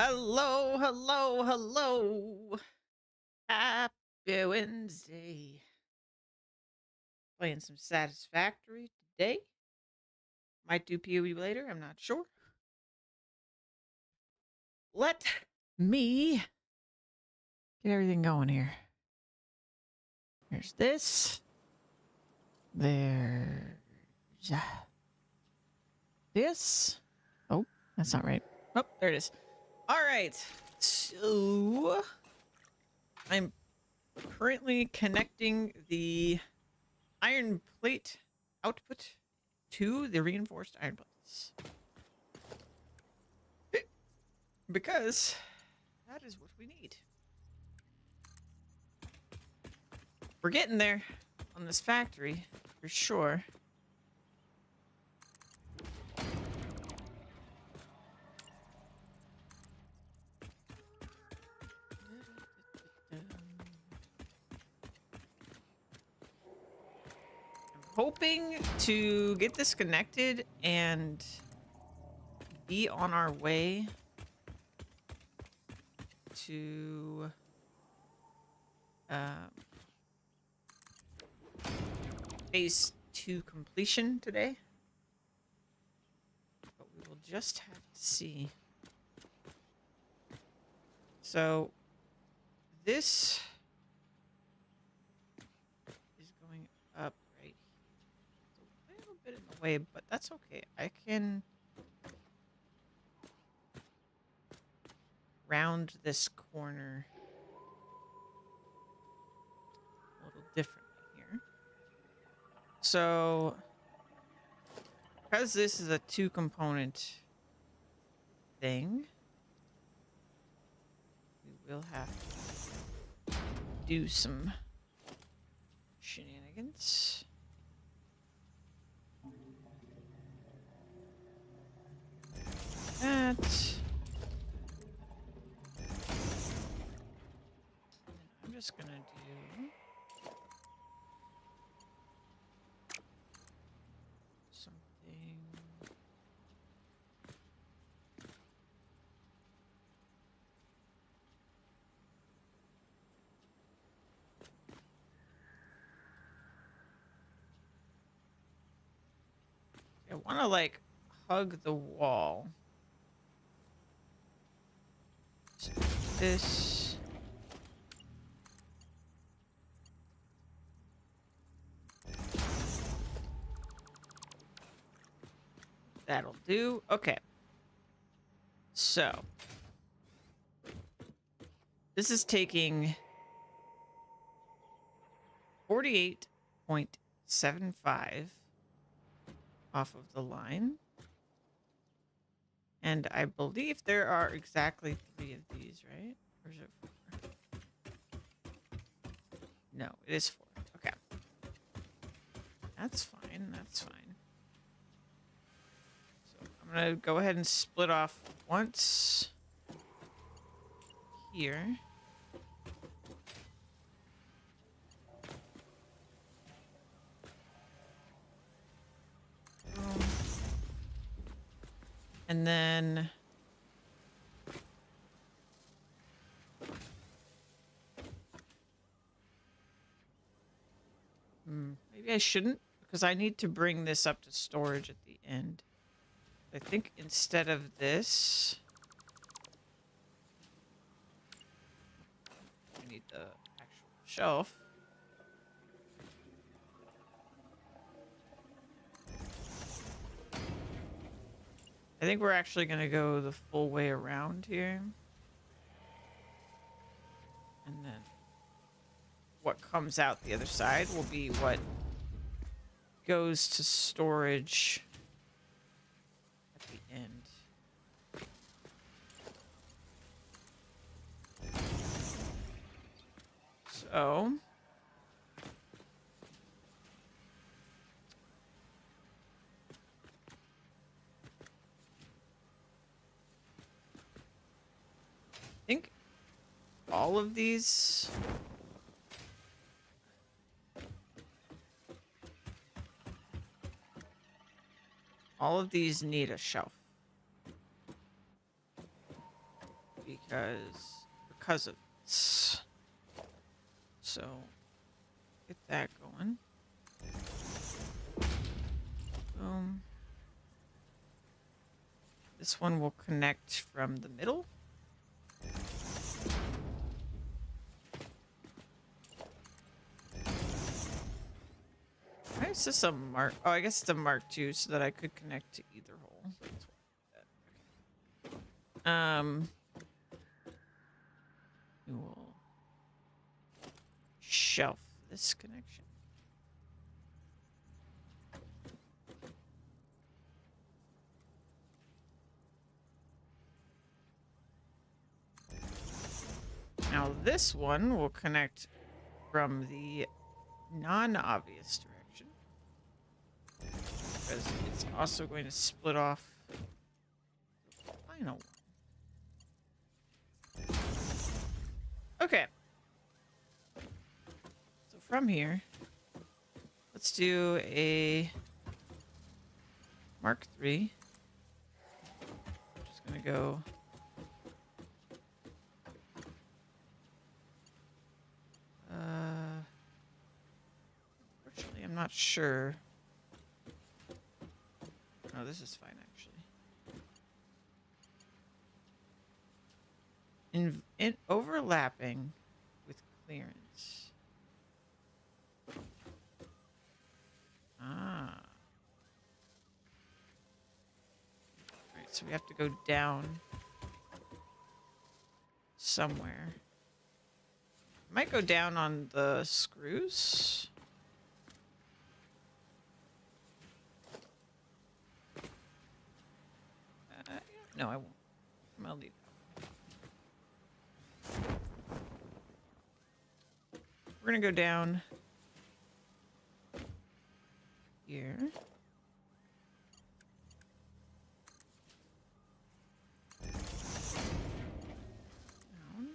Hello, hello, hello. Happy Wednesday. Playing some Satisfactory today. Might do PoE later, I'm not sure. Let me get everything going here. There's this. There's this. Oh, that's not right. Oh, there it is. All right. So I'm currently connecting the iron plate output to the reinforced iron plates. Because that is what we need. We're getting there on this factory, for sure. I'm hoping to get this connected and be on our way to phase 2 completion today. But we will just have to see. So this is going up right here. It's a little bit in the way, but that's okay. I can round this corner a little differently here. So, because this is a 2-component thing, we will have to do some shenanigans. That. I'm just gonna do something. I want to like hug the wall. So this. That'll do. Okay. So this is taking 48.75 off of the line. And I believe there are exactly 3 of these, right? Or is it 4? No, it is 4. Okay. That's fine. That's fine. So I'm going to go ahead and split off once here. Boom. And then maybe I shouldn't, because I need to bring this up to storage at the end. I think instead of this, I need the actual shelf. I think we're actually going to go the full way around here. And then what comes out the other side will be what goes to storage at the end. So I think all of these need a shelf. because of this. So get that going. Boom. This one will connect from the middle. Why is this a mark? Oh, I guess it's a mark 2 so that I could connect to either hole. That's why I did that. Okay. We will shelf this connection. Now this one will connect from the non-obvious direction, because it's also going to split off the final one. Okay. So from here, let's do a Mark 3. I'm just gonna go. Unfortunately, I'm not sure. Oh, this is fine actually. In overlapping with clearance. Ah. Alright, so we have to go down somewhere. Might go down on the screws. No, I won't. I'll leave that. We're gonna go down here. Down.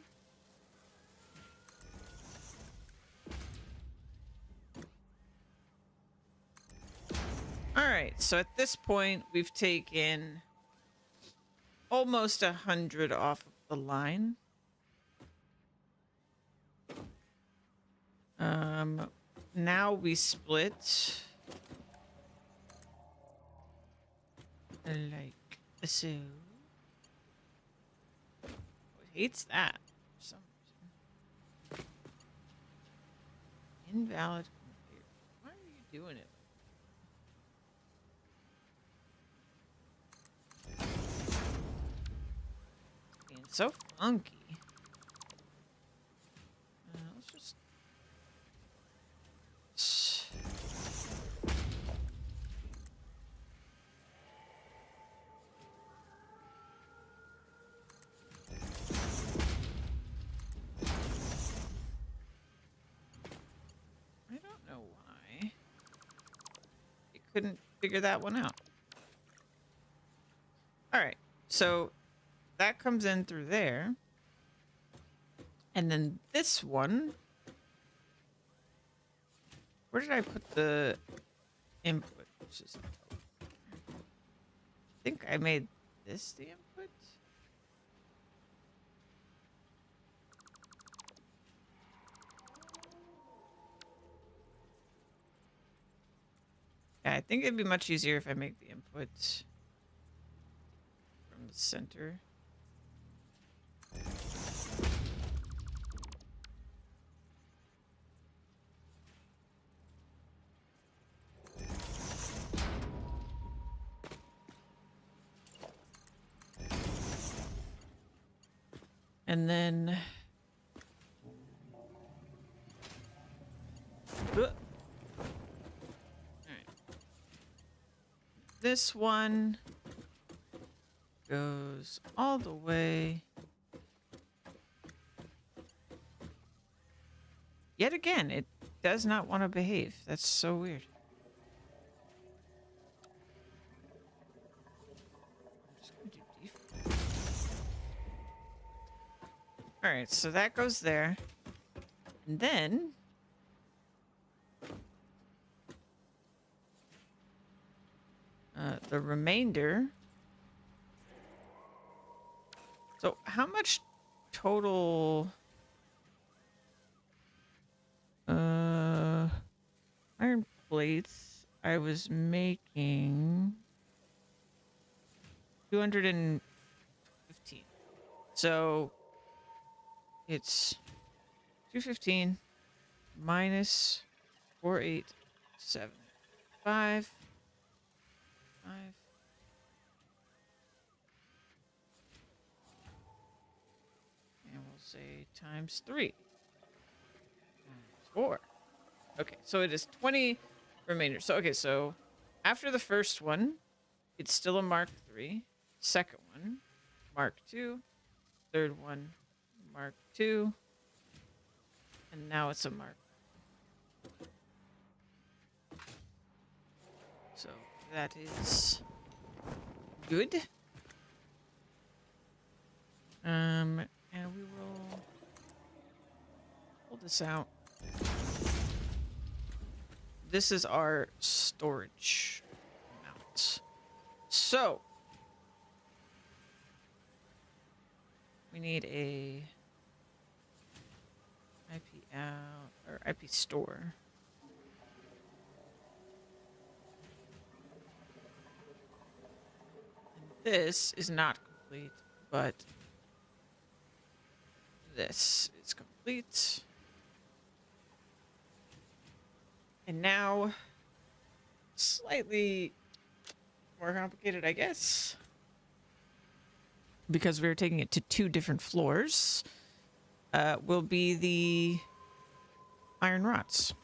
All right, so at this point, we've taken almost 100 off of the line. Now we split like so. Oh, it hates that for some reason. Invalid config. Why are you doing it? Being so funky. Let's just. I don't know why it couldn't figure that one out. All right, so that comes in through there. And then this one, where did I put the input? I think I made this the input. Yeah, I think it'd be much easier if I make the input from the center. And then all right. This one goes all the way. Yet again, it does not want to behave. That's so weird. I'm just gonna do default. All right, so that goes there. And then the remainder. So how much total iron plates, I was making 215. So it's 215 minus 4875 5, and we'll say times 3 times 4. Okay, so it is 20 remainder. So okay, so after the first one, it's still a Mark 3. Second one, Mark 2. Third one, Mark 2. And now it's a Mark. So that is good. And we will pull this out. This is our storage amount. So we need a IP out or IP store. And this is not complete, but this is complete. And now, slightly more complicated, I guess, because we're taking it to 2 different floors, will be the iron rods.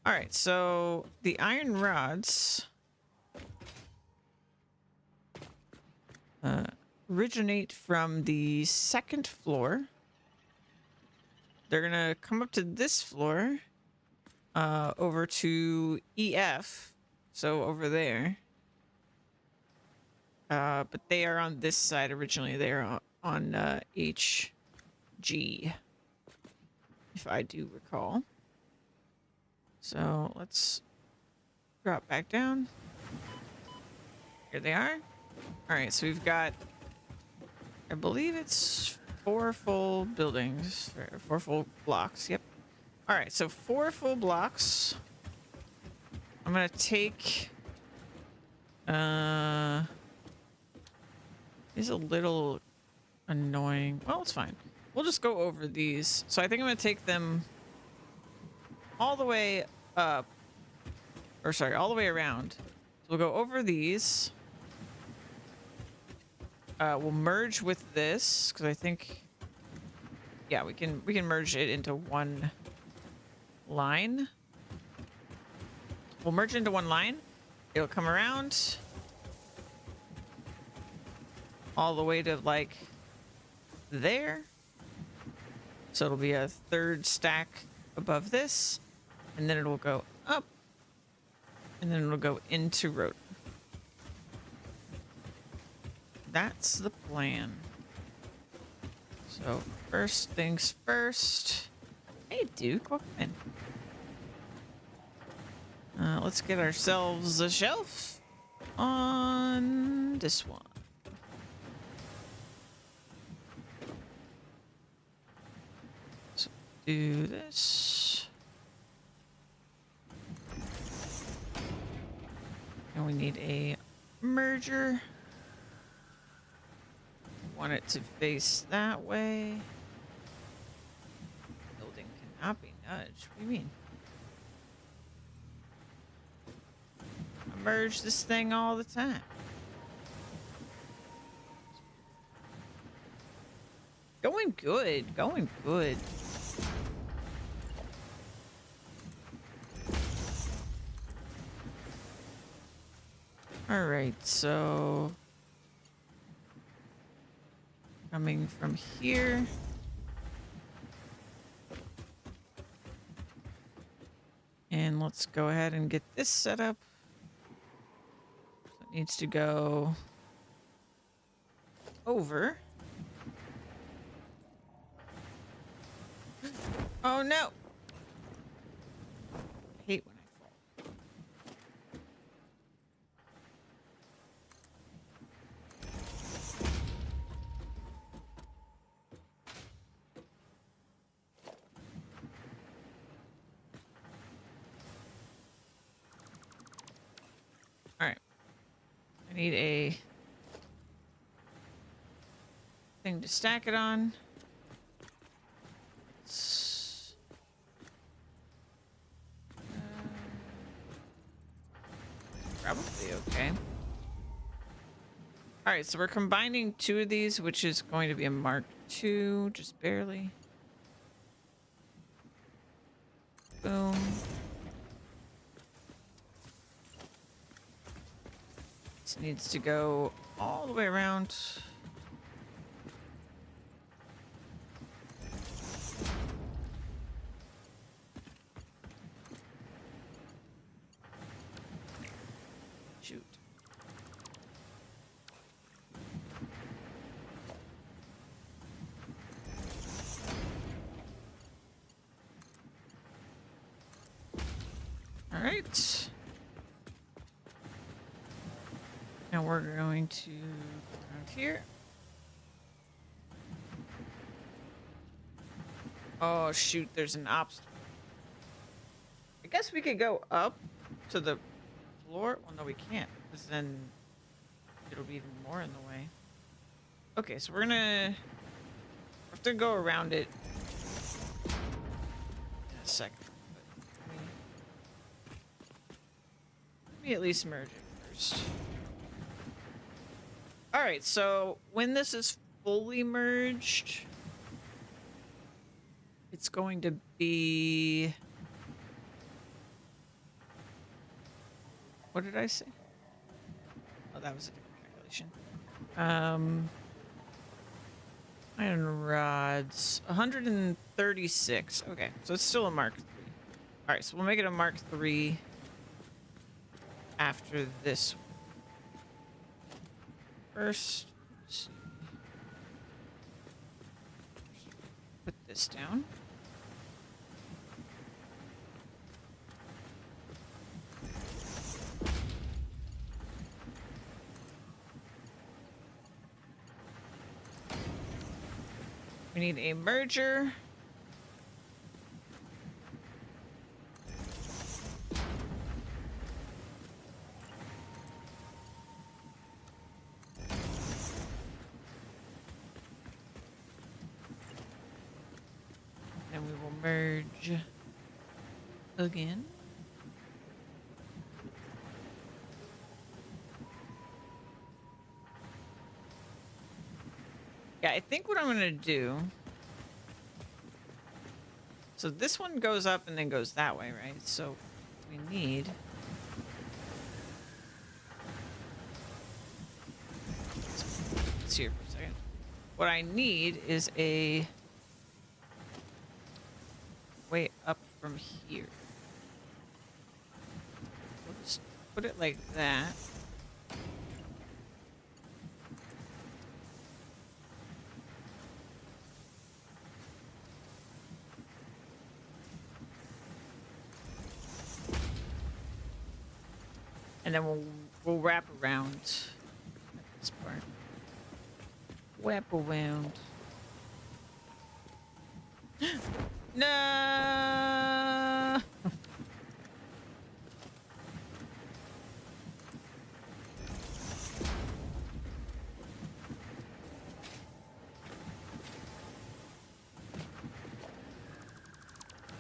All right, so the iron rods originate from the 2nd floor. They're gonna come up to this floor, over to EF, so over there. But they are on this side originally. They are on HG, if I do recall. So let's drop back down. Here they are. All right, so we've got, I believe it's 4 full buildings, or 4 full blocks. Yep. All right, so 4 full blocks. I'm gonna take. Is a little annoying. Well, it's fine. We'll just go over these. So I think I'm gonna take them all the way up, or sorry, all the way around. So we'll go over these. We'll merge with this because I think, yeah, we can merge it into one line. We'll merge into one line. It'll come around all the way to like there. So it'll be a 3rd stack above this, and then it'll go up, and then it'll go into road. That's the plan. So first things first. Hey, Duke, welcome in. Let's get ourselves a shelf on this one. So do this. And we need a merger. Want it to face that way. Building cannot be nudged. What do you mean? I merge this thing all the time. Going good. Going good. All right, so coming from here. And let's go ahead and get this set up. So it needs to go over. Oh no! I hate when I fall. I need a thing to stack it on. It's, probably okay. All right, so we're combining two of these, which is going to be a Mark II, just barely. Boom. This needs to go all the way around. Shoot. All right. Now we're going to go around here. Oh, shoot, there's an obstacle. I guess we could go up to the floor. Well, no, we can't, because then it'll be even more in the way. Okay, so we're gonna have to go around it in a second. But let me at least merge it first. All right, so when this is fully merged, it's going to be... What did I say? Oh, that was a different calculation. Iron rods, 136. Okay, so it's still a Mark III. All right, so we'll make it a Mark III after this one. First, let's see. Put this down. We need a merger. And we will merge again. Yeah, I think what I'm gonna do. So this one goes up and then goes that way, right? So we need. Let's see here for a second. What I need is a way up from here. We'll just put it like that. And then we'll wrap around this part. Wrap around. No.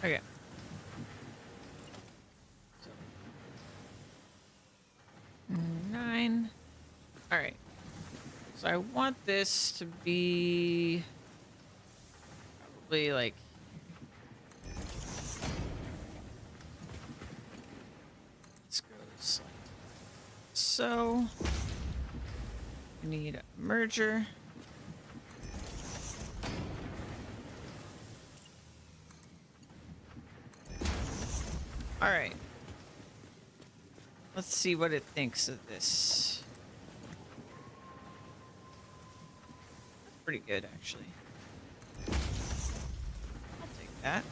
Okay. So, 9. All right. So I want this to be probably like this goes like so. We need a merger. All right. Let's see what it thinks of this. That's pretty good, actually. I'll take that.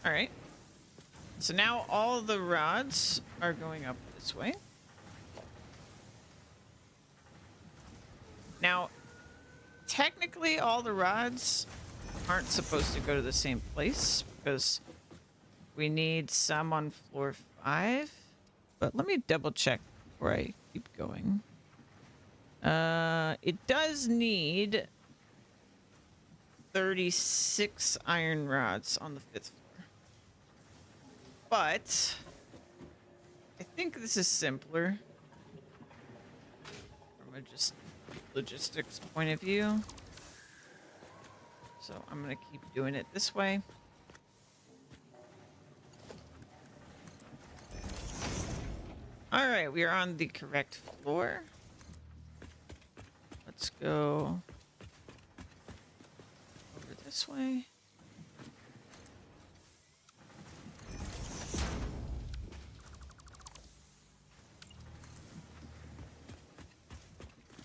All right. So now all the rods are going up this way. Now, technically all the rods aren't supposed to go to the same place because we need some on floor 5. But let me double check before I keep going. It does need 36 iron rods on the 5th floor. But I think this is simpler from a just logistics point of view. So I'm going to keep doing it this way. All right, we are on the correct floor. Let's go over this way.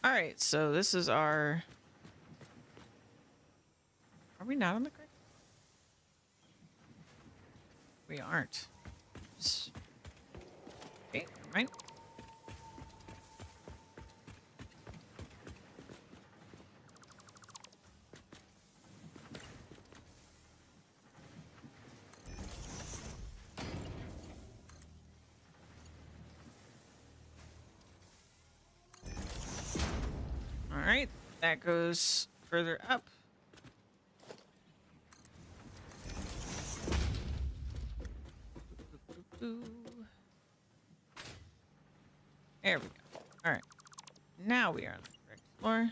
All right, so this is our... Are we not on the correct? We aren't. Okay, right. All right, that goes further up. There we go. All right, now we are on the correct floor.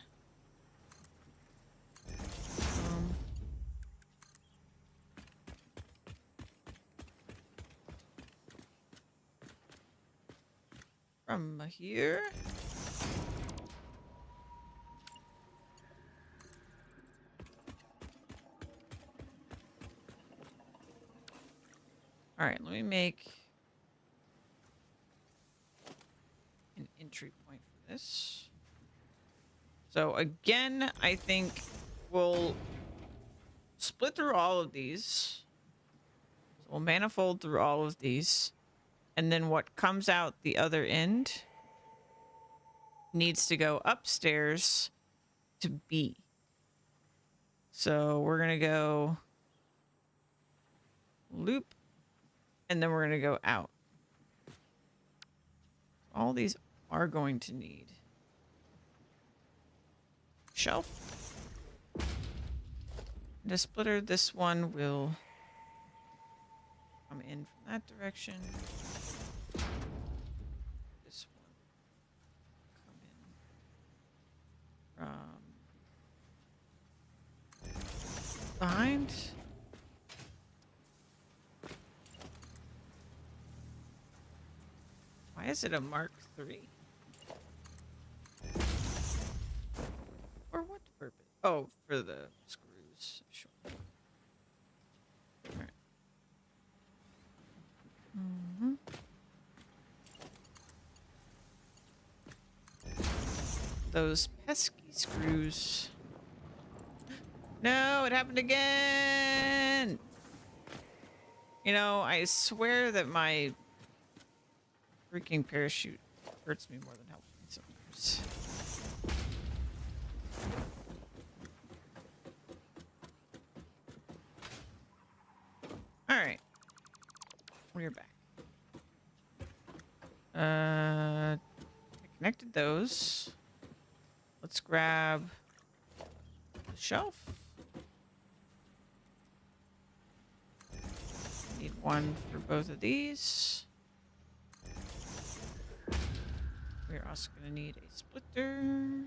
From here. All right, let me make an entry point for this. So again, I think we'll split through all of these. So we'll manifold through all of these. And then what comes out the other end needs to go upstairs to B. So we're going to go loop, and then we're going to go out. All these are going to need shelf. The splitter, this one will come in from that direction. This one come in from behind. Why is it a Mark III? For what purpose? Oh, for the screws. Sure. All right. Those pesky screws. No, it happened again. You know, I swear that my freaking parachute hurts me more than helps me sometimes. All right, we're back. I connected those. Let's grab the shelf. Need one for both of these. We're also going to need a splitter.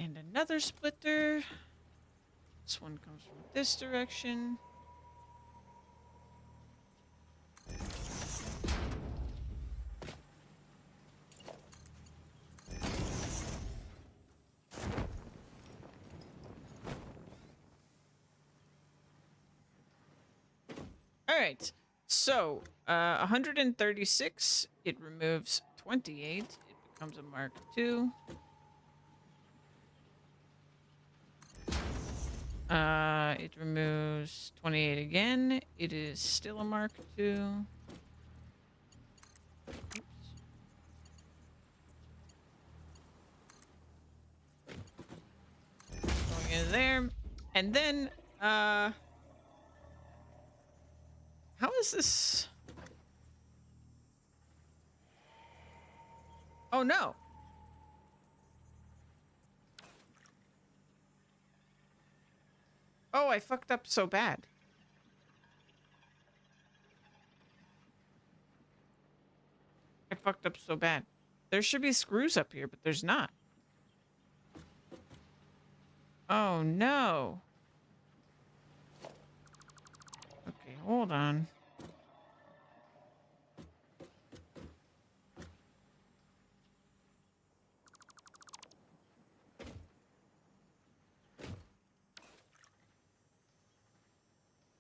And another splitter. This one comes from this direction. All right, so 136, it removes 28, it becomes a Mark II. It removes 28 again. It is still a Mark II. Oops. Going in there. And then, how is this? Oh, no. Oh, I fucked up so bad. I fucked up so bad. There should be screws up here, but there's not. Oh, no. Okay, hold on.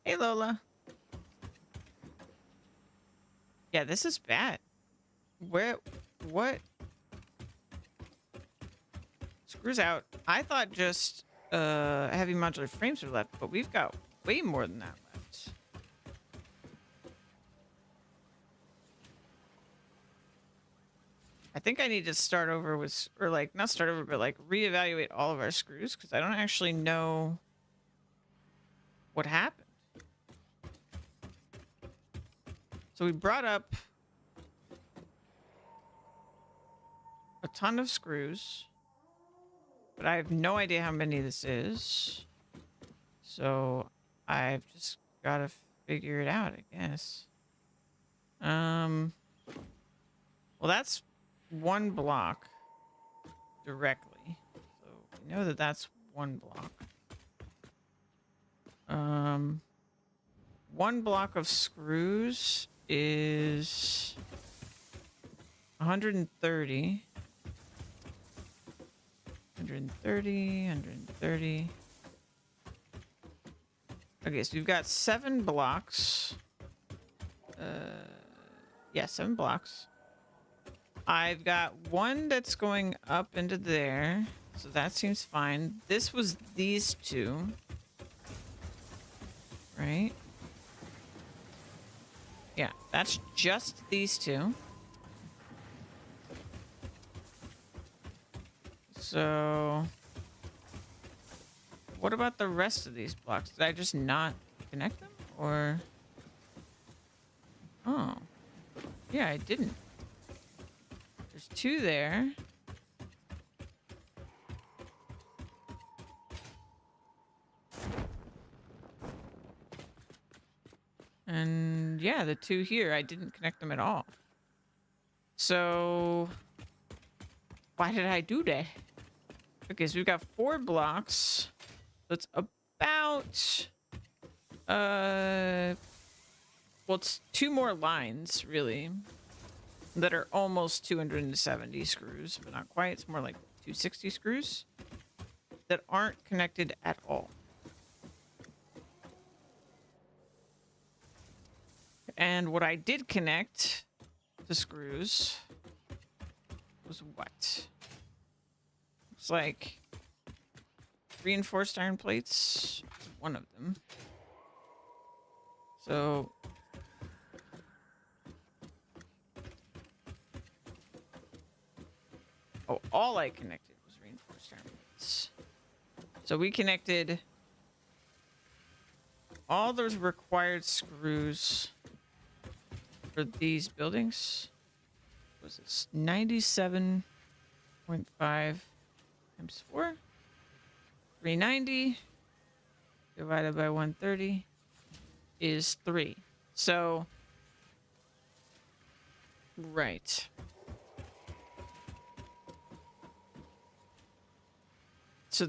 Hey, Lola. Yeah, this is bad. What? Screws out. I thought just heavy modular frames are left, but we've got way more than that left. I think I need to start over with, or like, not start over, but like reevaluate all of our screws because I don't actually know what happened. So we brought up a ton of screws, but I have no idea how many this is. So I've just got to figure it out, I guess. Well, that's one block directly. So we know that that's one block. One block of screws is 130. 130. Okay, so we've got 7 blocks. Yeah, 7 blocks. I've got one that's going up into there, so that seems fine. This was these two, right? Yeah, that's just these two. So what about the rest of these blocks? Did I just not connect them, or? Oh, yeah, I didn't. There's 2 there. And yeah, the 2 here, I didn't connect them at all. So why did I do that? Okay, so we've got 4 blocks. That's about, well, it's 2 more lines, really, that are almost 270 screws, but not quite. It's more like 260 screws that aren't connected at all. And what I did connect to screws was what? It's like reinforced iron plates, one of them. So oh, all I connected was reinforced iron plates. So we connected all those required screws for these buildings. Was this 97.5 times 4? 390 divided by 130 is 3. So, right. So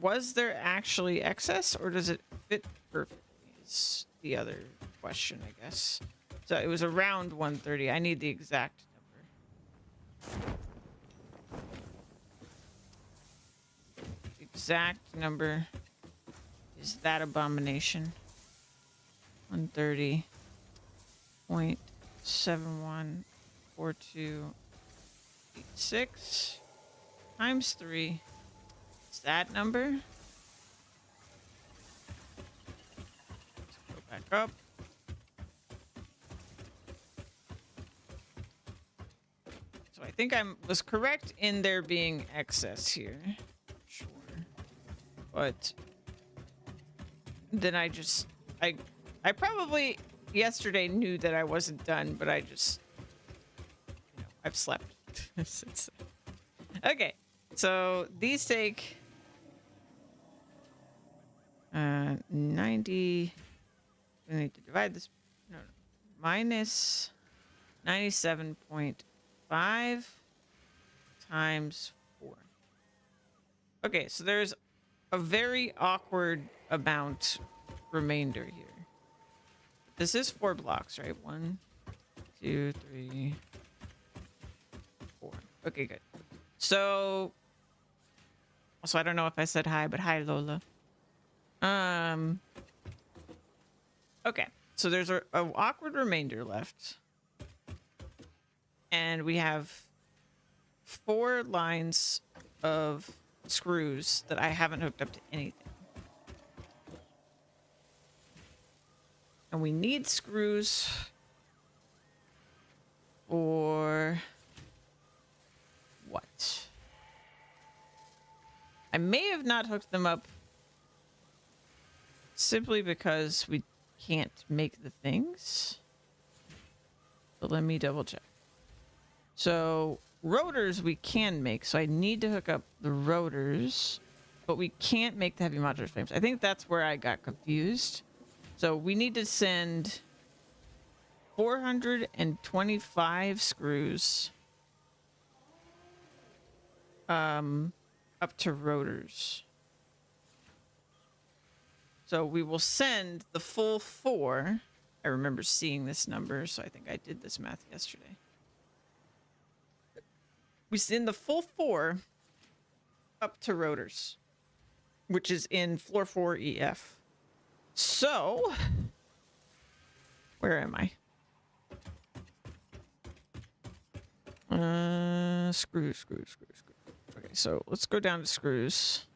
was there actually excess, or does it fit perfectly? Is the other question, I guess. So it was around 130. I need the exact number. The exact number is that abomination. 130.714286 times 3. Is that number? up. So I think I was correct in there being excess here. Sure. But then I probably yesterday knew that I wasn't done, but I just, I've slept since then. Okay. So these take 90. We need to divide this. No, minus 97.5 times 4. Okay, so there's a very awkward amount remainder here. This is 4 blocks, right? 1, 2, 3, 4. Okay, good. So, also I don't know if I said hi, but hi, Lola. Okay, so there's a awkward remainder left. And we have 4 lines of screws that I haven't hooked up to anything. And we need screws for what? I may have not hooked them up simply because we can't make the things. But let me double check. So rotors we can make, so I need to hook up the rotors, but we can't make the heavy modular frames. I think that's where I got confused. So we need to send 425 screws up to rotors. So we will send the full 4. I remember seeing this number, so I think I did this math yesterday. We send the full 4 up to rotors, which is in floor 4 EF. So, where am I? Screws. Okay, so let's go down to screws.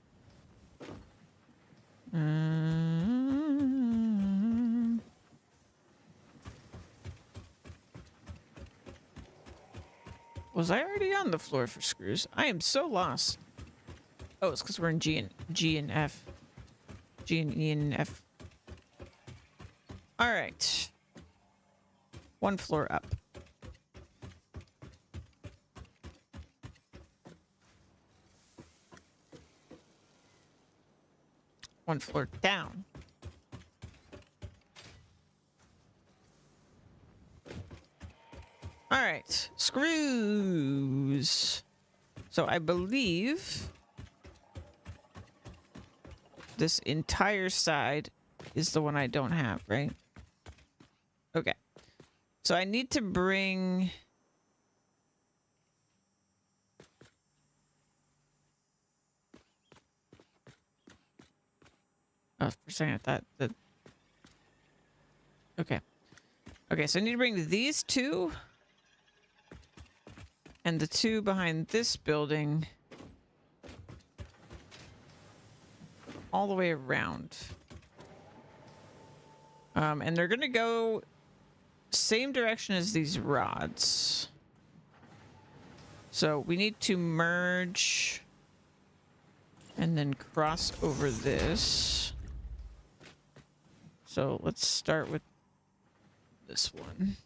Was I already on the floor for screws? I am so lost. Oh, it's because we're in G and F. G and E and F. All right. 1 floor up. One floor down. All right, screws. So I believe this entire side is the one I don't have, right? Okay. So I need to bring... Oh, for a second I thought that... Okay. Okay, so I need to bring these 2 and the 2 behind this building all the way around. And they're gonna go same direction as these rods. So we need to merge and then cross over this. So let's start with this one.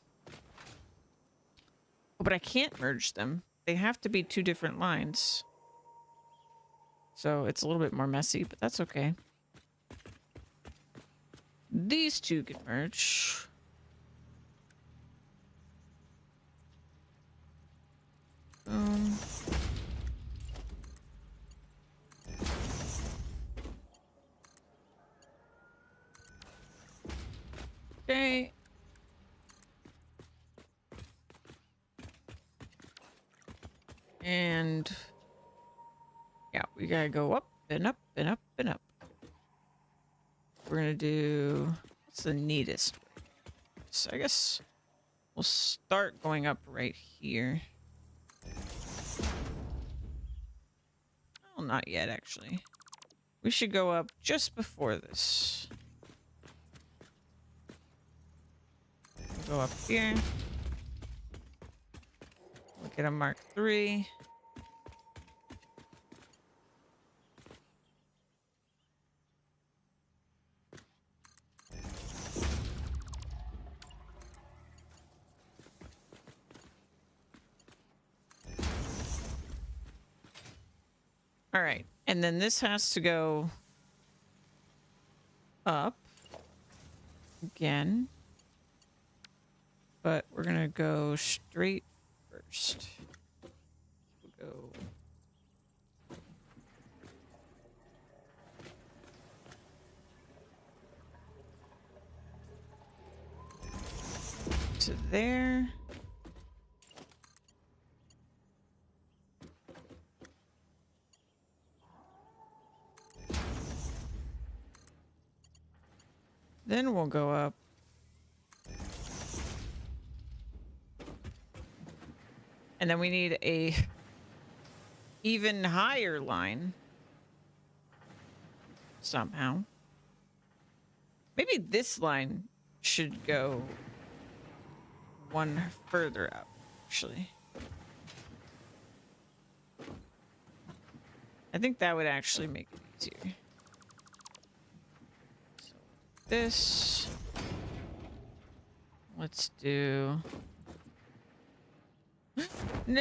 Oh, but I can't merge them. They have to be 2 different lines. So it's a little bit more messy, but that's okay. These 2 can merge. Okay. And yeah, we gotta go up and up and up and up. We're gonna do, what's the neatest way? So I guess we'll start going up right here. Oh, not yet, actually. We should go up just before this. go up here. We'll get a Mark III. All right, and then this has to go up again, but we're gonna go straight first. We'll go to there. Then we'll go up. And then we need a even higher line. Somehow. Maybe this line should go one further up, actually. I think that would actually make it easier. So this. Let's do... No!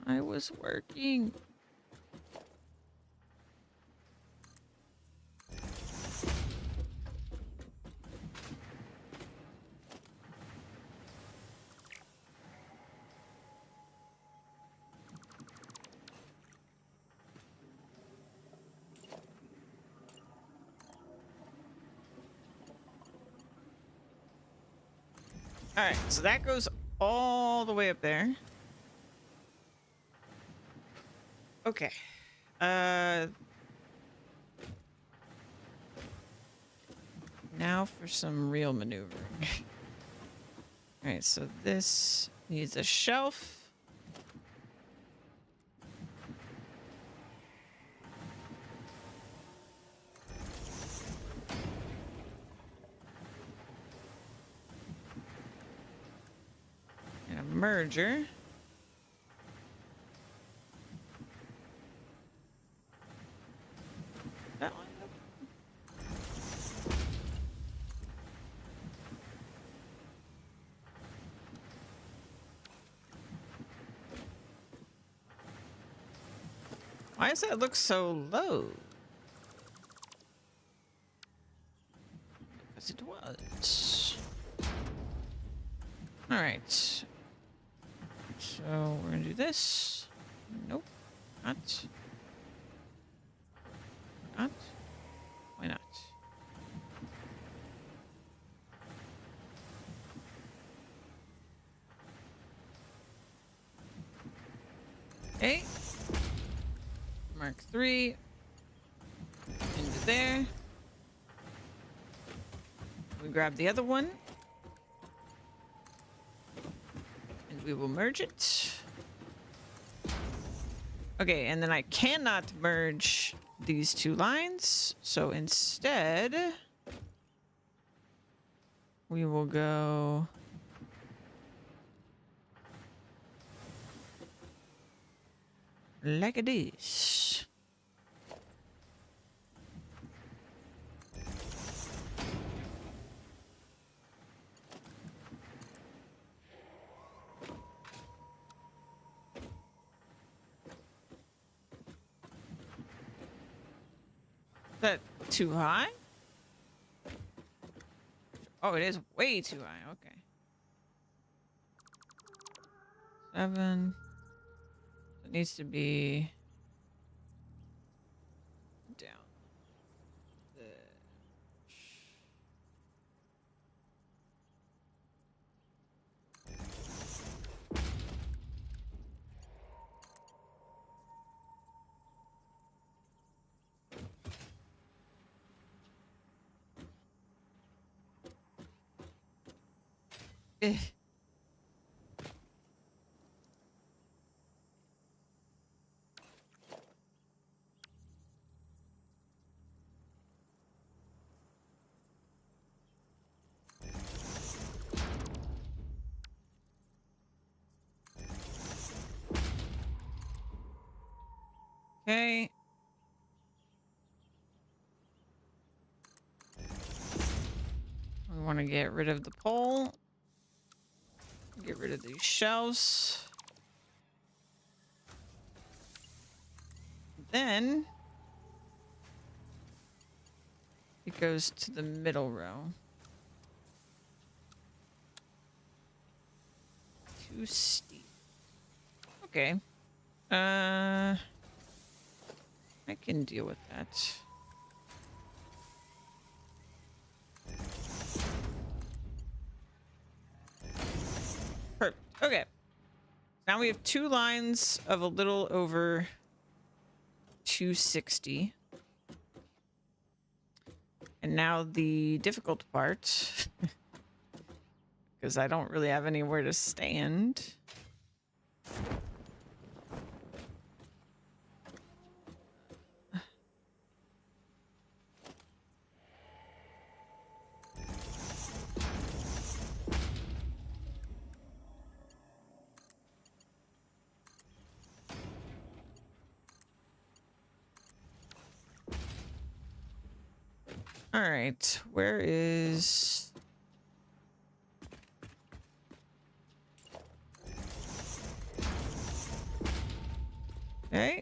I was working. All right, so that goes all the way up there. Okay. Now for some real maneuvering. All right, so this needs a shelf. And a merger. That one. Why does that look so low? Because it was. All right. So we're gonna do this. Nope. Not. Not. Why not? Okay. Mark III. Into there. We grab the other one. And we will merge it. Okay, and then I cannot merge these two lines. So instead, we will go... like this. Is that too high? Oh, it is way too high. Okay. 7. It needs to be down. Eh. Okay. We want to get rid of the pole. Get rid of these shelves. Then it goes to the middle row. Too steep. Okay. I can deal with that. Perfect. Okay. Now we have 2 lines of a little over 260. And now the difficult part, because I don't really have anywhere to stand. All right, where is... Okay.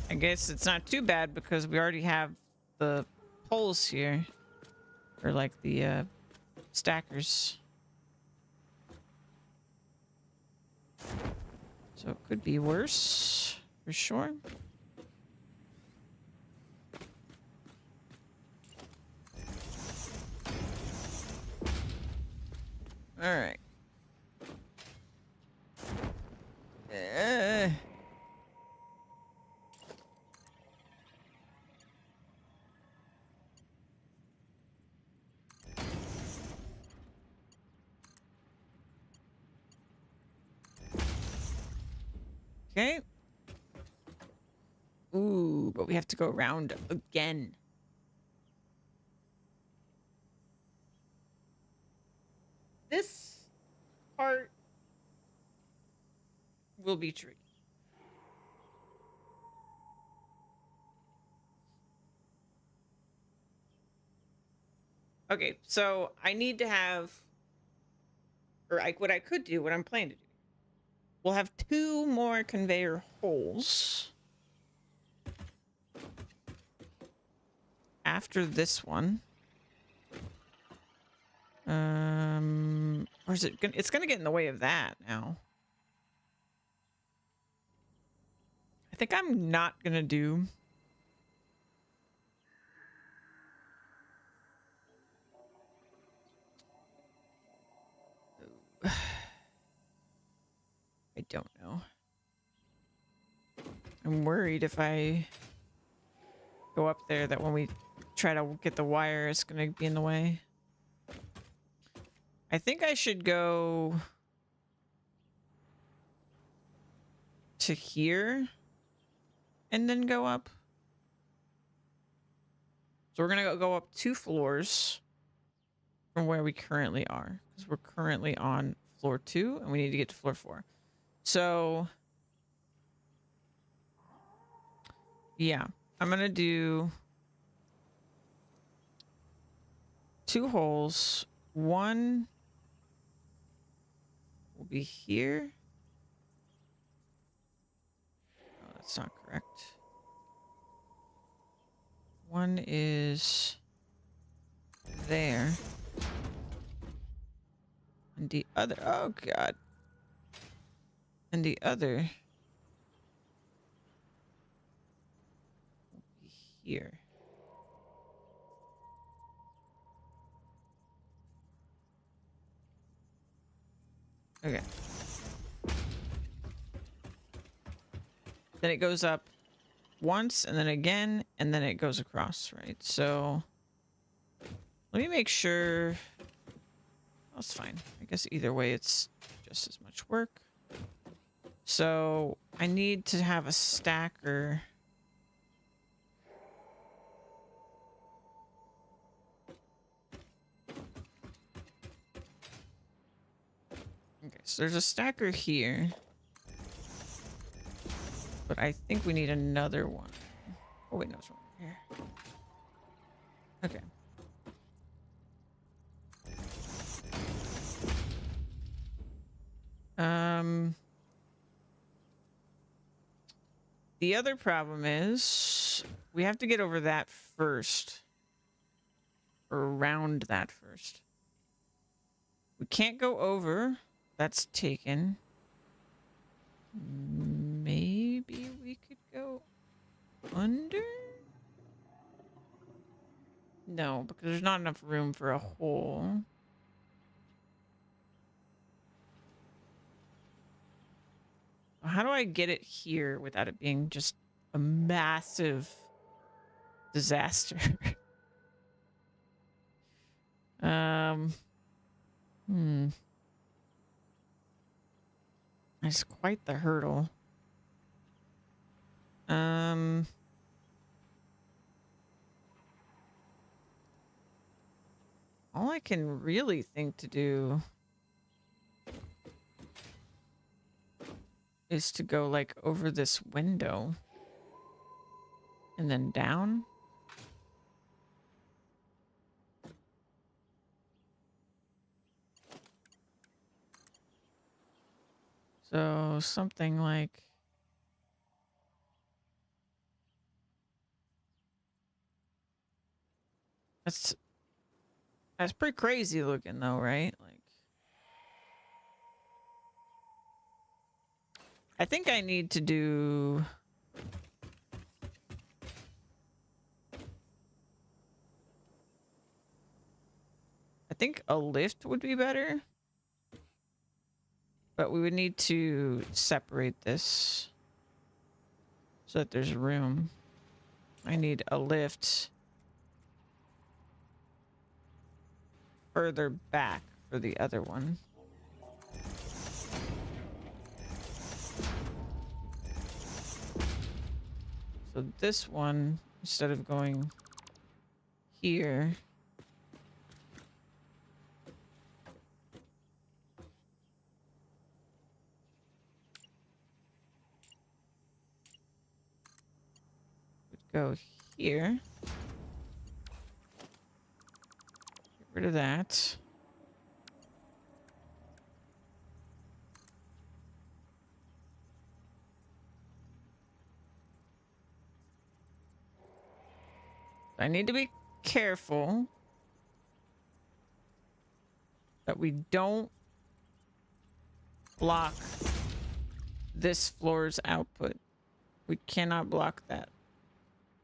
I guess it's not too bad because we already have the poles here. Or like the stackers. So it could be worse, for sure. All right. Okay. Ooh, but we have to go around again. This part will be tricky. Okay, so I need to have, or what I could do, what I'm planning to do. We'll have 2 more conveyor holes after this one. Or is it gonna, it's gonna get in the way of that now. I think I'm not gonna do I don't know. I'm worried if I go up there that when we try to get the wire, it's gonna be in the way. I think I should go to here and then go up. So we're gonna go up 2 floors from where we currently are, because we're currently on floor 2 and we need to get to floor 4. So yeah, I'm gonna do 2 holes. One will be here. Oh, that's not correct. One is there. And the other, oh God. And the other will be here. Okay. Then it goes up once and then again, and then it goes across, right? So let me make sure. That's fine. I guess either way, it's just as much work. So I need to have a stacker so there's a stacker here. But I think we need another one. Oh, wait, no, it's one here. Okay. The other problem is we have to get over that first. Or around that first. We can't go over. That's taken. Maybe we could go under? No, because there's not enough room for a hole. How do I get it here without it being just a massive disaster? That's quite the hurdle. All I can really think to do is to go like over this window and then down. So something like that's pretty crazy looking though, right? Like I think I need to do I think a lift would be better. But we would need to separate this so that there's room. I need a lift further back for the other one. So this one, instead of going here, would go here. Get rid of that. I need to be careful that we don't block this floor's output. We cannot block that,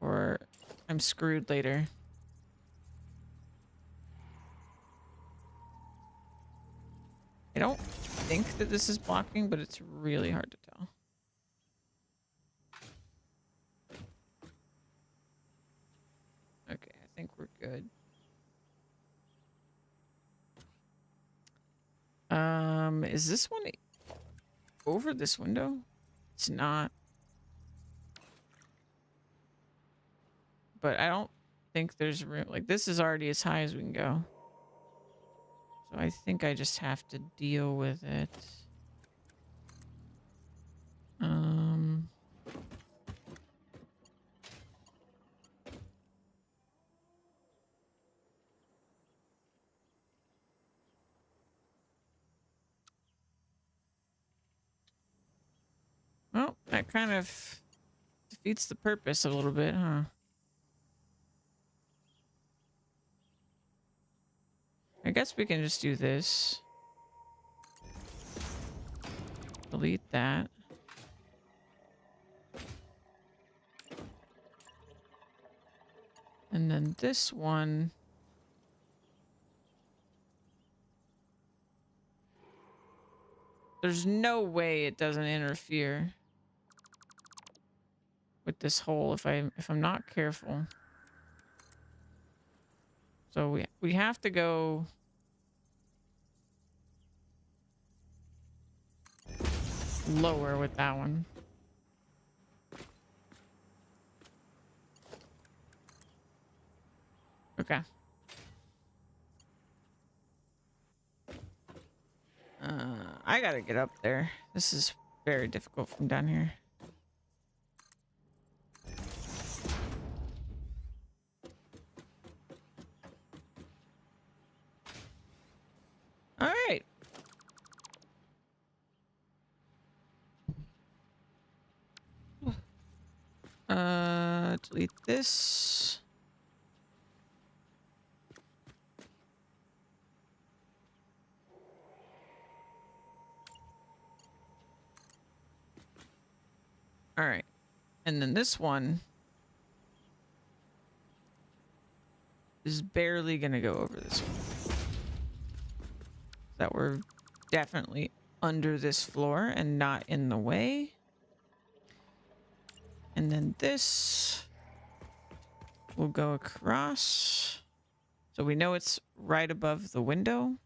or I'm screwed later. I don't think that this is blocking, but it's really hard to tell. Okay, I think we're good. Is this one over this window? It's not. But I don't think there's room. Like, this is already as high as we can go. So I think I just have to deal with it. Well, that kind of defeats the purpose a little bit, huh? I guess we can just do this. Delete that. And then this one. There's no way it doesn't interfere with this hole if I'm not careful. So we have to go lower with that one. Okay. I gotta get up there. This is very difficult from down here. All right. Delete this. All right. And then this one is barely gonna go over this one. That we're definitely under this floor and not in the way. And then this will go across. So we know it's right above the window.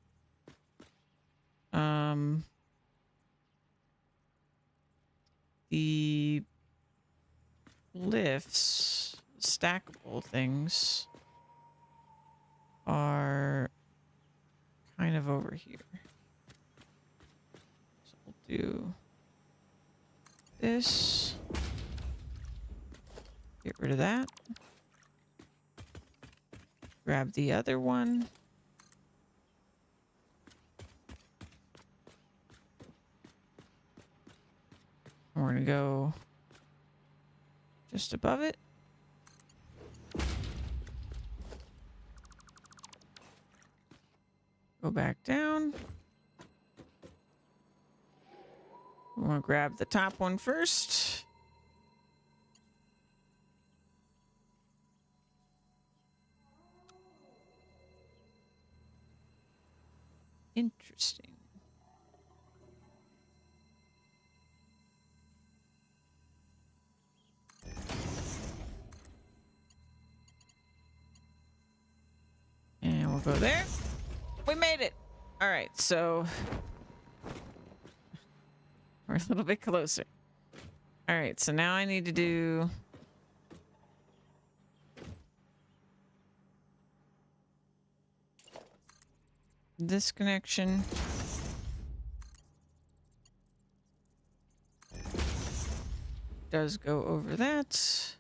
The lifts, stackable things, are kind of over here. So we'll do this. Get rid of that. Grab the other one. We're gonna go just above it. Go back down. We want to grab the top one first. Interesting. And we'll go there. We made it. All right, so we're a little bit closer. All right, so now I need to do this connection. Does go over that.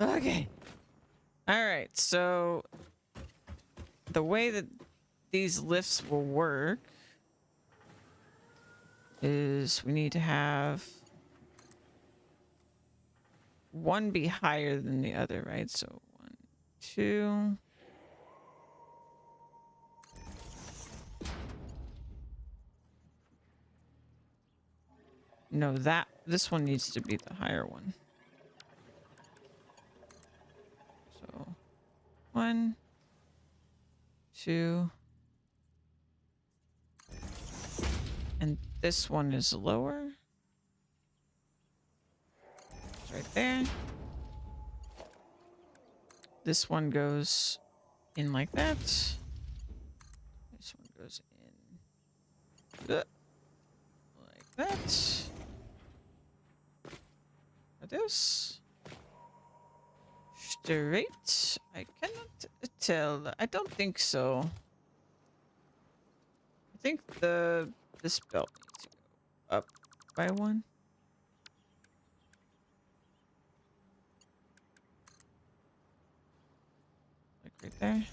Okay. All right, so the way that these lifts will work is we need to have one be higher than the other, right? So 1, 2. No, this one needs to be the higher one. So 1, 2. And this one is lower. It's right there. This one goes in like that. This one goes in like that. Like this. Straight. I cannot tell. I don't think so. I think this belt needs to go up by 1. Like right there.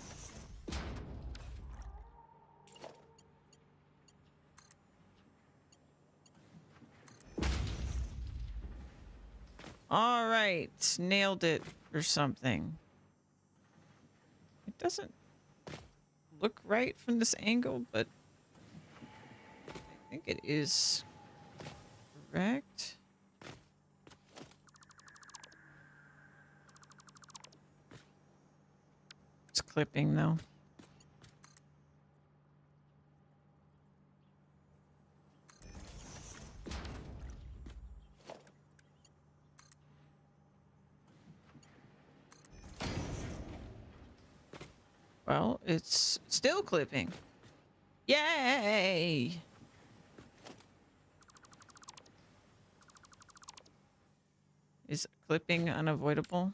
All right, nailed it or something. It doesn't look right from this angle, but I think it is correct. It's clipping though. Well, it's still clipping. Yay! Is clipping unavoidable?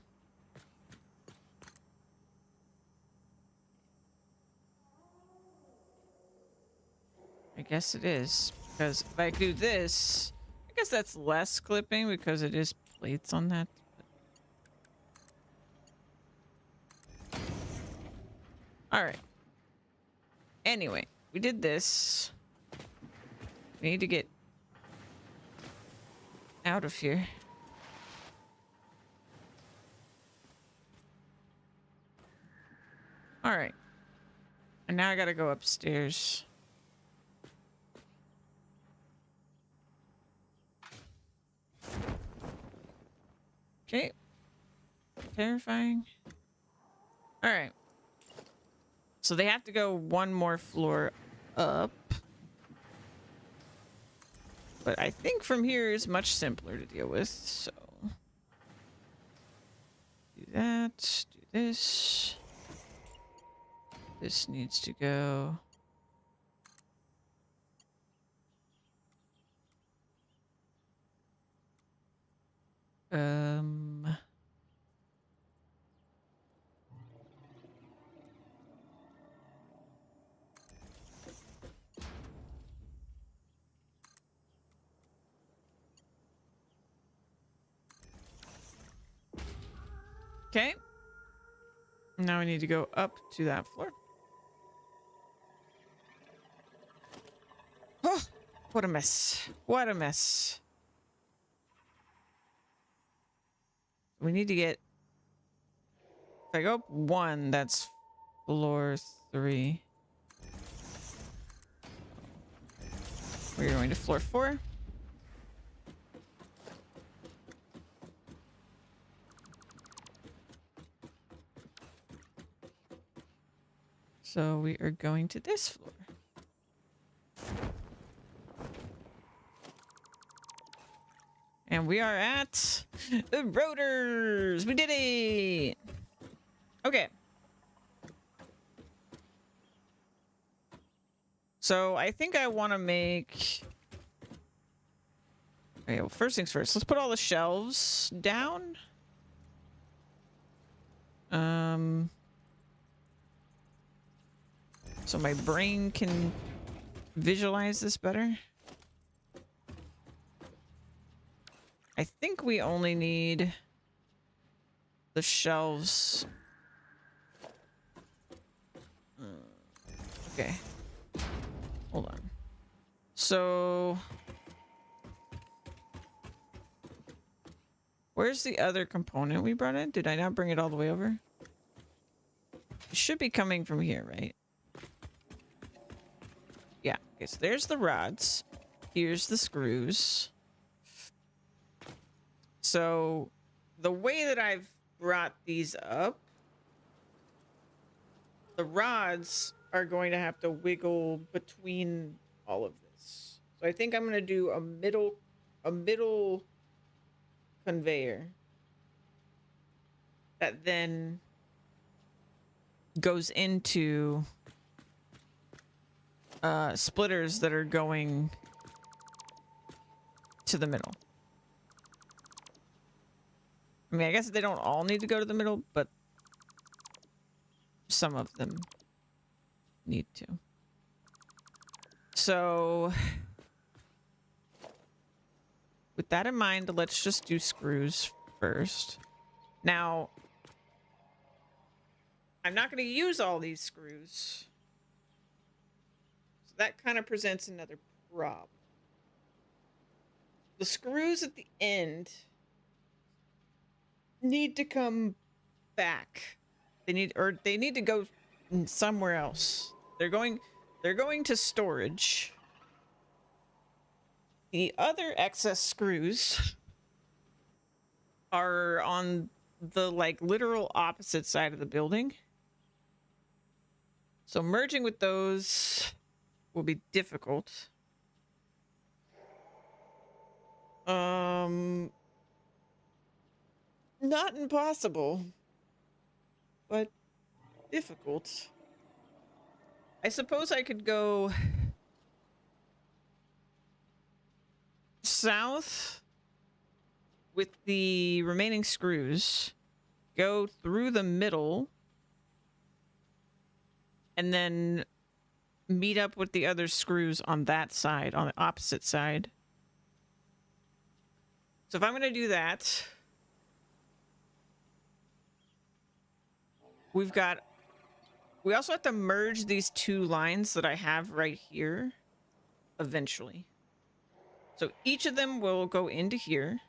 guess it is. Because if I do this, I guess that's less clipping because it is plates on that. All right. Anyway, we did this. We need to get out of here. All right. And now I gotta go upstairs. Okay. Terrifying. All right. So they have to go one more floor up. But I think from here is much simpler to deal with, so... Do that, do this. This needs to go... Okay. Now we need to go up to that floor. Oh, what a mess. What a mess. We need to get... If I go up 1, that's floor 3. We're going to floor 4. So we are going to this floor. And we are at the rotors. We did it. Okay. So I think I want to make... Okay, well, first things first. Let's put all the shelves down. So my brain can visualize this better. I think we only need the shelves. Okay. Hold on. So... Where's the other component we brought in? Did I not bring it all the way over? It should be coming from here, right? Yeah. Okay, so there's the rods. Here's the screws. So the way that I've brought these up, the rods are going to have to wiggle between all of this. So I think I'm going to do a middle conveyor that then goes into splitters that are going to the middle. I mean, I guess they don't all need to go to the middle, but some of them need to. So with that in mind, let's just do screws first. Now, I'm not going to use all these screws. So that kind of presents another problem. The screws at the end need to come back. They need to go somewhere else. They're going to storage. The other excess screws are on the like literal opposite side of the building. So merging with those will be difficult. Not impossible, but difficult. I suppose I could go south with the remaining screws, go through the middle, and then meet up with the other screws on that side, on the opposite side. So if I'm going to do that, we also have to merge these two lines that I have right here eventually. So each of them will go into here,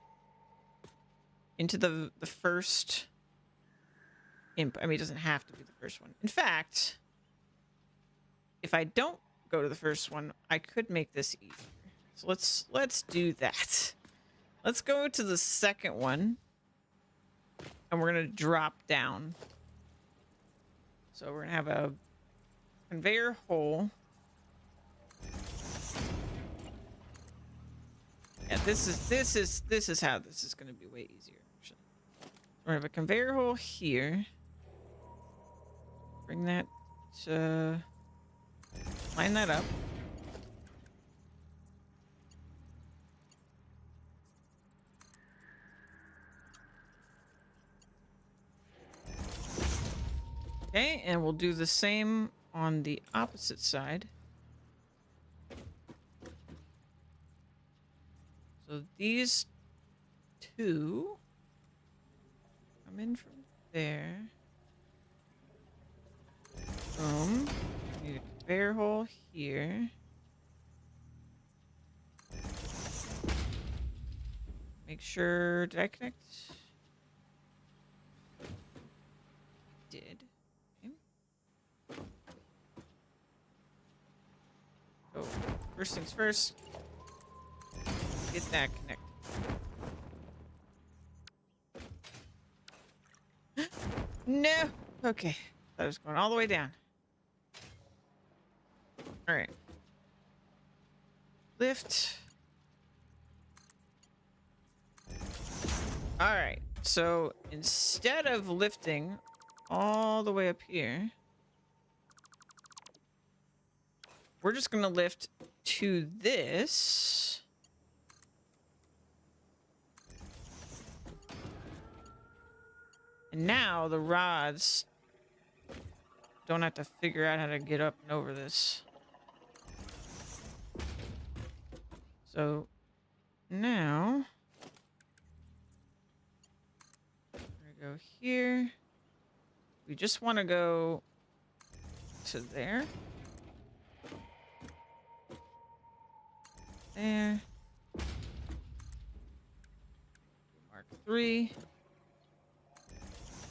into the first imp. I mean, it doesn't have to be the first one. In fact, if I don't go to the first one, I could make this easier. So let's do that. Let's go to the second one, and we're gonna drop down. So we're gonna have a conveyor hole. Yeah, this is how this is gonna be way easier. Actually, we're gonna have a conveyor hole here. Bring that to line that up. Okay, and we'll do the same on the opposite side. So these two come in from there. Boom. Need a conveyor hole here. Make sure, did I connect? Did. Okay. So, first things first. Get that connected. No! Okay. That was going all the way down. Alright. Lift. Alright. So, instead of lifting all the way up here, we're just going to lift to this. And now the rods don't have to figure out how to get up and over this. So now we're gonna go here. We just want to go to there. There. Mark 3.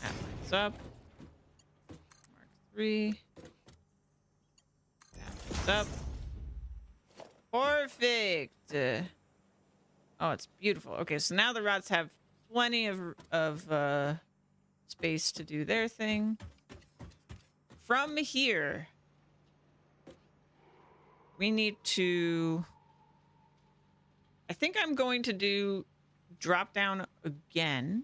That lines up. Mark 3. That lines up. Perfect. Oh, it's beautiful. Okay, so now the rods have plenty of space to do their thing. From here, we need to... I think I'm going to do drop down again.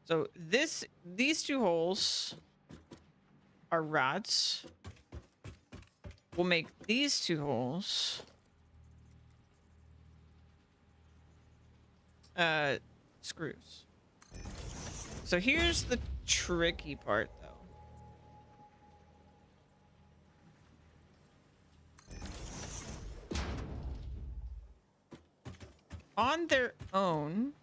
So these two holes are rods. We'll make these two holes screws. So here's the tricky part, though. On their own,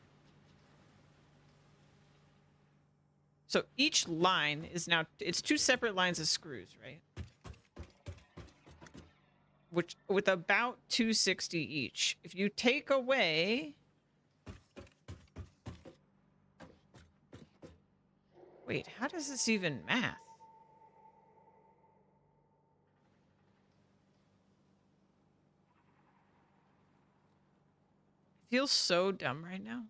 so each line is now, it's two separate lines of screws, right? Which, with about 260 each. If you take away... Wait, how does this even math? I feel so dumb right now.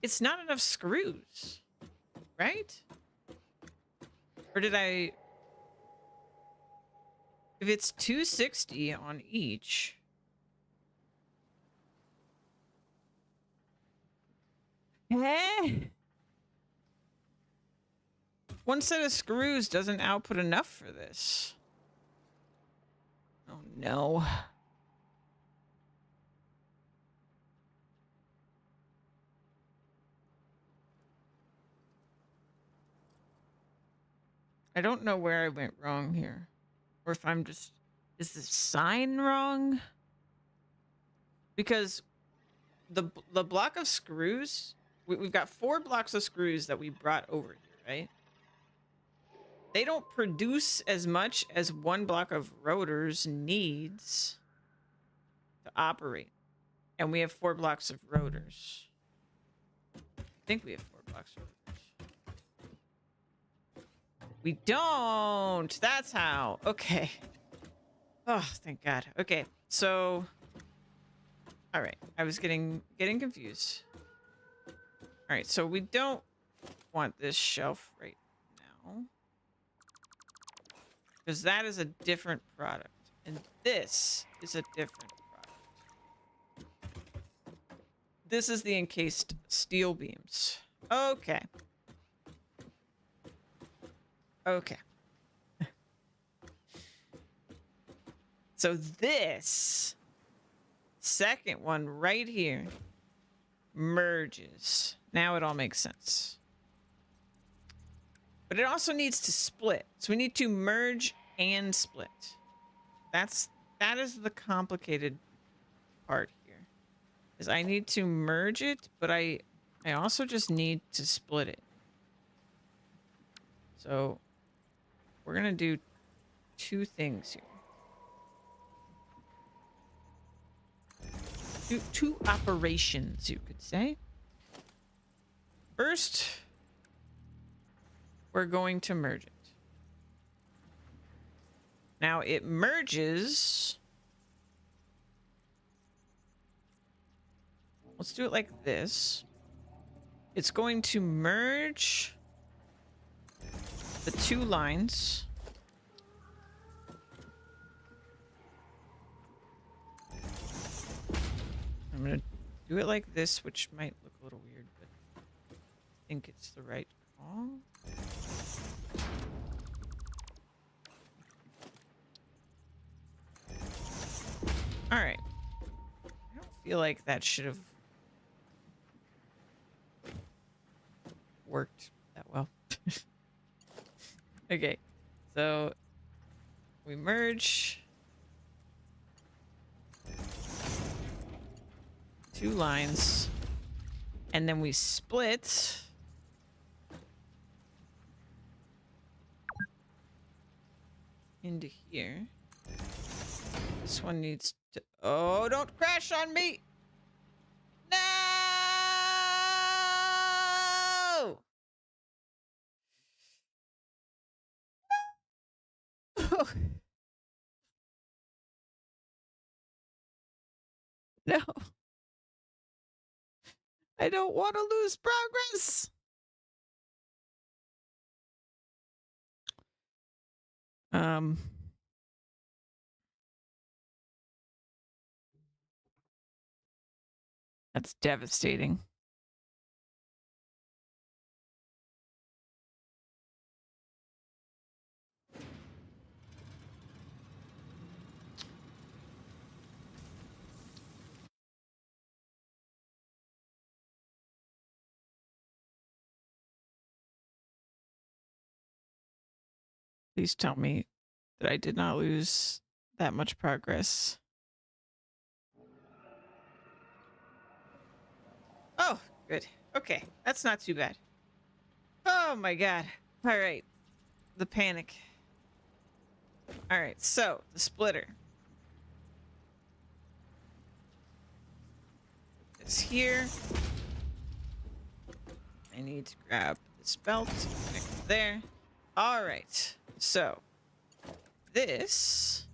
It's not enough screws, right? Or did I... If it's 260 on each... One set of screws doesn't output enough for this. Oh, no. I don't know where I went wrong here. Or if I'm just... Is the sign wrong? Because the block of screws... We've got 4 blocks of screws that we brought over here, right? They don't produce as much as 1 block of rotors needs to operate. And we have 4 blocks of rotors. I think we have 4 blocks of rotors. We don't! That's how. Okay. Oh, thank God. Okay, so... Alright, I was getting confused. Alright, so we don't want this shelf right now. Because that is a different product. And this is a different product. This is the encased steel beams. Okay. Okay. So this second one right here merges. Now it all makes sense. But it also needs to split. So we need to merge and split. That is the complicated part here. Is I need to merge it, but I also just need to split it. So we're gonna do 2 things here. Two operations, you could say. First, we're going to merge it. Now it merges. Let's do it like this. It's going to merge the 2 lines. I'm going to do it like this, which might look a little weird, but I think it's the right call. All right. I don't feel like that should have worked that well. Okay. So we merge 2 lines and then we split into here. This one needs to... Oh, don't crash on me! No! No. I don't want to lose progress. That's devastating. Please tell me that I did not lose that much progress. Oh, good. Okay, that's not too bad. Oh my God. All right. The panic. All right, so the splitter. It's here. I need to grab this belt, connect there. All right, so this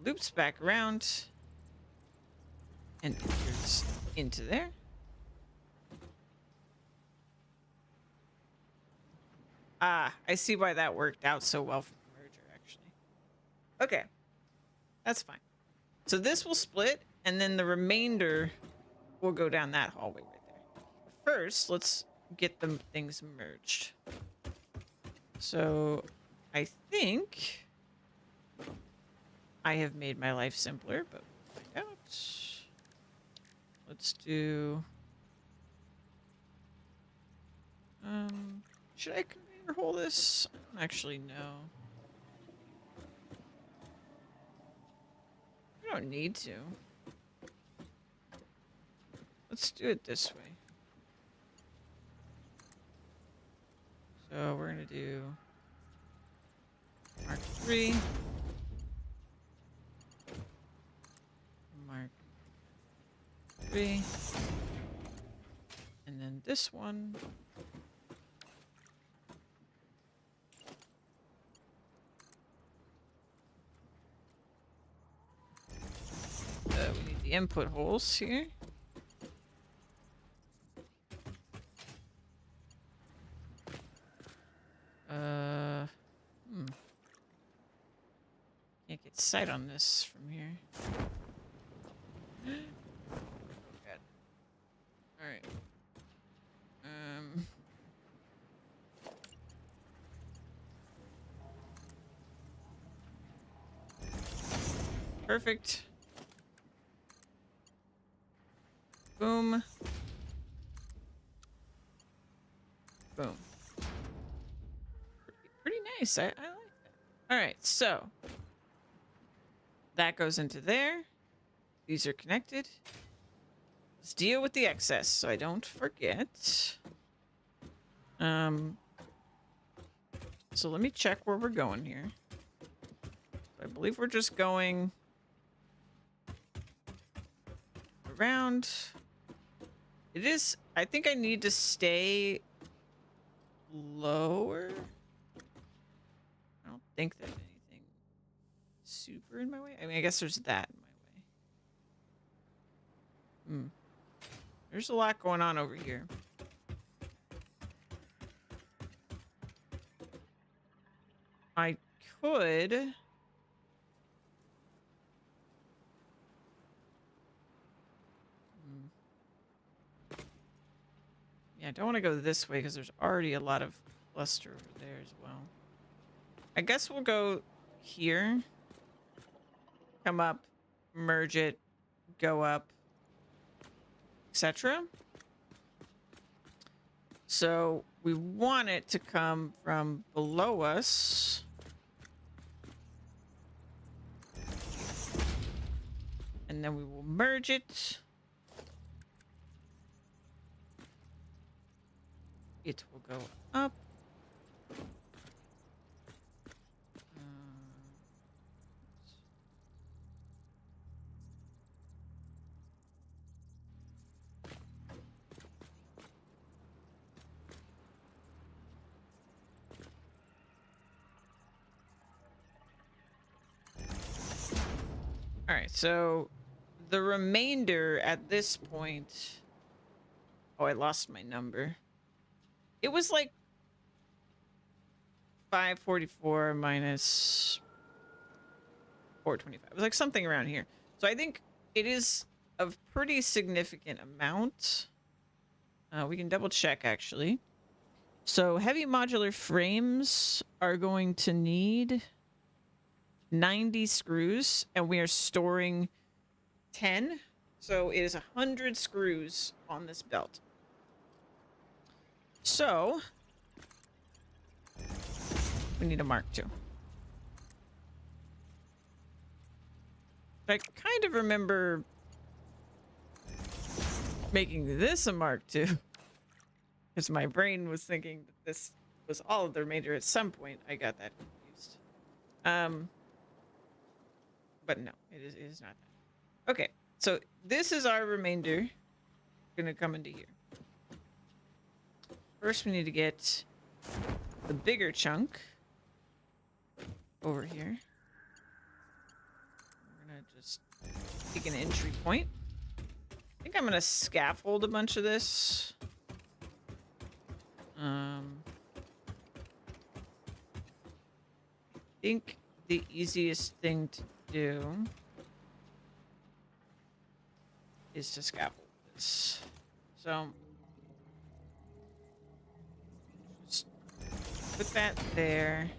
loops back around and enters into there. Ah, I see why that worked out so well for the merger, actually. Okay, that's fine. So this will split, and then the remainder will go down that hallway right there. First, let's get the things merged. So I think I have made my life simpler, but we'll find out. Let's do Should I conveyor hole this? I don't actually know. I don't need to. Let's do it this way. So we're gonna do Mark 3. Mark 3. And then this one. We need the input holes here. Can't get sight on this from here. Oh, God. All right. Perfect. Boom. Boom. Pretty nice. I like that. All right, so that goes into there. These are connected. Let's deal with the excess so I don't forget. So let me check where we're going here. I believe we're just going around. It is, I think I need to stay lower. I don't think there's anything super in my way. I mean, I guess there's that in my way. There's a lot going on over here. I could... Yeah, I don't want to go this way because there's already a lot of cluster over there as well. I guess we'll go here. Come up, merge it, go up, etc. So we want it to come from below us. And then we will merge it. It will go up. All right, so the remainder at this point... Oh, I lost my number. It was like 544 minus 425. It was like something around here. So I think it is a pretty significant amount. We can double check, actually. So heavy modular frames are going to need 90 screws, and we are storing 10. So it is 100 screws on this belt. So we need a Mark II. I kind of remember making this a Mark II because my brain was thinking that this was all of the remainder. At some point I got that confused. But no, it is not that. Okay, so this is our remainder gonna come into here. First we need to get the bigger chunk over here. We're gonna just take an entry point. I think I'm gonna scaffold a bunch of this. I think the easiest thing to do is to scaffold this. So just put that there.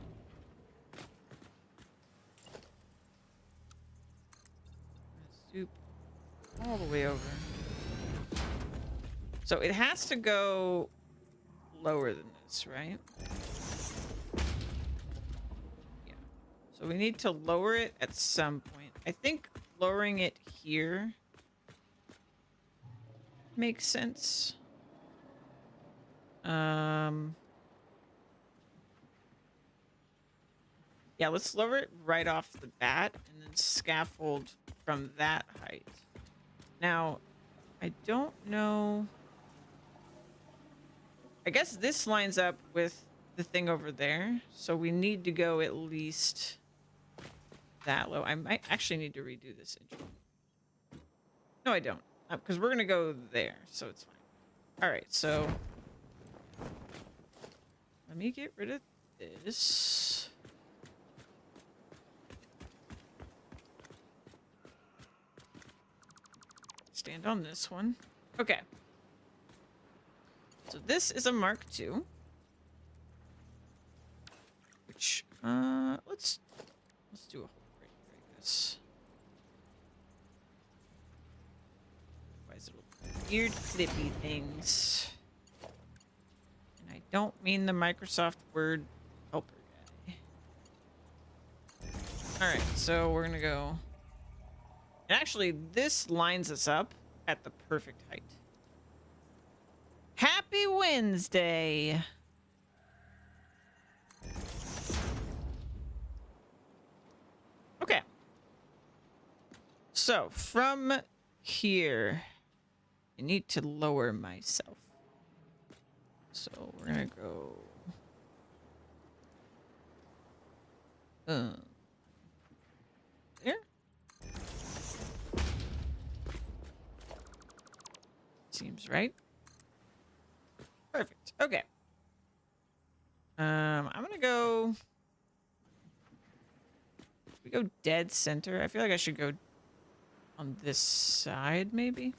Soup all the way over. So it has to go lower than this, right? Yeah. So we need to lower it at some point. I think lowering it here makes sense. Yeah, let's lower it right off the bat and then scaffold from that height. Now, I don't know. I guess this lines up with the thing over there. So we need to go at least that low. I might actually need to redo this intro. No, I don't. Because we're going to go there. So it's fine. All right. So let me get rid of this. Stand on this one. Okay. So this is a Mark II. Which, let's do a hole right here, I guess. Otherwise it'll be weird clippy things. And I don't mean the Microsoft Word helper guy. Alright, so we're gonna go. And actually, this lines us up at the perfect height. Happy Wednesday! Okay. So, from here, I need to lower myself. So, we're gonna go... there? Seems right. Perfect. Okay. I'm gonna go... we go dead center. I feel like I should go on this side, maybe.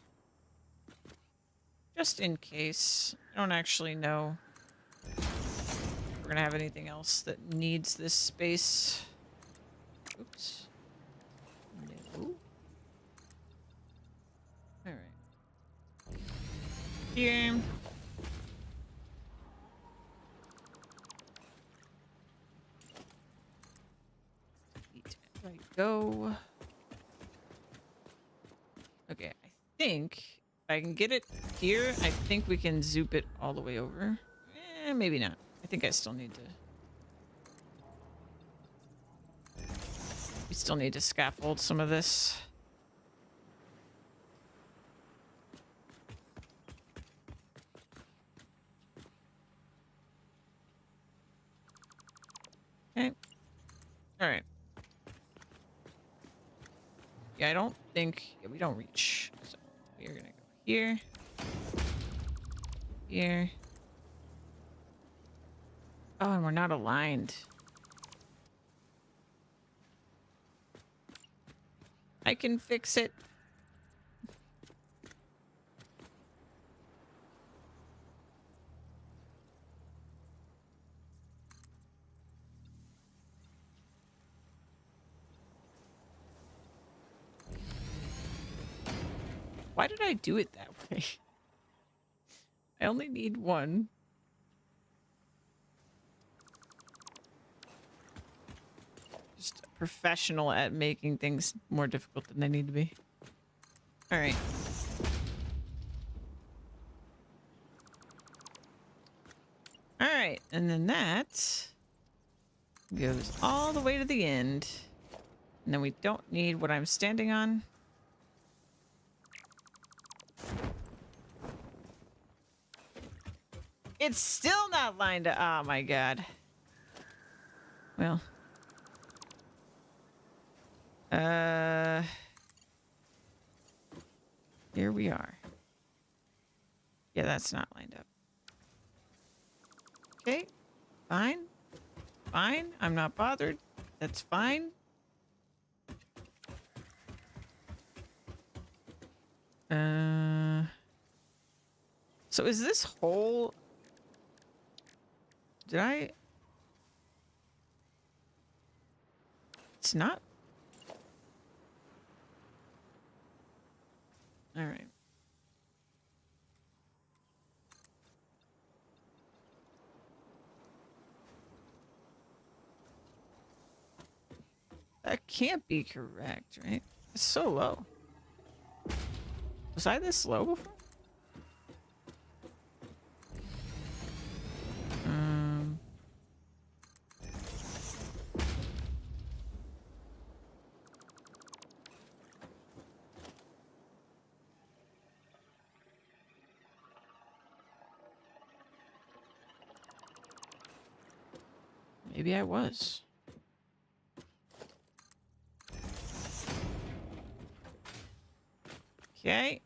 Just in case. I don't actually know if we're gonna have anything else that needs this space. Oops. No. Alright. Here. Right, go. Okay, I think if I can get it here, I think we can zoop it all the way over. Maybe not. I think I still need to... we still need to scaffold some of this. Okay. Alright. Yeah, I don't think... yeah, we don't reach. So we are gonna go here. Here. Oh, and we're not aligned. I can fix it. Why did I do it that way? I only need one. Just a professional at making things more difficult than they need to be. All right. All right, and then that goes all the way to the end. And then we don't need what I'm standing on. It's still not lined up. Oh my god. Well. Here we are. Yeah, that's not lined up. Okay. Fine. Fine. I'm not bothered. That's fine. So is this hole... did I... it's not... all right. That can't be correct, right? It's so low. Was I this low before? Maybe I was. Okay.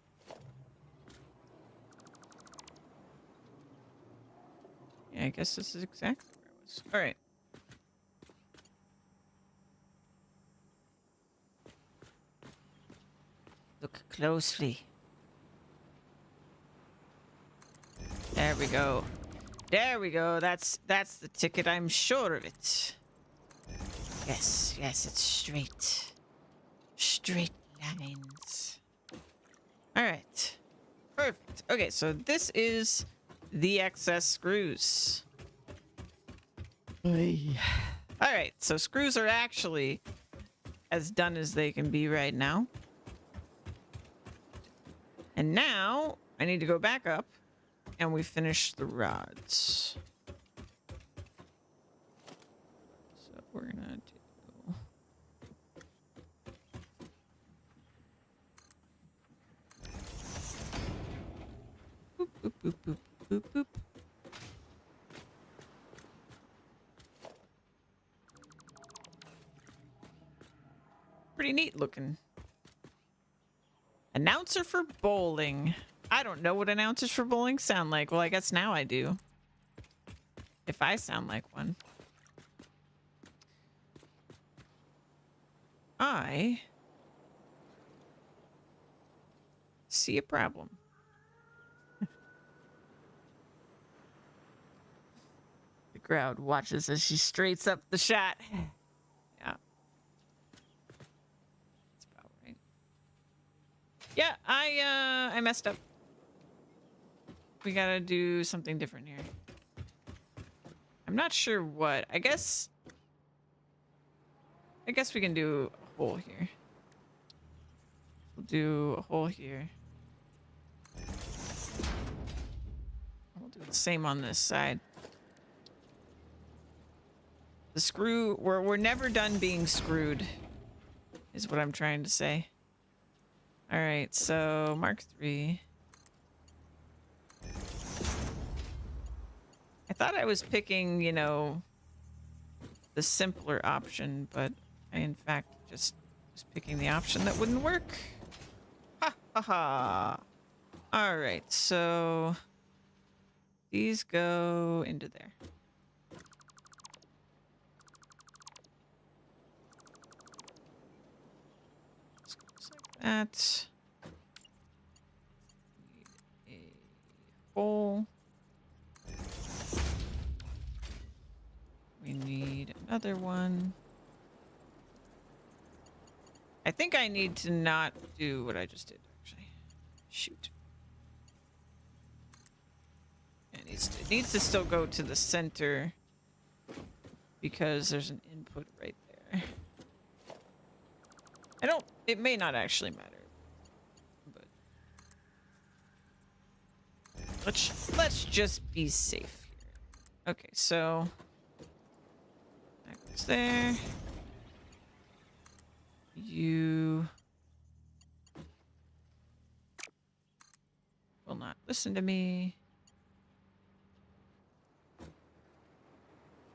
Yeah, I guess this is exactly where I was. All right. Look closely. There we go. There we go. That's the ticket. I'm sure of it. Yes, yes, it's straight. Straight lines. All right. Perfect. Okay, so this is the excess screws. Oy. All right, so screws are actually as done as they can be right now. And now I need to go back up and we finish the rods. So we're gonna do... Boop, boop, boop, boop, boop, boop. Pretty neat looking. Announcer for bowling. I don't know what announcers for bowling sound like. Well, I guess now I do. If I sound like one. I see a problem. The crowd watches as she straights up the shot. Yeah. That's about right. Yeah, I messed up. We gotta do something different here. I'm not sure what. I guess we can do a hole here. We'll do a hole here. We'll do the same on this side. The screw, we're never done being screwed, is what I'm trying to say. All right, so Mark III. I thought I was picking, you know, the simpler option, but I in fact just was picking the option that wouldn't work. Ha ha ha. All right, so these go into there. Just like that. Need a hole. We need another one. I think I need to not do what I just did, actually. Shoot. It needs to still go to the center because there's an input right there. It may not actually matter, but let's just be safe here. Okay, so that goes there. You will not listen to me.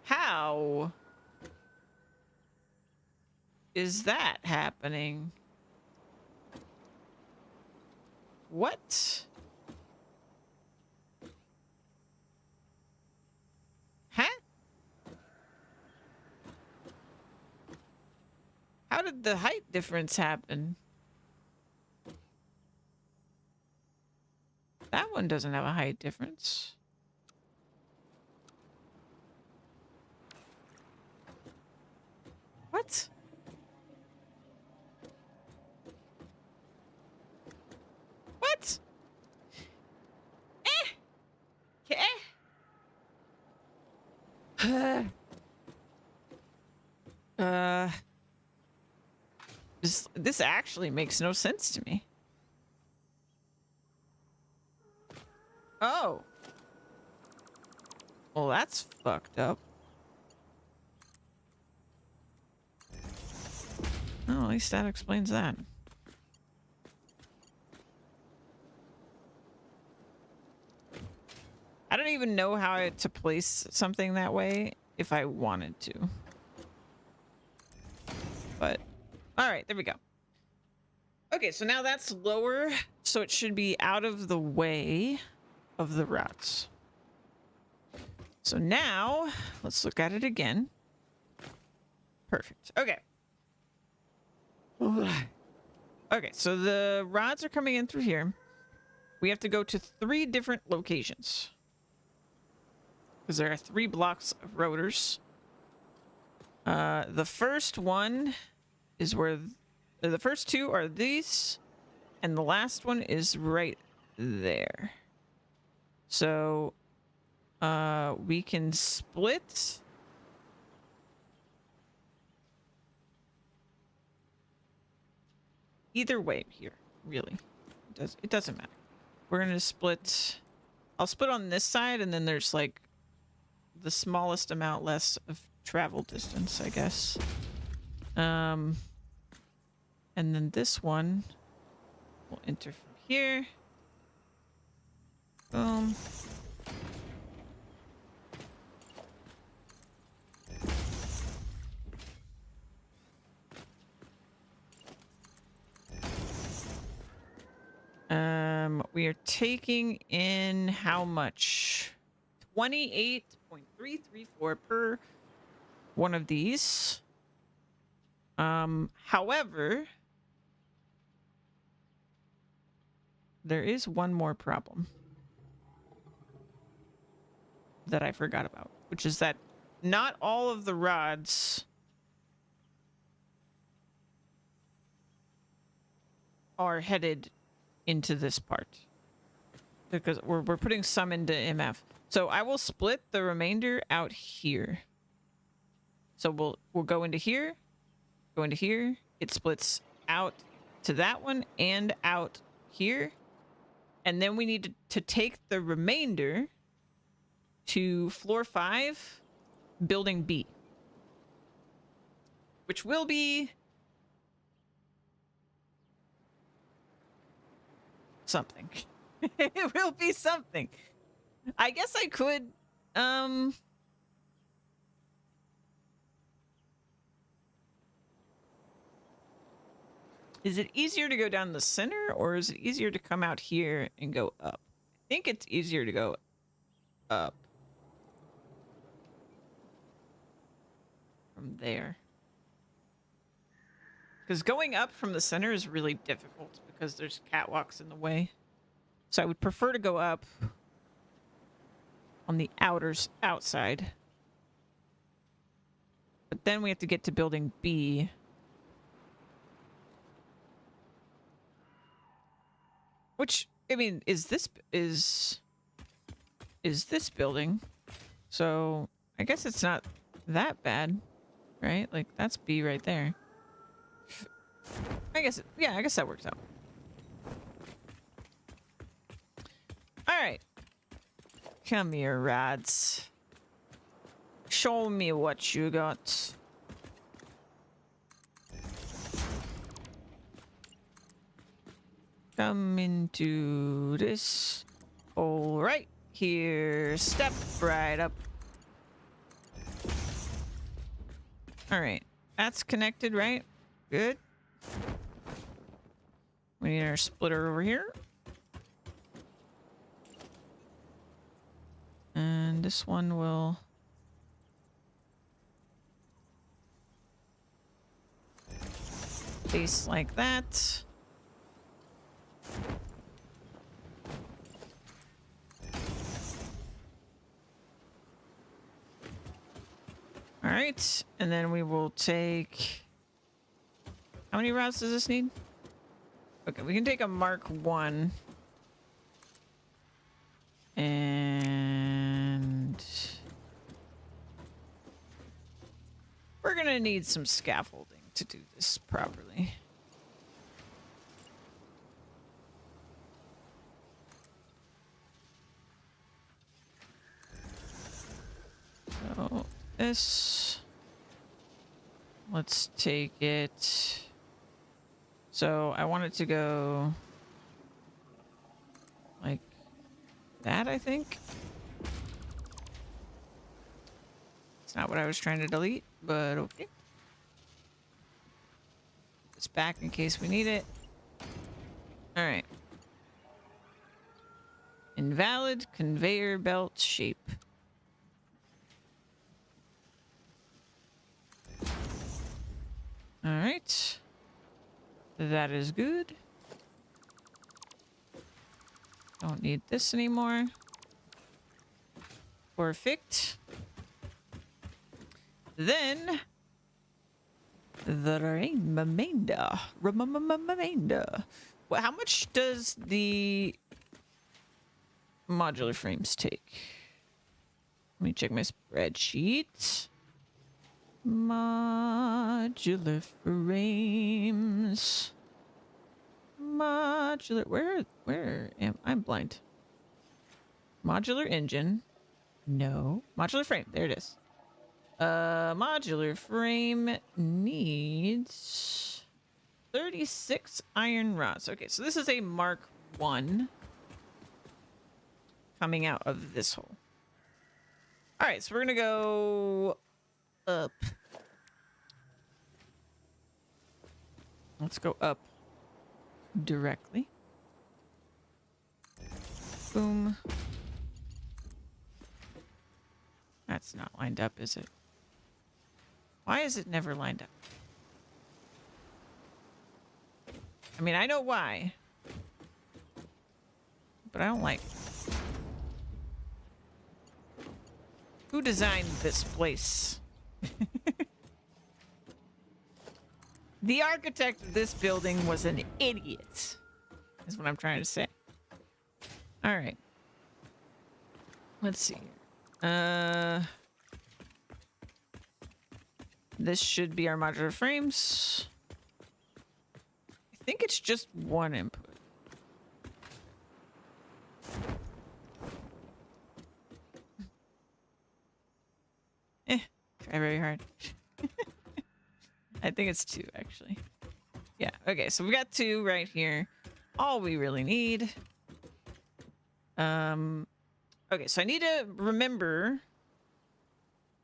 How is that happening? What? Huh? How did the height difference happen? That one doesn't have a height difference. What? What? Eh? Okay. This actually makes no sense to me. Oh. Well, that's fucked up. Oh, at least that explains that. I don't even know how to place something that way if I wanted to. But, all right, there we go. Okay, so now that's lower, so it should be out of the way of the routes. So now, let's look at it again. Perfect. Okay. Okay, so the rods are coming in through here. We have to go to 3 different locations. Because there are 3 blocks of rotors. The first one is where... the first 2 are these. And the last one is right there. So... we can split... either way here, really. It doesn't matter. We're gonna split... I'll split on this side, and then there's like the smallest amount less of travel distance, I guess. And then this one will enter from here. Boom. We are taking in how much? 28.334 per one of these. However, there is one more problem that I forgot about, which is that not all of the rods are headed into this part, because we're putting some into MF. So I will split the remainder out here. So we'll go into here, go into here. It splits out to that one and out here. And then we need to take the remainder to floor 5, building B, which will be something. It will be something. I guess I could is it easier to go down the center, or is it easier to come out here and go up? I think it's easier to go up from there, because going up from the center is really difficult because there's catwalks in the way. So I would prefer to go up on the outside. But then we have to get to building B. Which, I mean, is this building? So I guess it's not that bad, right? Like, that's B right there. I guess that works out. All right. Come here, rods. Show me what you got. Come into this. All right. Here. Step right up. All right. That's connected, right? Good. We need our splitter over here. And this one will... face like that. All right, and then we will take... How many routes does this need? Okay, we can take a Mark 1. And... we're gonna need some scaffolding to do this properly. this. Let's take it. So I want it to go like that, I think. It's not what I was trying to delete, but okay. It's back in case we need it. All right. Invalid conveyor belt shape. All right. That is good. Don't need this anymore. Perfect. Then the remainder. Well, how much does the modular frames take? Let me check my spreadsheet. Modular frames. Modular. Where am I'm blind? Modular engine. No. Modular frame. There it is. Modular frame needs 36 iron rods. Okay, so this is a Mark 1 coming out of this hole. All right, so we're gonna go up. Let's go up directly. Boom. That's not lined up, is it? Why is it never lined up? I mean, I know why. But I don't like it. Who designed this place? The architect of this building was an idiot. Is what I'm trying to say. All right. Let's see. This should be our modular frames. I think it's just one input. Try very hard. I think it's 2, actually. Yeah, okay, so we got 2 right here. All we really need. Okay, so I need to remember.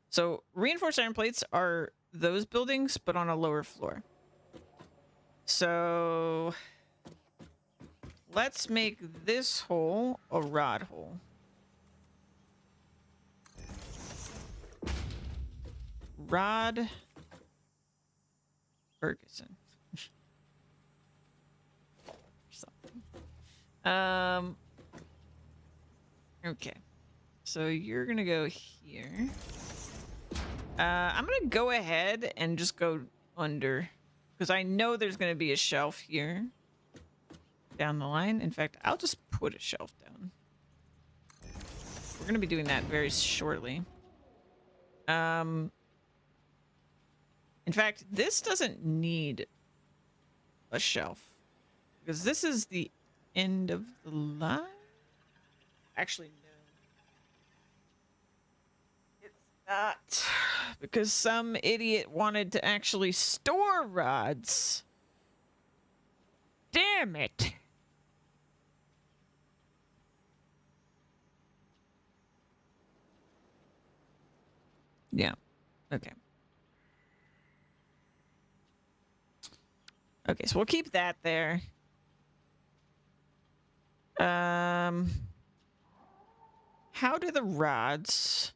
So reinforced iron plates are those buildings, but on a lower floor. So let's make this hole a rod hole. Rod Ferguson. Something. Okay. So you're gonna go here. I'm gonna go ahead and just go under, because I know there's gonna be a shelf here down the line. In fact, I'll just put a shelf down. We're gonna be doing that very shortly. In fact, this doesn't need a shelf, because this is the end of the line. Actually, no. It's not, because some idiot wanted to actually store rods. Damn it. Yeah. Okay. Okay, so we'll keep that there. How do the rods...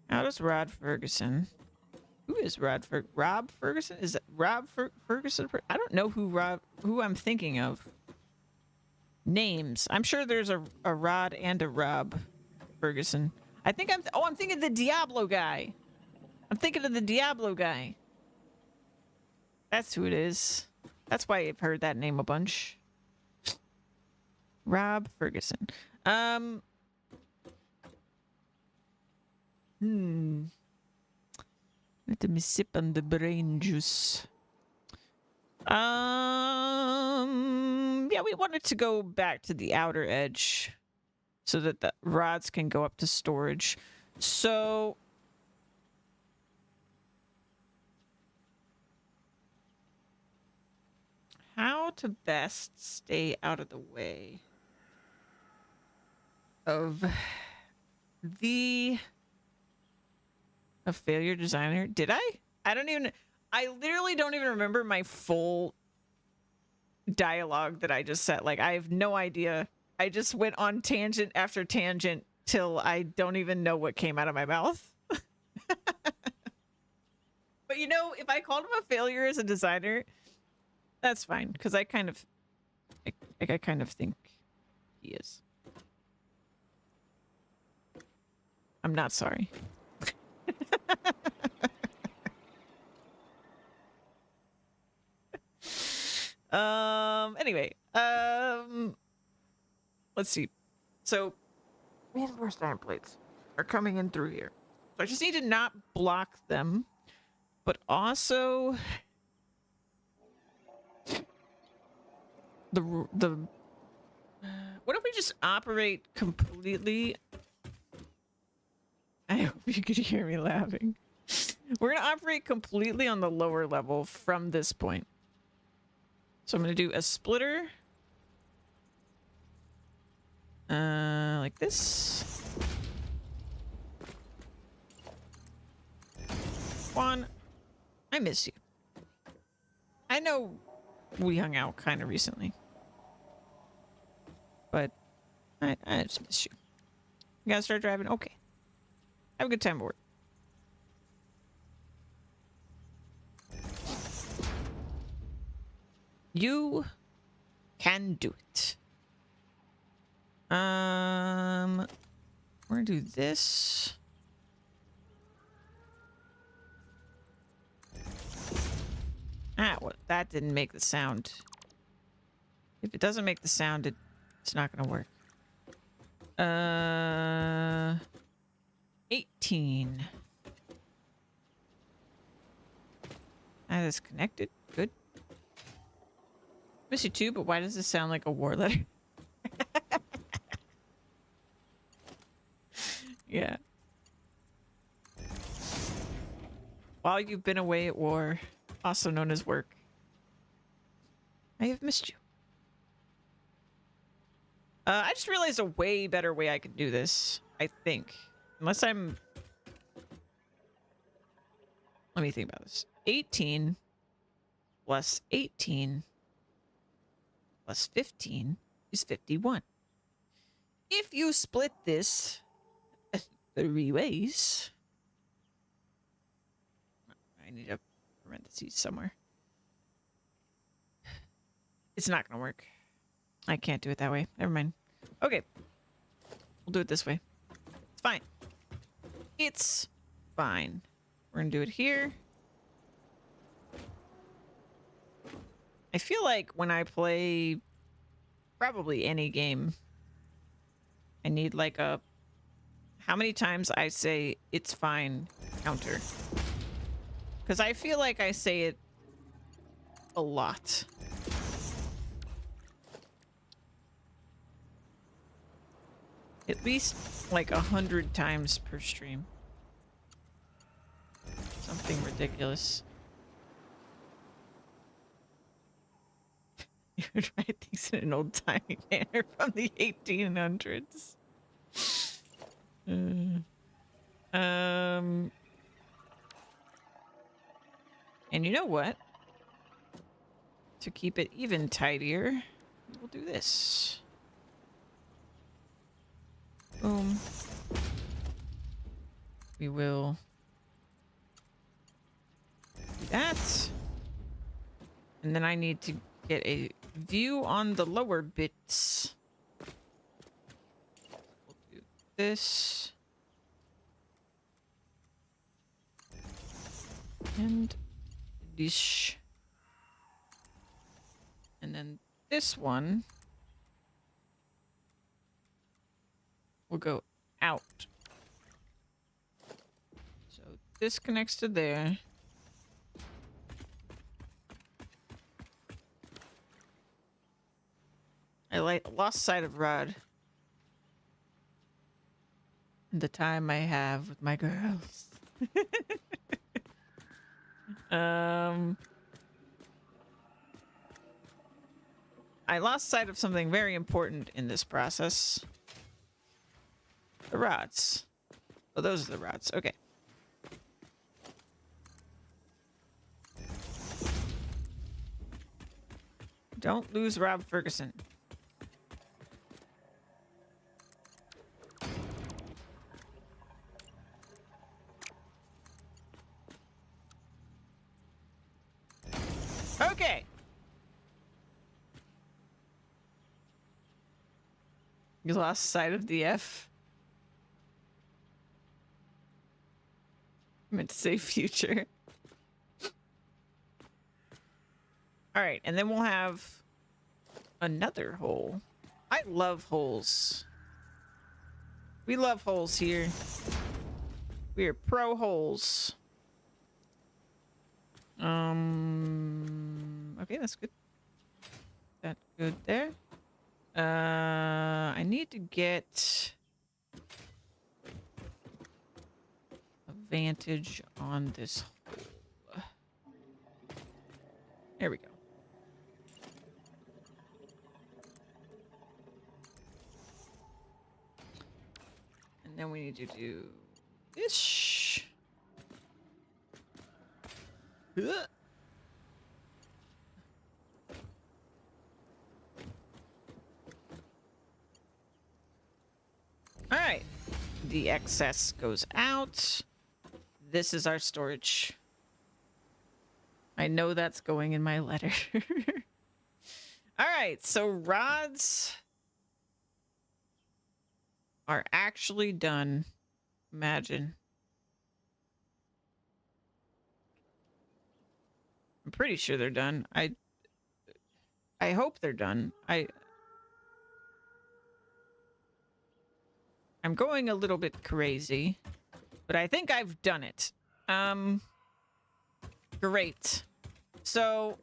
How does Rod Ferguson... Who is Rob Ferguson? Is it Rob Ferguson? I don't know who I'm thinking of. Names. I'm sure there's a Rod and a Rob Ferguson. I think I'm thinking the Diablo guy. I'm thinking of the Diablo guy. That's who it is. That's why I've heard that name a bunch. Rob Ferguson. Let me sip on the brain juice. Yeah, we wanted to go back to the outer edge. so that the rods can go up to storage. So how to best stay out of the way of a failure designer? Did I? I literally don't even remember my full dialogue that I just said. Like, I have no idea. I just went on tangent after tangent till I don't even know what came out of my mouth. But you know, if I called him a failure as a designer, that's fine, because I kind of think he is. I'm not sorry. Anyway, let's see. So reinforced iron plates are coming in through here. So I just need to not block them, but also the what if we just operate completely? I hope you could hear me laughing. We're gonna operate completely on the lower level from this point. So I'm gonna do a splitter. Like this. Juan, I miss you. I know we hung out kind of recently, but I just miss you. You gotta start driving? Okay. Have a good time at work. You can do it. We're gonna do this. Ah, well, that didn't make the sound. If it doesn't make the sound, it's not gonna work. 18. That is connected. Good. Miss you too, but why does this sound like a war letter? Yeah. While you've been away at war, also known as work, I have missed you. I just realized a way better way I could do this, I think. Unless I'm... Let me think about this. 18 plus 18 plus 15 is 51. If you split this 3 ways... I need a parentheses somewhere. It's not gonna work. I can't do it that way. Never mind. Okay. We'll do it this way. It's fine. It's fine. We're gonna do it here. I feel like when I play probably any game, I need like a how many times I say it's fine counter. Because I feel like I say it a lot. At least like 100 times per stream. Something ridiculous. You would write things in an old-timey manner from the 1800s. And you know what? To keep it even tidier, we'll do this. Boom. We will do that. And then I need to get a view on the lower bits. We'll do this. And this. And then this one will go out. So this connects to there. I lost sight of rod. the time I have with my girls. I lost sight of something very important in this process. The rods. Oh, those are the rods. Okay. Don't lose Rob Ferguson. Okay. You lost sight of the F. I meant to say future. All right, and then we'll have another hole. I love holes. We love holes here. We are pro holes. Okay, that's good. That good there. I need to get a vantage on this hole. There we go. And then we need to do this. Ugh. All right. The excess goes out. This is our storage. I know that's going in my letter. All right. So rods are actually done. Imagine. I'm pretty sure they're done. I hope they're done. I'm going a little bit crazy, but I think I've done it. Great. So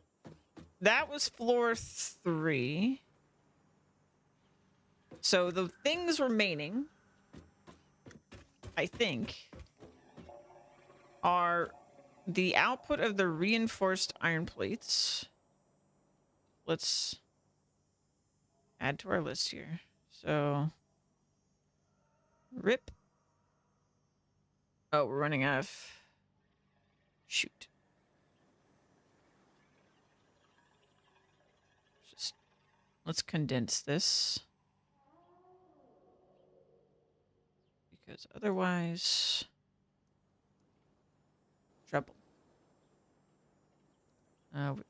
that was floor 3. So the things remaining, I think, are the output of the reinforced iron plates. Let's add to our list here. So rip. Oh, we're running out of... Shoot. Just let's condense this. Because otherwise... trouble.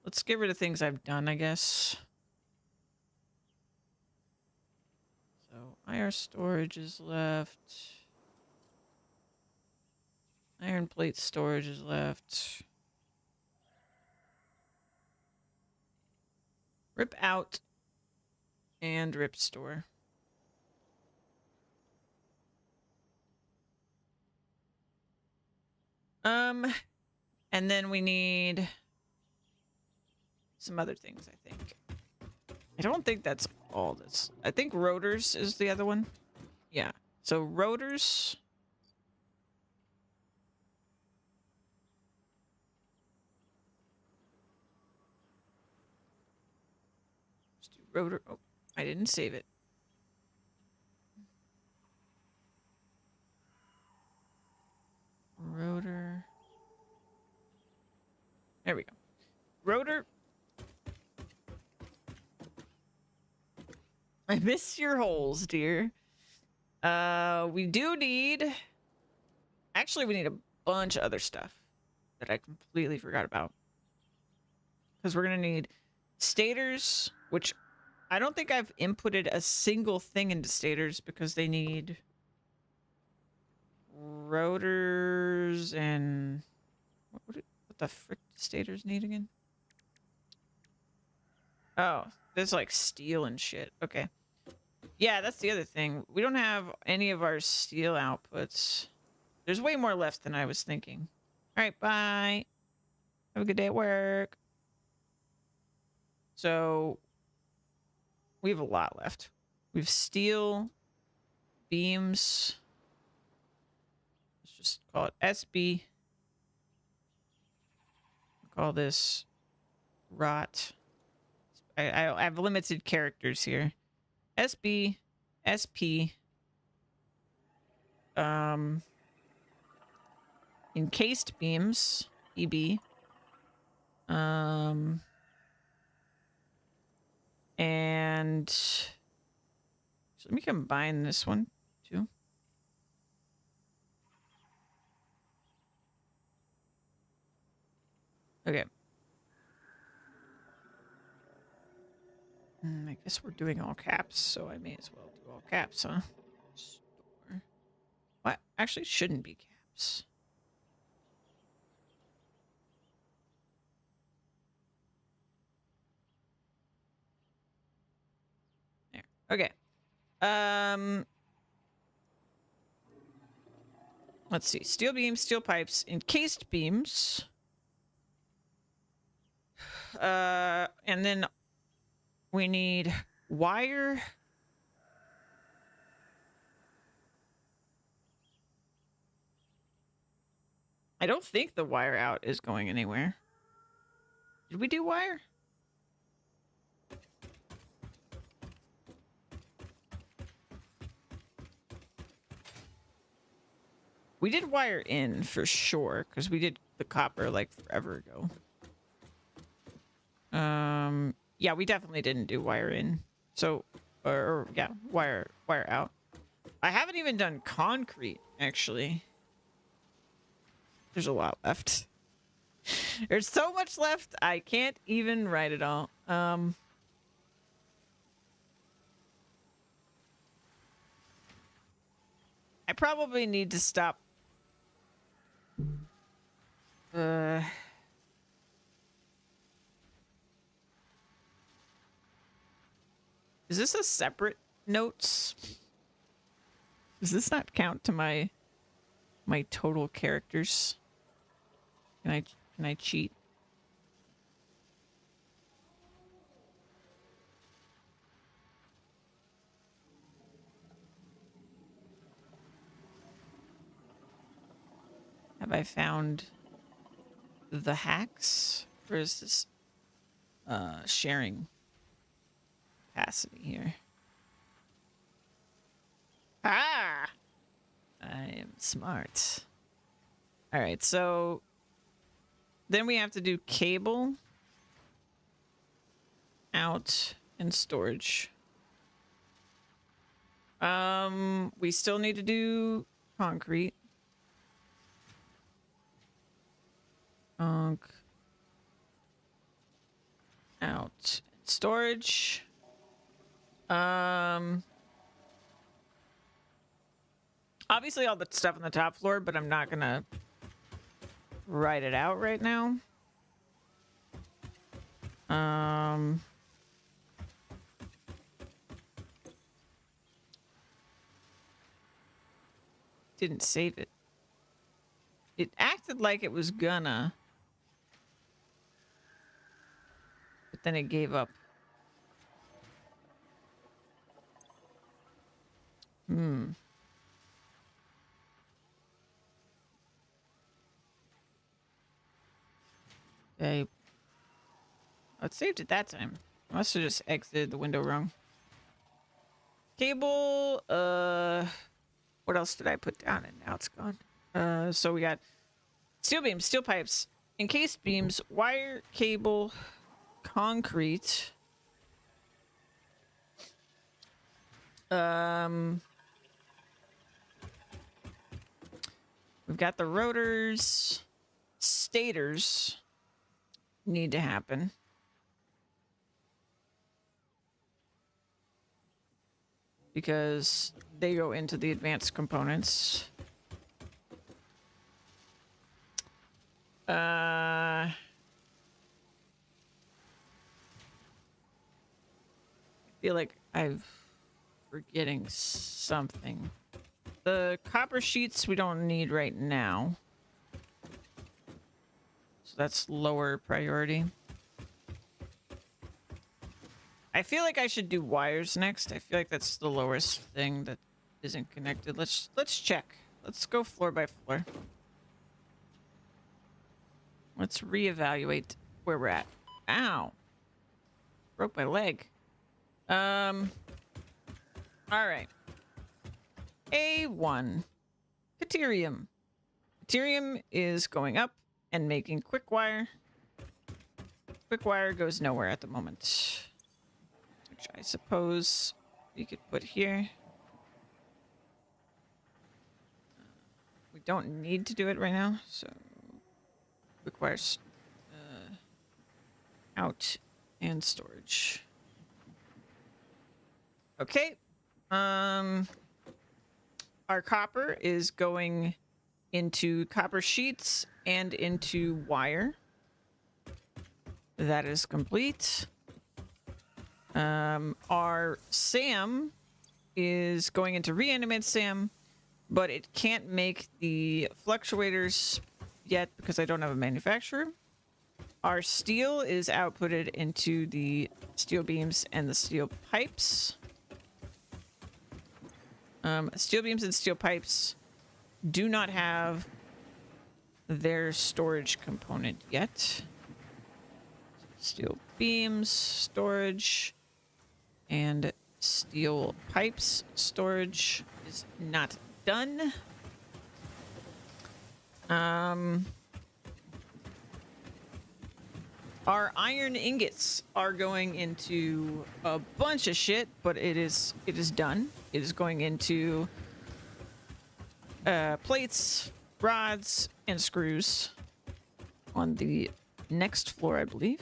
Let's get rid of things I've done, I guess. So iron storage is left. Iron plate storage is left. Rip out and rip store. And then we need some other things, I think. I don't think that's all this. I think rotors is the other one. Yeah. So rotors. Let's do rotor. Oh, I didn't save it. Rotor. There we go. Rotor. I miss your holes, dear. We do need... Actually, we need a bunch of other stuff that I completely forgot about. Because we're going to need stators, which I don't think I've inputted a single thing into stators because they need rotors and... What the frick do stators need again? Oh, there's like steel and shit. Okay. Yeah, that's the other thing. We don't have any of our steel outputs. There's way more left than I was thinking. All right, bye. Have a good day at work. So we have a lot left. We have steel, beams, call it SB. Call this rot. I have limited characters here. SB, SP, encased beams, EB, and so let me combine this one too. Okay. I guess we're doing all caps, so I may as well do all caps, huh? Store. What? Actually, shouldn't be caps. There. Okay. Let's see. Steel beams, steel pipes, encased beams. And then we need wire. I don't think the wire out is going anywhere. Did we do wire? We did wire in for sure, because we did the copper like forever ago. Yeah, we definitely didn't do wire in. So, or yeah, wire out. I haven't even done concrete, actually. There's a lot left. There's so much left, I can't even write it all. I probably need to stop. Is this a separate notes? Does this not count to my total characters? Can I cheat? Have I found the hacks? Or is this sharing capacity here? Ah! I am smart. All right, so then we have to do cable out and storage. We still need to do concrete. Out storage. Obviously all the stuff on the top floor, but I'm not gonna write it out right now. Didn't save it. It acted like it was gonna, but then it gave up. Okay. Oh, it saved it that time. I must have just exited the window wrong. Cable, what else did I put down? And now it's gone. So we got steel beams, steel pipes, encased beams, wire, cable, concrete. We've got the rotors, stators need to happen. Because they go into the advanced components. I feel like I'm forgetting something. The copper sheets we don't need right now. So that's lower priority. I feel like I should do wires next. I feel like that's the lowest thing that isn't connected. Let's check. Let's go floor by floor. Let's reevaluate where we're at. Ow. Broke my leg. All right. A1. Caterium. Caterium is going up and making quick wire. Quick wire goes nowhere at the moment. Which I suppose we could put here. We don't need to do it right now, so quick wires out and storage. Okay. Our copper is going into copper sheets and into wire. That is complete. Our SAM is going into reanimated SAM, but it can't make the fluctuators yet because I don't have a manufacturer. Our steel is outputted into the steel beams and the steel pipes. Steel beams and steel pipes do not have their storage component yet. Steel beams, storage, and steel pipes storage is not done. Our iron ingots are going into a bunch of shit, but it is done. It is going into plates, rods, and screws on the next floor, I believe.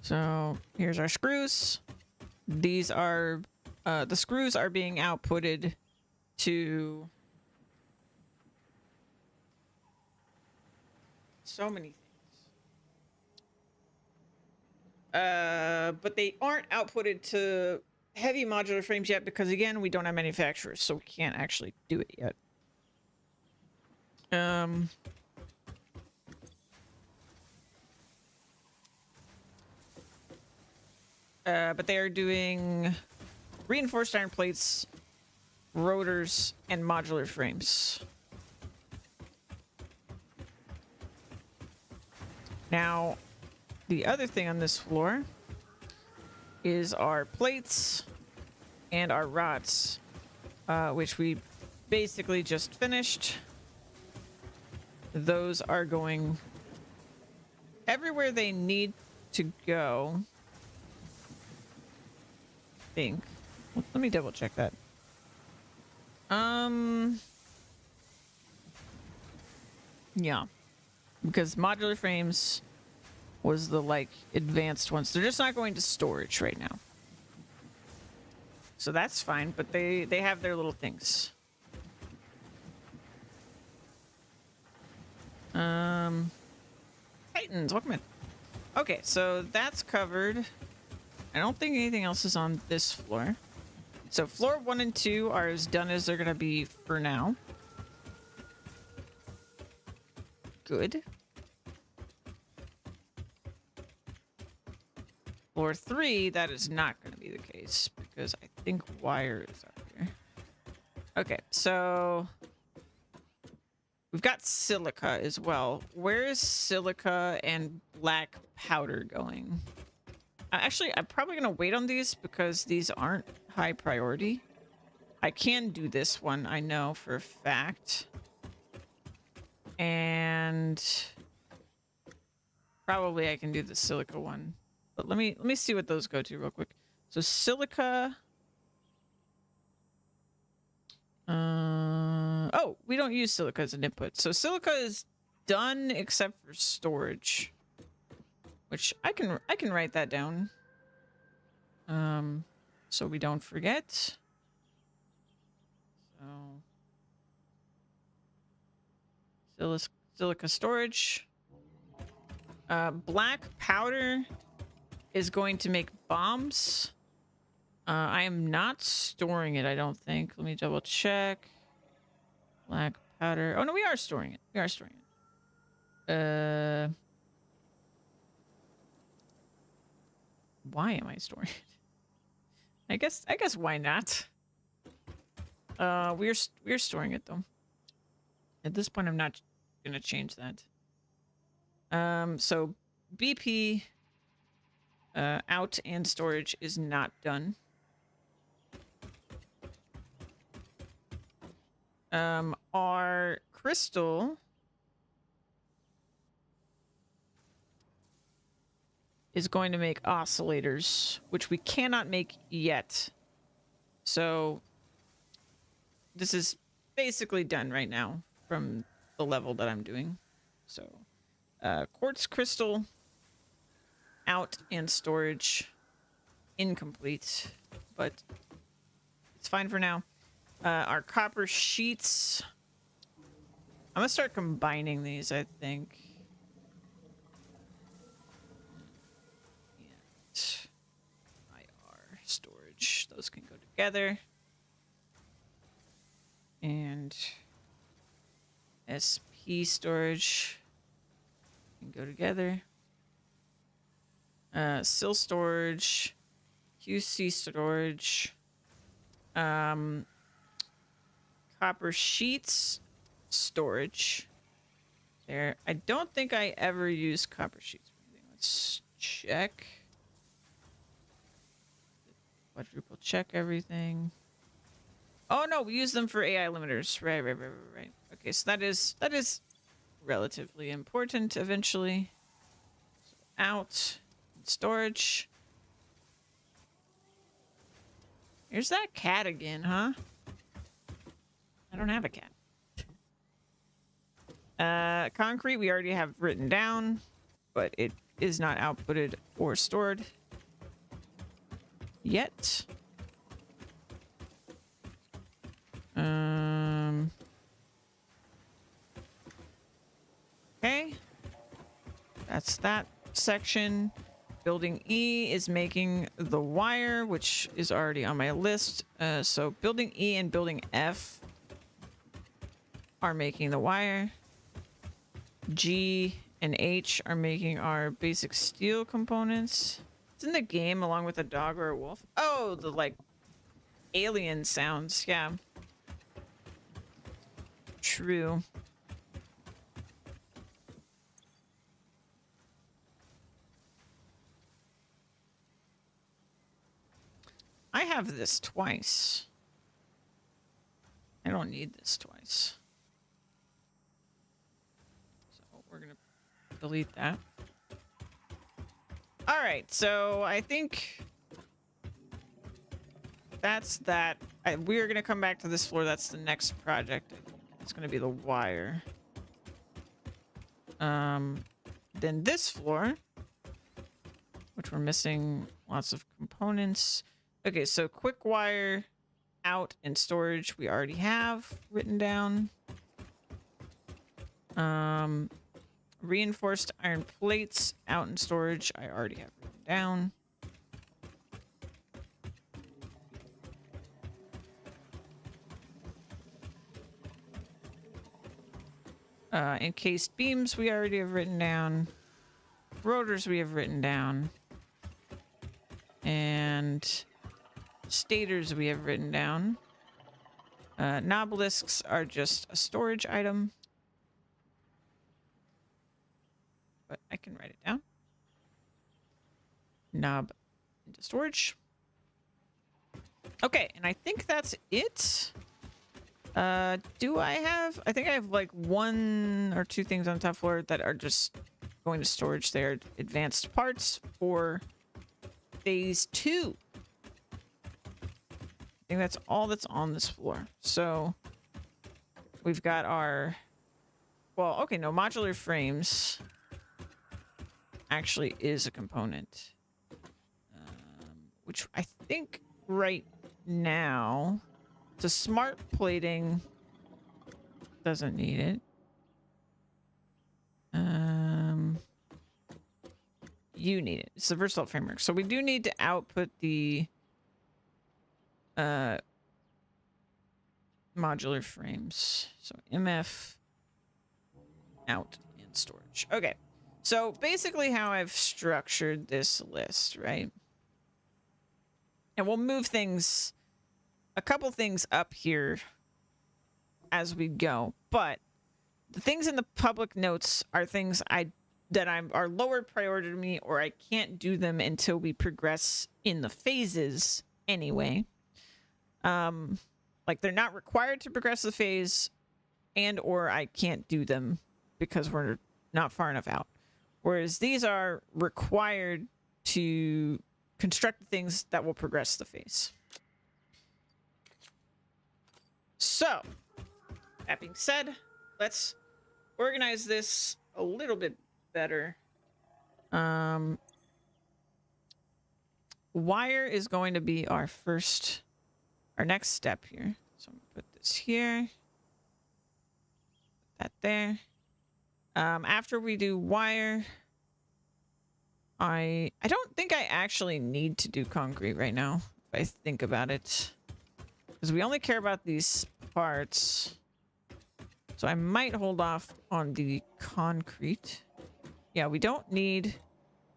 So here's our screws. These are the screws are being outputted to so many things. But they aren't outputted to heavy modular frames yet because, again, we don't have manufacturers, so we can't actually do it yet. But they are doing reinforced iron plates, rotors, and modular frames. Now, the other thing on this floor is our plates and our rods, which we basically just finished. Those are going everywhere they need to go. I think. Let me double check that. Yeah. Because modular frames was the, like, advanced ones. They're just not going to storage right now. So that's fine, but they have their little things. Titans, welcome in. Okay, so that's covered. I don't think anything else is on this floor. So floor 1 and 2 are as done as they're gonna be for now. Good. Floor 3, that is not gonna be the case because I think wire is up here. Okay, so we've got silica as well. Where is silica and black powder going? Actually, I'm probably gonna wait on these because these aren't high priority. I can do this one, I know for a fact. And probably I can do the silica one. But let me see what those go to real quick. So silica. Oh, we don't use silica as an input. So silica is done except for storage. Which I can write that down. So we don't forget. So silica storage. Black powder is going to make bombs. I am not storing it, I don't think. Let me double check. Black powder. Oh no, we are storing it. We are storing it. Why am I storing it? I guess why not? We're storing it though. At this point, I'm not gonna change that. So BP out and storage is not done. Our crystal is going to make oscillators, which we cannot make yet. So this is basically done right now from the level that I'm doing. So quartz crystal out and storage incomplete, but it's fine for now. Our copper sheets, I'm gonna start combining these, I think. And IR storage, those can go together. And SP storage can go together. SIL storage, QC storage, copper sheets storage. There. I don't think I ever use copper sheets. Let's check. Quadruple check everything. Oh no, we use them for AI limiters. Right. Okay, so that is relatively important eventually. So out storage. Here's that cat again, huh? I don't have a cat. Concrete we already have written down, but it is not outputted or stored yet. Okay. That's that section. Building E is making the wire, which is already on my list. So building E and building F are making the wire. G and H are making our basic steel components. It's in the game along with a dog or a wolf. Oh, the like alien sounds. Yeah. True. I have this twice. I don't need this twice. So we're going to delete that. All right, so I think that's that. We're going to come back to this floor. That's the next project. It's going to be the wire. Then this floor, which we're missing lots of components. Okay, so quick wire out and storage we already have written down. Reinforced iron plates out and storage I already have written down. Encased beams we already have written down. Rotors we have written down. And stators we have written down. Nobelisks are just a storage item. But I can write it down. Knob into storage. Okay, and I think that's it. Do I have... I think I have like one or two things on the top floor that are just going to storage. They are advanced parts for phase 2. I think that's all that's on this floor. So we've got our... Well, okay, no, modular frames actually is a component. Which I think right now... So smart plating doesn't need it. You need it. It's the versatile framework. So we do need to output the modular frames. So MF out and storage. Okay. So basically how I've structured this list, right? And we'll move things, a couple things up here as we go. But the things in the public notes are things are lower priority to me, or I can't do them until we progress in the phases anyway. Like they're not required to progress the phase, and or I can't do them because we're not far enough out. Whereas these are required to construct the things that will progress the phase. So, that being said, let's organize this a little bit better. Wire is going to be our next step here. So I'm gonna put this here, put that there. After we do wire, I don't think I actually need to do concrete right now, if I think about it. Because we only care about these parts. So I might hold off on the concrete. Yeah, we don't need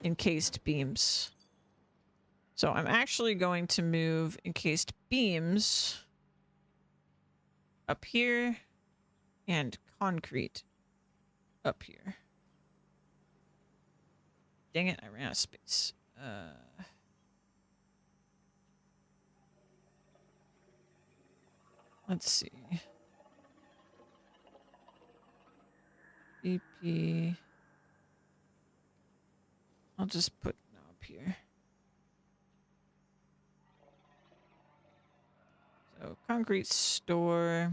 encased beams. So I'm actually going to move encased beams up here and concrete up here. Dang it, I ran out of space. Let's see. BP. I'll just put no up here. So concrete store.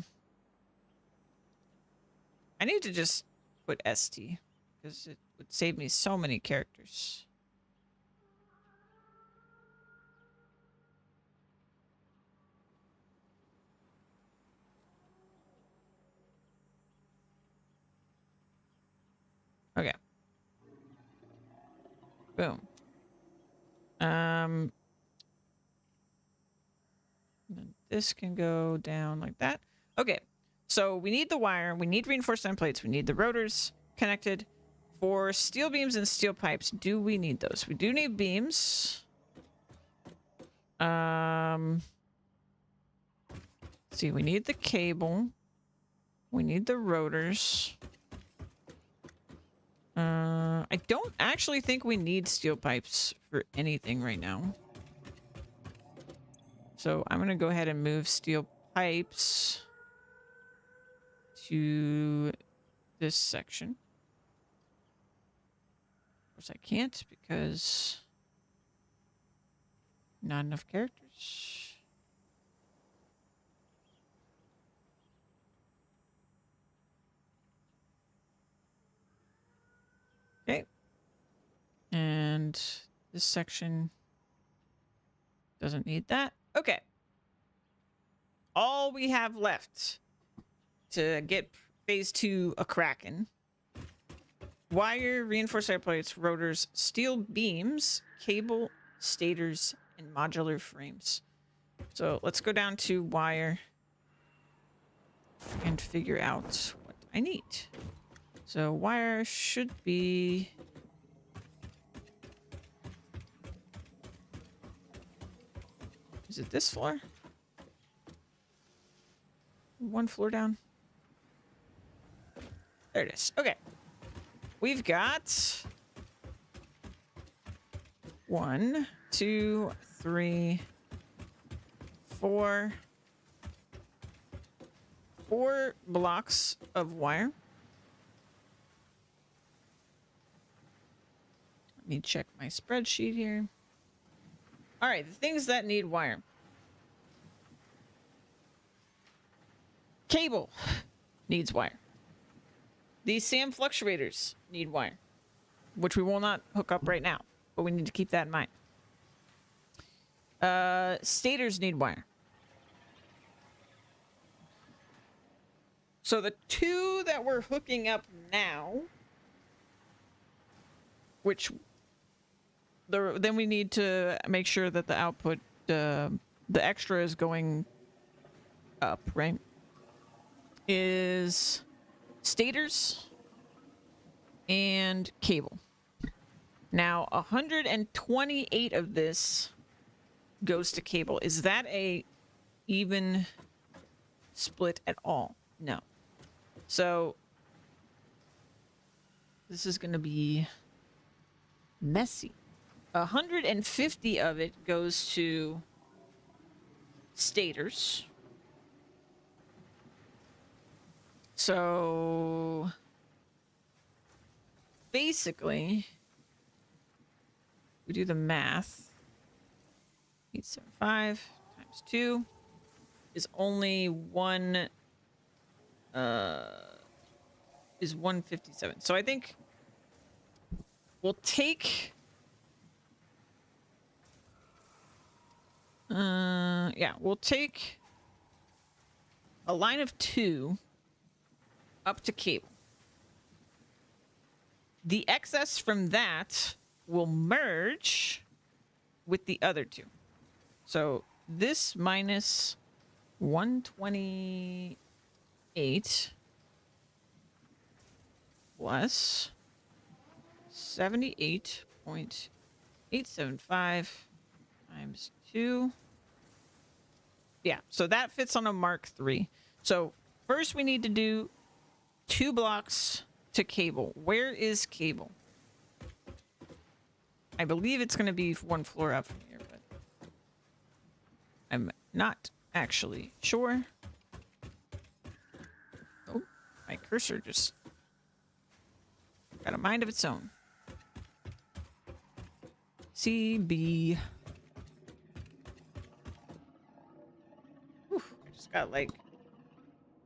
I need to just put ST because it would save me so many characters. Okay. Boom. And this can go down like that. Okay. So we need the wire. We need reinforced end plates. We need the rotors connected. For steel beams and steel pipes, do we need those? We do need beams. Let's see, we need the cable. We need the rotors. I don't actually think we need steel pipes for anything right now. So I'm going to go ahead and move steel pipes to this section. Of course I can't because not enough characters. Okay. And this section doesn't need that. Okay. All we have left to get phase 2 a crackin'. Wire, reinforced air plates, rotors, steel beams, cable, stators, and modular frames. So let's go down to wire and figure out what I need. So wire should be... Is it this floor? One floor down. There it is. Okay. We've got 1, 2, 3, 4 blocks of wire. Let me check my spreadsheet here. All right, the things that need wire. Cable needs wire. These SAM fluctuators need wire, which we will not hook up right now, but we need to keep that in mind. Stators need wire. So the 2 that we're hooking up now, which then we need to make sure that the output, the extra is going up, right? Is stators and cable. Now, 128 of this goes to cable. Is that a even split at all? No. So this is going to be messy. 150 of it goes to stators. So basically, we do the math. 875 times 2 is only is 157. So I think we'll take we'll take a line of 2 up to cable. The excess from that will merge with the other 2. So this minus 128 plus 78.875 times 2. Yeah, so that fits on a Mark III. So first we need to do 2 blocks to cable. Where is cable? I believe it's going to be 1 floor up from here, but I'm not actually sure. Oh, my cursor just got a mind of its own. CB. Whew, I just got like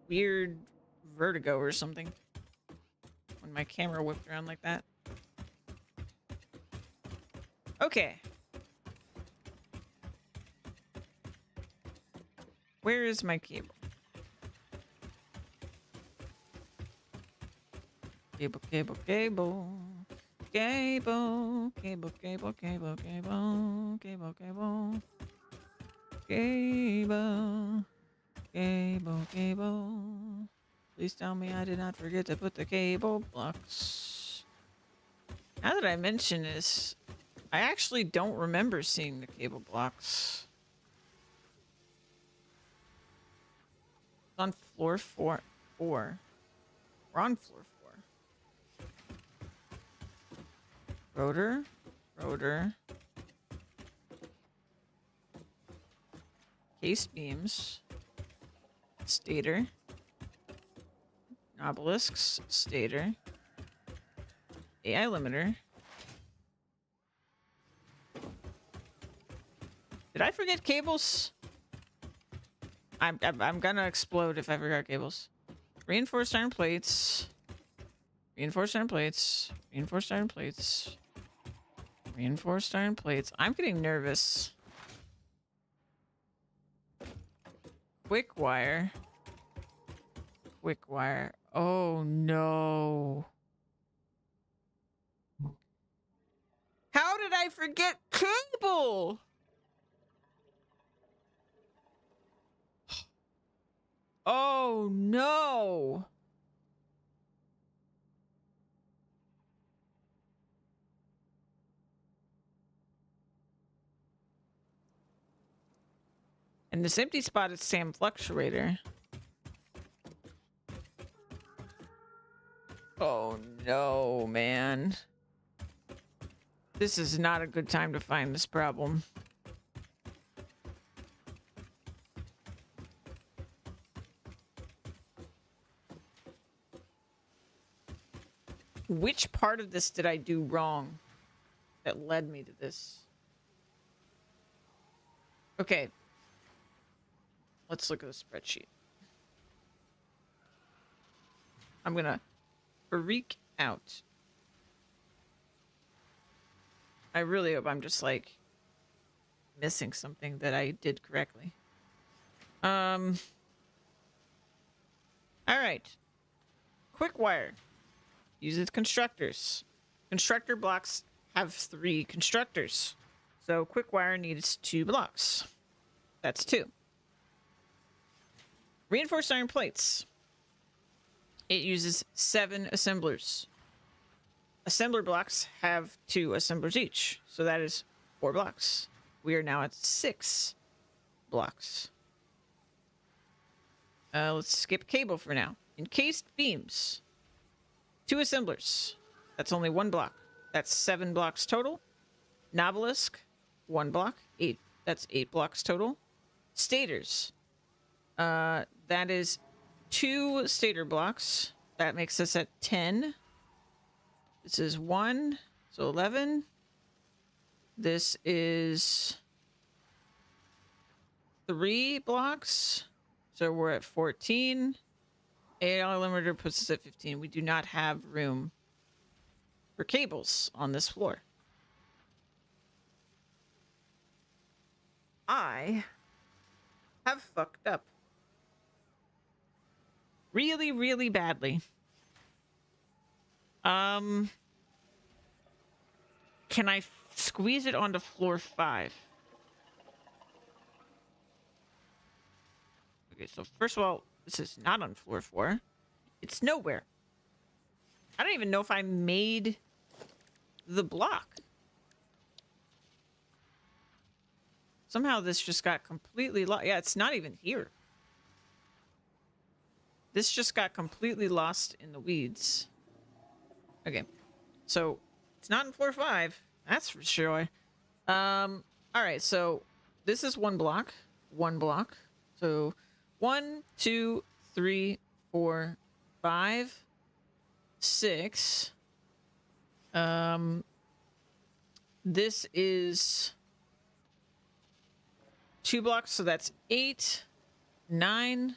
weird vertigo or something when my camera whipped around like that. Okay. Where is my cable? Cable, cable, cable. Cable, cable, cable, cable, cable, cable, cable. Cable. Cable, cable. Please tell me I did not forget to put the cable blocks. Now that I mention this, I actually don't remember seeing the cable blocks. It's on floor 4. We're on floor 4. Rotor, rotor. Case beams. Stator. Obelisks. Stator. AI limiter. Did I forget cables? I'm gonna explode if I forgot cables. Reinforced iron plates. Reinforced iron plates. Reinforced iron plates. Reinforced iron plates. I'm getting nervous. Quick wire. Quick wire. Oh no. How did I forget cable? Oh no. And this empty spot is Sam Fluctuator. Oh no, man. This is not a good time to find this problem. Which part of this did I do wrong that led me to this? Okay. Let's look at the spreadsheet. I'm gonna freak out. I really hope I'm just like missing something that I did correctly. All right. Quick wire uses constructors. Constructor blocks have 3 constructors. So quick wire needs 2 blocks. That's 2. Reinforced iron plates. It uses 7 assemblers. Assembler blocks have 2 assemblers each. So that is 4 blocks. We are now at 6 blocks. Let's skip cable for now. Encased beams. 2 assemblers. That's only 1 block. That's 7 blocks total. Obelisk, 1 block. 8. That's 8 blocks total. Stators. That is 2 stator blocks. That makes us at 10. This is 1, so 11. This is 3 blocks, so we're at 14. AI limiter puts us at 15. We do not have room for cables on this floor. I have fucked up. Really, really badly. Can I squeeze it onto floor 5? Okay, so first of all, this is not on floor 4. It's nowhere. I don't even know if I made the block. Somehow this just got completely lost. Yeah, it's not even here. This just got completely lost in the weeds. Okay, so it's not in floor 5. That's for sure. All right, so this is 1 block. 1 block. So 1, 2, 3, 4, 5, 6. This is 2 blocks, so that's 8, 9.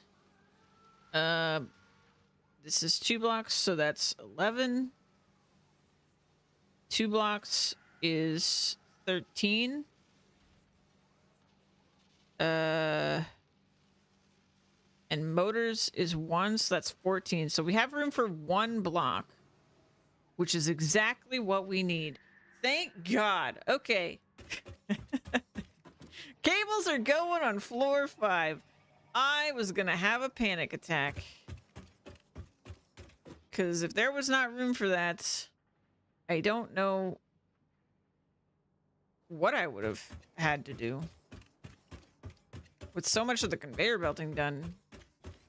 This is 2 blocks, so that's 11. 2 blocks is 13. And motors is 1, so that's 14. So we have room for 1 block, which is exactly what we need. Thank God. Okay. Cables are going on floor 5. I was gonna have a panic attack. Because if there was not room for that, I don't know what I would have had to do. With so much of the conveyor belting done,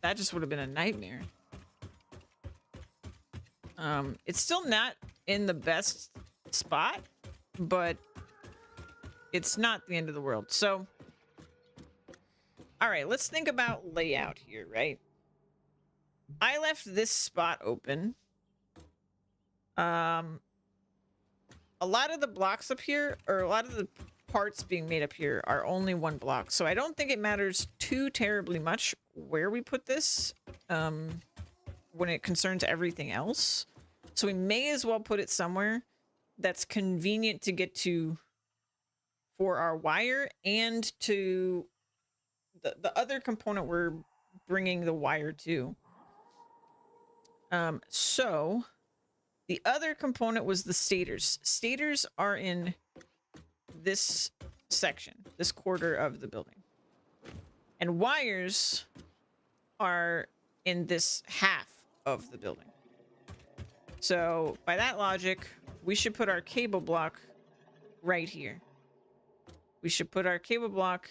that just would have been a nightmare. It's still not in the best spot, but it's not the end of the world. So, all right, let's think about layout here, right? I left this spot open. A lot of the blocks up here, or a lot of the parts being made up here, are only 1 block. So I don't think it matters too terribly much where we put this when it concerns everything else. So we may as well put it somewhere that's convenient to get to for our wire and to the other component we're bringing the wire to. So the other component was the stators. Stators are in this section, this quarter of the building. And wires are in this half of the building. So by that logic, we should put our cable block right here. We should put our cable block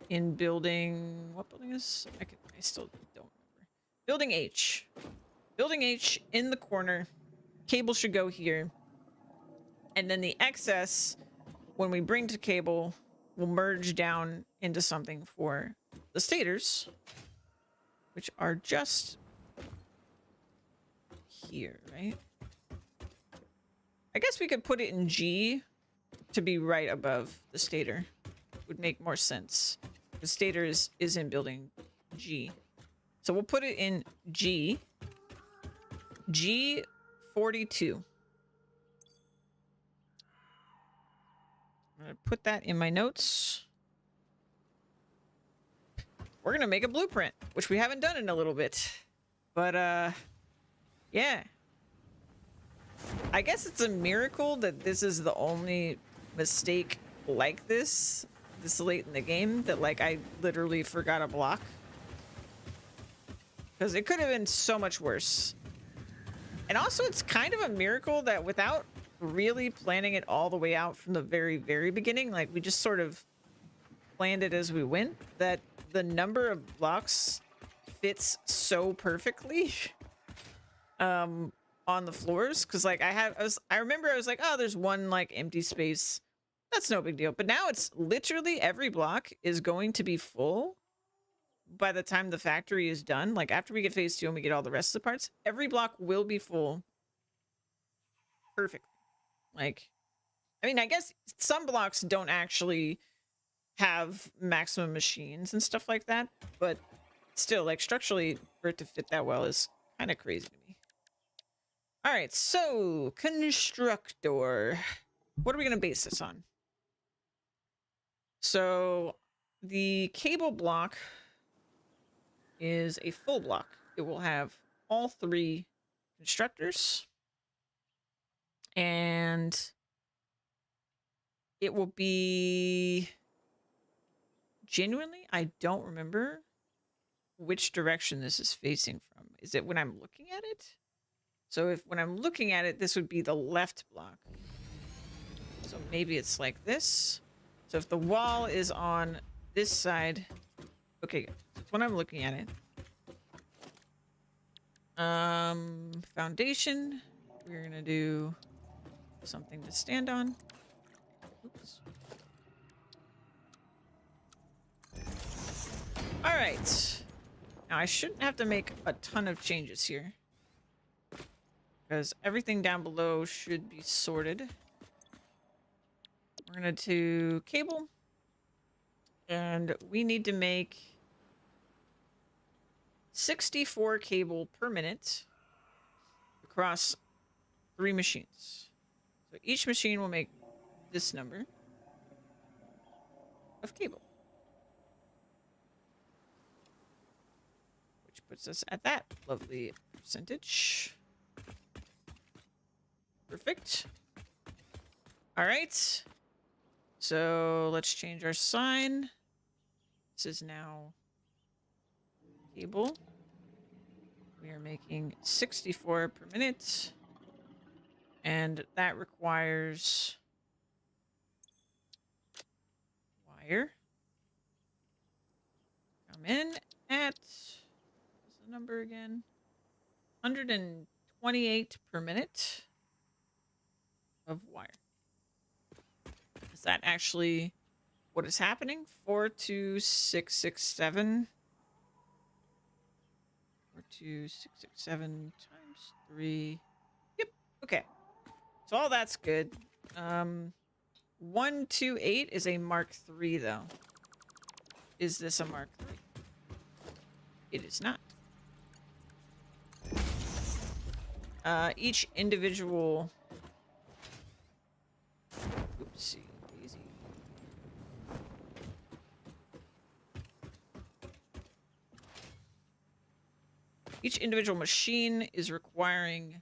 in building... What building is... I still don't remember. Building H. Building H in the corner. Cable should go here. And then the excess, when we bring to cable, will merge down into something for the stators, which are just here, right? I guess we could put it in G to be right above the stator. Would make more sense. The stator is in building G. So we'll put it in G. G42. I'm going to put that in my notes. We're going to make a blueprint, which we haven't done in a little bit. But, yeah. I guess it's a miracle that this is the only mistake like this late in the game, that, like, I literally forgot a block. Because it could have been so much worse. And also, it's kind of a miracle that without really planning it all the way out from the very, very beginning, like, we just sort of planned it as we went that the number of blocks fits so perfectly on the floors, because like I remember I was like, oh, there's one like empty space, that's no big deal, but now it's literally every block is going to be full by the time the factory is done. Like after we get phase 2 and we get all the rest of the parts, every block will be full perfectly. Like, I mean, I guess some blocks don't actually have maximum machines and stuff like that, but still, like, structurally for it to fit that well is kind of crazy to me. All right, so constructor, what are we gonna base this on? So the cable block is a full block. It will have all 3 constructors, and it will be, genuinely, I don't remember which direction this is facing from. Is it when I'm looking at it? So if when I'm looking at it, this would be the left block. So maybe it's like this. So if the wall is on this side, okay, good. So when I'm looking at it. Foundation, we're gonna do something to stand on. Oops. All right. Now I shouldn't have to make a ton of changes here, because everything down below should be sorted. We're gonna do cable, and we need to make 64 cable per minute across 3 machines. So each machine will make this number of cable, which puts us at that lovely percentage. Perfect. All right. So let's change our sign. This is now cable. We are making 64 per minute. And that requires wire. Come in at, what's the number again? 128 per minute of wire. Is that actually what is happening? 42667. 42667 times 3. Yep. Okay. So all that's good. 128 is a Mark III though. Is this a Mark III? It is not. Each individual. Oopsie daisy. Each individual machine is requiring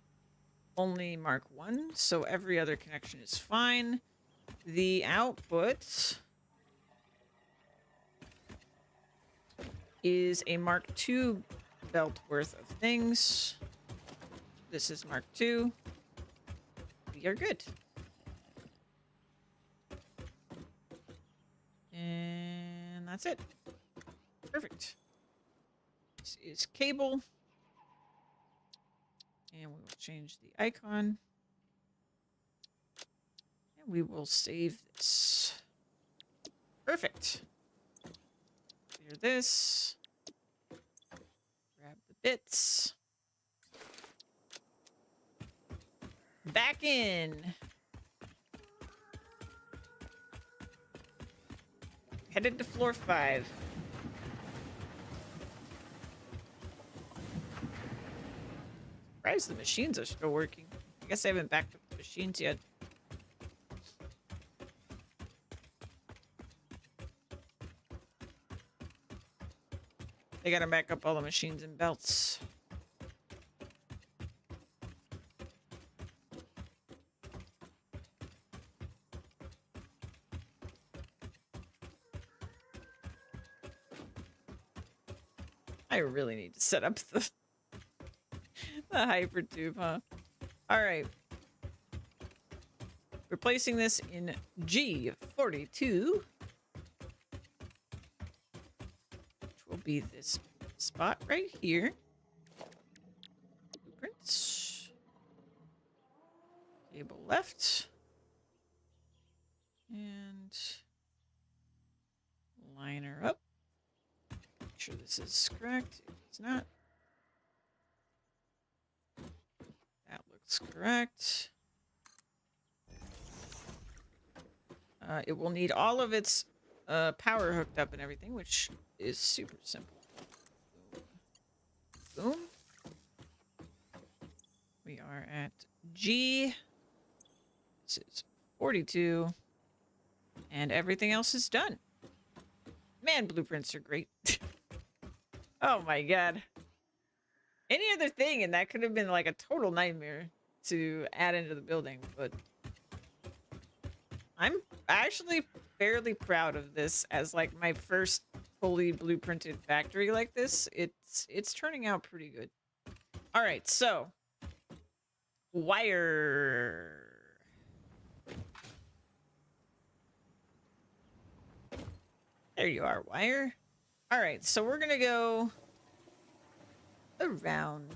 only Mark 1, so every other connection is fine. The output is a Mark II belt worth of things. This is Mark II. We are good. And that's it. Perfect. This is cable. And we will change the icon. And we will save this. Perfect. Clear this. Grab the bits. Back in. Headed to floor 5. Surprised the machines are still working. I guess I haven't backed up the machines yet. They gotta back up all the machines and belts. I really need to set up the hyper tube, huh? All right. Replacing this in G42. be this spot right here. Blueprints. Cable left. And liner up. Make sure this is correct. If it's not, that looks correct. It will need all of its power hooked up and everything, which is super simple. Boom. We are at G. This is 42. And everything else is done. Man, blueprints are great. Oh my god. Any other thing, and that could have been like a total nightmare to add into the building, but I'm actually fairly proud of this as like my first fully blueprinted factory like this. It's turning out pretty good. All right, so wire. There you are, wire. All right, so we're gonna go around.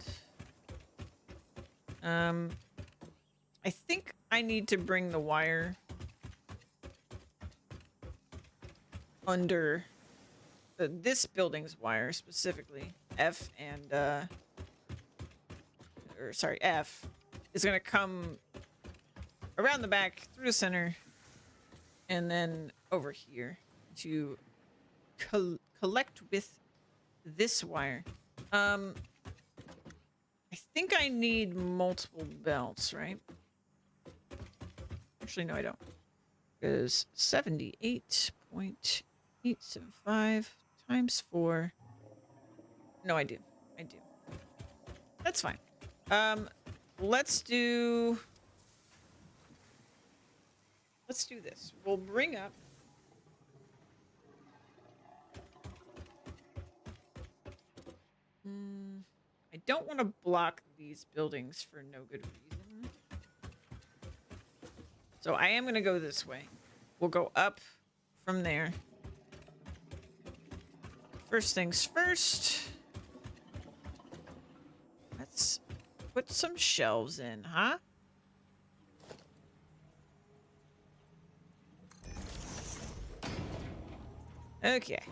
I think I need to bring the wire under this building's wire specifically. F and or sorry, F is gonna come around the back through the center and then over here to collect with this wire. I think I need multiple belts, right? Actually, no, I don't. Because 78.875 times 4. No, I do. I do. That's fine. Let's do this. We'll bring up I don't want to block these buildings for no good reason. So I am going to go this way. We'll go up from there. First things first. Let's put some shelves in, huh? Okay.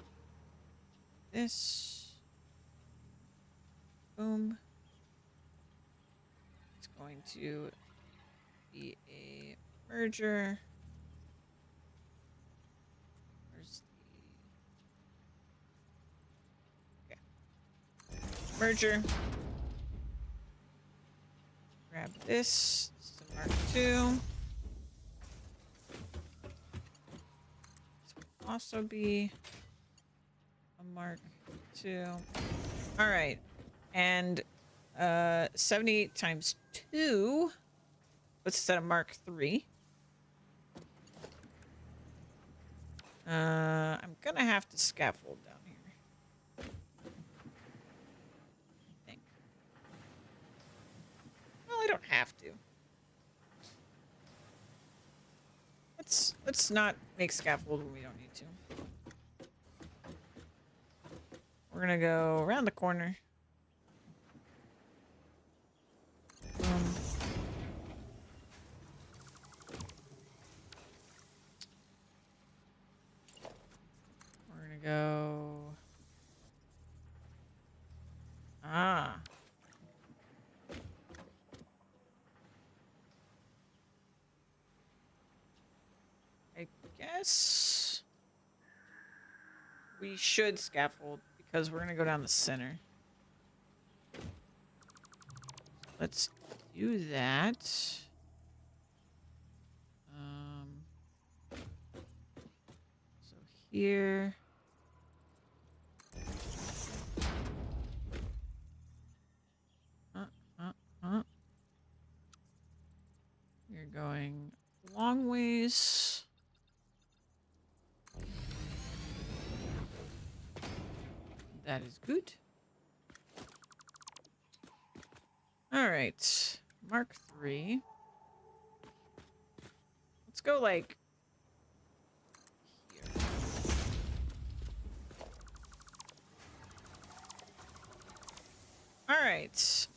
This. Boom. It's going to be a merger. Where's the... Okay. Merger. Grab this. This is a Mark II. This will also be a Mark II. All right. And 78 times 2. Let's set a Mark III. I'm gonna have to scaffold down here. I think. Well, I don't have to. Let's not make scaffold when we don't need to. We're gonna go around the corner. We're gonna go. Ah. I guess we should scaffold because we're gonna go down the center. Let's do that. So here. You're going long ways. That is good. All right, Mark III. Let's go like here. All right.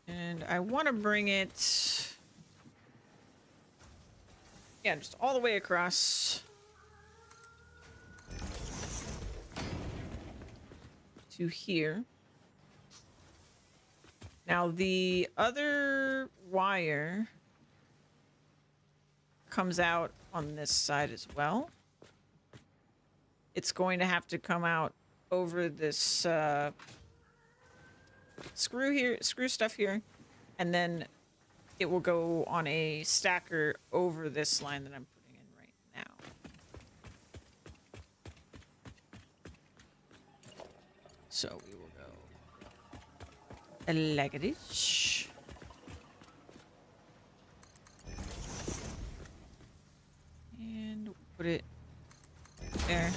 And I want to bring it... Yeah, just all the way across to here. Now, the other wire comes out on this side as well. It's going to have to come out over this screw stuff here, and then it will go on a stacker over this line that I'm putting in right now. So we will go like this. And put it there.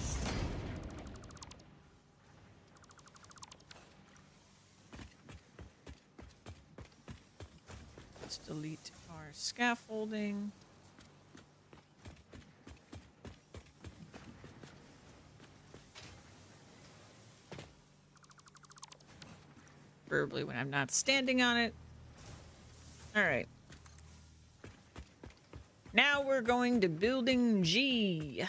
Let's delete our scaffolding. Preferably when I'm not standing on it. All right. Now we're going to building G.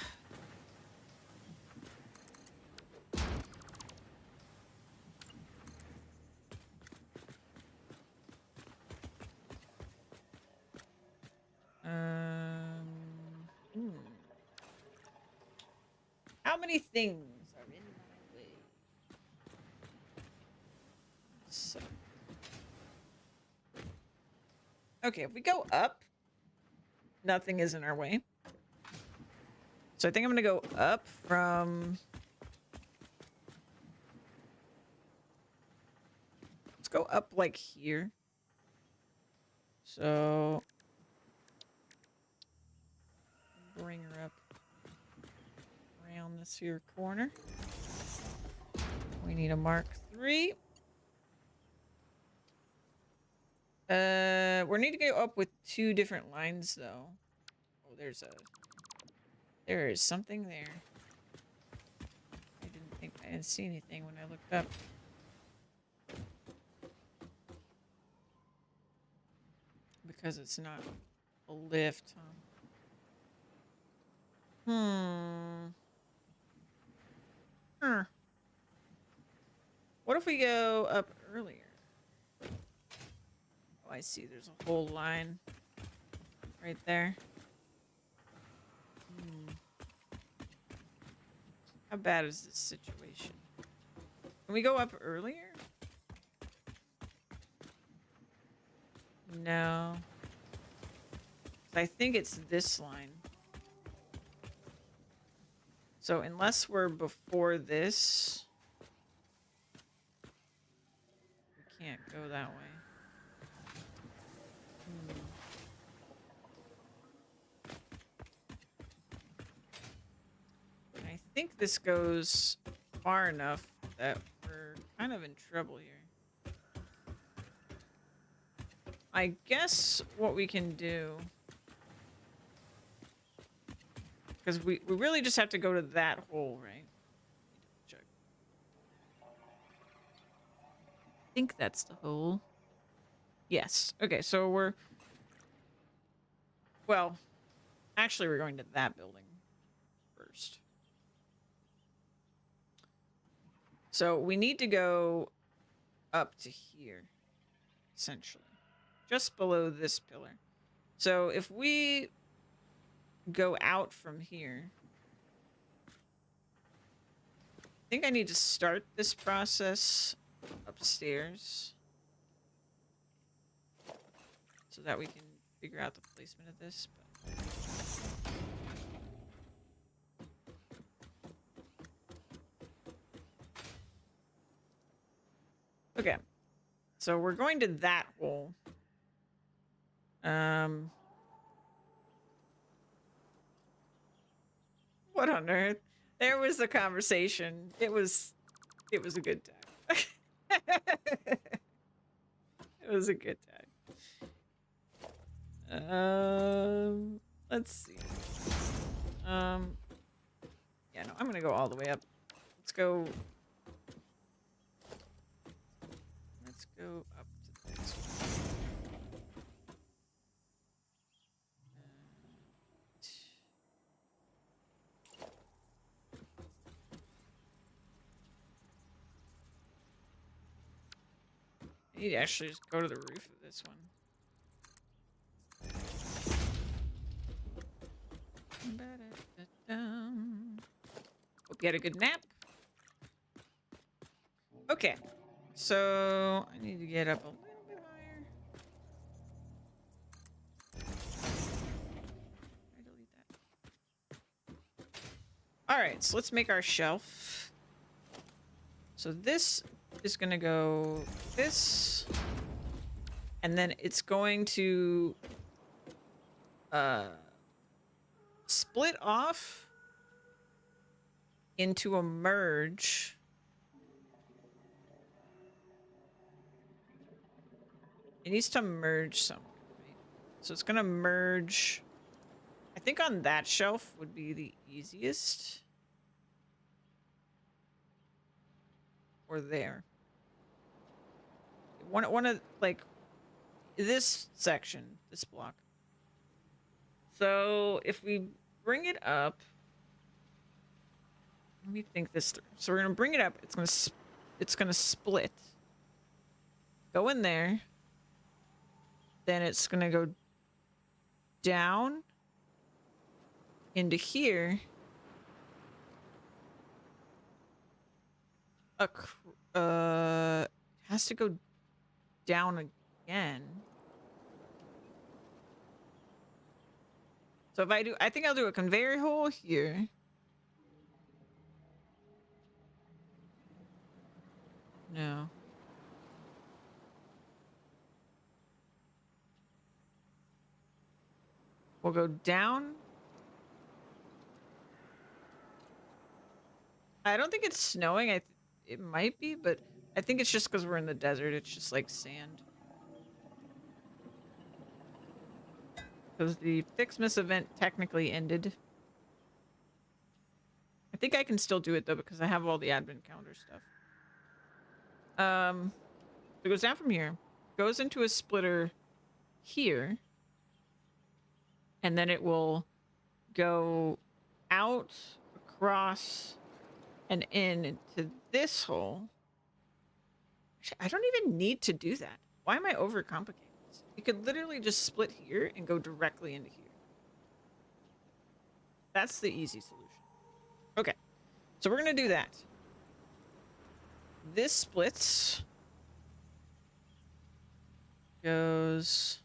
How many things are in my way? So. Okay, if we go up, nothing is in our way. So I think I'm going to go up from... Let's go up like here. So... Bring her up around this here corner. We need a Mark III. We need to go up with 2 different lines though. Oh, there is something there. I didn't see anything when I looked up. Because it's not a lift, huh? What if we go up earlier? Oh, I see. There's a whole line right there. How bad is this situation? Can we go up earlier? No. I think it's this line. So unless we're before this, we can't go that way. And I think this goes far enough that we're kind of in trouble here. I guess what we can do... Because we really just have to go to that hole, right? Check. I think that's the hole. Yes. Okay, so we're... Well, actually we're going to that building first. So we need to go up to here, essentially. Just below this pillar. So if we... go out from here. I think I need to start this process upstairs so that we can figure out the placement of this. Okay, so we're going to that hole. What on earth? There was the conversation. It was a good time. It was a good time. Let's see. Yeah, no, I'm gonna go all the way up. Let's go go up to the next one. I need to actually just go to the roof of this one. Hope you had a good nap. Okay, so I need to get up a little bit higher. I delete that. All right, so let's make our shelf. So this is gonna go this, and then it's going to split off into a merge. It needs to merge somewhere, right? So it's gonna merge. I think on that shelf would be the easiest. Or there. One of like this section, this block. So if we bring it up, let me think this through. So we're gonna bring it up. It's gonna split. Go in there. Then it's gonna go down into here. Has to go down again. So if I do, I think I'll do a conveyor hole here. No. We'll go down. I don't think it's snowing. It might be, but I think it's just because we're in the desert. It's just like sand. Because the Fixmas event technically ended. I think I can still do it though because I have all the advent calendar stuff. It goes down from here, goes into a splitter here, and then it will go out, across, and into this hole. I don't even need to do that. Why am I overcomplicating this? You could literally just split here and go directly into here. That's the easy solution. Okay, so we're gonna do that. This splits. Goes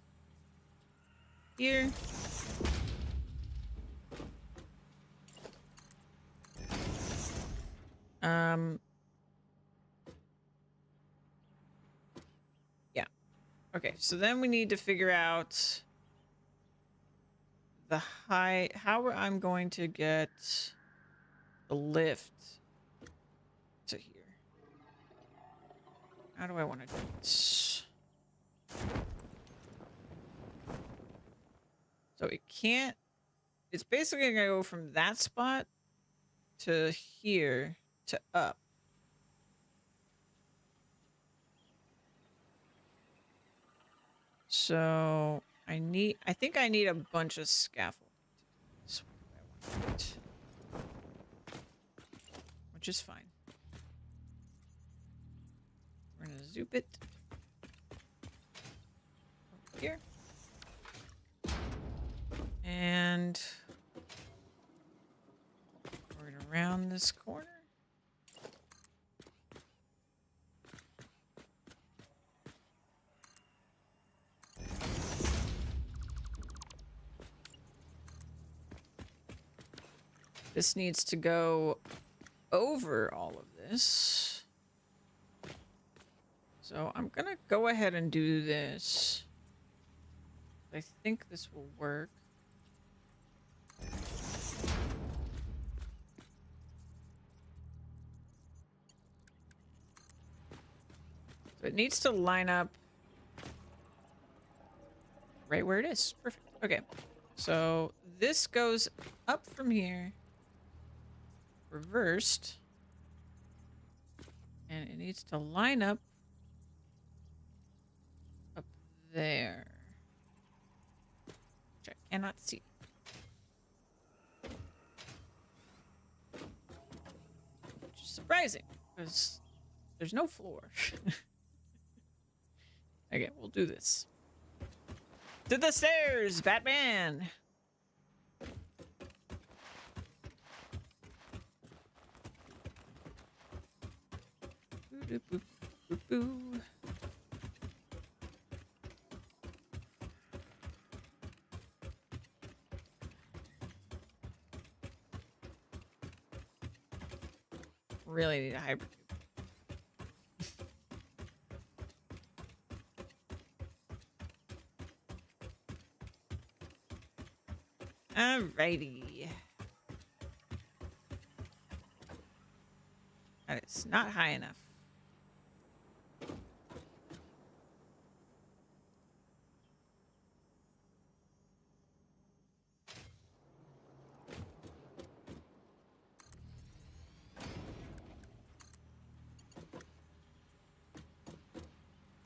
here. Yeah. Okay, so then we need to figure out the height, how I'm going to get the lift to here. How do I want to do this? So it can't, it's basically gonna go from that spot to here to up. So I think I need a bunch of scaffolding to do this. What do I want? Which is fine. We're gonna zoop it over here. And we're gonna round this corner. This needs to go over all of this. So I'm gonna go ahead and do this. I think this will work. So it needs to line up right where it is. Perfect. Okay. So this goes up from here, reversed, and it needs to line up there. Which I cannot see. Which is surprising, because there's no floor. Okay, we'll do this. To the stairs, Batman! Boop, boop, boop, boop. Really need a hyper tube. Alrighty. That is not high enough.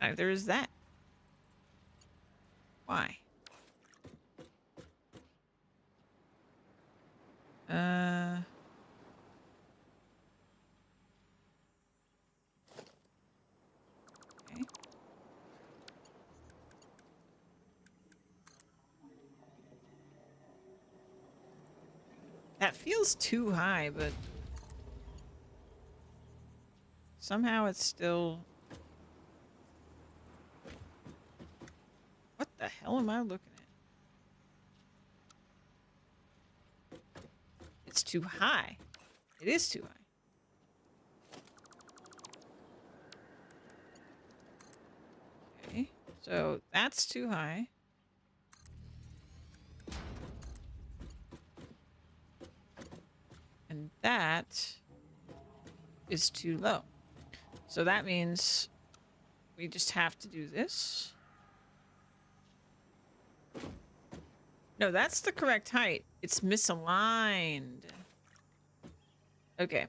Neither is that. Why? Okay. That feels too high, but somehow it's still... What the hell am I looking at? It's too high. It is too high. Okay, so that's too high. And that is too low. So that means we just have to do this. No, that's the correct height. It's misaligned. Okay.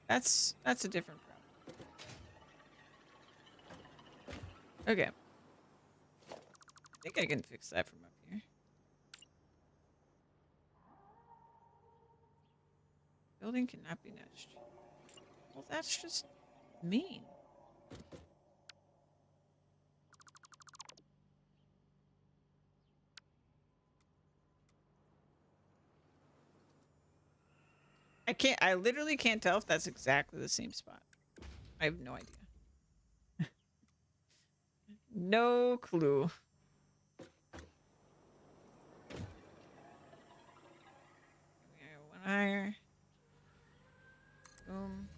That's a different problem. Okay. I think I can fix that from up here. Building cannot be nudged. Well, that's just mean. I literally can't tell if that's exactly the same spot. I have no idea. No clue. One higher. Boom.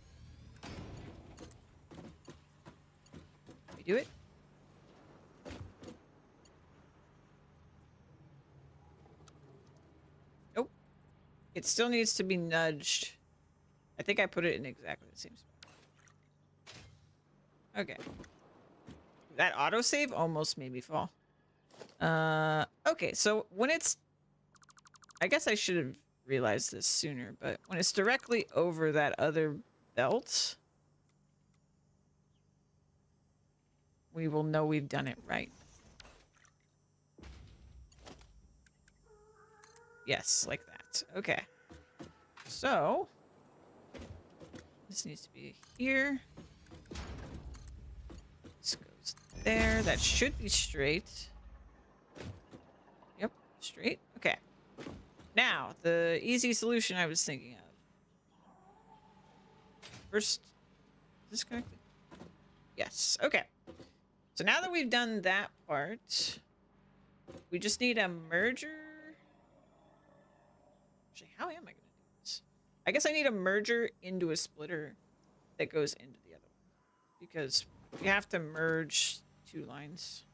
We do it? Nope. It still needs to be nudged. I think I put it in exactly the same spot. Okay. That autosave almost made me fall. Okay, so when it's... I guess I should have realized this sooner, but when it's directly over that other belt, we will know we've done it right. Yes, like that. Okay. So, this needs to be here. This goes there. That should be straight. Yep, straight. Okay. Now, the easy solution I was thinking of. First, is this connected? Yes. Okay. So now that we've done that part, we just need a merger. Actually, how am I going to do this? I guess I need a merger into a splitter that goes into the other one, because we have to merge two lines.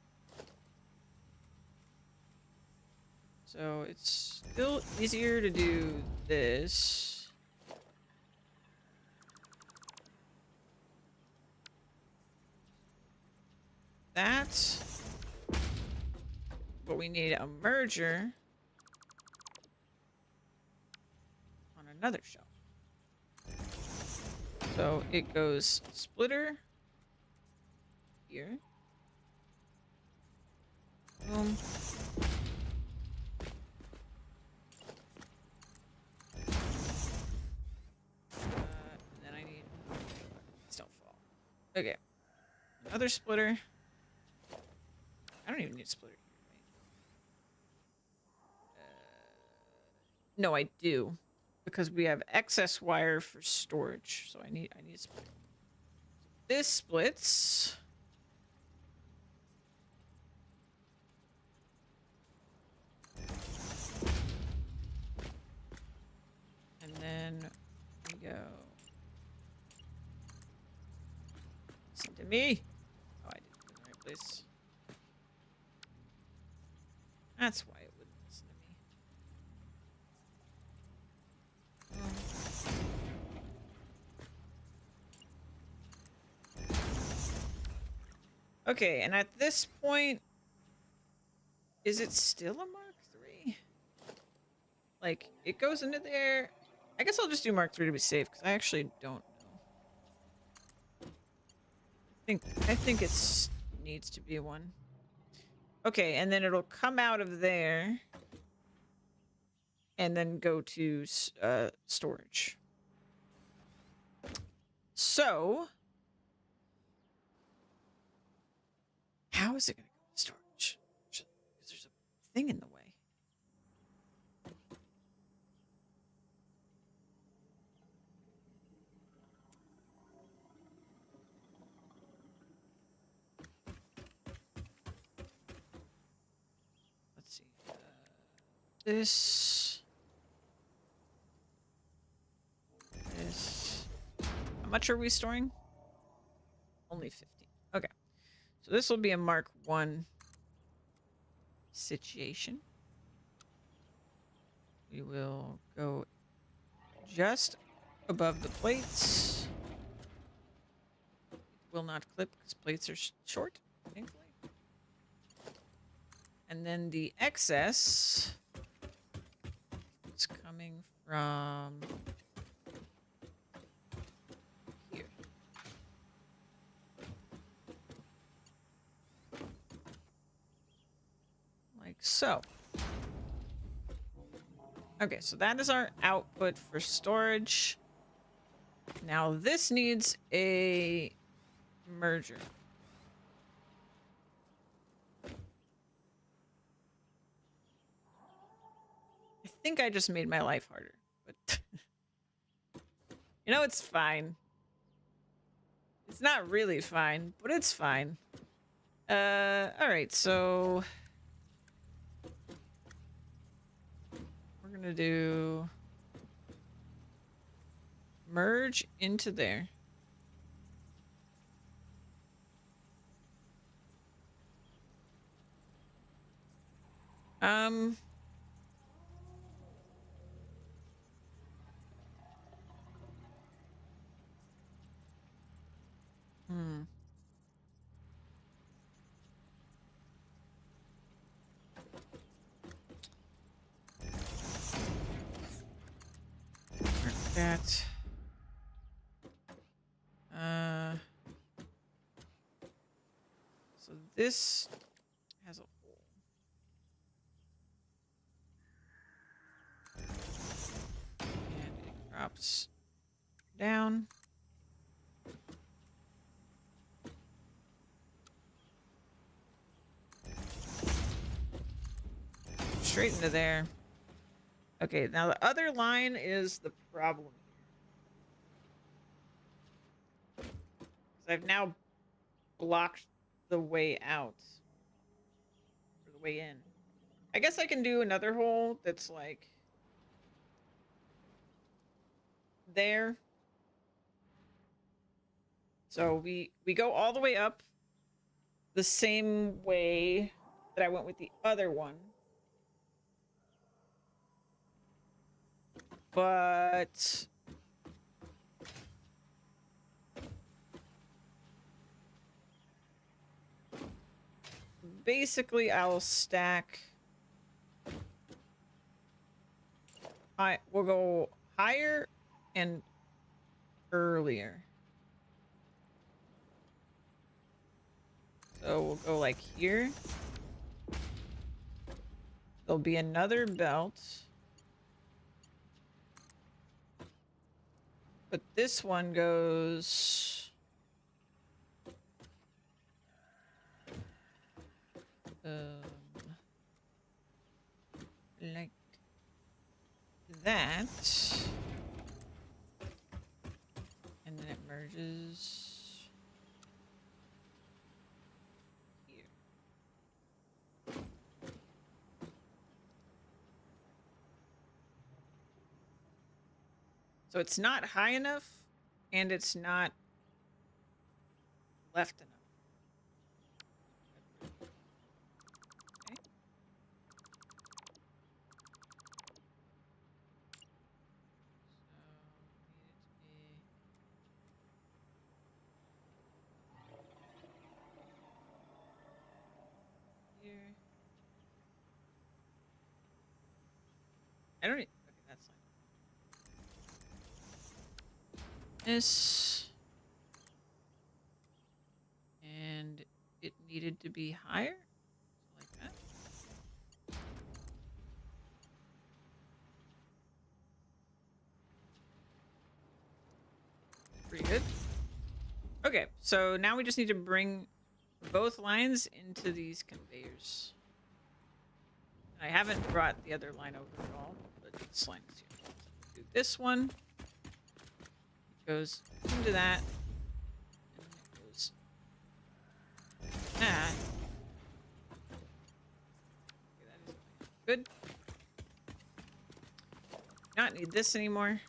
So it's still easier to do this. That. But we need a merger on another shelf. So it goes splitter here. Boom. And then I need... Please don't fall. Okay. Another splitter. I don't even need a splitter here, right? No, I do. Because we have excess wire for storage. So I need a splitter. This splits. And then we go. Listen to me. Oh, I didn't put it in the right place. That's why it wouldn't listen to me. Okay, and at this point, is it still a Mark III? Like, it goes into there. I guess I'll just do Mark III to be safe, because I actually don't know. I think it needs to be one. Okay, and then it'll come out of there and then go to storage. So, how is it going to go to storage? Because there's a thing in the way. Let's see. This. How much are we storing? Only 15. Okay. So this will be a Mark I situation. We will go just above the plates. It will not clip because plates are short, thankfully. And then the excess is coming from here. Like so. Okay, so that is our output for storage. Now this needs a merger. I think I just made my life harder, but you know, it's fine. It's not really fine, but it's fine. All right, so we're gonna do merge into there. That. So this has a hole. And it drops down. Straight into there. Okay, now the other line is the problem here. I've now blocked the way out. Or the way in. I guess I can do another hole that's like there. So we go all the way up the same way that I went with the other one. But basically I'll stack. We'll go higher and earlier. So we'll go like here. There'll be another belt. But this one goes... like that. And then it merges here. So it's not high enough and it's not left enough. Okay. So here. I don't. Okay, that's fine. This, and it needed to be higher, like that. Pretty good. Okay, so now we just need to bring both lines into these conveyors. I haven't brought the other line over at all, but this line is here. So do this one. It goes into that. And it goes like that. Okay, that is good. Not need this anymore.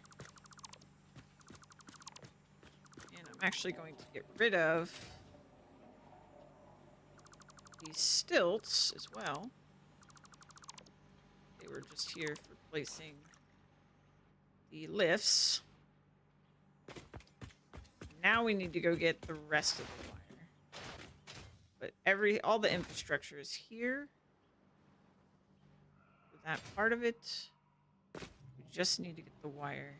And I'm actually going to get rid of these stilts as well. They were just here for placing the lifts. Now we need to go get the rest of the wire. But all the infrastructure is here. For that part of it, we just need to get the wire.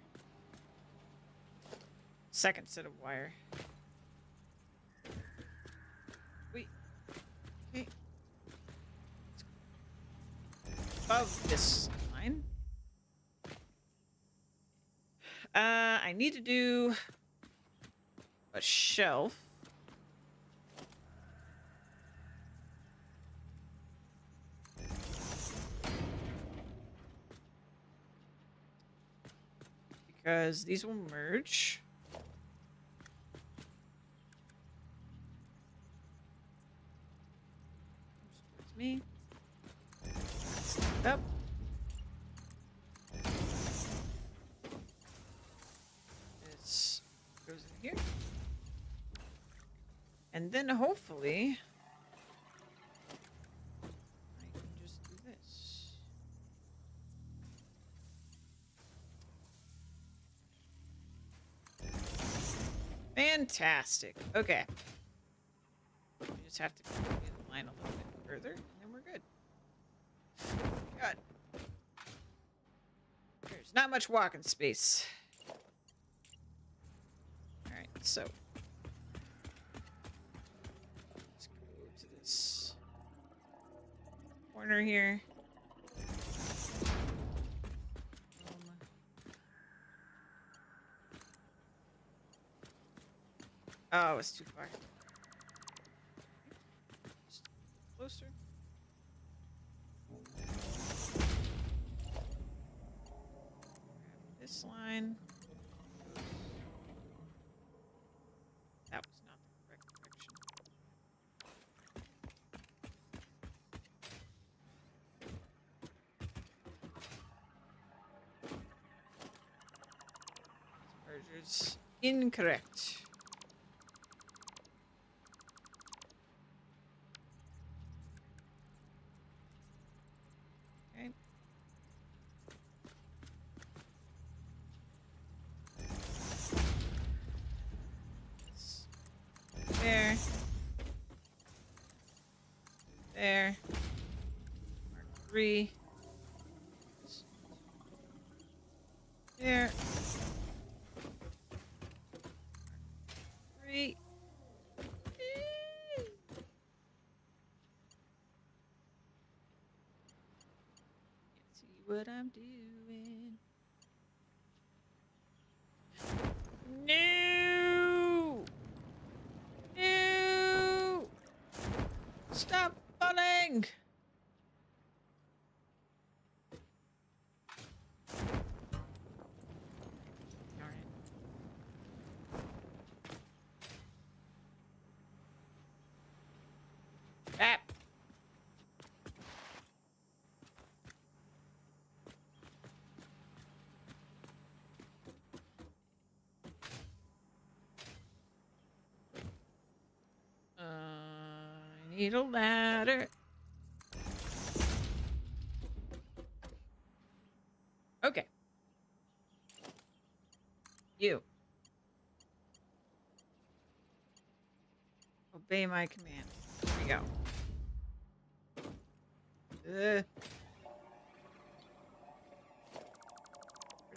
Second set of wire. Wait. Okay. Above this line. I need to do a shelf. Because these will merge. Towards me. Stand up. This goes in here. And then hopefully I can just do this. Fantastic. Okay. We just have to continue the line a little bit further, and then we're good. God. There's not much walking space. Alright, so. Let's go to this corner here. Oh, it's too far. Just closer. Grab this line. That was not the correct direction. Mergers incorrect. Okay. There. There. Mark 3. There. 3. what I'm doing. No! No! Stop falling! Darn it. Ah! I need a ladder. Okay. You. Obey my command. There we go. Where's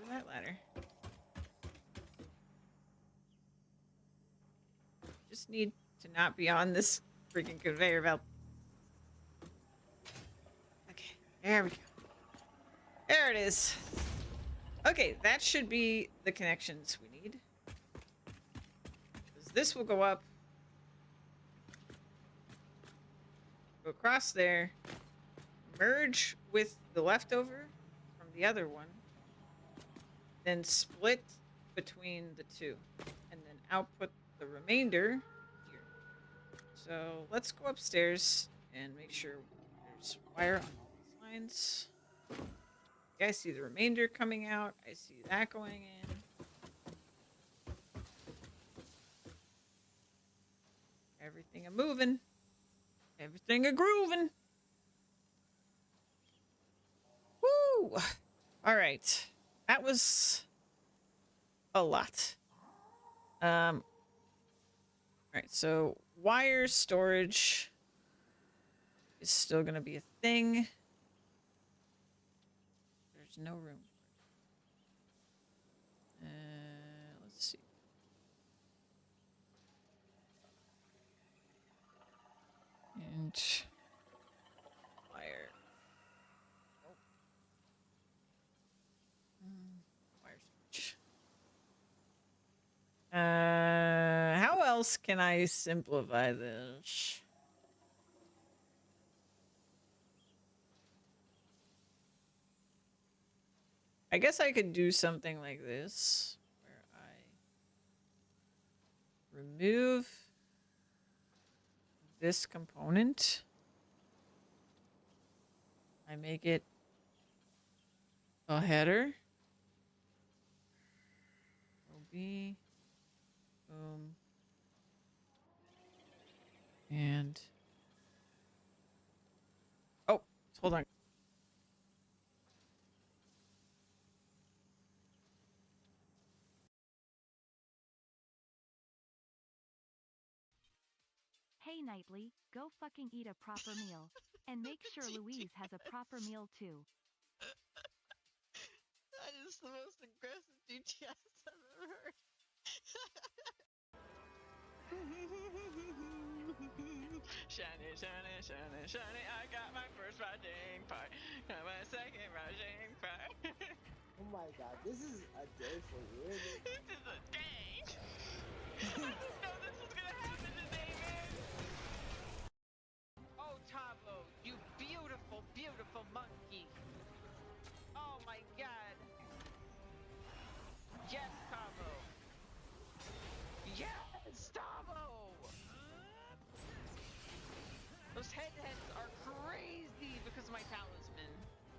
that ladder? Just need to not be on this freaking conveyor belt. Okay, there we go. There it is. Okay, that should be the connections we need. This will go up. Go across there. Merge with the leftover from the other one. Then split between the two. And then output the remainder here. So let's go upstairs and make sure there's wire on all these lines. Okay, I see the remainder coming out. I see that going in. Everything a moving. Everything a grooving. Woo! All right. That was a lot. All right, so wire storage is still going to be a thing. There's no room for it. Let's see. And wire. Oh. Wire storage. How else can I simplify this? I guess I could do something like this, where I remove this component. I make it a header. OB. Boom. And oh, hold on. Hey Knightley, go fucking eat a proper meal. And make sure Louise has a proper meal too. That is the most aggressive DTS I've ever heard. Shiny, shiny, shiny, shiny, I got my first rising part. Got my second rising part. Oh my god, this is a day for you. This is a day. I didn't know this was gonna happen today, man. Oh, Tavo, you beautiful, beautiful monkey. Oh my god. Yes, Tavo. Yes, Tavo. Those head-to-heads are crazy because of my talisman.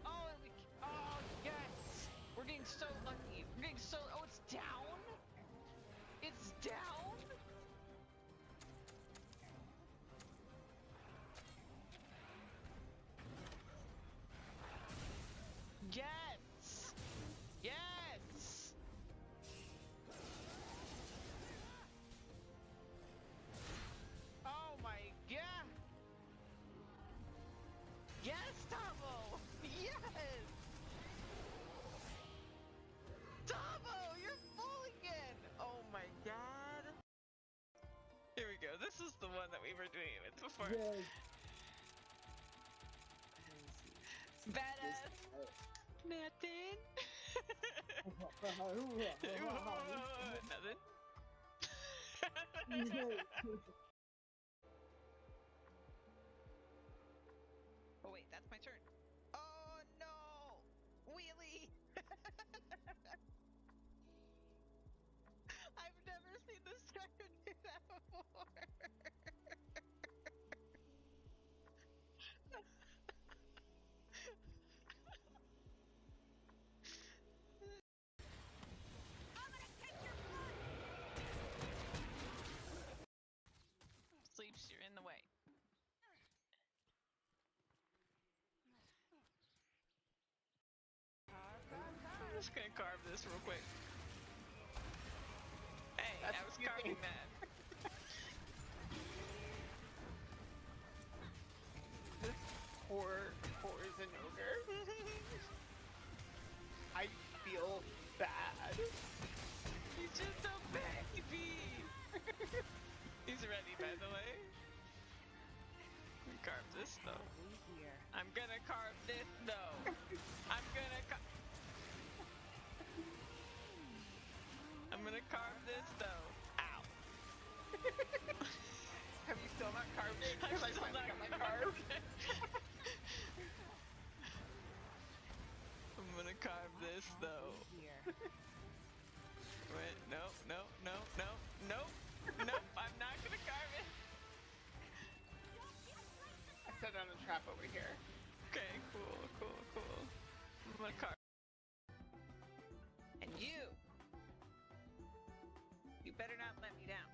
Oh, and oh, yes! We're getting so lucky. We're getting so... Oh, it's down? It's down? Yes! Yes! Oh my god! Yes, Tavo! Yes! Tavo, you're full again! Oh my god! Here we go. This is the one that we were doing it with before. Yes. Badass! Nothing. Nothing. Oh wait, that's my turn. Oh no! Wheelie! I've never seen this striker do that before. Sleeps, you're in the way. I'm just gonna carve this real quick. Hey, That's I was what you carving think. that. This poor Zinogre. I feel bad. He's just a baby. He's ready, by the way. I'm gonna carve this though. I'm gonna carve this though. I'm gonna carve this though. Ow. Have you still not carved it? I'm Because I still finally not got my carve. I'm gonna carve this though. Wait, no, no, no, no, nope, nope, I'm not gonna carve it. I set down a trap over here. Okay, cool. I'm gonna carve. And you better not let me down.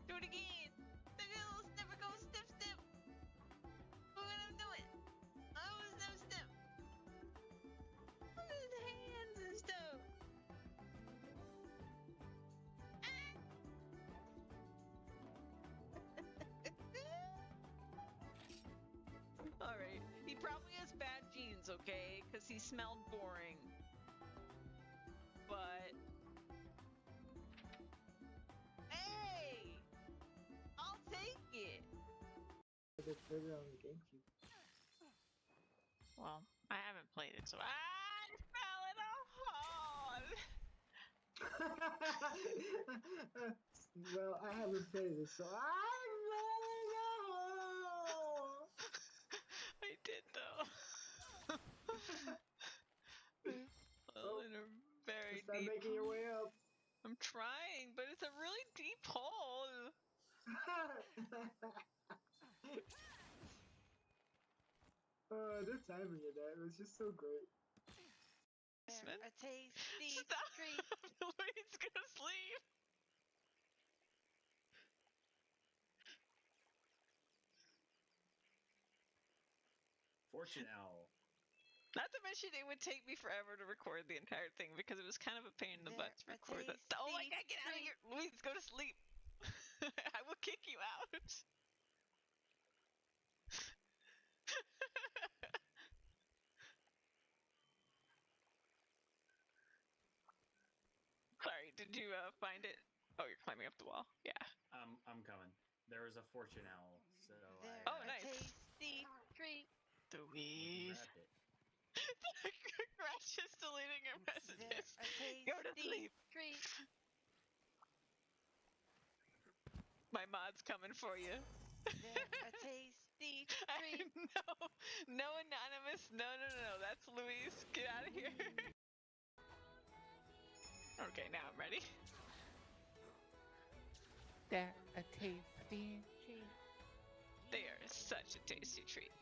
Do it again. The girls never go step step. We're gonna do it. Oh, step step. Look at his hands and stuff. Alright, he probably has bad genes, okay? Because he smelled boring. But... Hey! I'll take it! The further on the GameCube. Well, I haven't played it, so I fell in a hole! Well, I haven't played it, so I know. I did though. Well, in a very Start deep making your way up. I'm trying, but it's a really deep hole. The timing of that was just so great. A tasty treat. Louise gonna sleep. Fortune Owl. Not to mention, it would take me forever to record the entire thing because it was kind of a pain in the butt to record that. Oh my god, get out of here! Louise, go to sleep! I will kick you out! Sorry, did you find it? Oh, you're climbing up the wall. Yeah. I'm coming. There was a Fortune Owl, so Oh, nice. Tasty treat. Louise. grabbed it. Crash is deleting your messages. Go to sleep. Treat. My mod's coming for you. A tasty treat. No anonymous. No. That's Louise. Get out of here. Okay, now I'm ready. They're a tasty treat. They are such a tasty treat.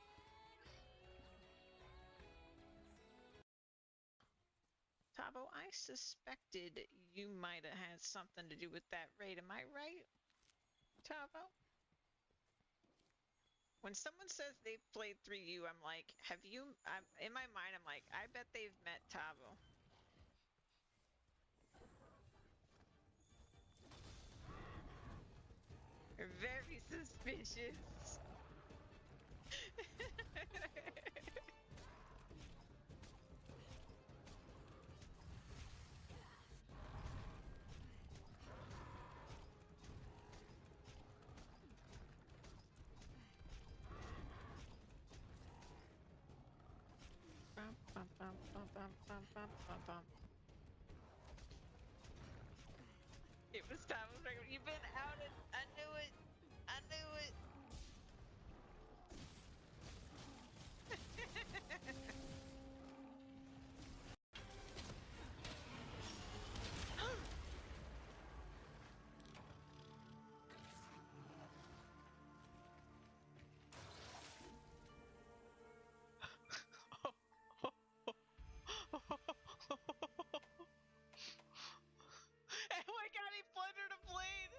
Tabo, I suspected you might have had something to do with that raid. Am I right, Tabo? When someone says they've played 3U, I'm like, have you... in my mind, I'm like, I bet they've met Tabo. You're very suspicious. It was time. You've been outed. I knew it. I knew it. Oh my god, he plundered a blade!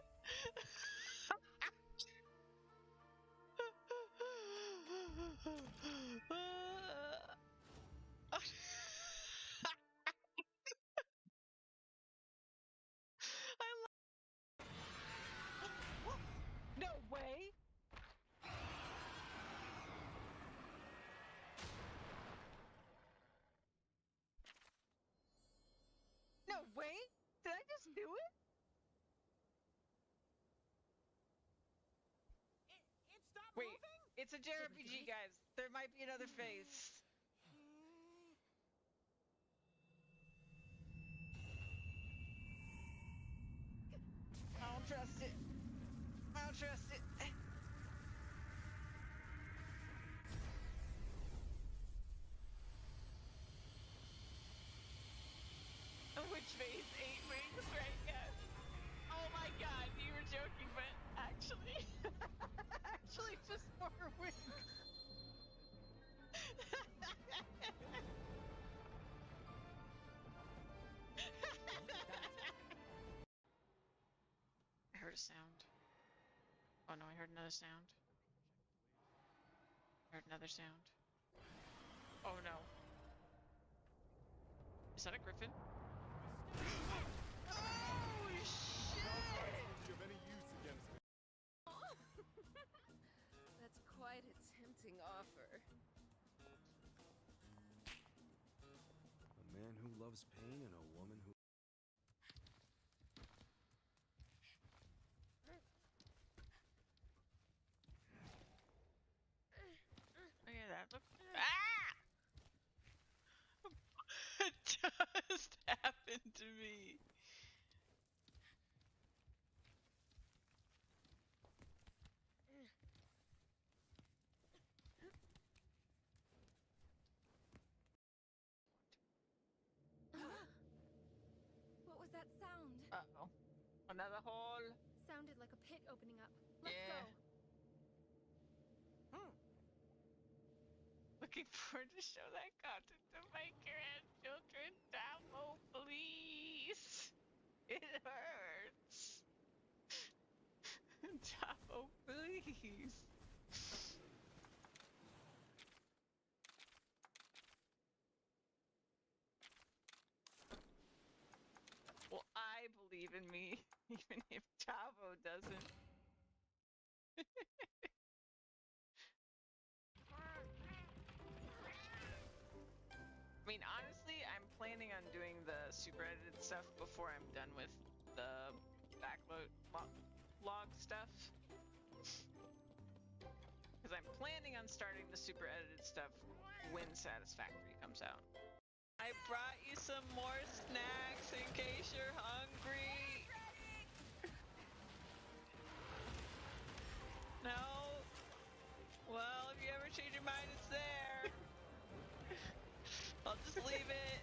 No way! No way! Did I just do it? Wait, it's a JRPG, guys. There might be another phase. I don't trust it. I don't trust it. Which phase? 8 wings, right? Yes. Oh my god, you were joking, but actually, actually just 4 wings. I heard a sound. Oh no, I heard another sound. I heard another sound. Oh no. Is that a griffin? Oh shit! That's quite a tempting offer. A man who loves pain and a woman who... Look at that. Look. Ah! It just happened to me. What was that sound? Uh-oh. Another hole. Sounded like a pit opening up. Let's Yeah. go. Looking forward to show that content to my grandchildren. Damo, please. It hurts. Damo, please. Well, I believe in me, even if Chavo doesn't. I mean, honestly, I'm planning on doing the super edited stuff before I'm done with the backload log stuff. Because I'm planning on starting the super edited stuff when Satisfactory comes out. I brought you some more snacks in case you're hungry. No? Well, if you ever change your mind, it's there. I'll just leave it.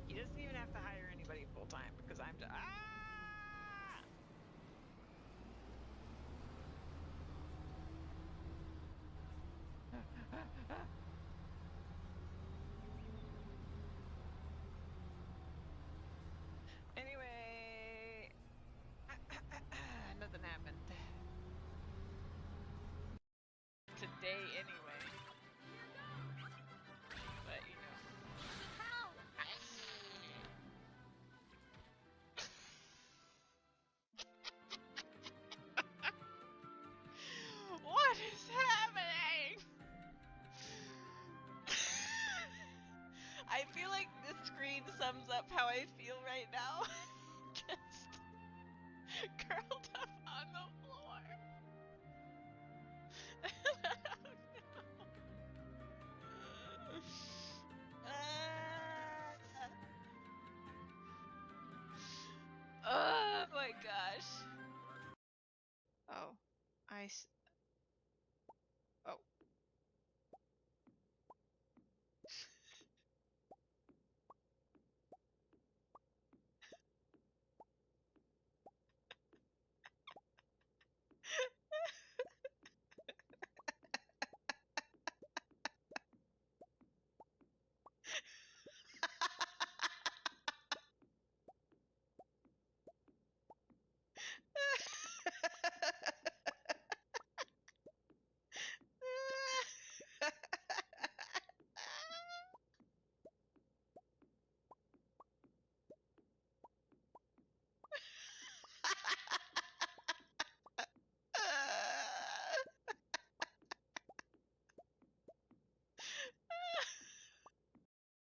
He doesn't even have to hire anybody full time because I'm just. Ah! Anyway, nothing happened today anyway. But you know. What is happening? I feel like this screen sums up how I feel right now. Just curled up on the floor.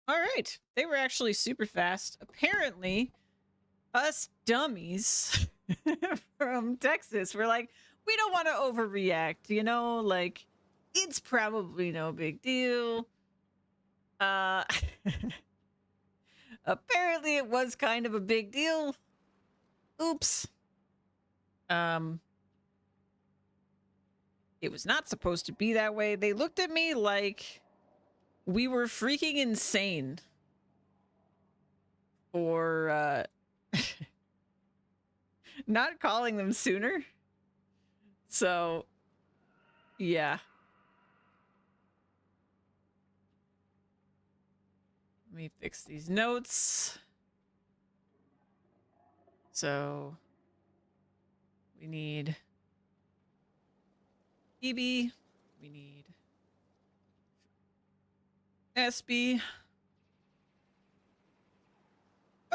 All right. They were actually super fast. Apparently, us dummies from Texas were like, we don't want to overreact, you know? Like, it's probably no big deal. Apparently it was kind of a big deal. Oops. It was not supposed to be that way. They looked at me like we were freaking insane for not calling them sooner. So, yeah. Let me fix these notes. So, we need EB. We need SB.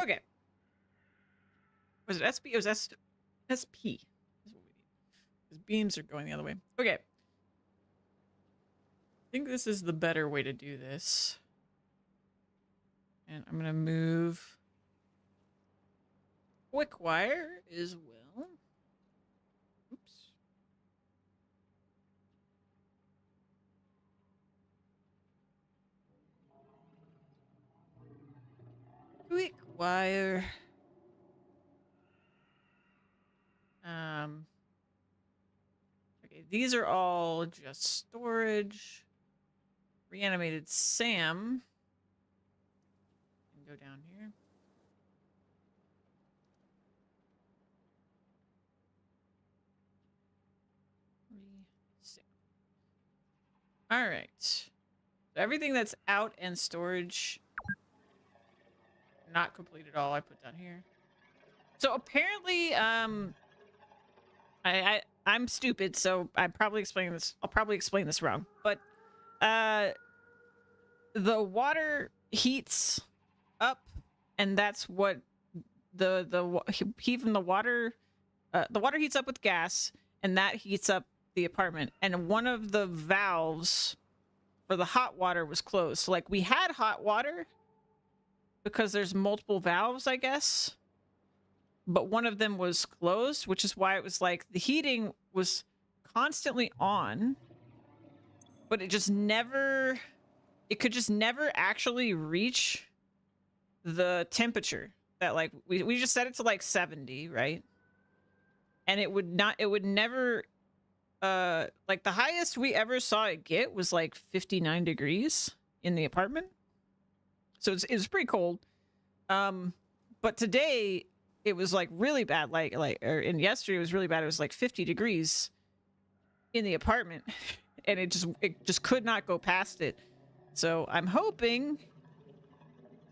Okay. Was it SB? It was SP. That's what we need. Because beams are going the other way. Okay. I think this is the better way to do this. And I'm going to move quick wire as well. Oops. Quick wire. Okay, these are all just storage. Reanimated Sam. Go down here. All right. So everything that's out and storage, not complete at all. I put down here. So apparently, I'm stupid, so I'm probably explaining this. I'll probably explain this wrong, but the water heats up, and that's what the heat from the water heats up with gas, and that heats up the apartment. And one of the valves for the hot water was closed. So like we had hot water because there's multiple valves, I guess, but one of them was closed, which is why it was like the heating was constantly on, but it could just never actually reach the temperature that like we just set it to like 70, right? And it would never like the highest we ever saw it get was like 59 degrees in the apartment. So it was pretty cold. But today it was like really bad, and yesterday it was really bad. It was like 50 degrees in the apartment and it just could not go past it. So I'm hoping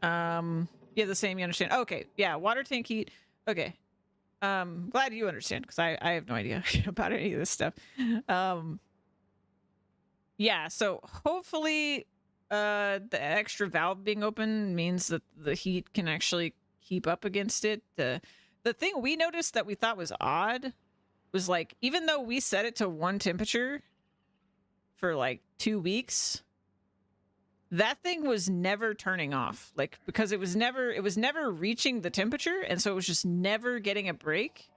yeah, the same, you understand. Okay, yeah, water tank heat. Okay. Glad you understand, because I have no idea about any of this stuff. Yeah, so hopefully the extra valve being open means that the heat can actually keep up against it. The thing we noticed that we thought was odd was like, even though we set it to one temperature for like 2 weeks, that thing was never turning off, like, because it was never reaching the temperature, and so it was just never getting a break.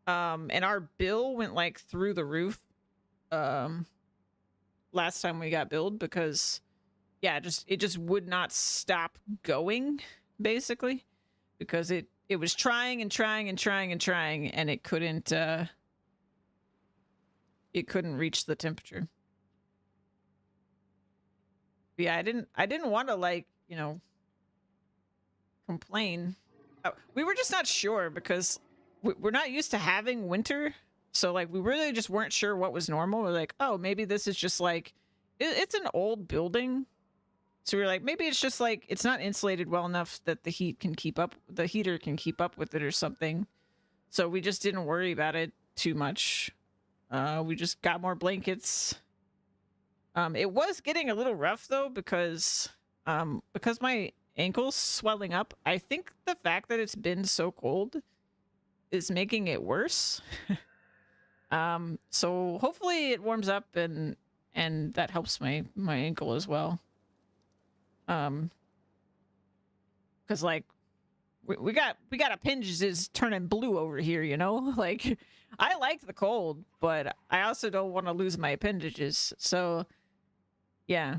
And our bill went like through the roof last time we got billed, because yeah, it just would not stop going, basically, because it was trying and trying and trying and trying, and it couldn't reach the temperature. Yeah, I didn't want to, like, you know, complain. We were just not sure, because we're not used to having winter, so like we really just weren't sure what was normal. We're like, oh, maybe this is just like it's an old building, so we're like, maybe it's just like it's not insulated well enough that the heater can keep up with it or something. So we just didn't worry about it too much. We just got more blankets. It was getting a little rough though, because my ankle's swelling up. I think the fact that it's been so cold is making it worse. So hopefully it warms up and that helps my ankle as well. Because like we got appendages turning blue over here, you know. Like I like the cold, but I also don't want to lose my appendages. So yeah.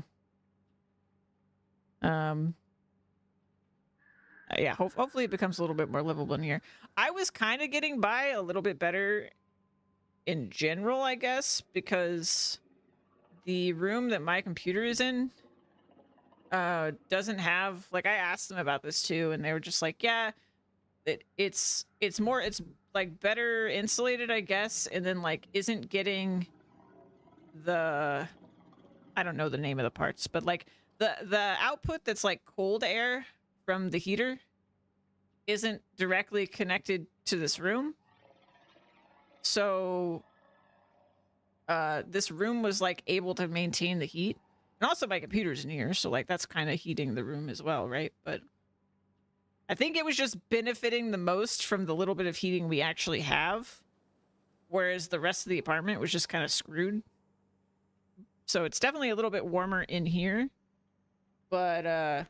Yeah, hopefully it becomes a little bit more livable in here. I was kind of getting by a little bit better in general, I guess, because the room that my computer is in doesn't have, like, I asked them about this too, and they were just like, yeah, it's like better insulated, I guess, and then like isn't getting the, I don't know the name of the parts, but like the output that's like cold air from the heater isn't directly connected to this room. So this room was like able to maintain the heat. And also my computer's in here, so like that's kind of heating the room as well, right? But I think it was just benefiting the most from the little bit of heating we actually have, whereas the rest of the apartment was just kind of screwed. So it's definitely a little bit warmer in here, but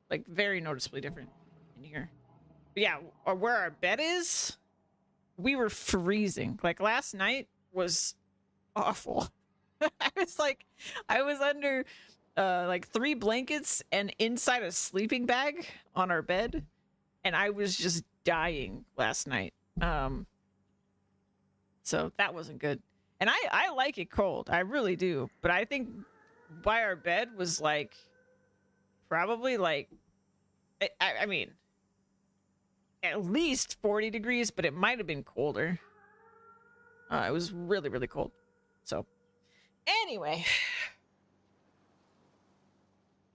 like very noticeably different in here. But yeah, or where our bed is, we were freezing. Like last night was awful. I was under like 3 blankets and inside a sleeping bag on our bed, and I was just dying last night. So that wasn't good. And I like it cold. I really do. But I think by our bed was like probably like I mean at least 40 degrees, but it might have been colder. It was really, really cold. So anyway,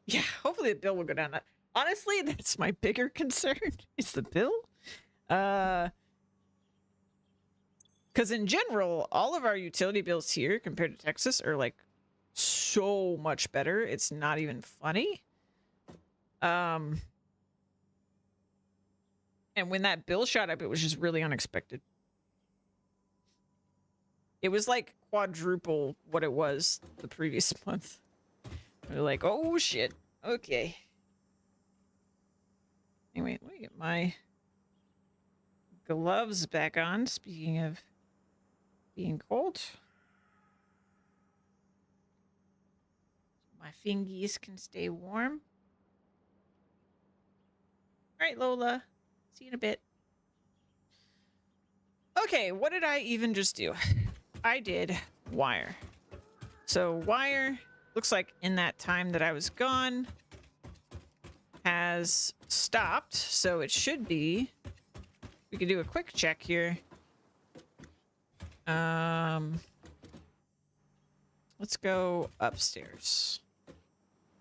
yeah, hopefully the bill will go down. Honestly, that's my bigger concern is the bill. Because in general, all of our utility bills here compared to Texas are like so much better. It's not even funny. And when that bill shot up, it was just really unexpected. It was like quadruple what it was the previous month. We were like, oh shit. Okay. Anyway, let me get my gloves back on. Speaking of being cold. My fingies can stay warm. All right, Lola. See you in a bit. Okay, what did I even just do? I did wire. So wire, looks like in that time that I was gone, has stopped. So it should be, we could do a quick check here. Let's go upstairs.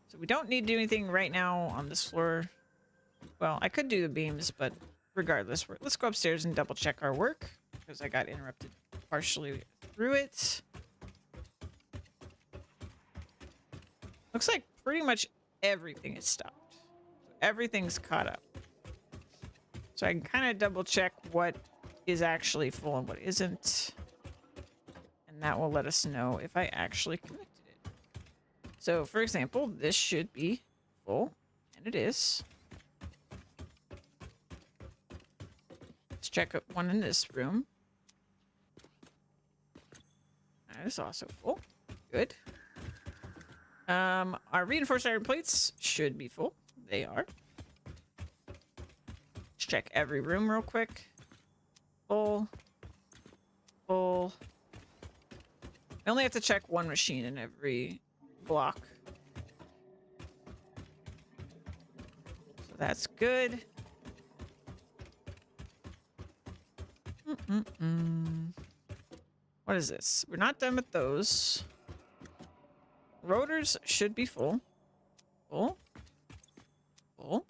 So we don't need to do anything right now on this floor. Well, I could do the beams, but regardless, let's go upstairs and double check our work because I got interrupted partially through it. Looks like pretty much everything is stopped. Everything's caught up. So I can kind of double check what is actually full and what isn't. And that will let us know if I actually connected it. So for example, this should be full, and it is. Let's check out one in this room. That is also full. Good. Our reinforced iron plates should be full. They are. Let's check every room real quick. Full. Full. I only have to check one machine in every block. So that's good. What is this? We're not done with those. Rotors should be full. Full. Full.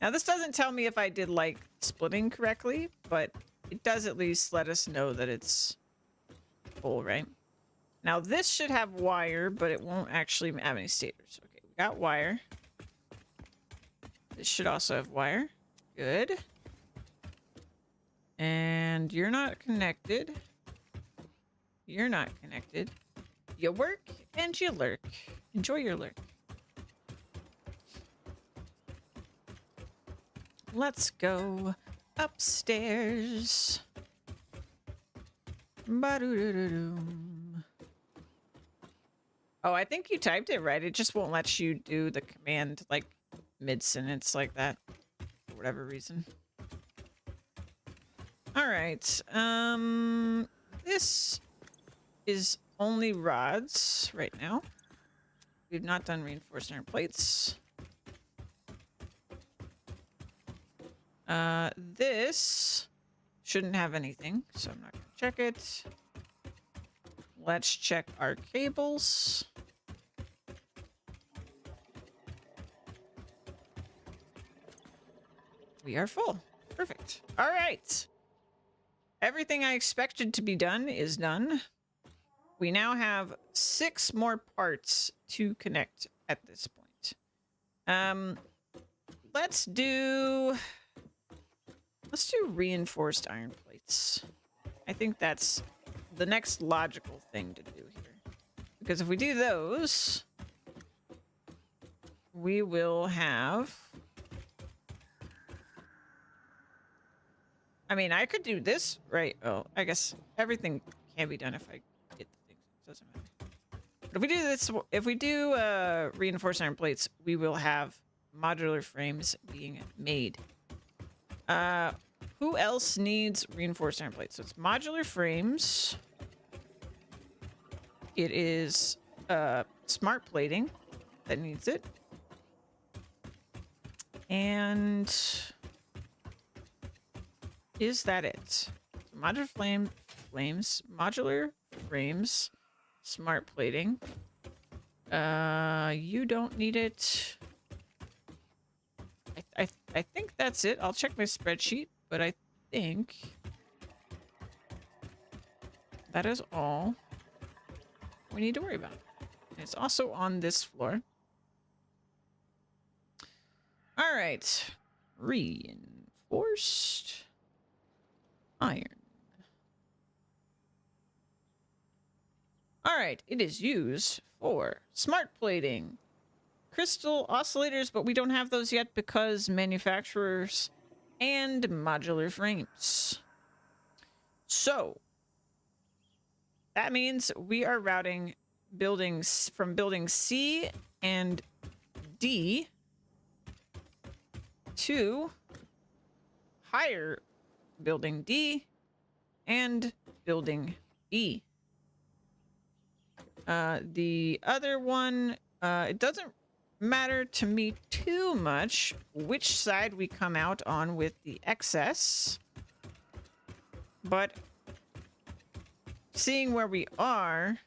Now this doesn't tell me if I did like splitting correctly, but it does at least let us know that it's full, right? Now this should have wire, but it won't actually have any stators. Okay, we got wire. This should also have wire. Good. And you're not connected. You're not connected. You work And you lurk. Enjoy your lurk. Let's go upstairs. Ba-doo-doo-doo-doom. Oh, I think you typed it right. It just won't let you do the command like mid-sentence like that for whatever reason. All right. This is only rods right now. We've not done reinforced iron plates. This shouldn't have anything, so I'm not gonna check it. Let's check our cables. We are full. Perfect. All right. Everything I expected to be done is done. We now have 6 more parts to connect at this point. Let's do reinforced iron plates. I think that's the next logical thing to do here. Because if we do those, we will have... I mean, I could do this, right? Oh, I guess everything can be done if I get the things. It doesn't matter. But if we do this, if we do reinforced iron plates, we will have modular frames being made. Who else needs reinforced iron plates? So it's modular frames. It is smart plating that needs it. And is that it? Modular modular frames, smart plating. You don't need it. I think that's it. I'll check my spreadsheet, but I think that is all we need to worry about. And it's also on this floor. All right. Reinforced iron. All right. It is used for smart plating. Crystal oscillators, but we don't have those yet because manufacturers and modular frames. So that means we are routing buildings from building C and D to higher building D and building E. The other one, it doesn't matter to me too much which side we come out on with the excess, but seeing where we are,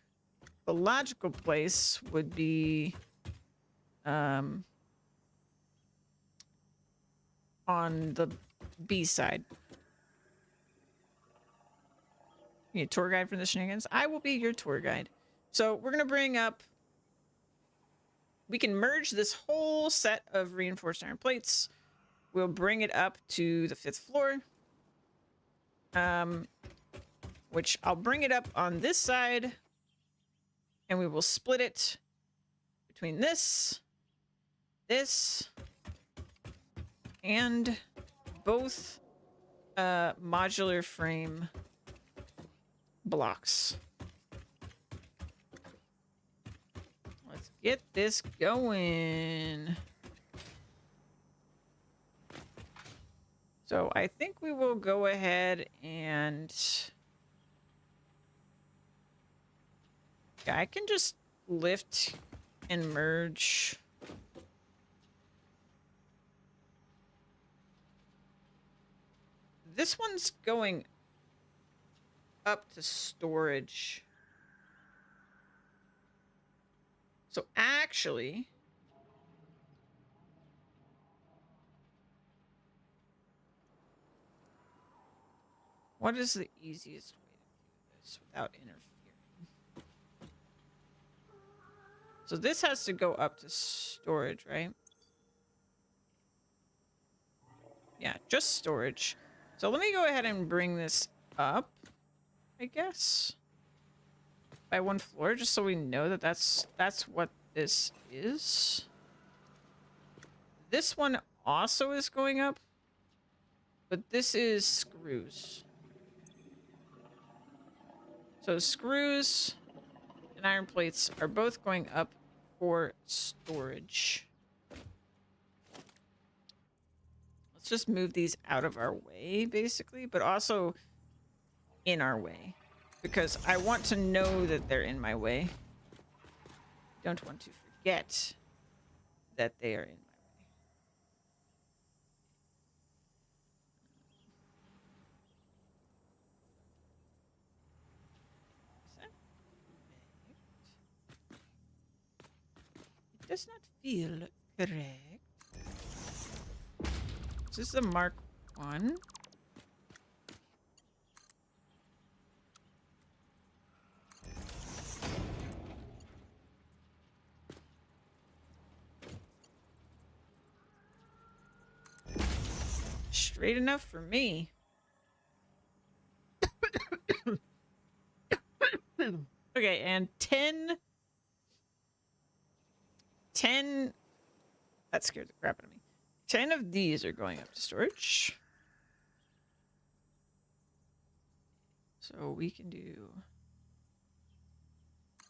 the logical place would be on the B side. You need a tour guide for the shenanigans? I will be your tour guide. So we're gonna bring up, we can merge this whole set of reinforced iron plates. We'll bring it up to the 5th floor. Which I'll bring it up on this side, and we will split it between this, and both modular frame blocks. Let's get this going. So I think we will go ahead and... yeah, I can just lift and merge. This one's going up to storage. So actually, what is the easiest way to do this without interfering? So this has to go up to storage, right? Yeah, just storage. So let me go ahead and bring this up, I guess. by 1 floor, just so we know that that's what this is. This one also is going up, but this is screws. So screws and iron plates are both going up for storage. Let's just move these out of our way, basically, but also in our way, because I want to know that they're in my way. Don't want to forget that they are in my way. Is that correct? It does not feel correct. Is this the Mark 1? Straight enough for me. Okay, and 10... That scared the crap out of me. 10 of these are going up to storage. So we can do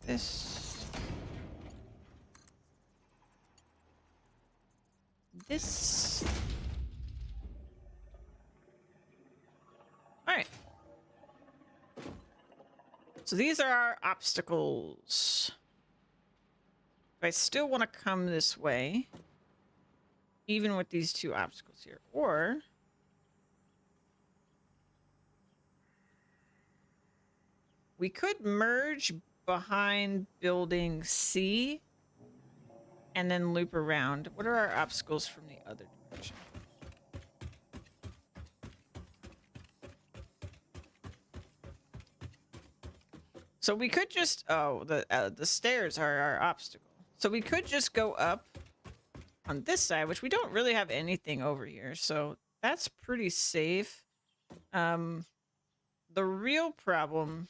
this. This. All right. So these are our obstacles. I still want to come this way, even with these 2 obstacles here. Or we could merge behind building C and then loop around. What are our obstacles from the other direction? So we could just... Oh, the stairs are our obstacle. So we could just go up on this side, which we don't really have anything over here. So that's pretty safe. The real problem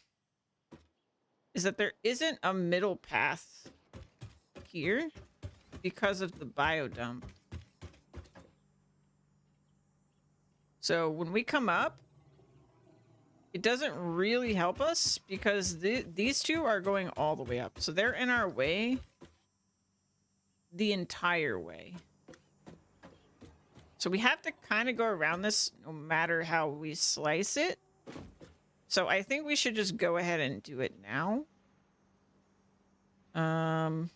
is that there isn't a middle path here because of the biodump. So when we come up, it doesn't really help us because these 2 are going all the way up. So they're in our way the entire way. So we have to kind of go around this no matter how we slice it. So I think we should just go ahead and do it now. And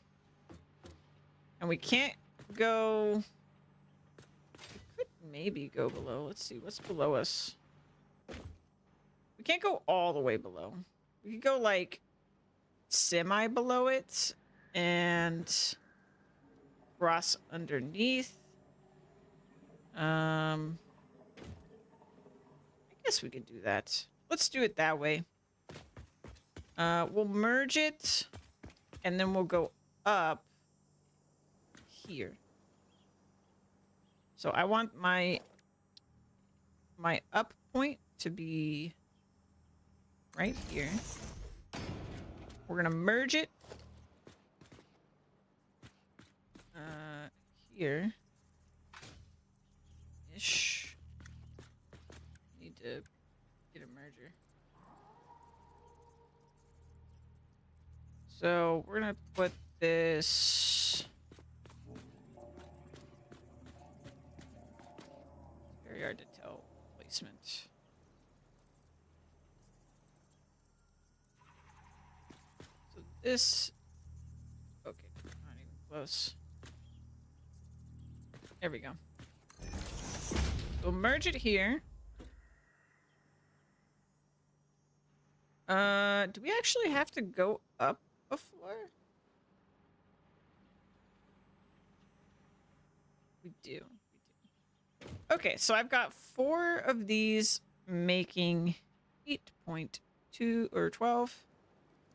we can't go... We could maybe go below. Let's see, what's below us? We can't go all the way below. We could go like semi below it and cross underneath. I guess we could do that. Let's do it that way. We'll merge it and then we'll go up here. So I want my up point to be right here. We're gonna merge it here ish. Need to get a merger. So we're gonna put this very hard to tell placement. So this, okay, not even close. There we go. We'll merge it here. Do we actually have to go up a floor? We do. Okay, so I've got 4 of these making 8.2 or 12.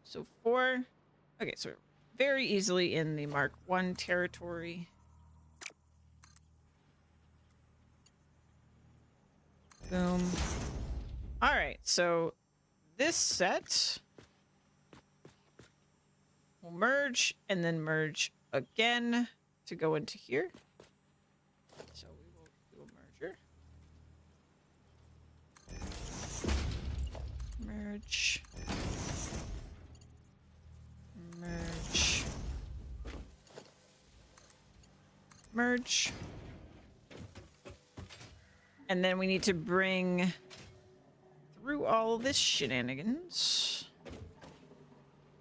So 4. Okay, so very easily in the Mark 1 territory. Boom. All right, so this set We'll merge and then merge again to go into here. So we will do a merger. Merge. Merge. Merge. And then we need to bring through all this shenanigans,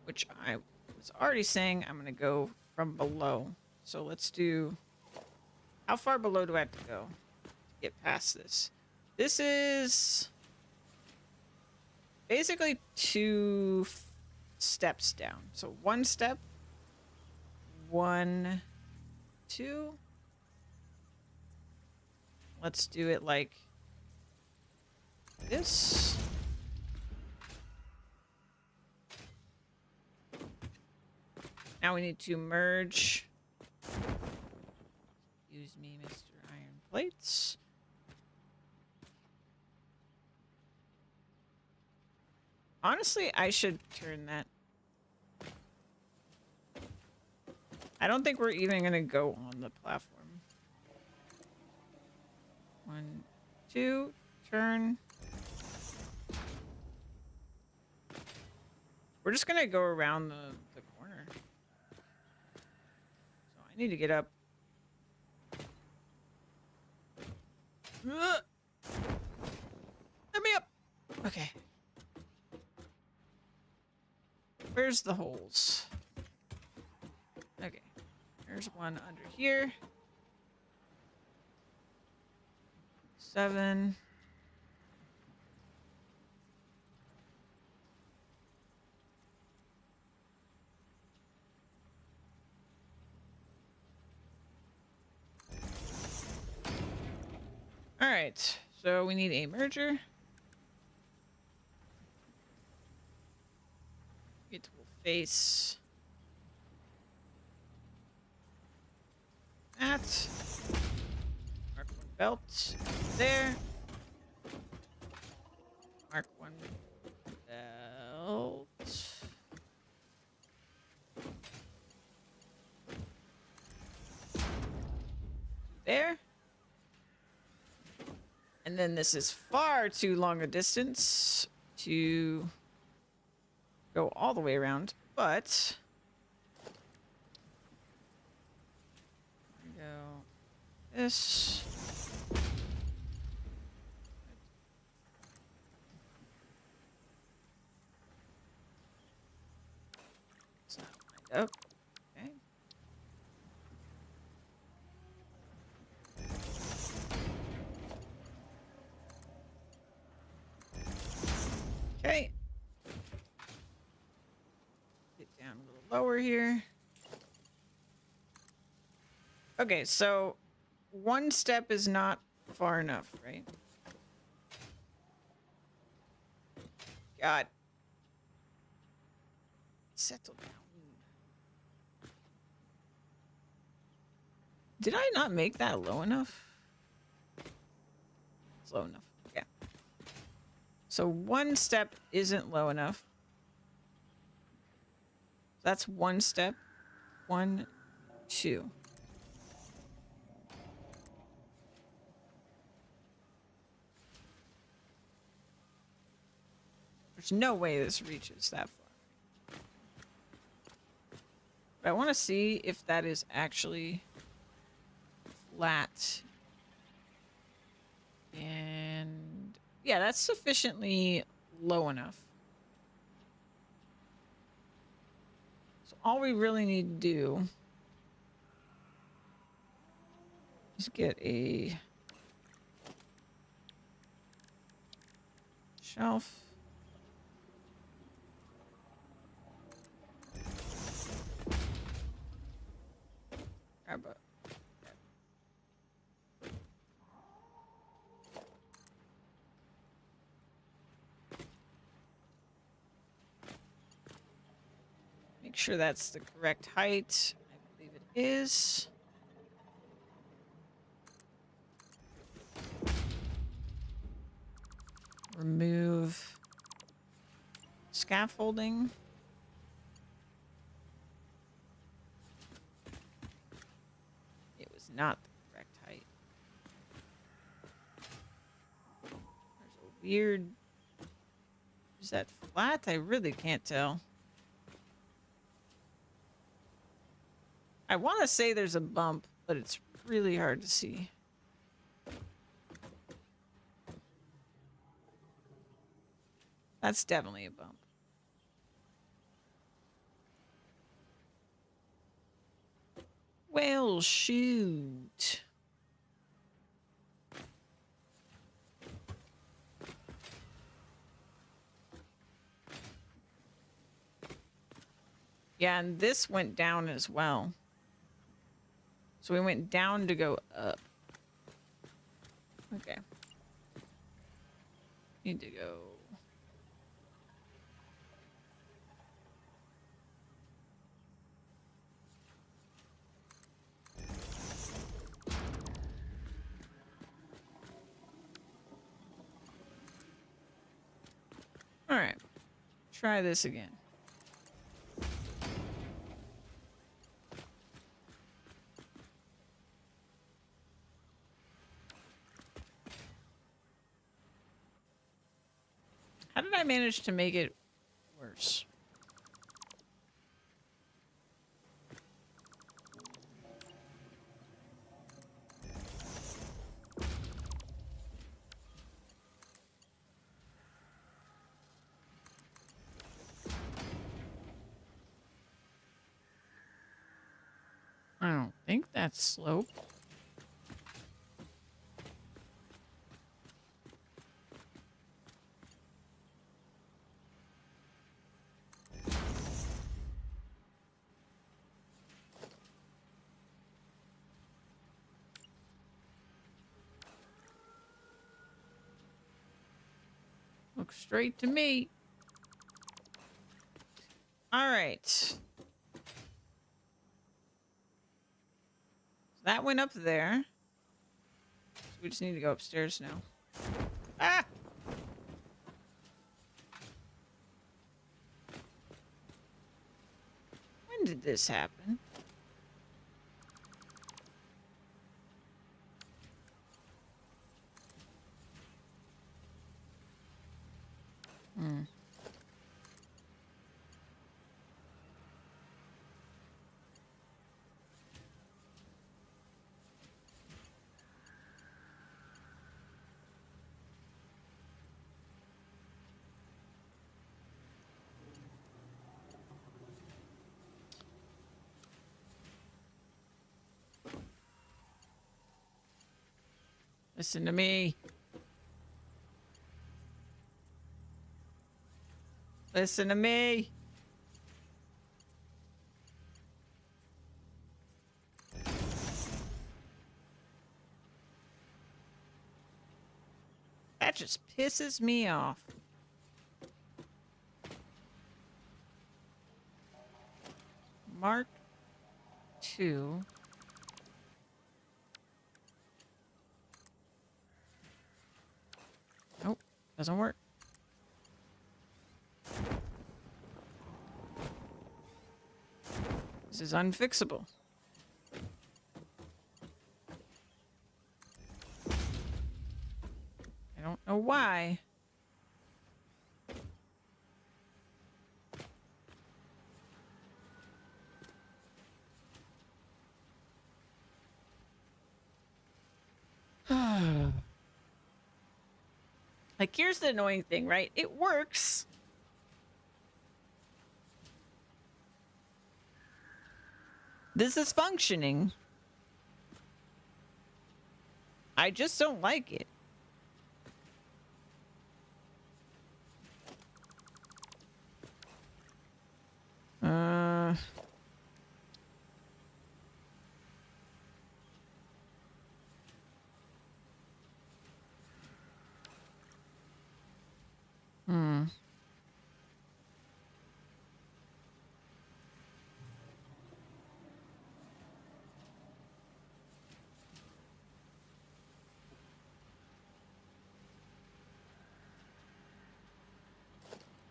which I was already saying I'm going to go from below. So let's do... How far below do I have to go to get past this? This is basically 2 steps down. So 1 step, 1, 2. Let's do it like this. Now we need to merge. Excuse me, Mr. Iron Plates. Honestly, I should turn that. I don't think we're even going to go on the platform. 1, 2, turn. We're just going to go around the corner. So I need to get up. Let me up. Okay. Where's the holes? Okay. There's one under here. 7. All right. So we need a merger. It will face that. Mark 1 belt there. Mark 1 belt. There. And then this is far too long a distance to go all the way around, but go this. It's not lined up. Okay. Okay. Get down a little lower here. Okay, so 1 step is not far enough, right? God. Settle down. Did I not make that low enough? It's low enough. Yeah. So 1 step isn't low enough. That's 1 step. 1, 2. There's no way this reaches that far. But I want to see if that is actually flat. And yeah, that's sufficiently low enough. So all we really need to do is get a shelf. Grab a make sure that's the correct height. I believe it is. Remove scaffolding. not the correct height. There's a weird... Is that flat? I really can't tell. I want to say there's a bump, but it's really hard to see. That's definitely a bump. Well, shoot. Yeah, and this went down as well. So we went down to go up. Okay. Need to go. All right. Try this again. How did I manage to make it worse? I don't think that's slope. Looks straight to me. All right. So that went up there. So we just need to go upstairs now. Ah! When did this happen? Hmm. Listen to me. Listen to me. That just pisses me off. Mark 2. Nope, doesn't work. This is unfixable. I don't know why. Like, here's the annoying thing, right? It works. This is functioning. I just don't like it. Uh... Hmm.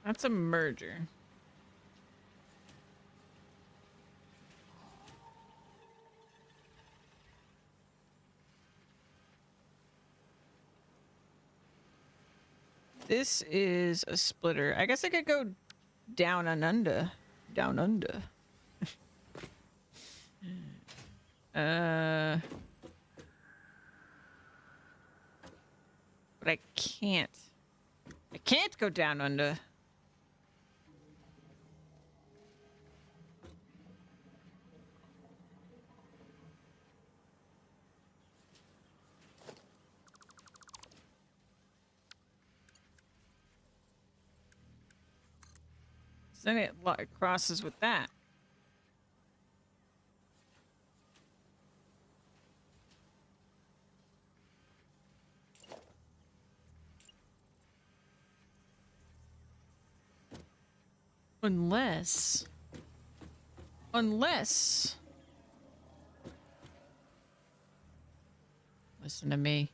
That's a merger. This is a splitter. I guess I could go down and under. Down under. But I can't. I can't go down under. Then it crosses with that. Unless... Listen to me.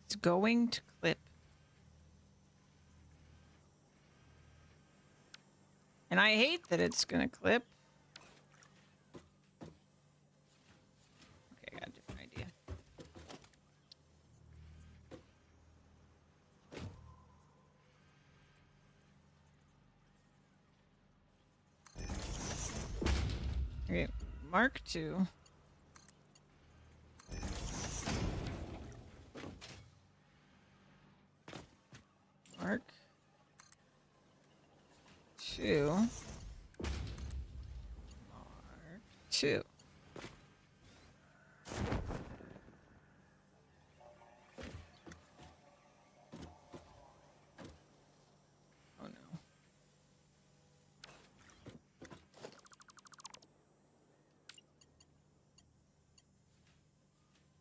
It's going to clip. And I hate that it's gonna clip. Okay, I got a different idea. Okay, Mark II. Mark II. Mark II. Oh no.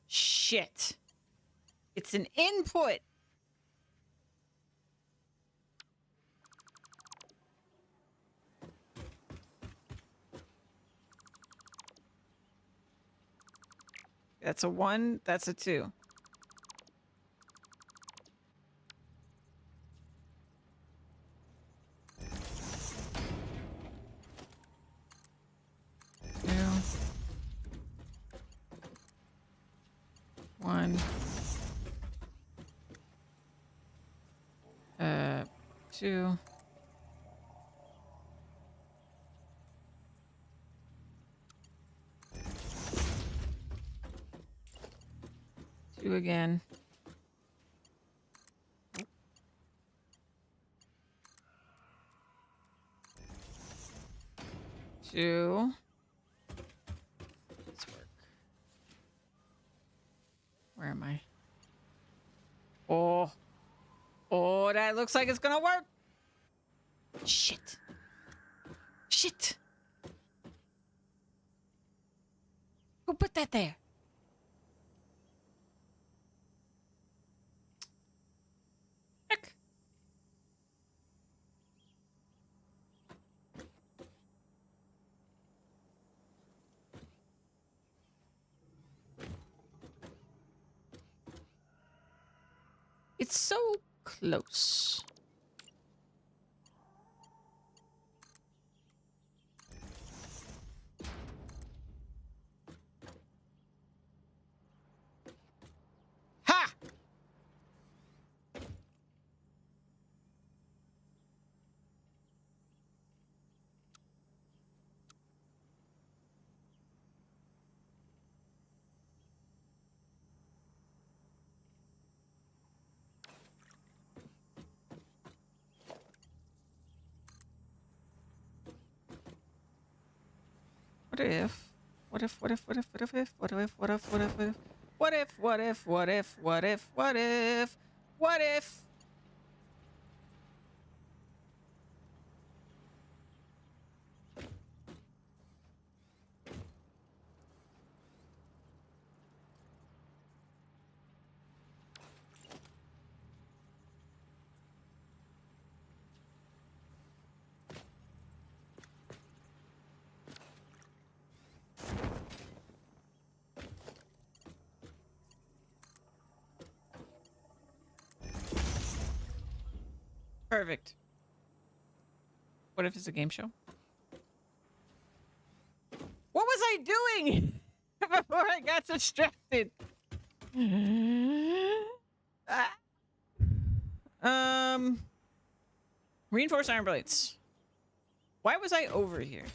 Shit. It's an input. That's a 1, that's a 2. Two. 1. 2. Two again. Two. Let's work. Where am I? Oh. Oh, that looks like it's gonna work. Shit. Shit. Who put that there? Heck. It's so close. Ha! What if? What if? What if? What if? What if? What if? What if? What if? What if? What if? What if? What if? What if? What if? Perfect. What if it's a game show? What was I doing before I got distracted? Ah. Reinforced iron plates. Why was I over here?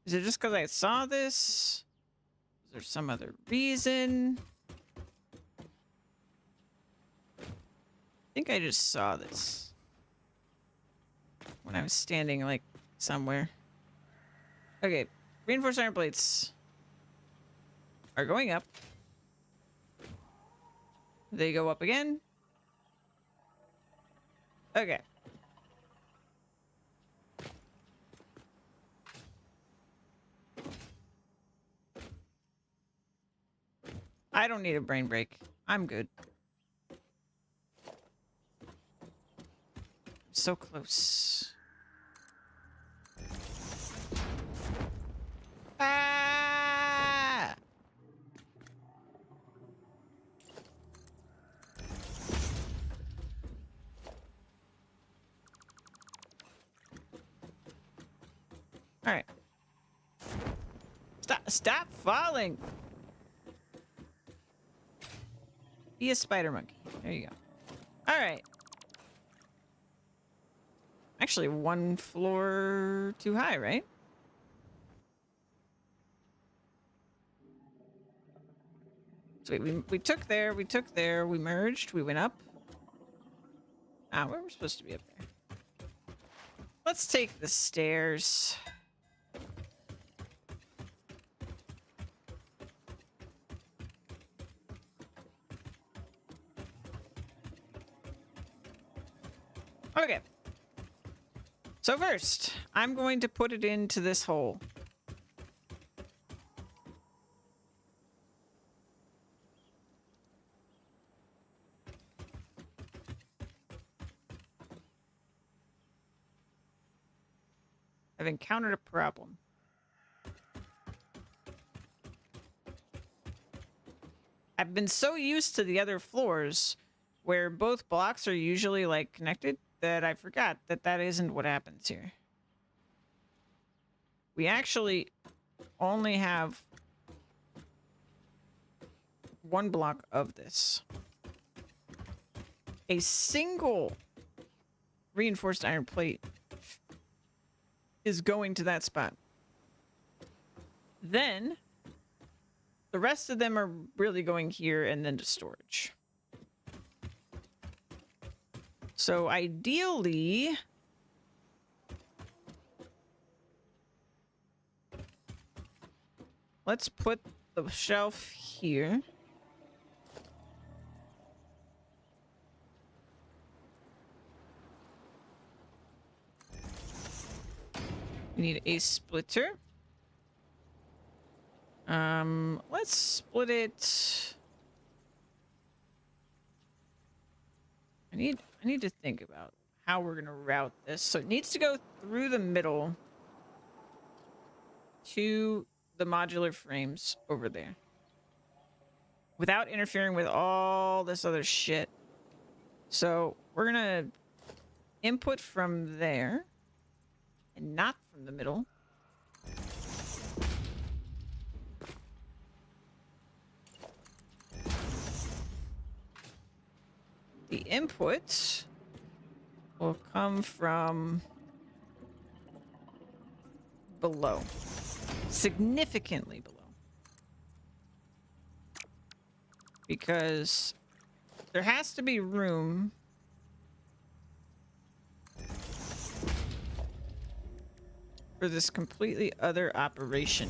Is it just because I saw this? Is there some other reason? I think I just saw this when I was standing like somewhere. Okay, reinforced iron plates are going up. They go up again. Okay. I don't need a brain break. I'm good. So close. Ah! All right. Stop falling. Be a spider monkey. There you go. All right. Actually, one floor too high, right? So wait, we took there, we merged, we went up. Ah, where we're supposed to be up there. Let's take the stairs. Okay. So first, I'm going to put it into this hole. I've encountered a problem. I've been so used to the other floors where both blocks are usually like connected that I forgot that that isn't what happens here. We actually only have one block of this. A single reinforced iron plate is going to that spot. Then the rest of them are really going here and then to storage. So ideally, let's put the shelf here. We need a splitter. Let's split it. I need to think about how we're gonna route this. So it needs to go through the middle to the modular frames over there without interfering with all this other shit. So we're gonna input from there and not from the middle. The input will come from below, significantly below, because there has to be room for this completely other operation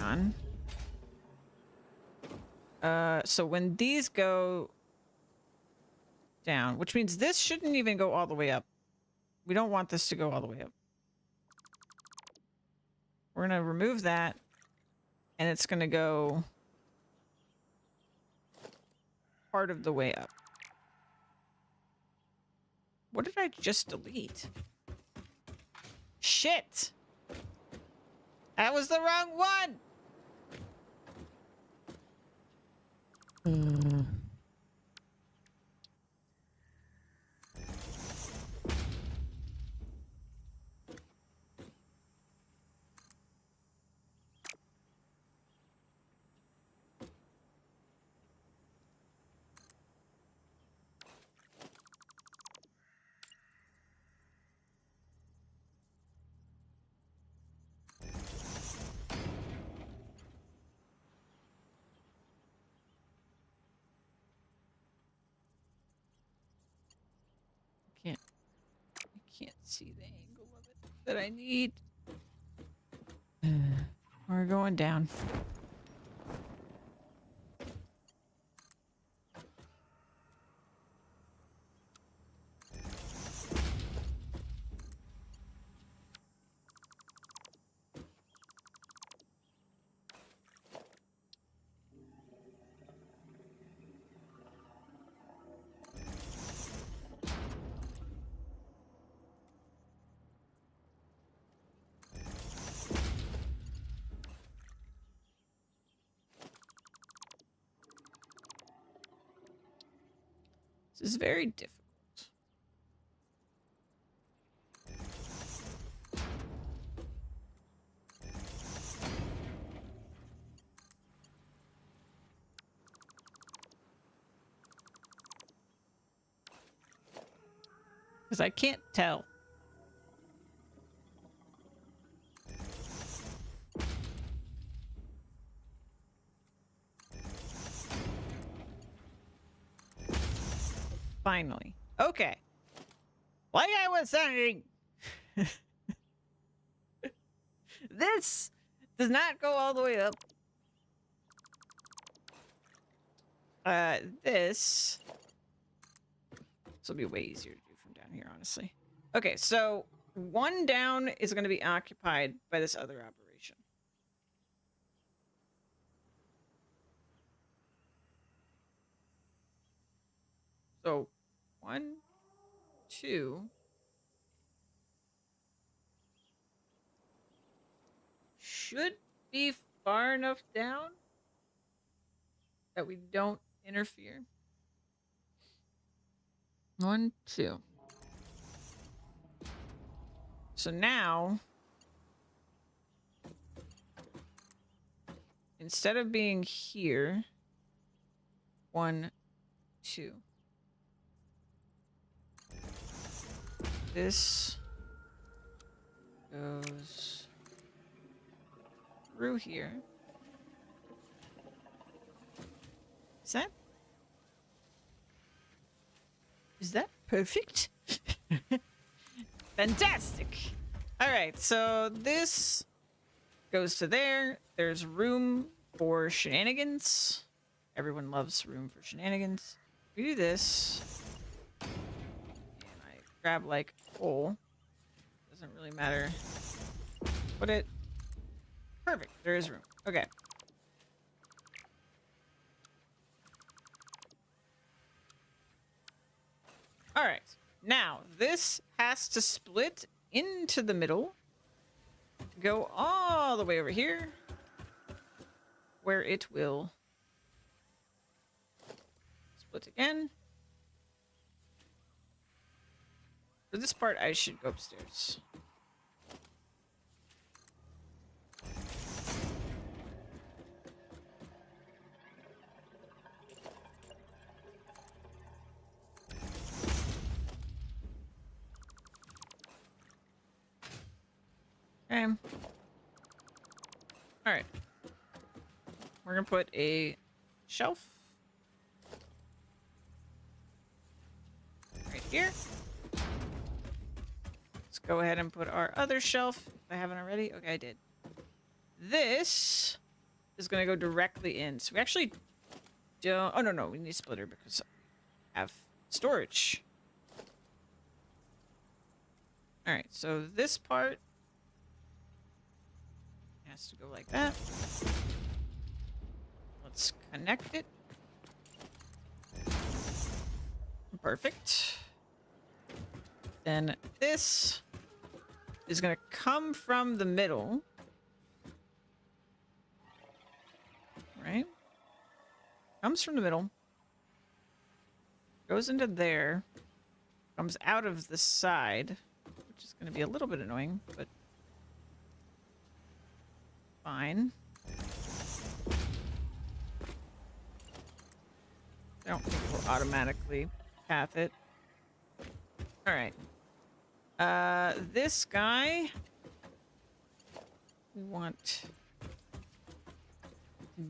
going on. So when these go down, which means this shouldn't even go all the way up. We don't want this to go all the way up. We're gonna remove that, and it's gonna go part of the way up. What did I just delete? Shit! That was the wrong one! can't see the angle of it that I need. We're going down. This is very difficult. Because I can't tell. Finally. Okay. Like I was saying, this does not go all the way up. This will be way easier to do from down here, honestly. Okay, so one down is going to be occupied by this other operation. So, 1, 2. Should be far enough down that we don't interfere. 1, 2. So now, instead of being here, 1, 2. This goes through here. Is that perfect? Fantastic. All right, so this goes to there. There's room for shenanigans. Everyone loves room for shenanigans. We do this. And I grab like a hole. Doesn't really matter. Put it. Perfect. There is room. Okay. All right. Now, this has to split into the middle. Go all the way over here. Where it will split again. For this part, I should go upstairs. Okay. All right. We're gonna put a shelf right here. Let's go ahead and put our other shelf if I haven't already. Okay, I did. This is gonna go directly in. So we actually don't. Oh no, we need a splitter because I have storage. All right, so this part has to go like that. Let's connect it. Perfect. Then this is going to come from the middle. Right? Comes from the middle. Goes into there. Comes out of the side, which is going to be a little bit annoying, but fine. I don't think it will automatically path it. All right. This guy, we want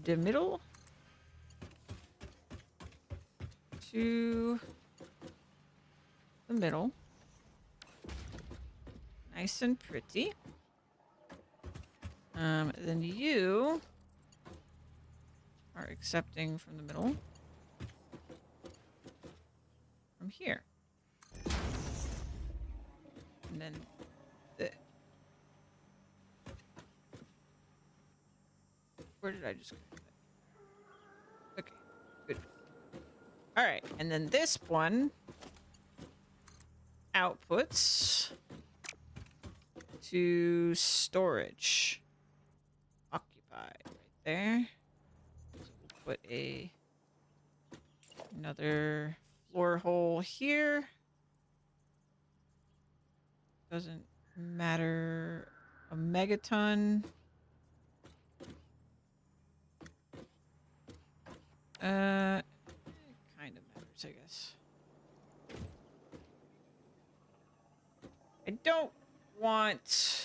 the middle to the middle. Nice and pretty. Then you are accepting from the middle. From here. And then where did I just go? Okay, good. All right, and then this one outputs to storage. Occupied right there. So we'll put another floor hole here. Doesn't matter. A megaton. It kind of matters, I guess. I don't want to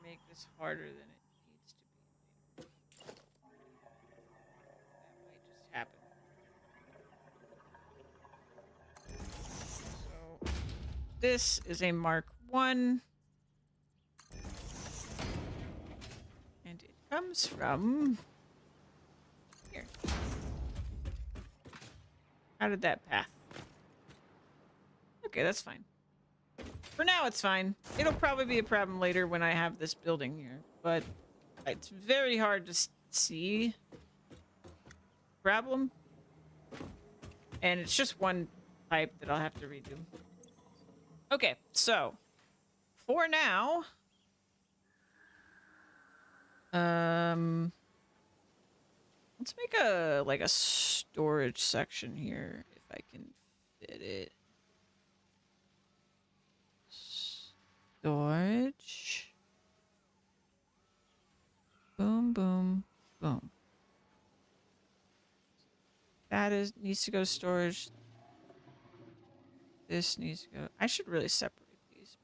make this harder than it needs to be later. That might just happen. So this is a Mark 1. And it comes from here. How did that path? Okay, that's fine. For now, it's fine. It'll probably be a problem later when I have this building here, but it's very hard to see problem. And it's just one pipe that I'll have to redo. Okay, so for now, let's make a storage section here if I can fit it. Storage. Boom, boom, boom. That needs to go to storage. This needs to go. I should really separate these,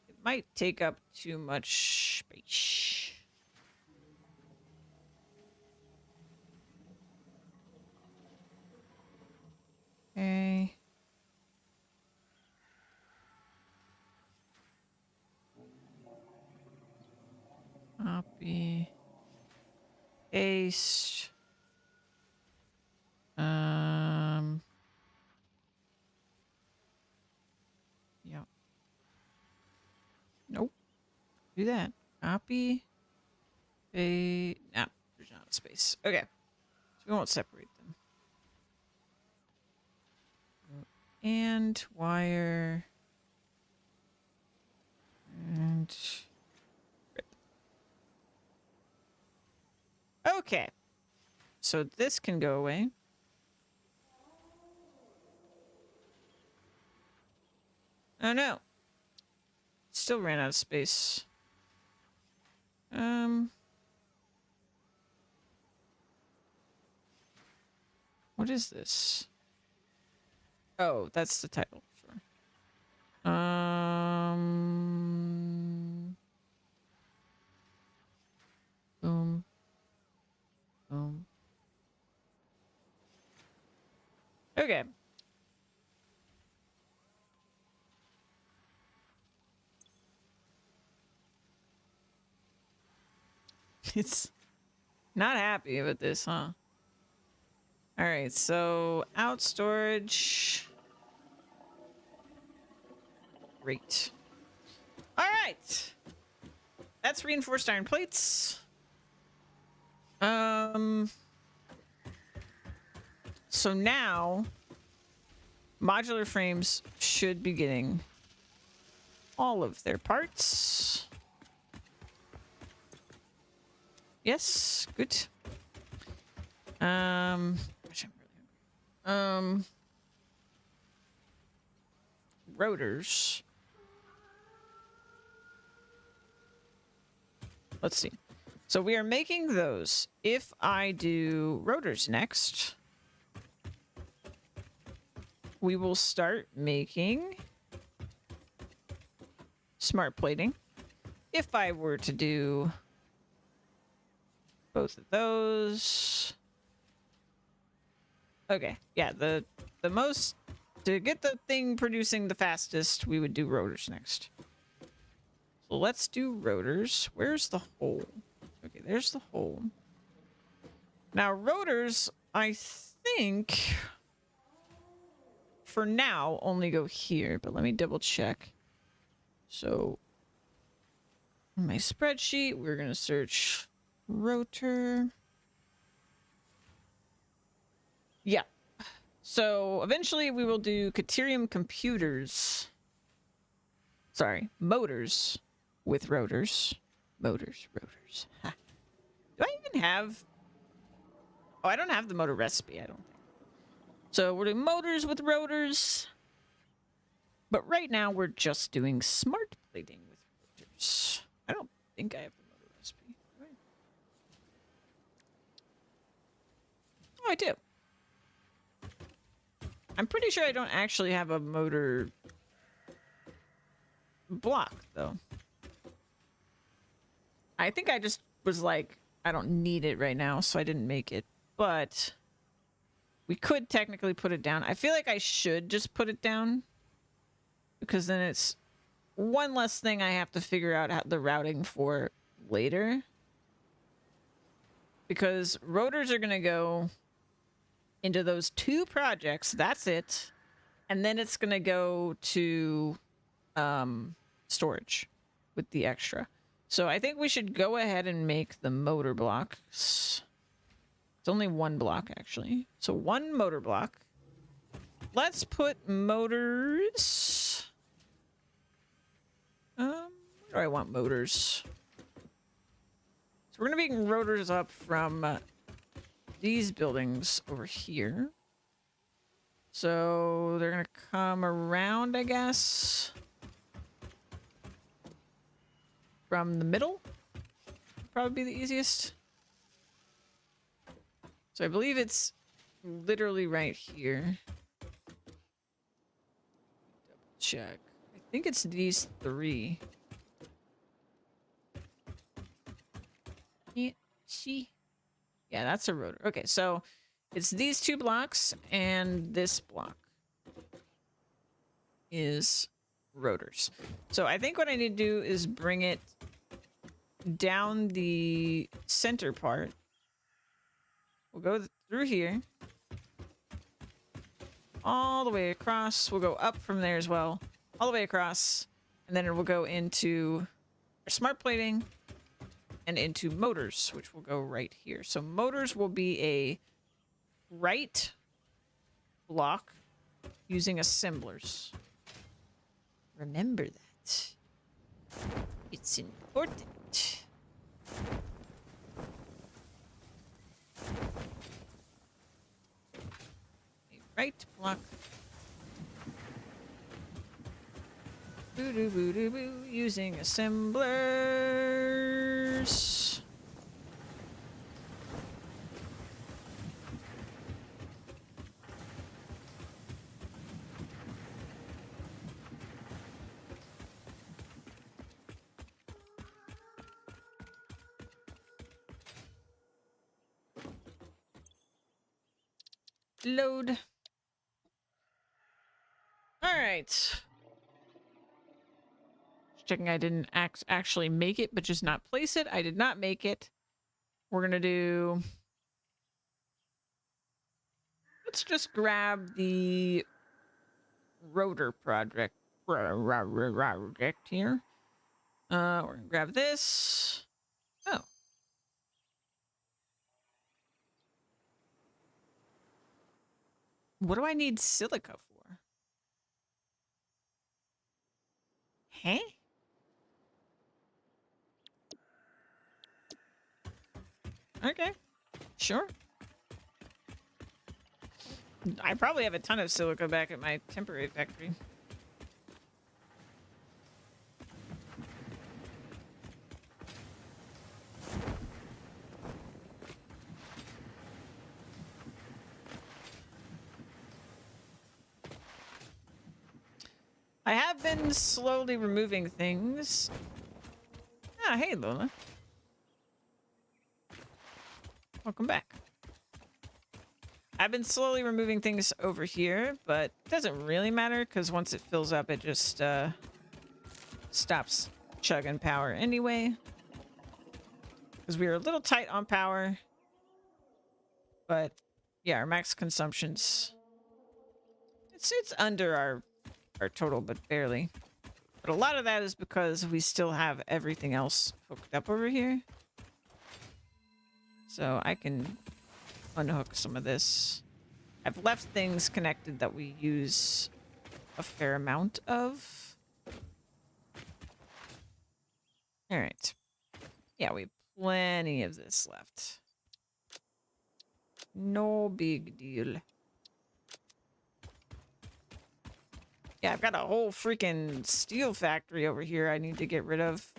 but it might take up too much space. Okay. Copy. Paste. Yeah. Nope. Do that. Copy. Paste. Nah, there's not a space. Okay. So we won't separate them. And wire. And rip. Okay. So this can go away. Oh no. Still ran out of space. What is this? Oh, that's the title. Sure. Boom. Boom. Okay. It's not happy with this, huh? All right, so out storage. Great. All right. That's reinforced iron plates. So now modular frames should be getting all of their parts. Yes, good. Gosh, I'm really hungry. Rotors. Let's see. So we are making those. If I do rotors next, we will start making smart plating. If I were to do both of those, Okay, yeah, the most to get the thing producing the fastest, we would do rotors next. So let's do rotors. Where's the hole? Okay, there's the hole. Now rotors, I think for now only go here, but let me double check. So in my spreadsheet, we're gonna search rotor. Yeah. So eventually we will do Caterium computers. Sorry, motors with rotors. Motors. Ha. Do I even have... Oh, I don't have the motor recipe, I don't think. So we're doing motors with rotors. But right now we're just doing smart plating with rotors. I don't think I have the motor recipe. Do I? Oh, I do. I'm pretty sure I don't actually have a motor block, though. I think I just was like, I don't need it right now, so I didn't make it. But we could technically put it down. I feel like I should just put it down, because then it's one less thing I have to figure out the routing for later. Because rotors are going to go into those 2 projects. That's it. And then it's going to go to storage with the extra. So I think we should go ahead and make the motor blocks. It's only 1 block, actually. So 1 motor block. Let's put motors. Where do I want motors? So we're going to be making rotors up from these buildings over here. So they're going to come around, I guess, from the middle. Probably be the easiest. So I believe it's literally right here. Double check. I think it's these 3. Can't see. Yeah, that's a rotor. Okay, so it's these 2 blocks and this block is rotors. So I think what I need to do is bring it down the center part. We'll go through here. All the way across. We'll go up from there as well. All the way across. And then it will go into our smart plating and into motors, which will go right here. So motors will be a right block using assemblers. Remember that. It's important. A right block. Boo doo boo doo boo using assemblers. Load. All right. Just checking I didn't actually make it, but just not place it. I did not make it. We're going to do... Let's just grab the rotor project here. We're going to grab this. Oh. What do I need silica for? Huh? Okay. Sure. I probably have a ton of silica back at my temporary factory. I have been slowly removing things. Ah, hey, Lola. Welcome back. I've been slowly removing things over here, but it doesn't really matter because once it fills up, it just stops chugging power anyway. Because we were a little tight on power. But yeah, our max consumption's it's under our total, but barely. But a lot of that is because we still have everything else hooked up over here. So I can unhook some of this. I've left things connected that we use a fair amount of. All right. Yeah, we have plenty of this left. No big deal. Yeah, I've got a whole freaking steel factory over here I need to get rid of.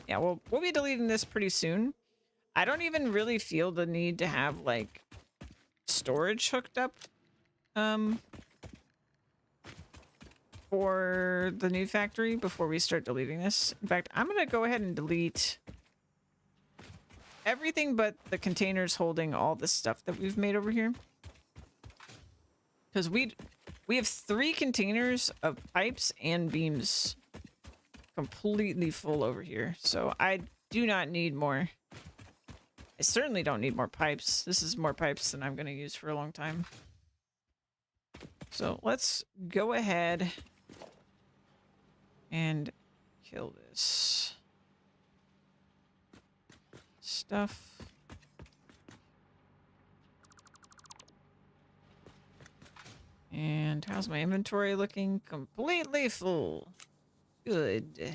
Yeah, we'll be deleting this pretty soon. I don't even really feel the need to have, like, storage hooked up for the new factory before we start deleting this. In fact, I'm going to go ahead and delete everything but the containers holding all the stuff that we've made over here. Because we have 3 containers of pipes and beams completely full over here. So I do not need more. I certainly don't need more pipes. This is more pipes than I'm going to use for a long time. So let's go ahead and kill this stuff. And how's my inventory looking? Completely full. Good.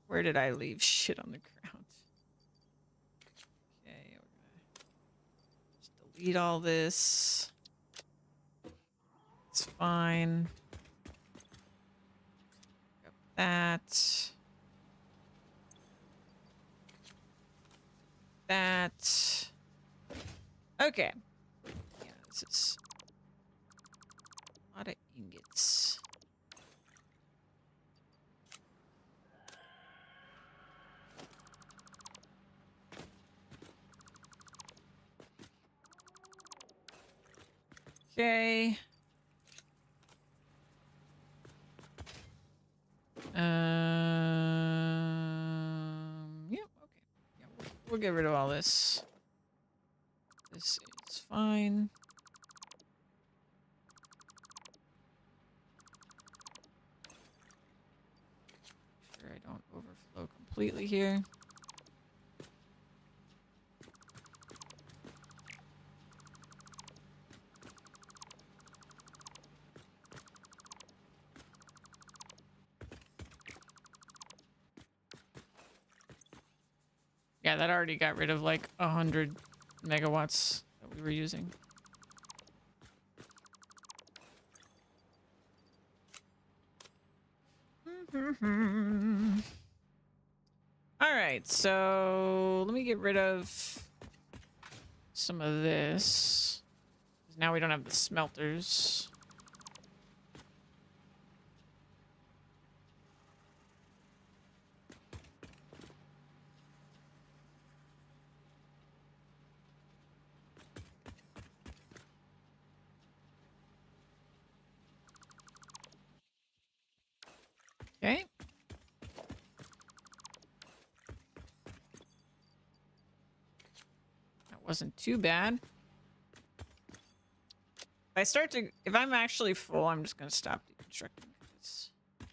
Where did I leave shit on the ground? Okay, we're gonna just delete all this. It's fine. Got that. That. Okay. Yeah, this is a lot of ingots. Okay. Yeah, okay. Yeah, we'll get rid of all this. This is fine. Sure I don't overflow completely here. Yeah, that already got rid of like 100 megawatts that we were using. All right, so let me get rid of some of this. Now we don't have the smelters. Okay. That wasn't too bad. If I'm actually full, I'm just going to stop deconstructing. It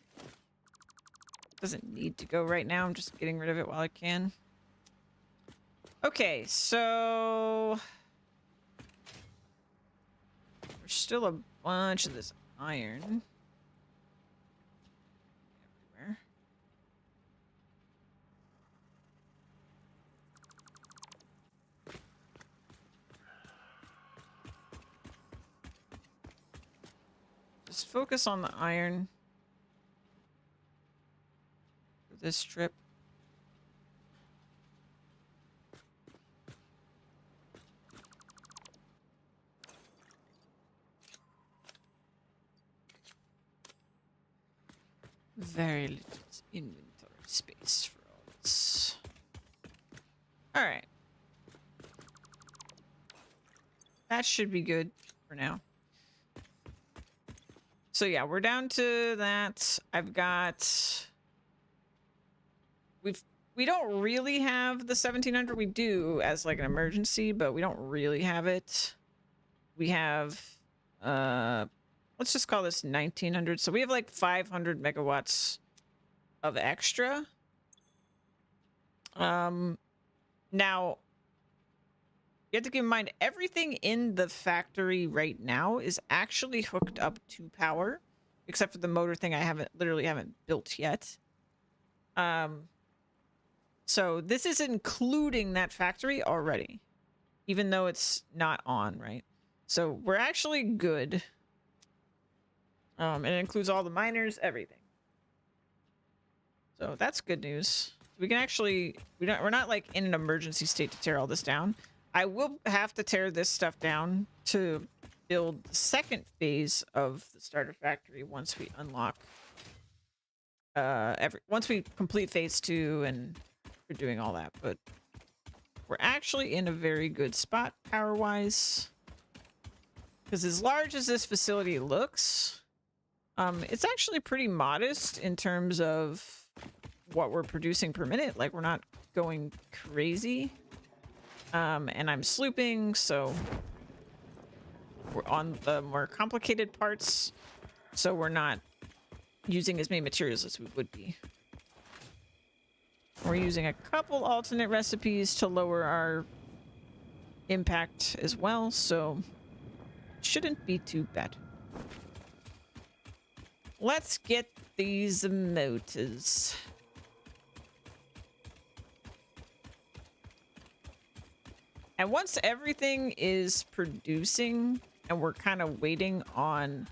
doesn't need to go right now. I'm just getting rid of it while I can. Okay, so there's still a bunch of this iron everywhere. Just focus on the iron for this strip. Very little inventory space for all this. All right. That should be good for now. So yeah, we're down to that. I've got... We don't really have the 1700. We do as like an emergency, but we don't really have it. We have... let's just call this 1900. So we have like 500 megawatts of extra. Now, you have to keep in mind, everything in the factory right now is actually hooked up to power, except for the motor thing I literally haven't built yet. So this is including that factory already, even though it's not on, right? So we're actually good. It includes all the miners, everything. So that's good news. We can actually, we're not like in an emergency state to tear all this down. I will have to tear this stuff down to build the second phase of the starter factory once we unlock once we complete phase 2 and we're doing all that. But we're actually in a very good spot power wise, because as large as this facility looks, it's actually pretty modest in terms of what we're producing per minute. Like, we're not going crazy. And I'm slooping, so we're on the more complicated parts, so we're not using as many materials as we would be. We're using a couple alternate recipes to lower our impact as well, so it shouldn't be too bad. Let's get these motors. And once everything is producing and we're kind of waiting on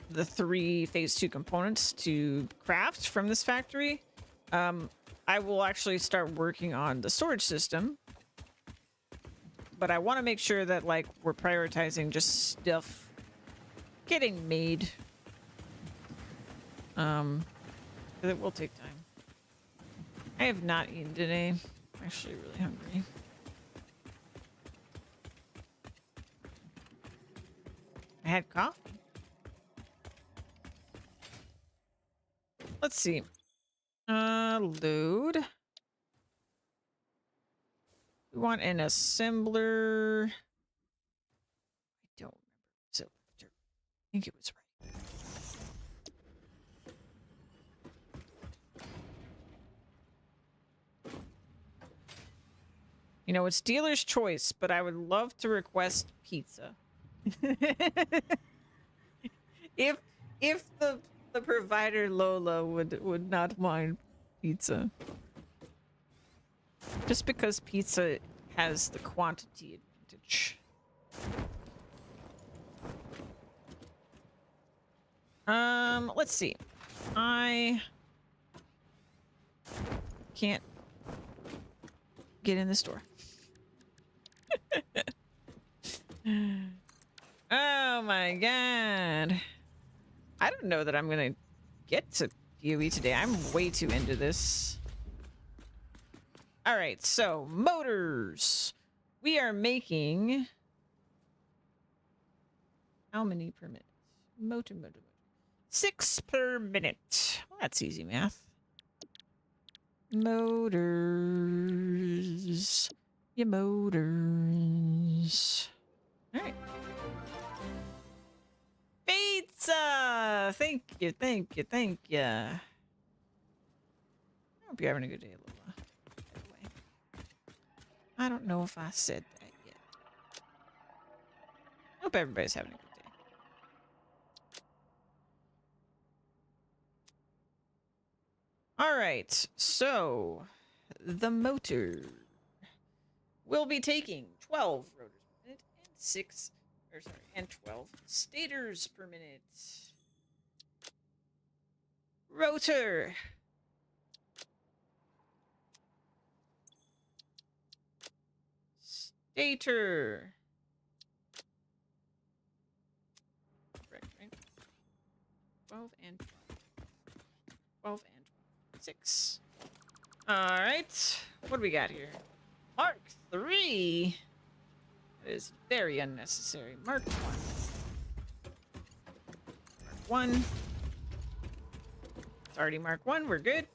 the 3 phase 2 components to craft from this factory, I will actually start working on the storage system. But I want to make sure that like we're prioritizing just stuff getting made. 'Cause it will take time. I have not eaten today. I'm actually really hungry. I had coffee. Let's see. Load. We want an assembler. I don't remember. So, I think it was right. You know, it's dealer's choice, but I would love to request pizza. if the provider Lola would not mind pizza, just because pizza has the quantity advantage. Let's see. I can't get in the store. Oh my god. I don't know that I'm gonna get to PoE today. I'm way too into this. Alright, so motors. We are making how many per minute? Motor. 6 per minute. Well, that's easy math. Motors. Your motors. Alright. Pizza! Thank you. I hope you're having a good day, Lola. By the way. I don't know if I said that yet. I hope everybody's having a good day. Alright, so the motor will be taking 12 rotors per minute and 12 stators per minute. Rotor. Stator. Right. 12 and 12 and 12. 6. Alright. What do we got here? Mark 3. That is very unnecessary. Mark 1. Mark 1. It's already Mark 1. We're good.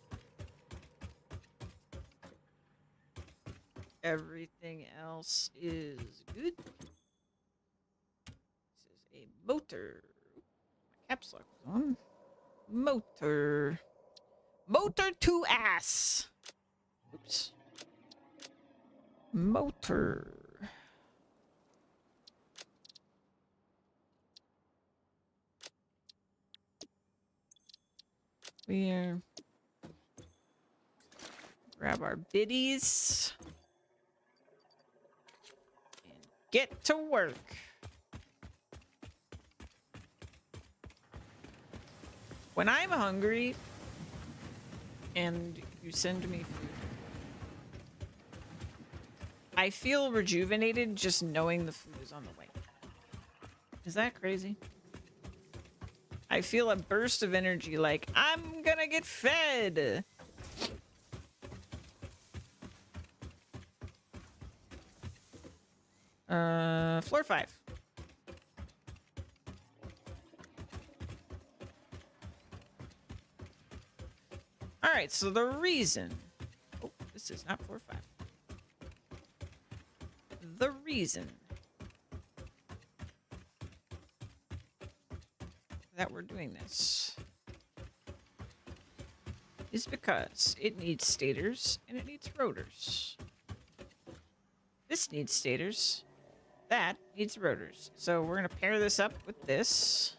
Everything else is good. This is a motor. My caps lock was on. Motor. Motor to ass. Oops. Motor. We're grab our biddies and get to work. When I'm hungry and you send me food, I feel rejuvenated just knowing the food is on the way. Is that crazy? I feel a burst of energy like, I'm gonna get fed! Floor 5. Alright, so the reason... Oh, this is not floor 5. The reason that we're doing this is because it needs stators and it needs rotors. This needs stators. That needs rotors. So we're going to pair this up with this.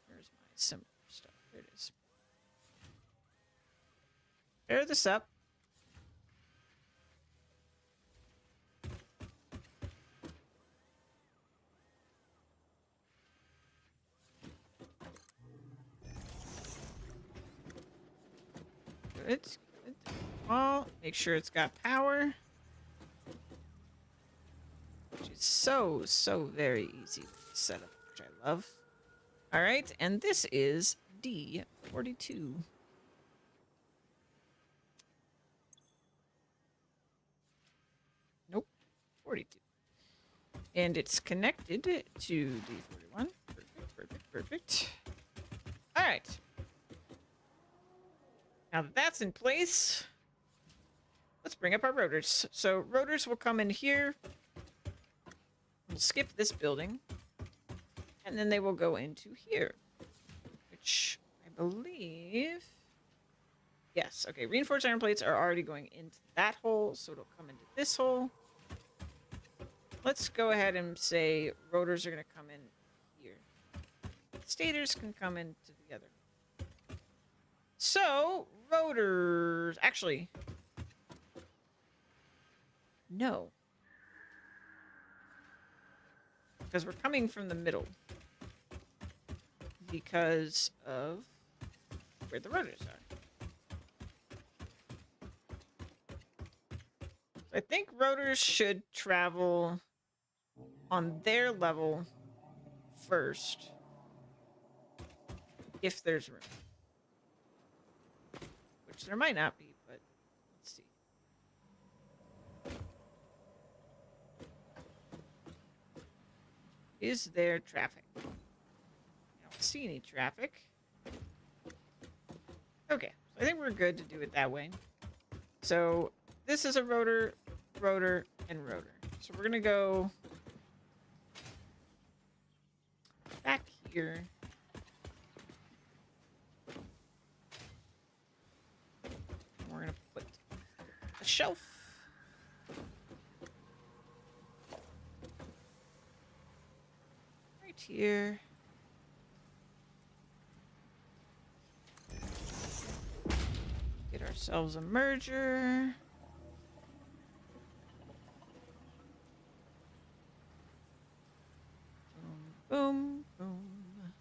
Where's my similar stuff? There it is. Pair this up. Good. Good. Well, make sure it's got power. Which is so, so very easy to set up, which I love. All right, and this is D42. Nope, 42. And it's connected to D41. Perfect, perfect, perfect. All right. Now that that's in place, let's bring up our rotors. So rotors will come in here. We'll skip this building. And then they will go into here. Which I believe... Yes, okay. Reinforced iron plates are already going into that hole, so it'll come into this hole. Let's go ahead and say rotors are going to come in here. Stators can come into the other. So, rotors... Actually... No. Because we're coming from the middle. Because of where the rotors are. I think rotors should travel on their level first. If there's room. Which there might not be, but let's see. Is there traffic? I don't see any traffic. Okay, so I think we're good to do it that way. So this is a rotor, rotor, and rotor. So we're gonna go back here. And we're gonna put a shelf. Right here. Get ourselves a merger. Boom, boom, boom.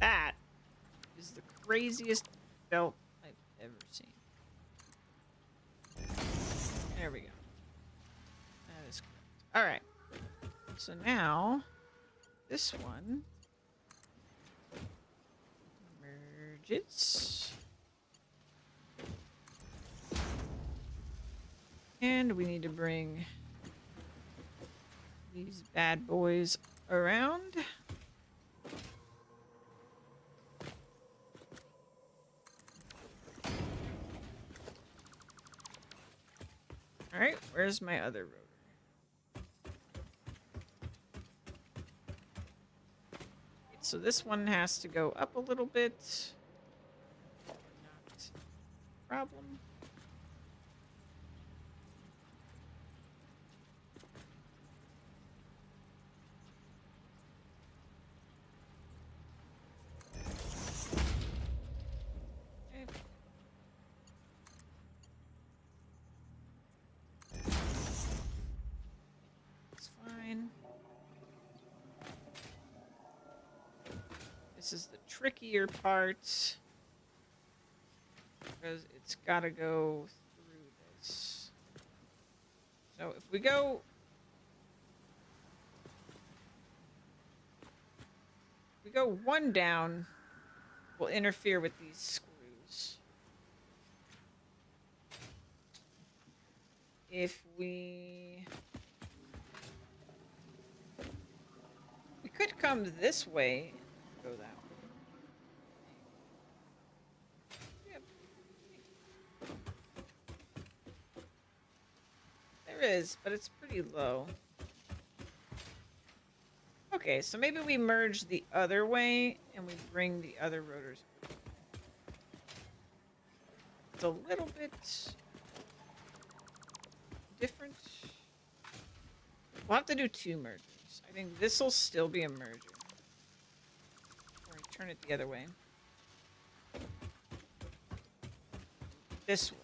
That is the craziest belt I've ever seen. There we go. That is correct. All right. So now, this one. bridges. And we need to bring these bad boys around. All right, where's my other rotor? So this one has to go up a little bit. Not a problem. Okay. It's fine. This is the trickier part because it's got to go through this. So if we go one down, we'll interfere with these screws. If we could come this way and go that way. There is, but it's pretty low. Okay, so maybe we merge the other way and we bring the other rotors. It's a little bit different. We'll have to do 2 mergers. I think this will still be a merger. Or turn it the other way. This one.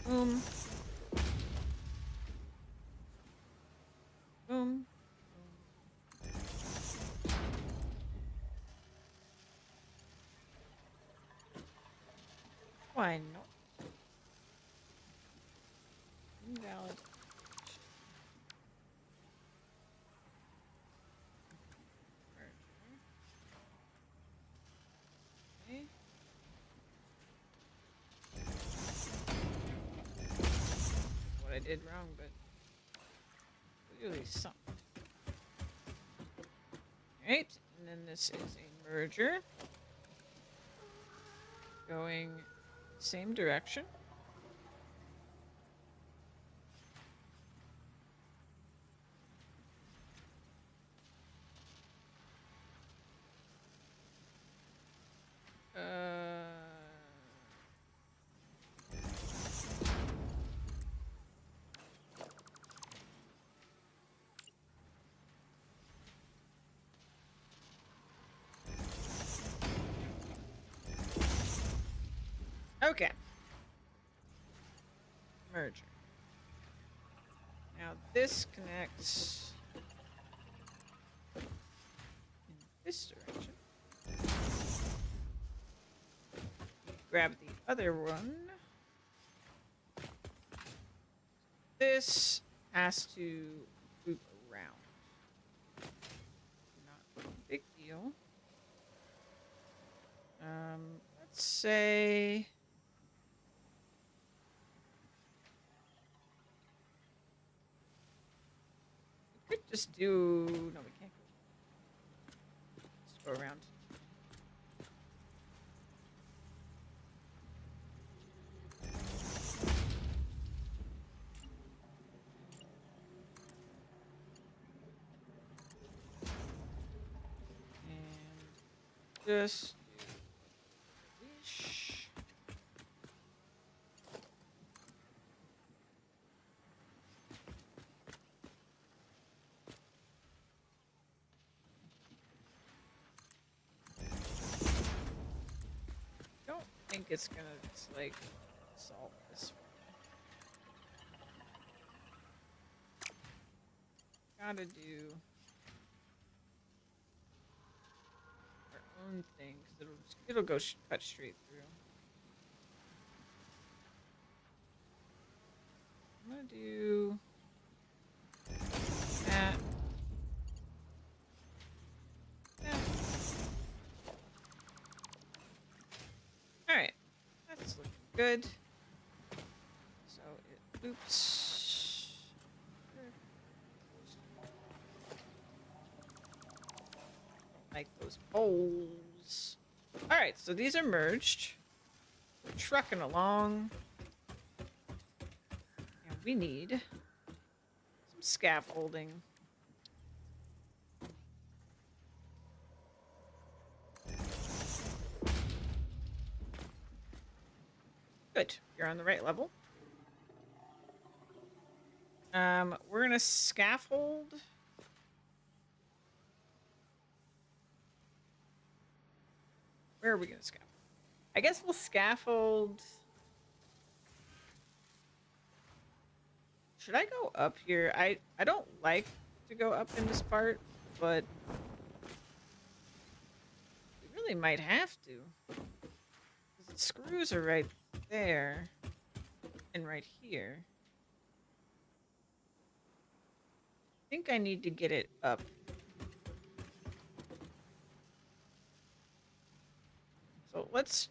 Boom. Boom. Why not? Invalid. Okay. What I did wrong, but clearly something. Alright, and then this is a merger. Going same direction. Okay. Merger. Now this connects in this direction. Grab the other one. This has to loop around. Not a big deal. Let's say we could just do. No, we can't go. Just go around. And just do wish. Don't think it's gonna just like solve this for me. Gotta do our own thing because it'll go cut straight through. I'm gonna do that. That. All right, that's looking good. So it oops. Don't like those poles. All right, so these are merged. We're trucking along. And we need some scaffolding. Good. You're on the right level. We're gonna scaffold. Where are we gonna scaffold? I guess we'll scaffold. Should I go up here? I don't like to go up in this part, but we really might have to. 'Cause the screws are right there and right here. I think I need to get it up. So let's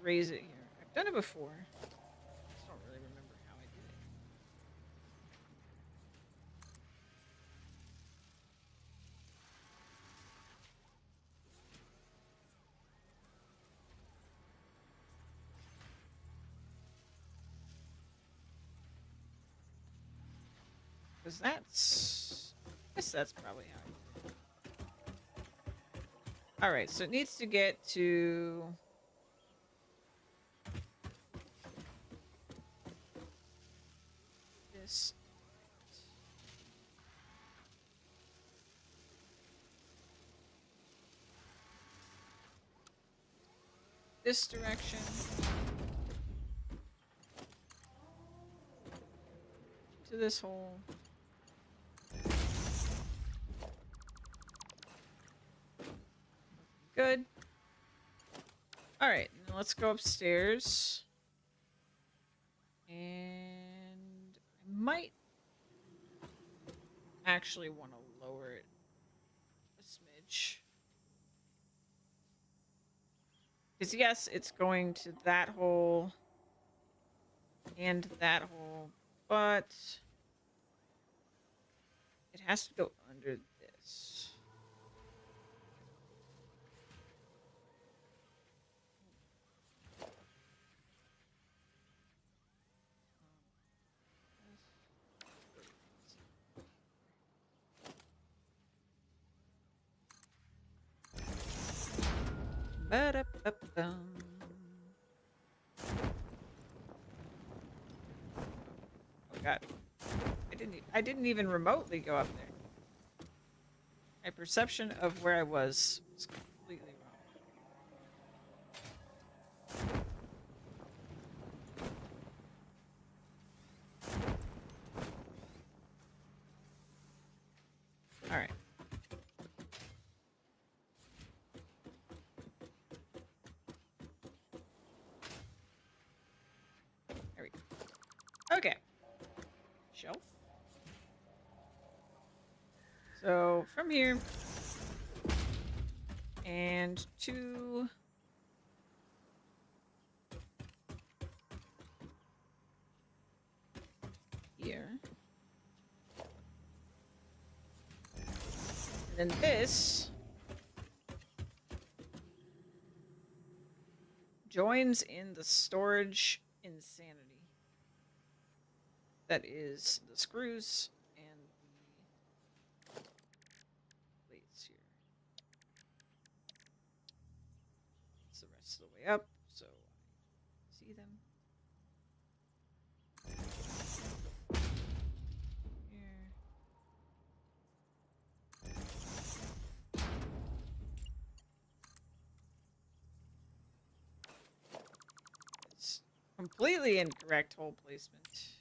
raise it here. I've done it before. I just don't really remember how I did it. Because that's... I guess that's probably how I did it. Alright, so it needs to get to... this. This direction. To this hole. Good. Alright, now let's go upstairs. And I might actually want to lower it a smidge. Because yes, it's going to that hole and that hole, but it has to go under this. Ba-da-ba-bum. Oh god. I didn't even remotely go up there. My perception of where I was completely wrong. All right. There we go. Okay. Shelf. So from here and to here. And then this joins in the storage insanity. That is the screws and the plates here. It's the rest of the way up, so I see them. Here. It's completely incorrect hole placement.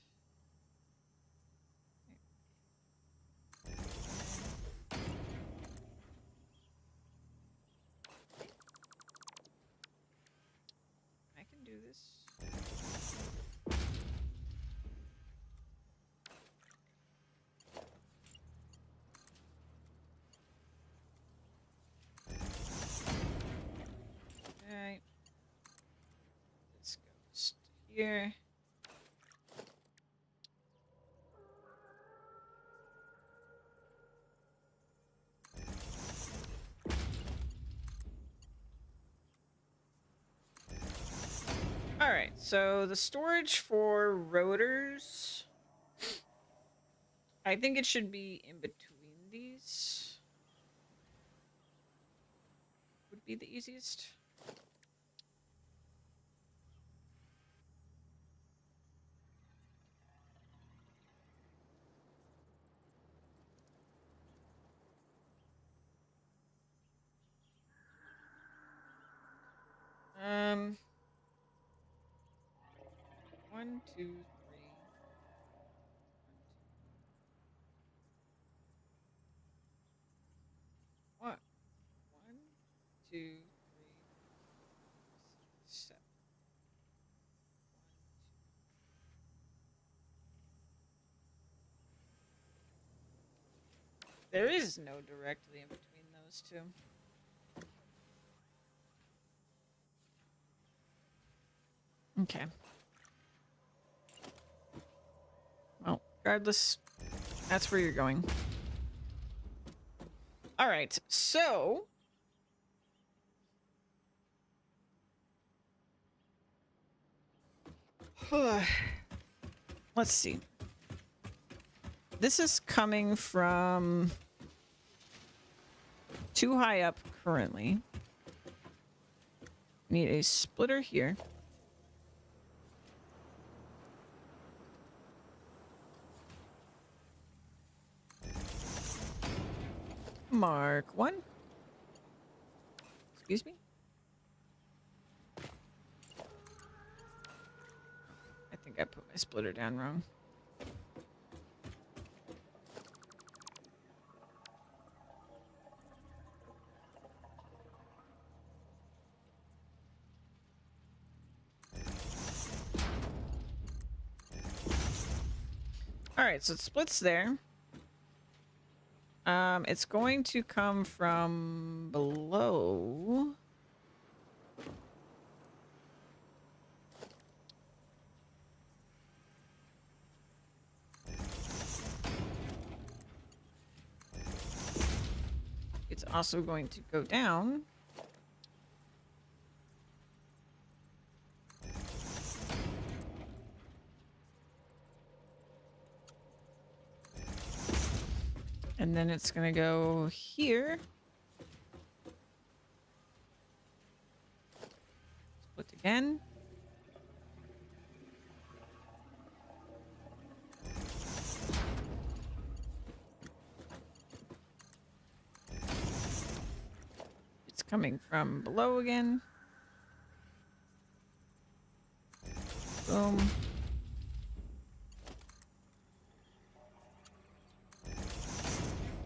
I can do this. here. All right, so the storage for rotors, I think it should be in between these. Would be the easiest. Um, 1, 2, 3. What? 1, 2, 3, 7. There is no directly in between those two. Okay. Well, regardless, that's where you're going. All right, so let's see. This is coming from too high up currently. Need a splitter here. Mark 1. Excuse me. I think I put my splitter down wrong. All right, so it splits there. It's going to come from below. It's also going to go down. And then it's going to go here. Split again. It's coming from below again. Boom.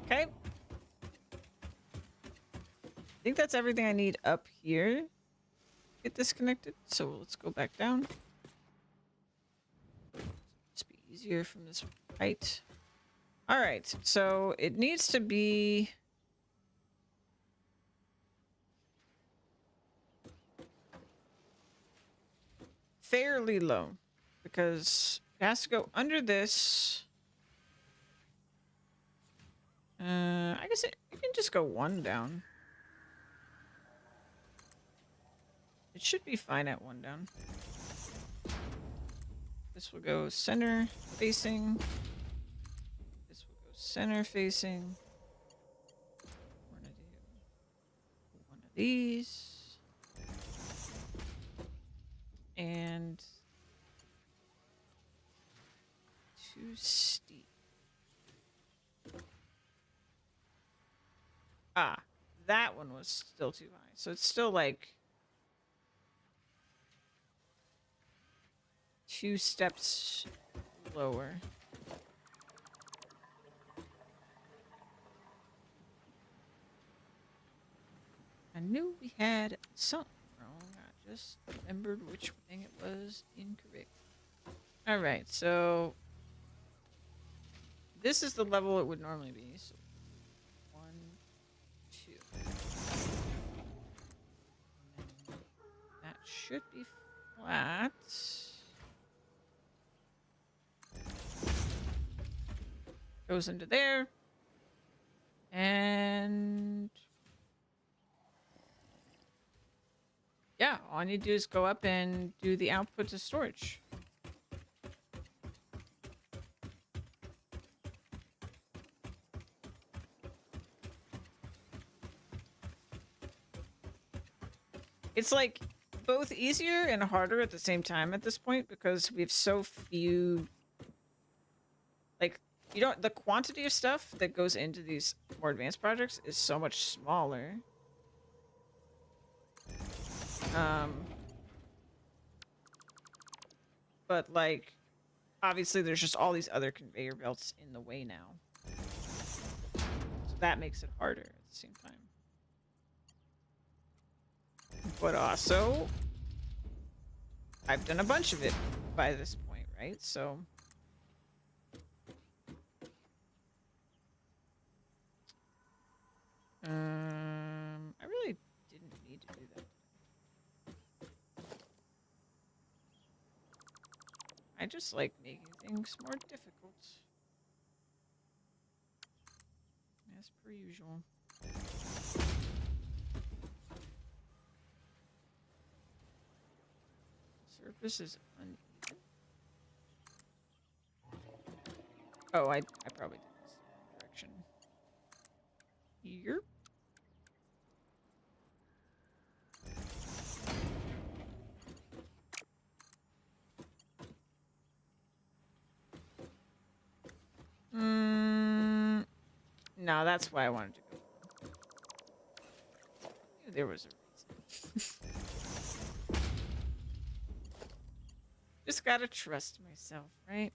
Okay. I think that's everything I need up here to get disconnected. So let's go back down. Just be easier from this height. All right. So it needs to be fairly low because it has to go under this. I guess it can just go 1 down. It should be fine at 1 down. This will go center facing. This will go center facing. We're gonna do one of these. And too steep. Ah, that one was still too high. So it's still like 2 steps lower. I knew we had something wrong. I just remembered which thing it was incorrect. All right, so this is the level it would normally be. So 1, 2. And then that should be flat. Goes into there. And yeah, all I need to do is go up and do the output to storage. It's like both easier and harder at the same time at this point because we have so few. Like, you don't, the quantity of stuff that goes into these more advanced projects is so much smaller. But like, obviously there's just all these other conveyor belts in the way now. So that makes it harder at the same time. But also, I've done a bunch of it by this point, right? So I really didn't need to do that. I just like making things more difficult. As per usual. Surface is uneven. Oh, I probably did this the wrong direction. Yerp. No, that's why I wanted to go. There was a reason. Just gotta trust myself, right?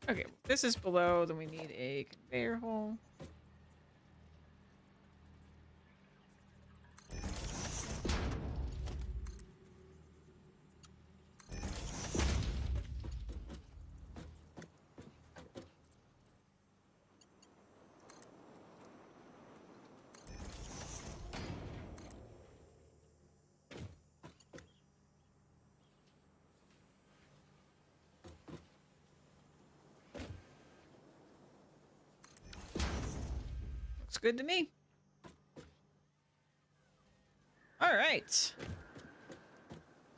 Okay, this is below, then we need a conveyor hole. Looks good to me. All right.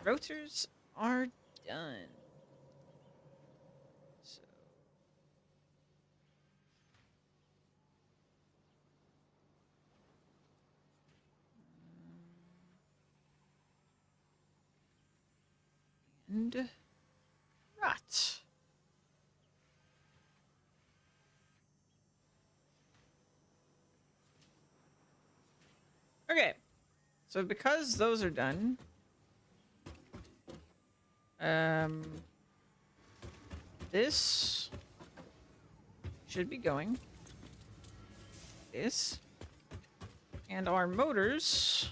Rotors are done. So. And rot. Okay. So because those are done, this should be going. This. And our motors.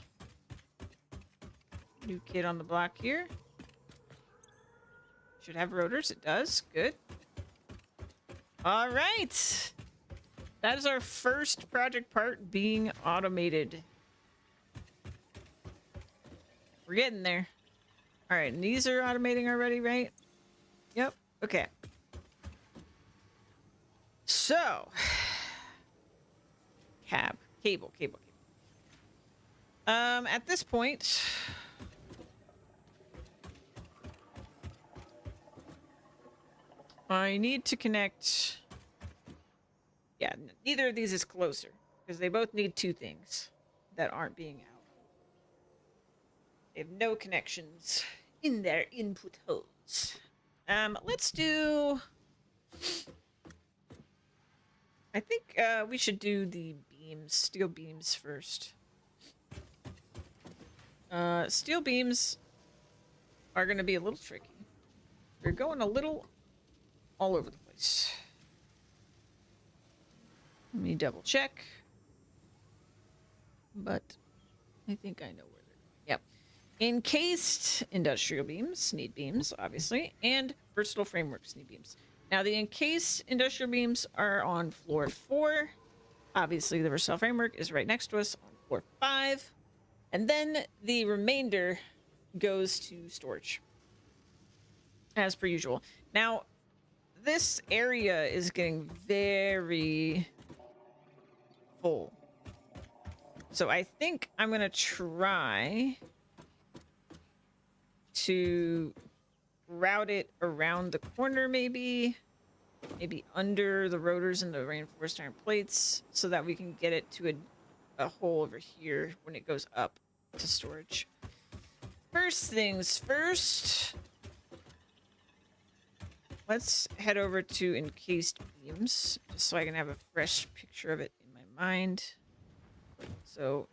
New kid on the block here. Should have rotors. It does. Good. All right. That is our first project part being automated. We're getting there. All right. And these are automating already, right? Yep. Okay. So. Cable. At this point, I need to connect. Yeah, neither of these is closer because they both need two things that aren't being out. They have no connections in their input holes. Let's do. I think we should do the beams, steel beams first. Steel beams are going to be a little tricky. We're going a little all over the place. Let me double check. But I think I know where they're going. Yep. Encased industrial beams need beams, obviously, and versatile frameworks need beams. Now, the encased industrial beams are on floor 4. Obviously, the Versailles framework is right next to us on floor 5. And then the remainder goes to storage, as per usual. Now, this area is getting very full. So I think I'm going to try to route it around the corner, maybe under the rotors and the reinforced iron plates, so that we can get it to a hole over here when it goes up to storage. First things first, let's head over to encased beams, just so I can have a fresh picture of it in my mind. So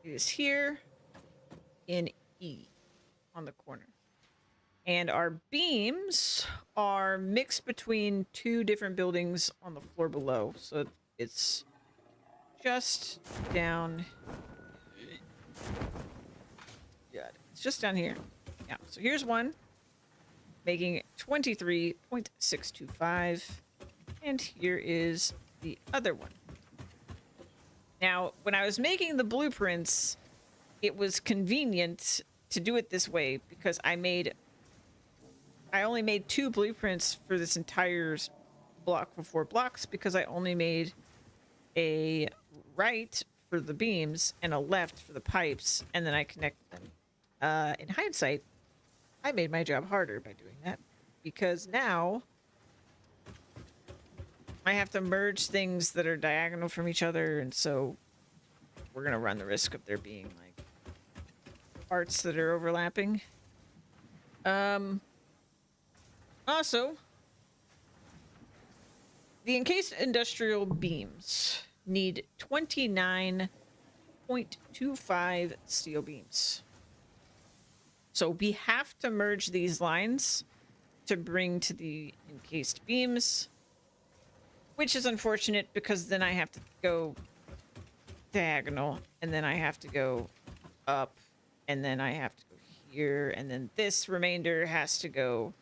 it is here in E on the corner. And our beams are mixed between 2 different buildings on the floor below. So it's just down. Yeah, it's just down here. Yeah, so here's one, making 23.625. And here is the other one. Now, when I was making the blueprints, it was convenient to do it this way because I only made 2 blueprints for this entire block for 4 blocks, because I only made a right for the beams and a left for the pipes, and then I connected them. In hindsight, I made my job harder by doing that, because now I have to merge things that are diagonal from each other, and so we're gonna run the risk of there being like parts that are overlapping. Also, the encased industrial beams need 29.25 steel beams. So we have to merge these lines to bring to the encased beams, which is unfortunate because then I have to go diagonal, and then I have to go up, and then I have to go here, and then this remainder has to go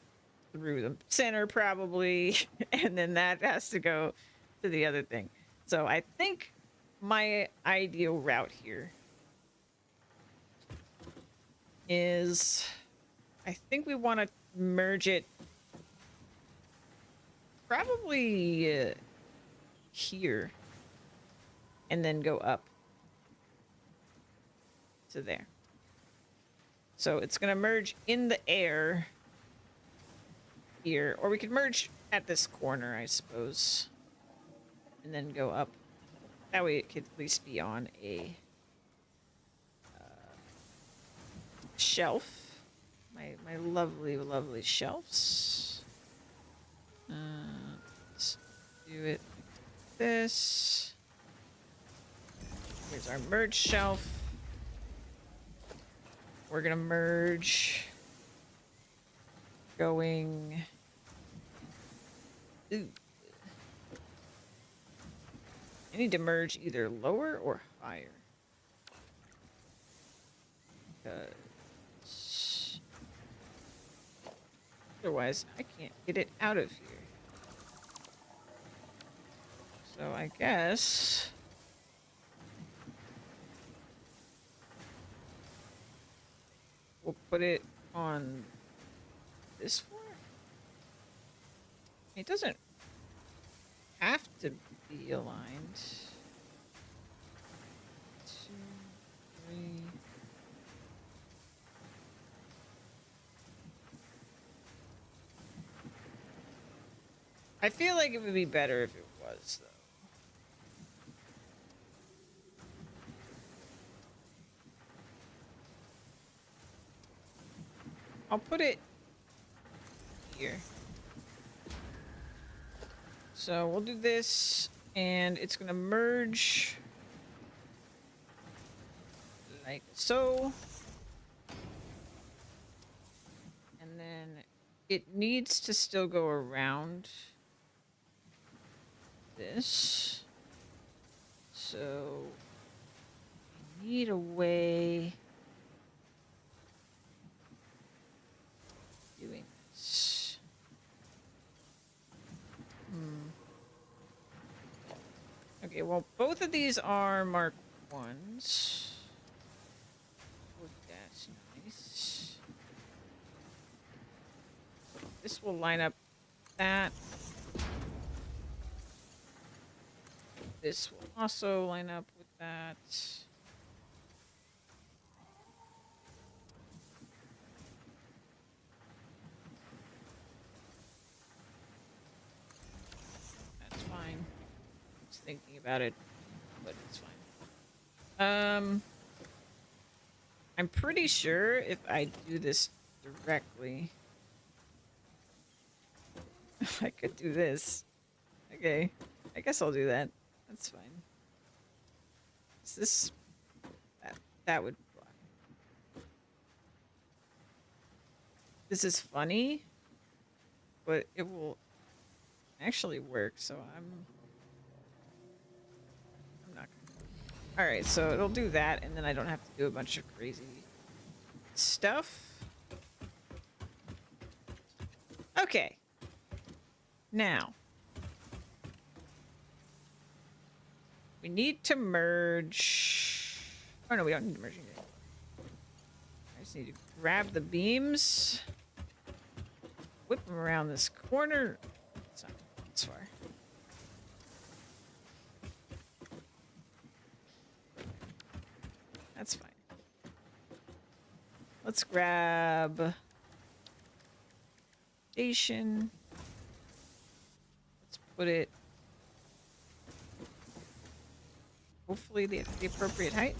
through the center probably, and then that has to go to the other thing. So I think my ideal route here is, I think we want to merge it probably here, and then go up to there. So it's going to merge in the air here, or we could merge at this corner, I suppose, and then go up. That way it could at least be on a shelf. My lovely, lovely shelves. Let's do it like this. Here's our merge shelf. We're gonna merge going. Ooh. I need to merge either lower or higher. Because otherwise I can't get it out of here. So I guess we'll put it on this floor. It doesn't have to be aligned. 2, 3. I feel like it would be better if it was, though. I'll put it here. So we'll do this, and it's gonna merge like so. And then it needs to still go around this. So I need a way doing this. Okay, well, both of these are Mark 1s. Oh, that's nice. This will line up that. This will also line up with that. That's fine. Just thinking about it, but it's fine. I'm pretty sure if I do this directly, I could do this. Okay, I guess I'll do that. That's fine. Is this that would block. This is funny, but it will actually work. So I'm not gonna. All right, so it'll do that, and then I don't have to do a bunch of crazy stuff. Okay. Now we need to merge. Oh no, we don't need to merge anything. I just need to grab the beams, whip them around this corner. It's not this far. That's fine. Let's grab station. Let's put it hopefully the appropriate height.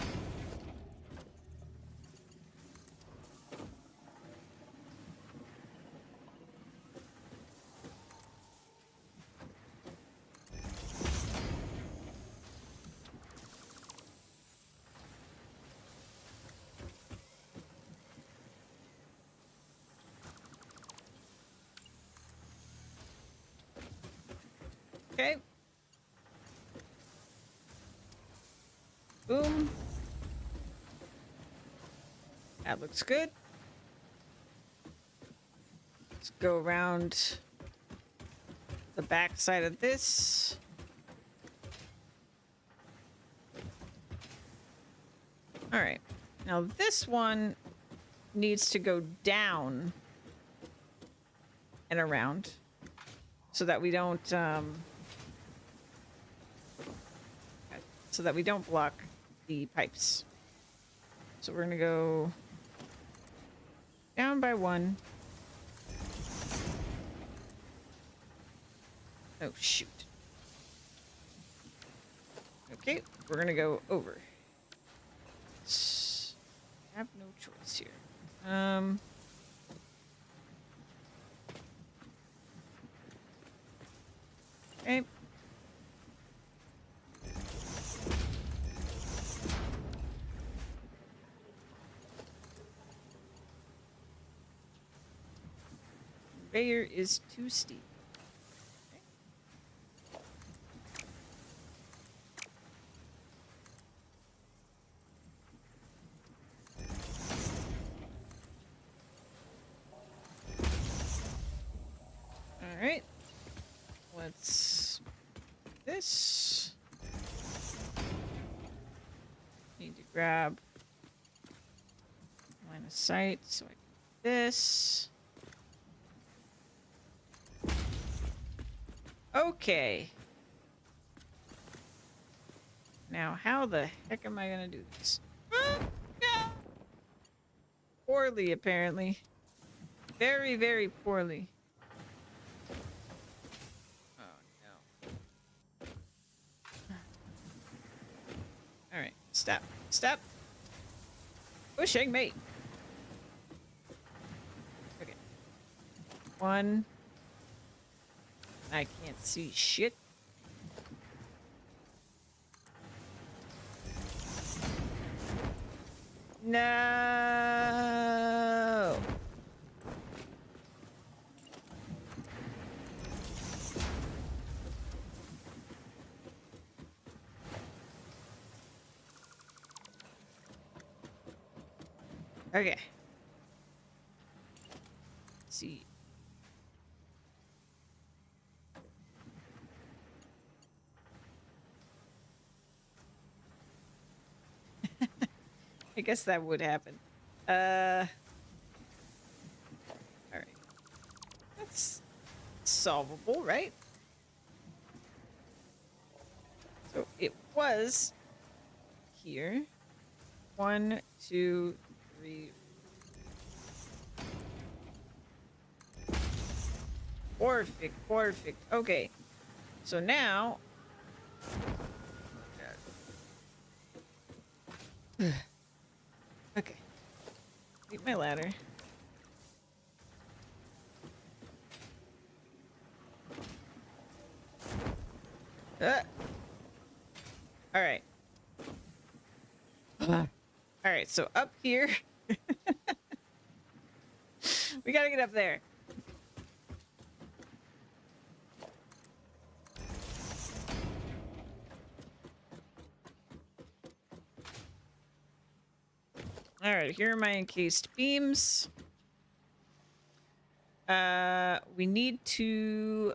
Okay. Boom. That looks good. Let's go around the back side of this. All right. Now this one needs to go down and around so that we don't block the pipes. So we're gonna go down by one. Oh shoot. Okay, we're gonna go over. I have no choice here. Okay. Conveyor is too steep. All right. Let's this. Need to grab line of sight so I can do this. Okay. Now, how the heck am I gonna do this? Poorly, apparently. Very, very poorly. Oh, no. Alright, stop. Stop. Pushing me. Okay. One. I can't see shit. No. Okay. Let's see. I guess that would happen. All right. That's solvable, right? So it was here. 1, 2, 3, 4. Perfect. Okay. So now. Okay. Eat my ladder. All right. All right. So up here, we gotta get up there. All right. Here are my encased beams. We need to.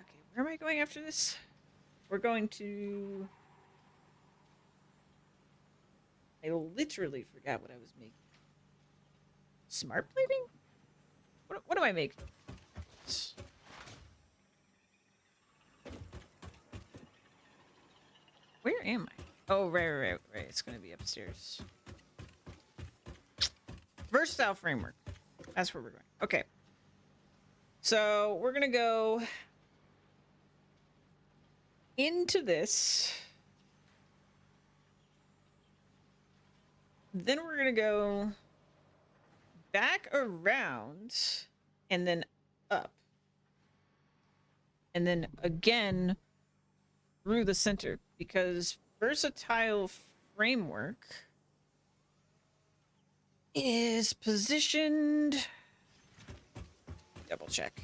Okay, where am I going after this? We're going to. I literally forgot what I was making. Smart plating? What do I make? Where am I? Oh, right. It's gonna be upstairs. Versatile framework. That's where we're going. Okay. So we're gonna go into this. Then we're gonna go back around and then up. And then again through the center, because versatile framework is positioned. Double check.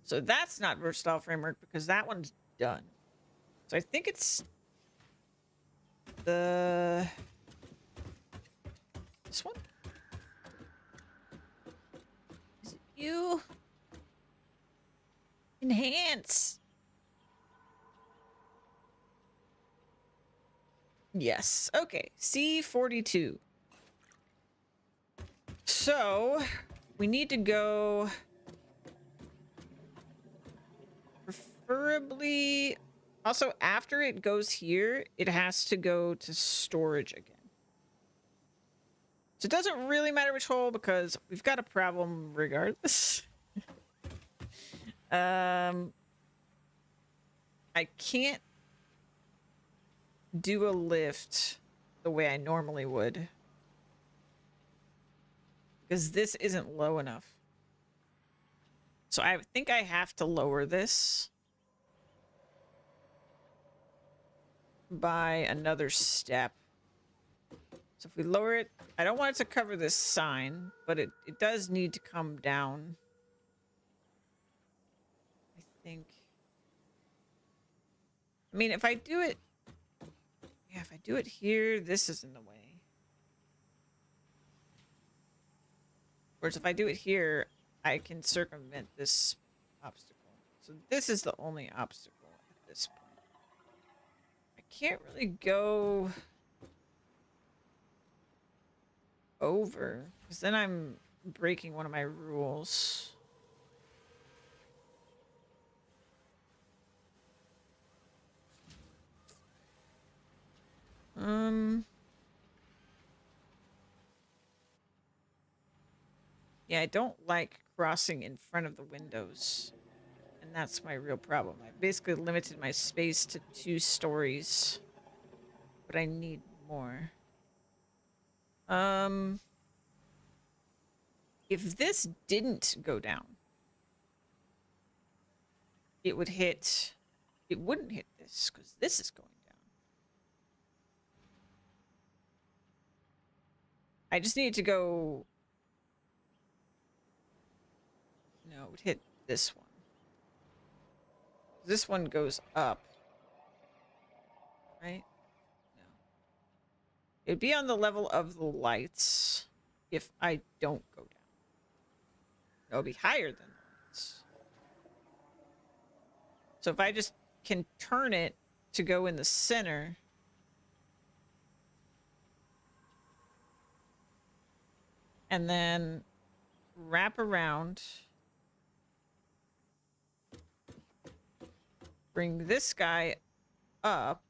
So that's not versatile framework because that one's done. So I think it's this one? Is it you? Enhance. Yes. Okay. C42. So we need to go preferably also after it goes here, it has to go to storage again. So it doesn't really matter which hole because we've got a problem regardless. I can't do a lift the way I normally would because this isn't low enough. So I think I have to lower this by another step. So if we lower it, I don't want it to cover this sign, but it does need to come down. I think. I mean, if I do it... Yeah, if I do it here, this is in the way. Whereas if I do it here, I can circumvent this obstacle. So this is the only obstacle at this point. I can't really go over, because then I'm breaking one of my rules. Yeah, I don't like crossing in front of the windows. And that's my real problem. I basically limited my space to 2 stories. But I need more. If this didn't go down, it would hit... It wouldn't hit this, because this is going down. I just need to go... No, it would hit this one. This one goes up. Right? No. It'd be on the level of the lights if I don't go down. It'll be higher than the lights. So if I just can turn it to go in the center. And then wrap around. Bring this guy up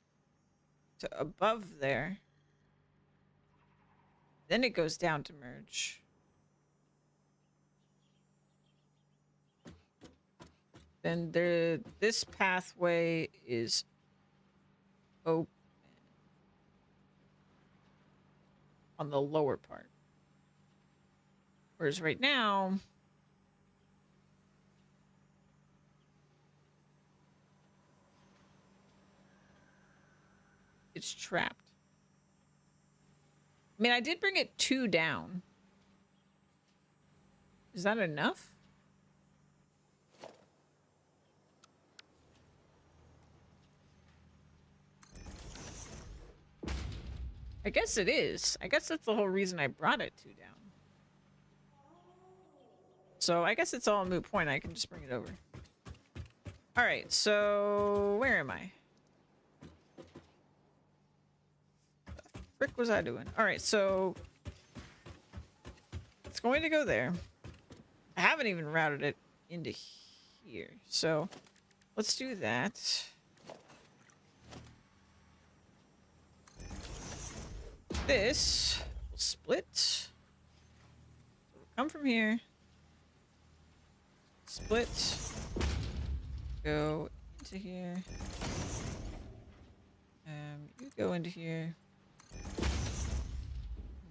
to above there. Then it goes down to merge. Then this pathway is open on the lower part. Whereas right now, it's trapped. I mean, I did bring it 2 down. Is that enough? I guess it is. I guess that's the whole reason I brought it 2 down. So I guess it's all a moot point. I can just bring it over. All right, so where am I? What the frick was I doing? All right, so it's going to go there. I haven't even routed it into here. So let's do that. This will split. It'll come from here. Split. Go into here. You go into here.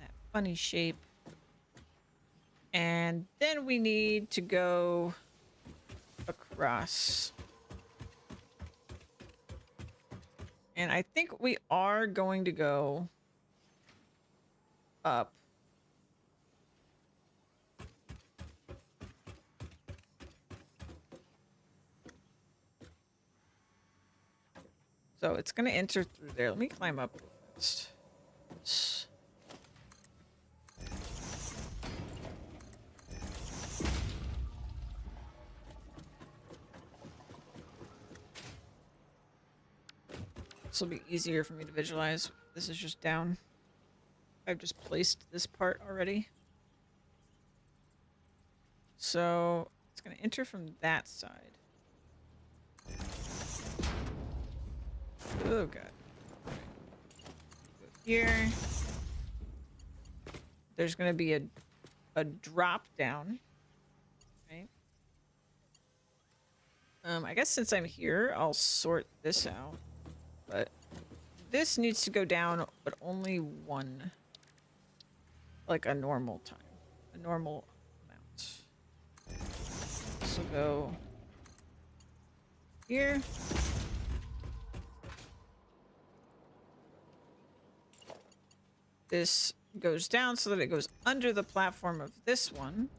That funny shape. And then we need to go across. And I think we are going to go up. So it's going to enter through there. Let me climb up real fast. This will be easier for me to visualize. This is just down. I've just placed this part already. So it's going to enter from that side. Oh, God. Go here. There's going to be a drop down. Right? I guess since I'm here, I'll sort this out. But this needs to go down, but only one. Like a normal time. A normal amount. This will go here. This goes down so that it goes under the platform of this one.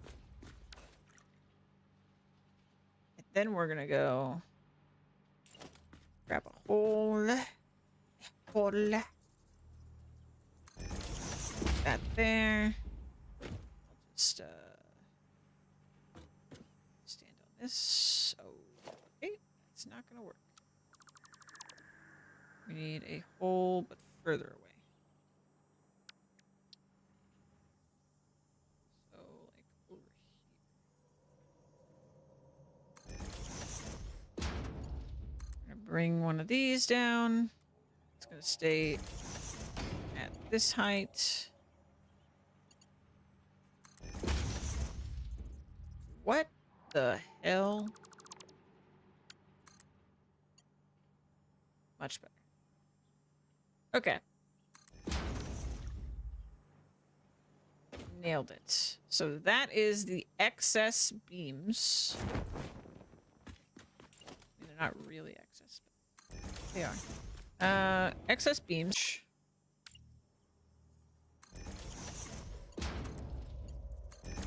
And then we're gonna go grab a hole. That there. I'll just stand on this. Oh, okay. It's not gonna work. We need a hole, but further away. So, like over here. I'm gonna bring one of these down. It's gonna stay at this height. What the hell? Much better. Okay. Nailed it. So that is the excess beams. They're not really excess, but they are. Excess beams.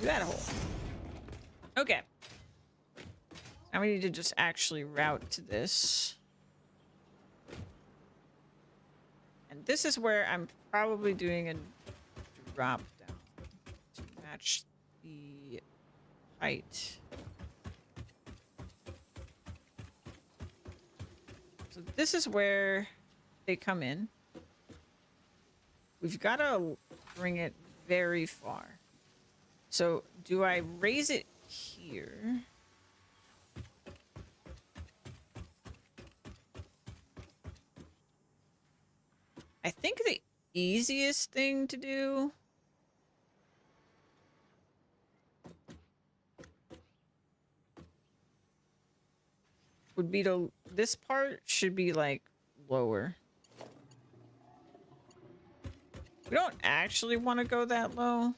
Do that hole. Okay. Now we need to just actually route to this. And this is where I'm probably doing a drop down to match the height. So this is where they come in. We've got to bring it very far. So do I raise it here? I think the easiest thing to do would be to, this part should be like lower. We don't actually want to go that low.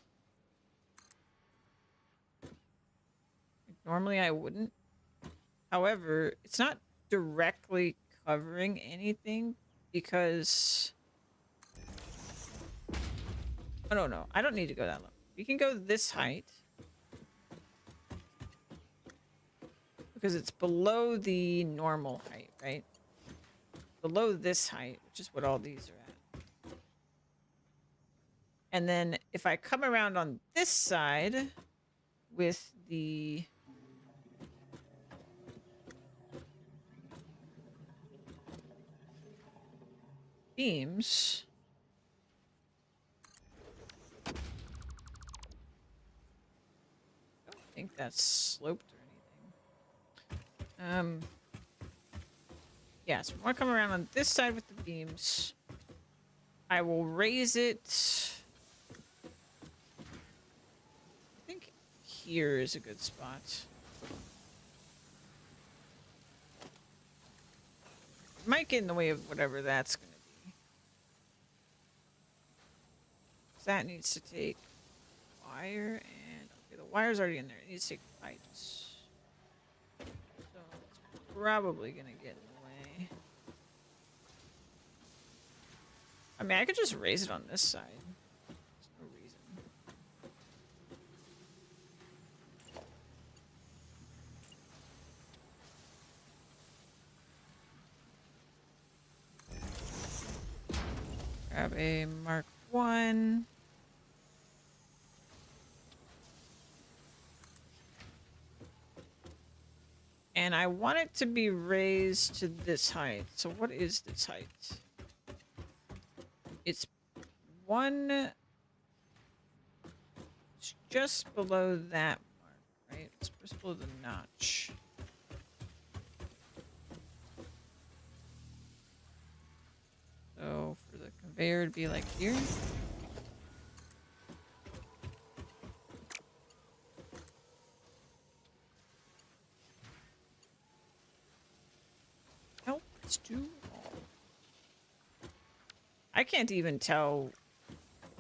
Like, normally I wouldn't. However, it's not directly covering anything because... Oh, no. I don't need to go that low. We can go this height. Because it's below the normal height, right? Below this height, which is what all these are at. And then if I come around on this side with the... beams... I don't think that's sloped or anything. Yeah, so when I come around on this side with the beams, I will raise it. I think here is a good spot. It might get in the way of whatever that's going to be. That needs to take wire and... Okay, the wire's already in there. It needs to take pipes. So it's probably going to get in the way. I mean, I could just raise it on this side. There's no reason. Grab a Mark 1. And I want it to be raised to this height. So what is this height? It's one... It's just below that mark, right? It's just below the notch. So for the conveyor to be like here. Nope, it's too long. I can't even tell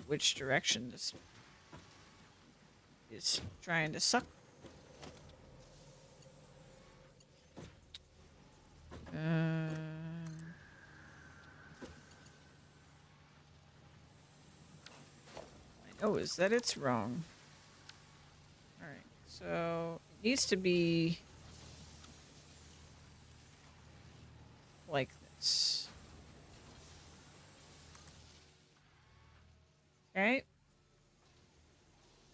which direction this is trying to suck. I know is that it's wrong. Alright, so it needs to be like this. Okay.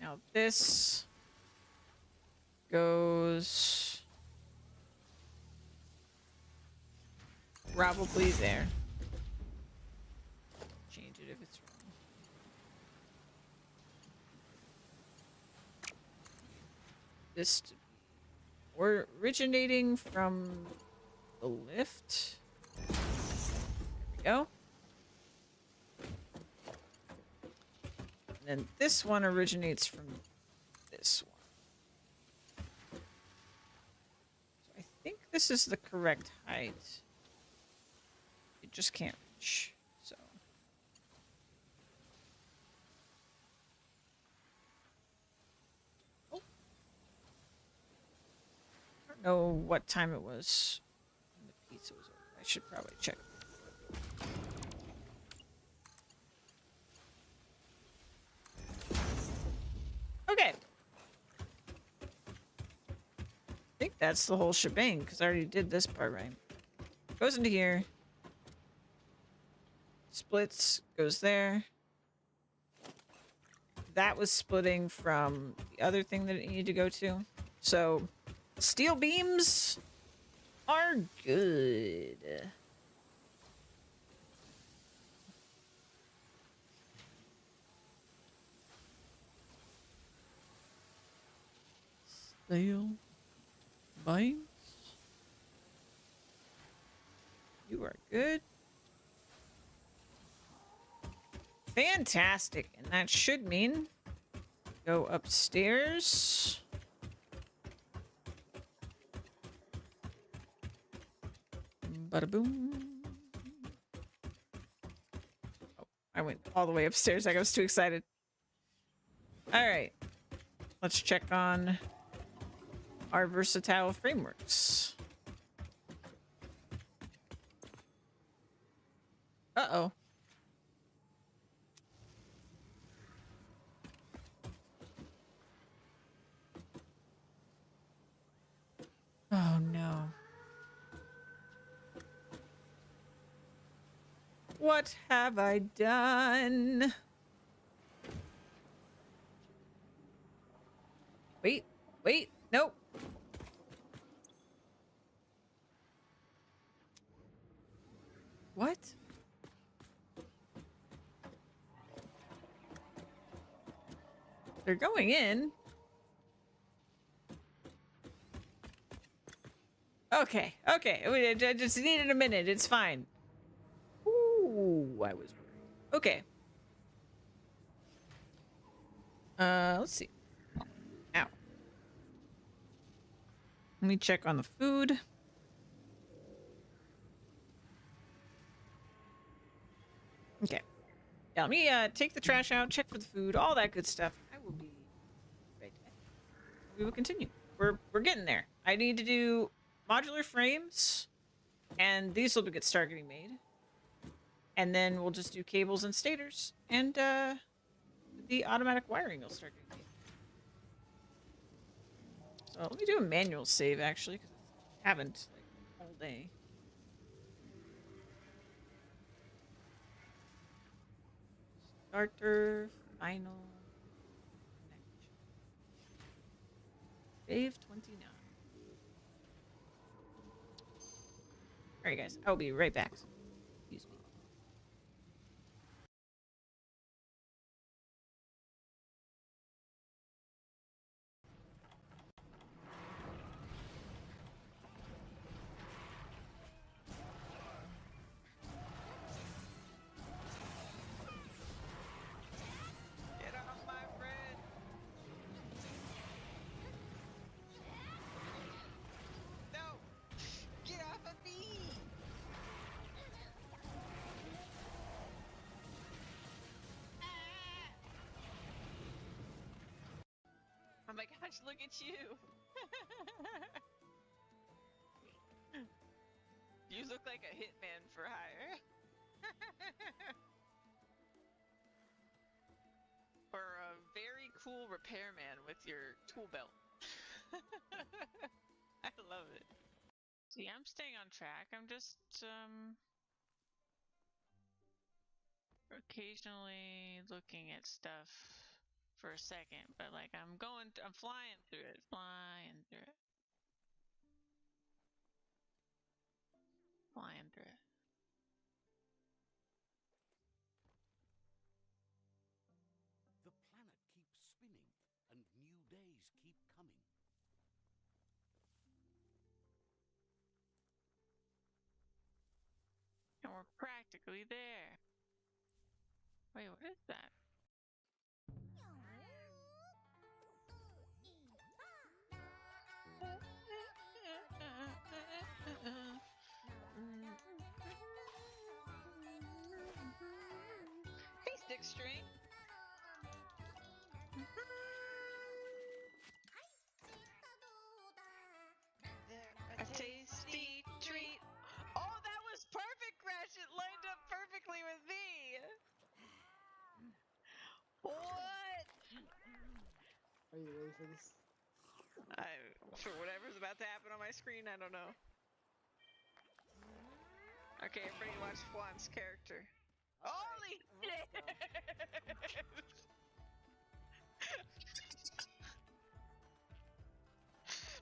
Now this goes probably there. Change it if it's wrong. This to be originating from the lift. There we go. And then this one originates from this one. So I think this is the correct height. It just can't reach, so. Oh. I don't know what time it was when the pizza was over. I should probably check. Okay. I think that's the whole shebang, because I already did this part right. Goes into here. Splits, goes there. That was splitting from the other thing that it needed to go to. So, steel beams are good. Stale bites. You are good. Fantastic. And that should mean go upstairs. Bada boom. Oh, I went all the way upstairs. I was too excited. All right. Let's check on our versatile frameworks. Uh-oh. Oh, no. What have I done? Wait, wait, nope. What? They're going in. Okay, okay. I just needed a minute. It's fine. Ooh, I was worried. Okay. Let's see. Ow. Let me check on the food. Okay. Yeah, let me take the trash out, check for the food, all that good stuff. I will be right back. We will continue. We're getting there. I need to do modular frames, and these will start getting made. And then we'll just do cables and stators, and the automatic wiring will start getting made. So let me do a manual save actually, because I haven't like all day. Starter final connection. Save 29. Alright guys, I'll be right back. Excuse me. Get off my friend! No! Get off of me! Oh my gosh, look at you! You look like a hitman for hire. Or a very cool repairman with your tool belt. I love it. See, I'm staying on track. I'm just, occasionally looking at stuff for a second, but like I'm flying through it, flying through it. Flying through it. The planet keeps spinning, and new days keep coming. And we're practically there. Wait, what is that? Hey, stick string. A tasty treat. Oh, that was perfect, Crash. It lined up perfectly with me. What? Are you ready for this? For whatever's about to happen on my screen, I don't know. Okay, everybody watch Juan's character. Holy shit!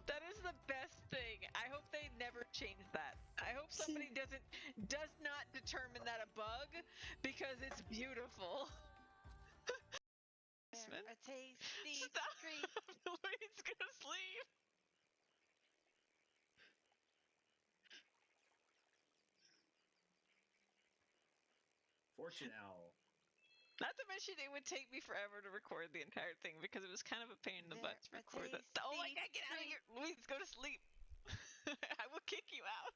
That is the best thing. I hope they never change that. I hope somebody does not determine that a bug, because it's beautiful. happen. A tasty Stop! treat. Louise, go to sleep! Fortune owl. Not to mention, it would take me forever to record the entire thing because it was kind of a pain in the butt to They're a record that. Oh my god, tasty get out of treat. here! Louise, go to sleep! I will kick you out!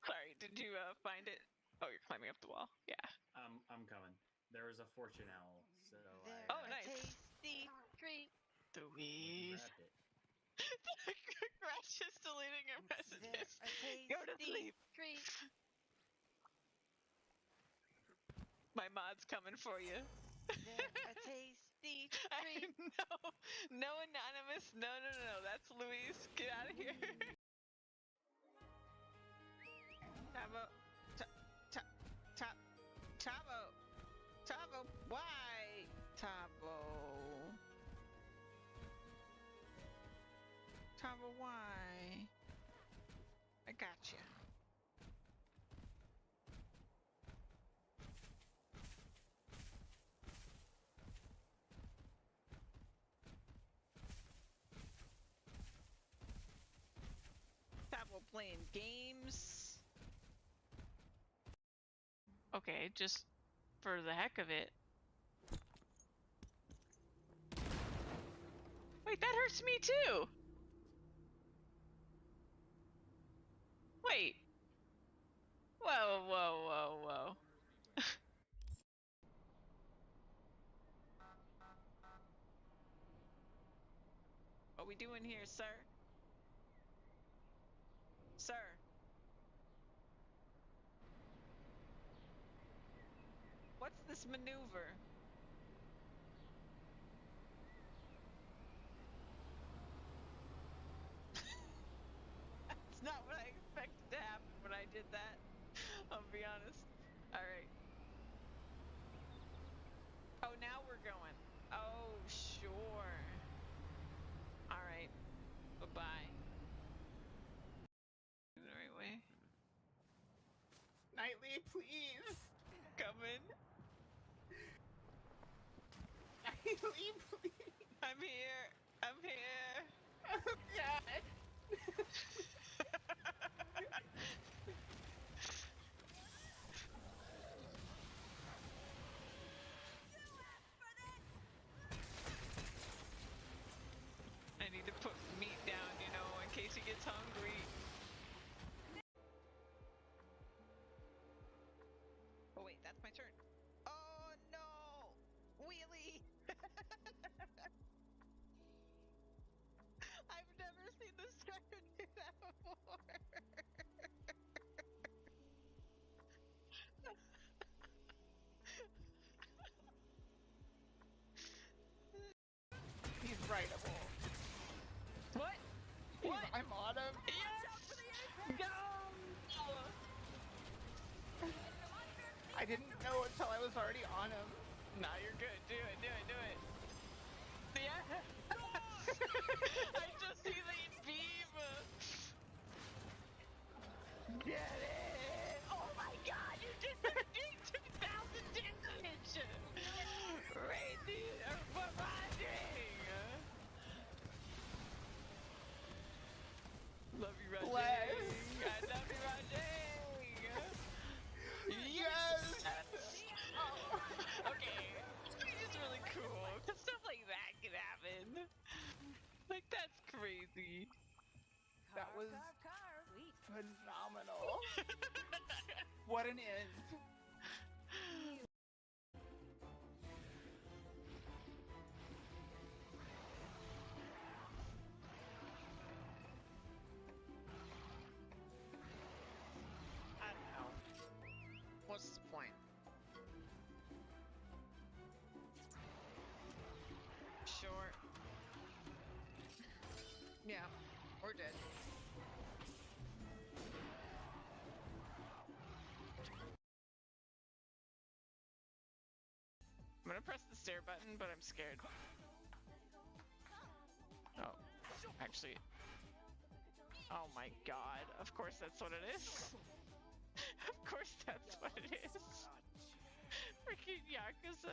Sorry, did you find it? Oh, you're climbing up the wall. Yeah. I'm coming. There was a fortune owl, so They're Oh, a nice. tasty treat. Louise. grabbed it. Crash is deleting her They're messages. a tasty Go to sleep. treat. My mod's coming for you. They're a tasty treat. No, anonymous. No. That's Louise. Get out of here. Tabo, Tabo. Why, Tabo? Tabo, why? I got you. Tabo playing games. Okay, just for the heck of it. Wait, that hurts me too! Wait. Whoa. What we doing here, sir? Sir? What's this maneuver? That's not what I expected to happen when I did that. I'll be honest. Alright. Oh, now we're going. Oh, sure. Alright. Bye-bye. The right way. Nightly, please. Coming. Nightly, please. I'm here. Oh, God. I need to put meat down, you know, in case he gets hungry. Oh wait, that's my turn. Oh no! Wheelie! I've never seen the striker do that before. He's rightable. What? What? I'm on him. Yes! Go! I didn't know until I was already on him. Nah, you're good. Do it. Yeah! I just see the beam! Get it! Oh my god, you did 2,000 damage! Reindeer for riding! Love you, Rajay! Bless. I love you, Rajay! Yes! Okay, it's really cool, because stuff like that can happen. Like, that's crazy. That was phenomenal. What an end. I don't know. What's the point? Sure. Yeah, we're dead. I'm gonna press the stare button, but I'm scared. Oh, actually. Oh my god. Of course that's what it is. Of course that's what it is. Freaking Yakuza.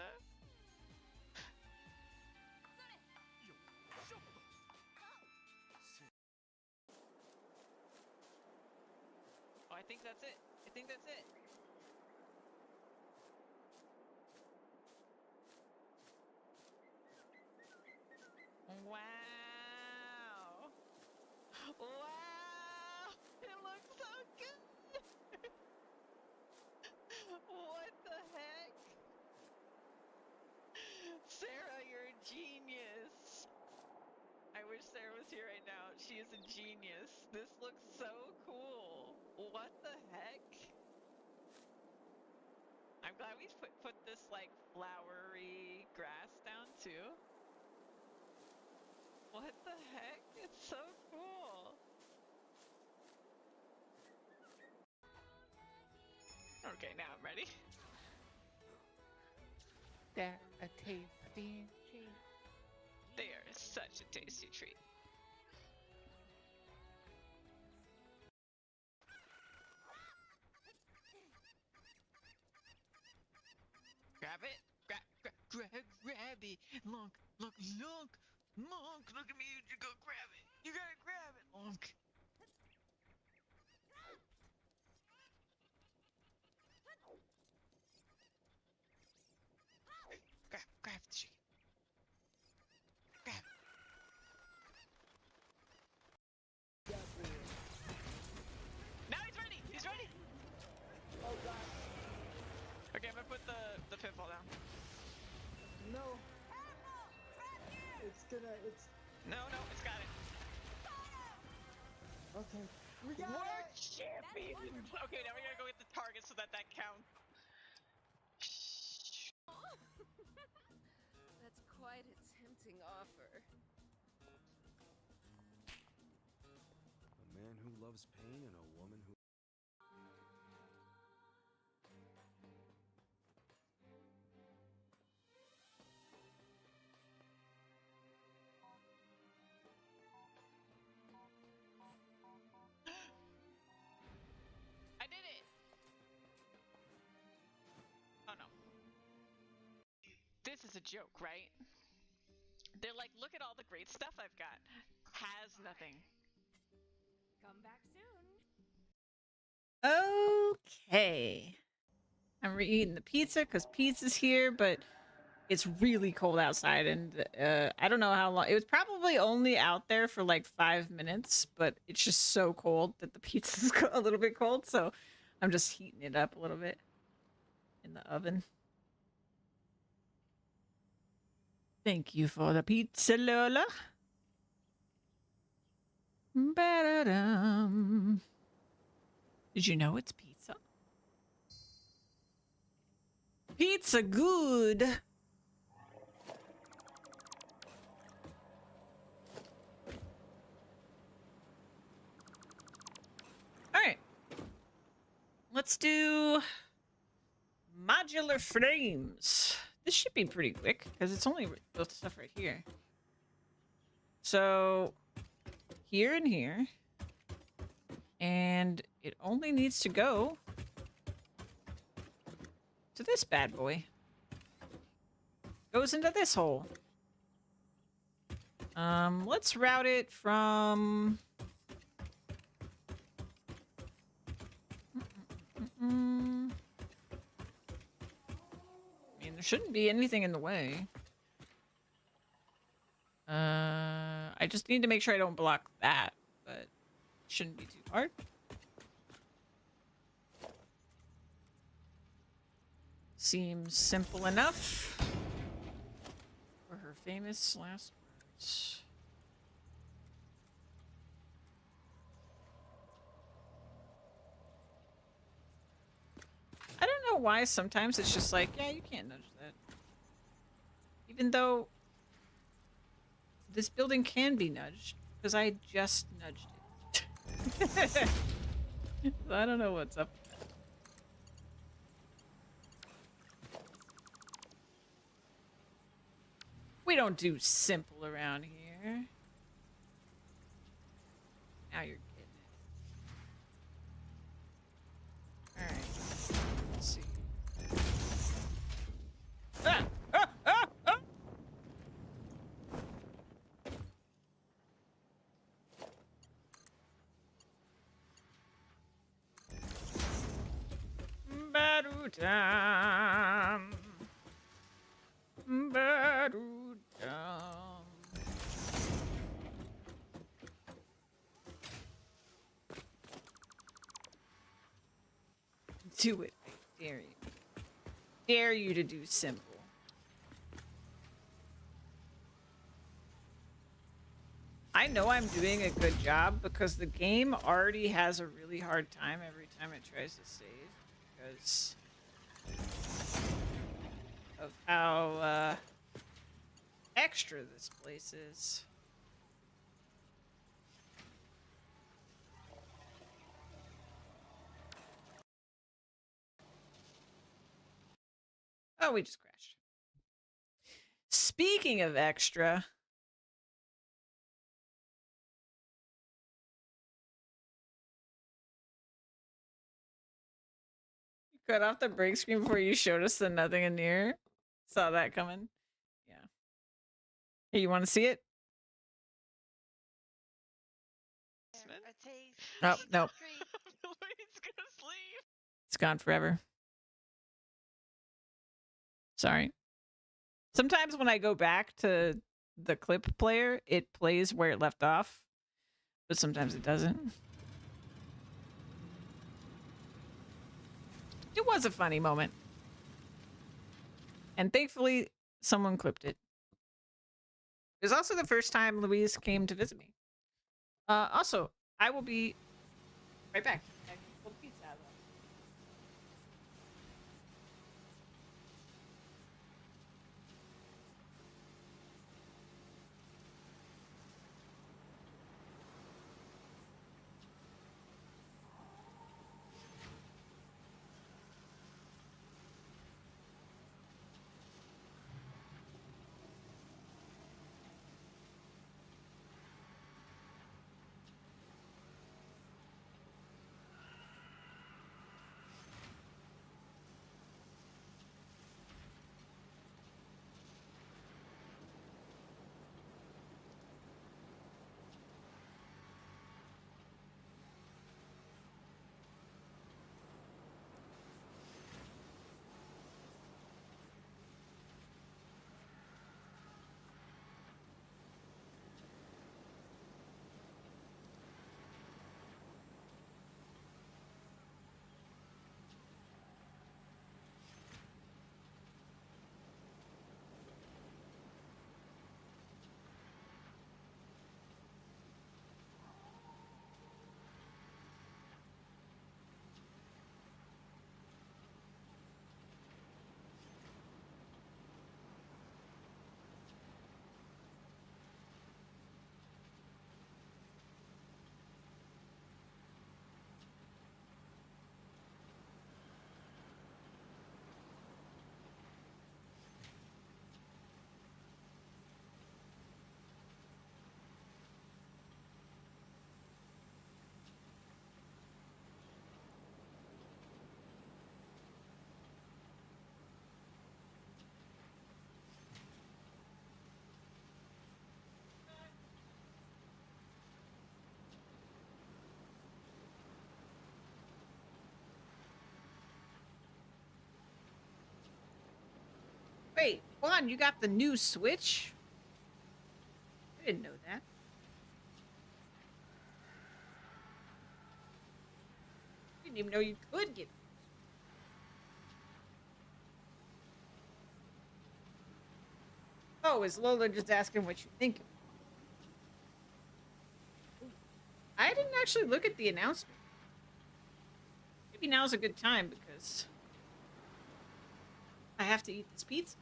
Oh, I think that's it. I think that's it. Wow. Wow. It looks so good. What the heck? Sarah, you're a genius. I wish Sarah was here right now. She is a genius. This looks so cool. What the heck? I'm glad we put this like flowery grass down too. What the heck? It's so cool. Okay, now I'm ready. They're a tasty treat. They are such a tasty treat. Grab it. Grab it. Look. Look at me. You go grab it. You gotta grab it. Look. Grab the chicken. Grab it. Now he's ready. He's ready. Oh god. Okay, I'm gonna put the pitfall down. No. It's No, it's got it. okay. We got We're it! champions. Okay, now we gotta go get the target so that counts. That's quite a tempting offer. A man who loves pain and a woman who... I did it! Oh no. This is a joke, right? They're like, look at all the great stuff I've got. Has nothing. Come back soon. Okay. I'm reeating the pizza because pizza's here, but it's really cold outside, and I don't know how long. It was probably only out there for like 5 minutes, but it's just so cold that the pizza's a little bit cold, so I'm just heating it up a little bit in the oven. Thank you for the pizza, Lola. Ba-da-dum. Did you know it's pizza? Pizza good. All right. Let's do modular frames. This should be pretty quick because it's only built stuff right here. So here and here. And it only needs to go to this bad boy. Goes into this hole. Let's route it from... I mean, there shouldn't be anything in the way. I just need to make sure I don't block that, but it shouldn't be too hard. Seems simple enough. For her famous last words. I don't know why sometimes it's just like, yeah, you can't nudge that. Even though this building can be nudged, because I just nudged it. So I don't know what's up with that. We don't do simple around here. Now you're getting Badoo-dum. Badoo-dum. Do it. I dare you. Dare you to do simple. I know I'm doing a good job because the game already has a really hard time every time it tries to save because of how extra this place is. Oh, we just crashed. Speaking of extra, you cut off the break screen before you showed us the nothing in here. Saw that coming. Yeah. Hey, you want to see it? A taste. Oh, nope. Louise gonna sleep. It's gone forever. Sorry. Sometimes when I go back to the clip player, it plays where it left off, but sometimes it doesn't. It was a funny moment. And thankfully, someone clipped it. It was also the first time Louise came to visit me. Also, I will be right back. I can pull the pizza out of the oven. Wait, Juan, you got the new Switch? I didn't know that. I didn't even know you could get. Oh, is Lola just asking what you think? I didn't actually look at the announcement. Maybe now's a good time because I have to eat this pizza.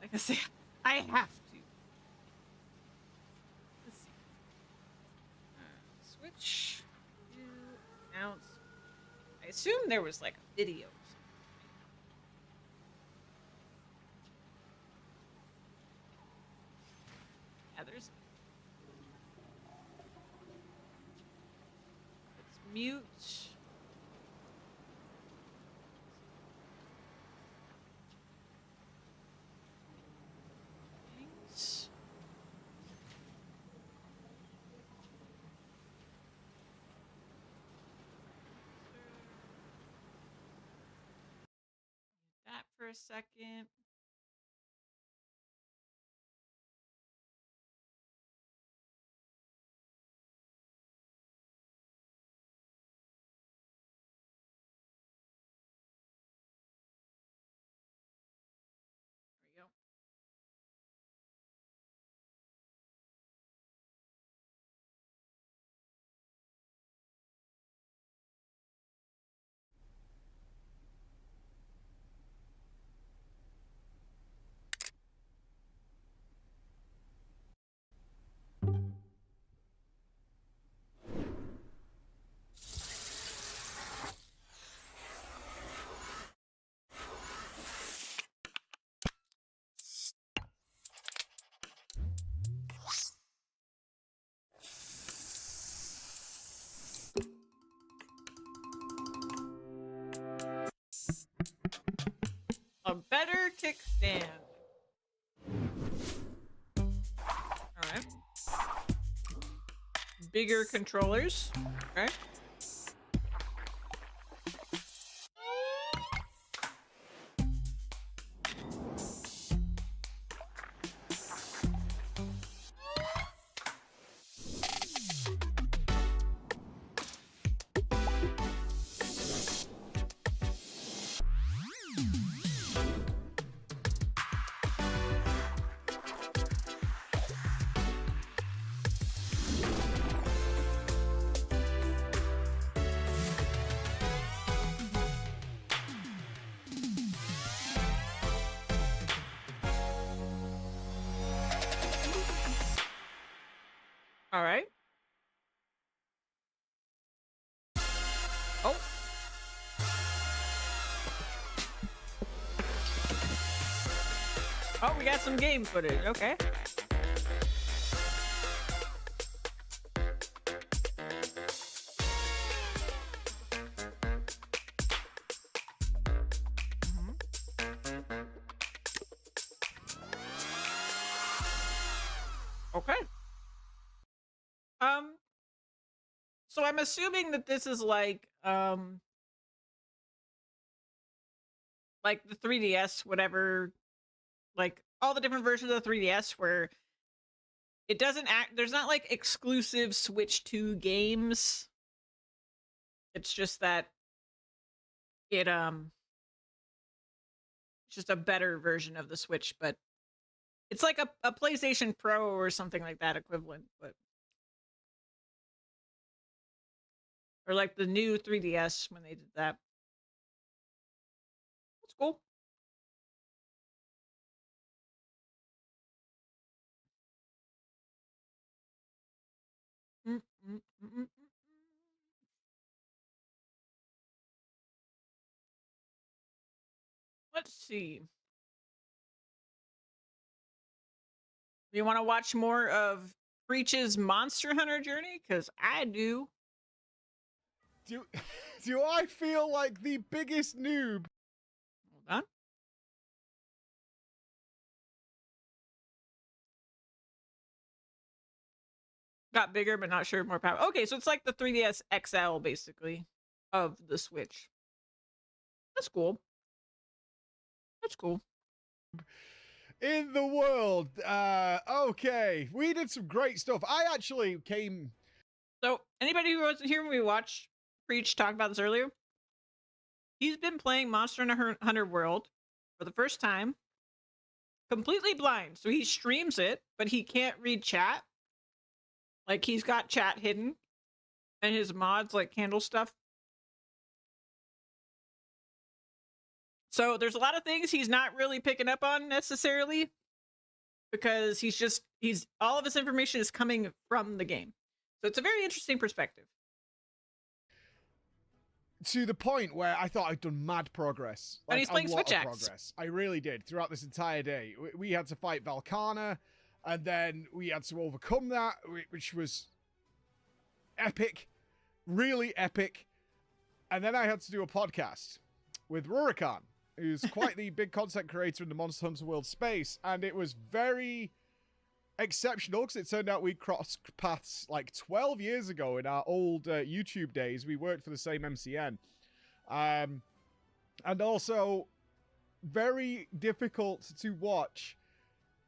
Like I say, I have to. Let's see. Switch to announce. I assume there was like a video. Or something. Yeah, there's. Let's mute. Things. a second. There we go. A better kickstand. Alright. Bigger controllers. Okay. All right. Oh. Oh, we got some game footage. Okay. Okay. So I'm assuming that this is like the 3DS, whatever, like all the different versions of the 3DS where it doesn't act, there's not like exclusive Switch 2 games. It's just that it's just a better version of the Switch, but it's like a PlayStation Pro or something like that equivalent, but or like the new 3DS when they did that. That's cool. Mm, mm, mm, mm, mm. Let's see. You want to watch more of Breach's Monster Hunter journey? Because I do. Do I feel like the biggest noob? Hold on. Got bigger, but not sure more power. Okay, so it's like the 3DS XL, basically, of the Switch. That's cool. That's cool. In the world. Okay. We did some great stuff. I actually came... So, anybody who wasn't here when we watched Preach talk about this earlier, he's been playing Monster Hunter World for the first time, completely blind. So he streams it, but he can't read chat. Like, he's got chat hidden, and his mods, like, handle stuff. So there's a lot of things he's not really picking up on necessarily, because he's all of his information is coming from the game. So it's a very interesting perspective. To the point where I thought I'd done mad progress. And he's playing Switch X. Progress. I really did throughout this entire day. We had to fight Valkana, and then we had to overcome that, which was epic, really epic. And then I had to do a podcast with Rurikan, who's quite the big content creator in the Monster Hunter World space, and it was very exceptional because it turned out we crossed paths like 12 years ago in our old YouTube days. We worked for the same MCN. And also, very difficult to watch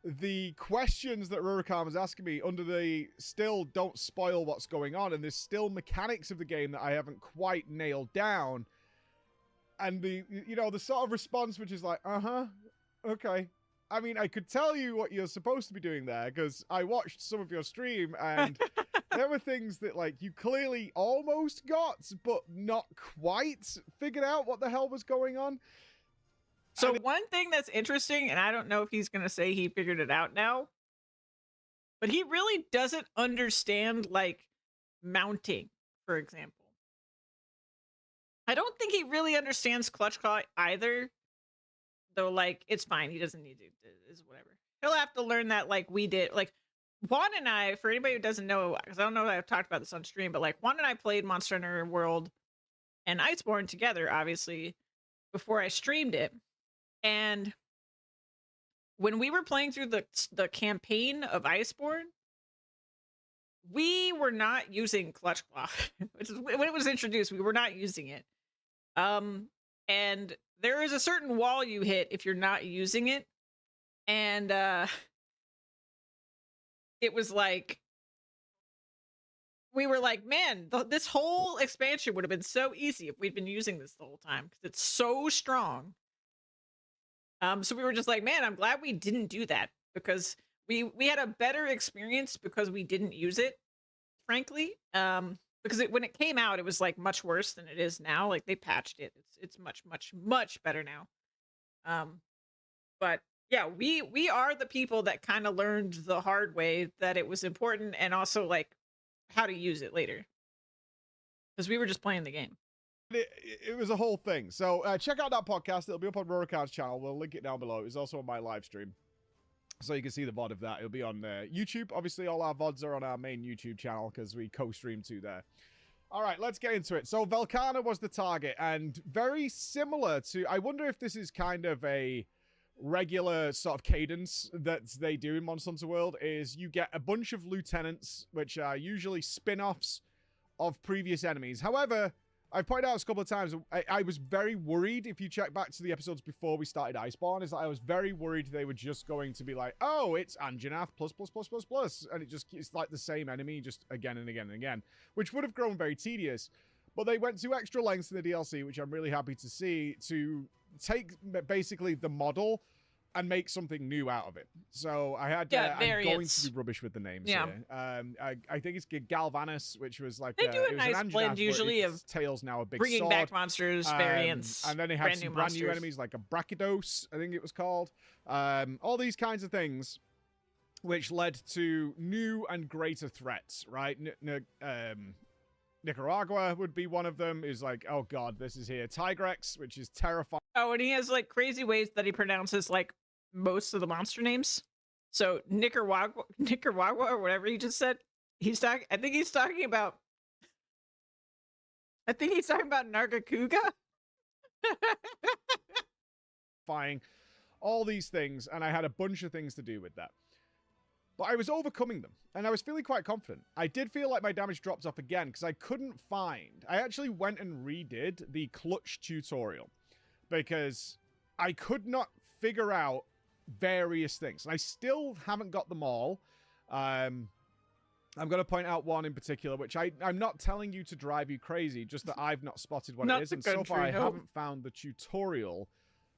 the questions that Rurikhan was asking me under the still don't spoil what's going on, and there's still mechanics of the game that I haven't quite nailed down. And the sort of response which is like, okay. I mean, I could tell you what you're supposed to be doing there because I watched some of your stream and there were things that like you clearly almost got, but not quite figured out what the hell was going on. So one thing that's interesting, and I don't know if he's going to say he figured it out now, but he really doesn't understand, like, mounting, for example. I don't think he really understands Clutch Claw either, though, like, it's fine. He doesn't need to. It's whatever. He'll have to learn that like we did. Like, Juan and I, for anybody who doesn't know, because I don't know if I've talked about this on stream, but, like, Juan and I played Monster Hunter World and Iceborne together, obviously, before I streamed it. And when we were playing through the campaign of Iceborne, we were not using Clutch Claw. Which is, when it was introduced, we were not using it. And there is a certain wall you hit if you're not using it. And it was like, we were like, man, this whole expansion would have been so easy if we'd been using this the whole time because it's so strong. So we were just like, man, I'm glad we didn't do that because we had a better experience because we didn't use it, frankly. Because when it came out, it was like much worse than it is now. Like they patched it. It's much, much, much better now. But yeah, we are the people that kind of learned the hard way that it was important and also like how to use it later. Because we were just playing the game. It was a whole thing. So check out that podcast. It'll be up on Rurikhan's channel. We'll link it down below. It was also on my live stream. So you can see the VOD of that. It'll be on YouTube. Obviously, all our VODs are on our main YouTube channel because we co-stream to there. All right, let's get into it. So Velkhana was the target, and very similar to... I wonder if this is kind of a regular sort of cadence that they do in Monster Hunter World, is you get a bunch of lieutenants, which are usually spin-offs of previous enemies. However... I've pointed out a couple of times, I was very worried, if you check back to the episodes before we started Iceborne, is that I was very worried they were just going to be like, oh, it's Anjanath +++++, and it's like the same enemy just again and again and again, which would have grown very tedious. But they went to extra lengths in the DLC, which I'm really happy to see, to take basically the model and make something new out of it. So I had, I'm going to be rubbish with the names here. I think it's Galvanus, which was like... They do a nice blend usually of tails now a big bringing sword. back monsters, variants, and then they had some brand new enemies like a Brachydos, I think it was called. All these kinds of things, which led to new and greater threats, right? Nicaragua would be one of them. Is like, oh god, this is here. Tigrex, which is terrifying. Oh, and he has like crazy ways that he pronounces like most of the monster names. So Nicaragua or whatever he just said. I think he's talking about Nargacuga. Fine. All these things, and I had a bunch of things to do with that. But I was overcoming them, and I was feeling quite confident. I did feel like my damage dropped off again, because I couldn't find... I actually went and redid the clutch tutorial, because I could not figure out various things. And I still haven't got them all. I'm going to point out one in particular, which I'm not telling you to drive you crazy, just that I've not spotted what it is. And so far, I haven't found the tutorial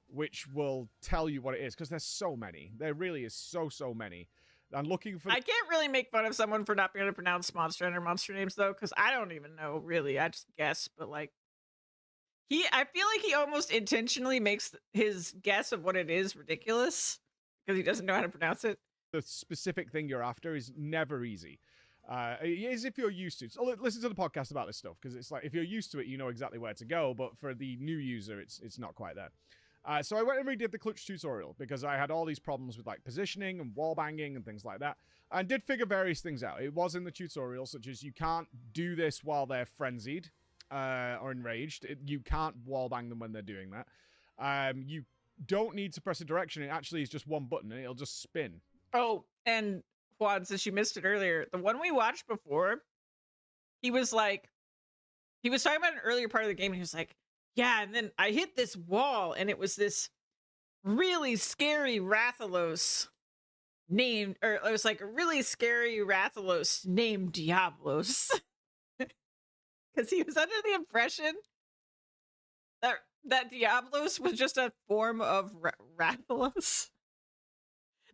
which will tell you what it is, because there's so many. There really is so many. I'm looking for... I can't really make fun of someone for not being able to pronounce monster names, though, because I don't even know, really. I just guess, but, like... I feel like he almost intentionally makes his guess of what it is ridiculous, because he doesn't know how to pronounce it. The specific thing you're after is never easy. It is if you're used to it. So listen to the podcast about this stuff, because it's like, if you're used to it, you know exactly where to go, but for the new user, it's not quite there. So I went and redid the clutch tutorial because I had all these problems with like positioning and wall banging and things like that, and did figure various things out. It was in the tutorial, such as you can't do this while they're frenzied or enraged. You can't wall bang them when they're doing that. You don't need to press a direction. It actually is just one button and it'll just spin. Oh, and Juan, since you missed it earlier, the one we watched before, he was talking about an earlier part of the game, and he was like, yeah, and then I hit this wall, and it was this really scary Rathalos named, or it was like a really scary Rathalos named Diablos. Because he was under the impression that Diablos was just a form of Rathalos.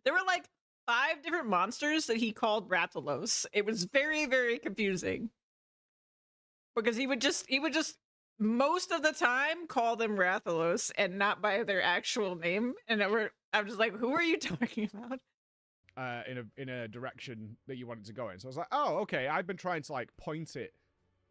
There were like 5 different monsters that he called Rathalos. It was very, very confusing. Because he would just most of the time call them Rathalos and not by their actual name. And I'm just like, who are you talking about? In a direction that you want it to go in. So I was like, oh, okay, I've been trying to like point it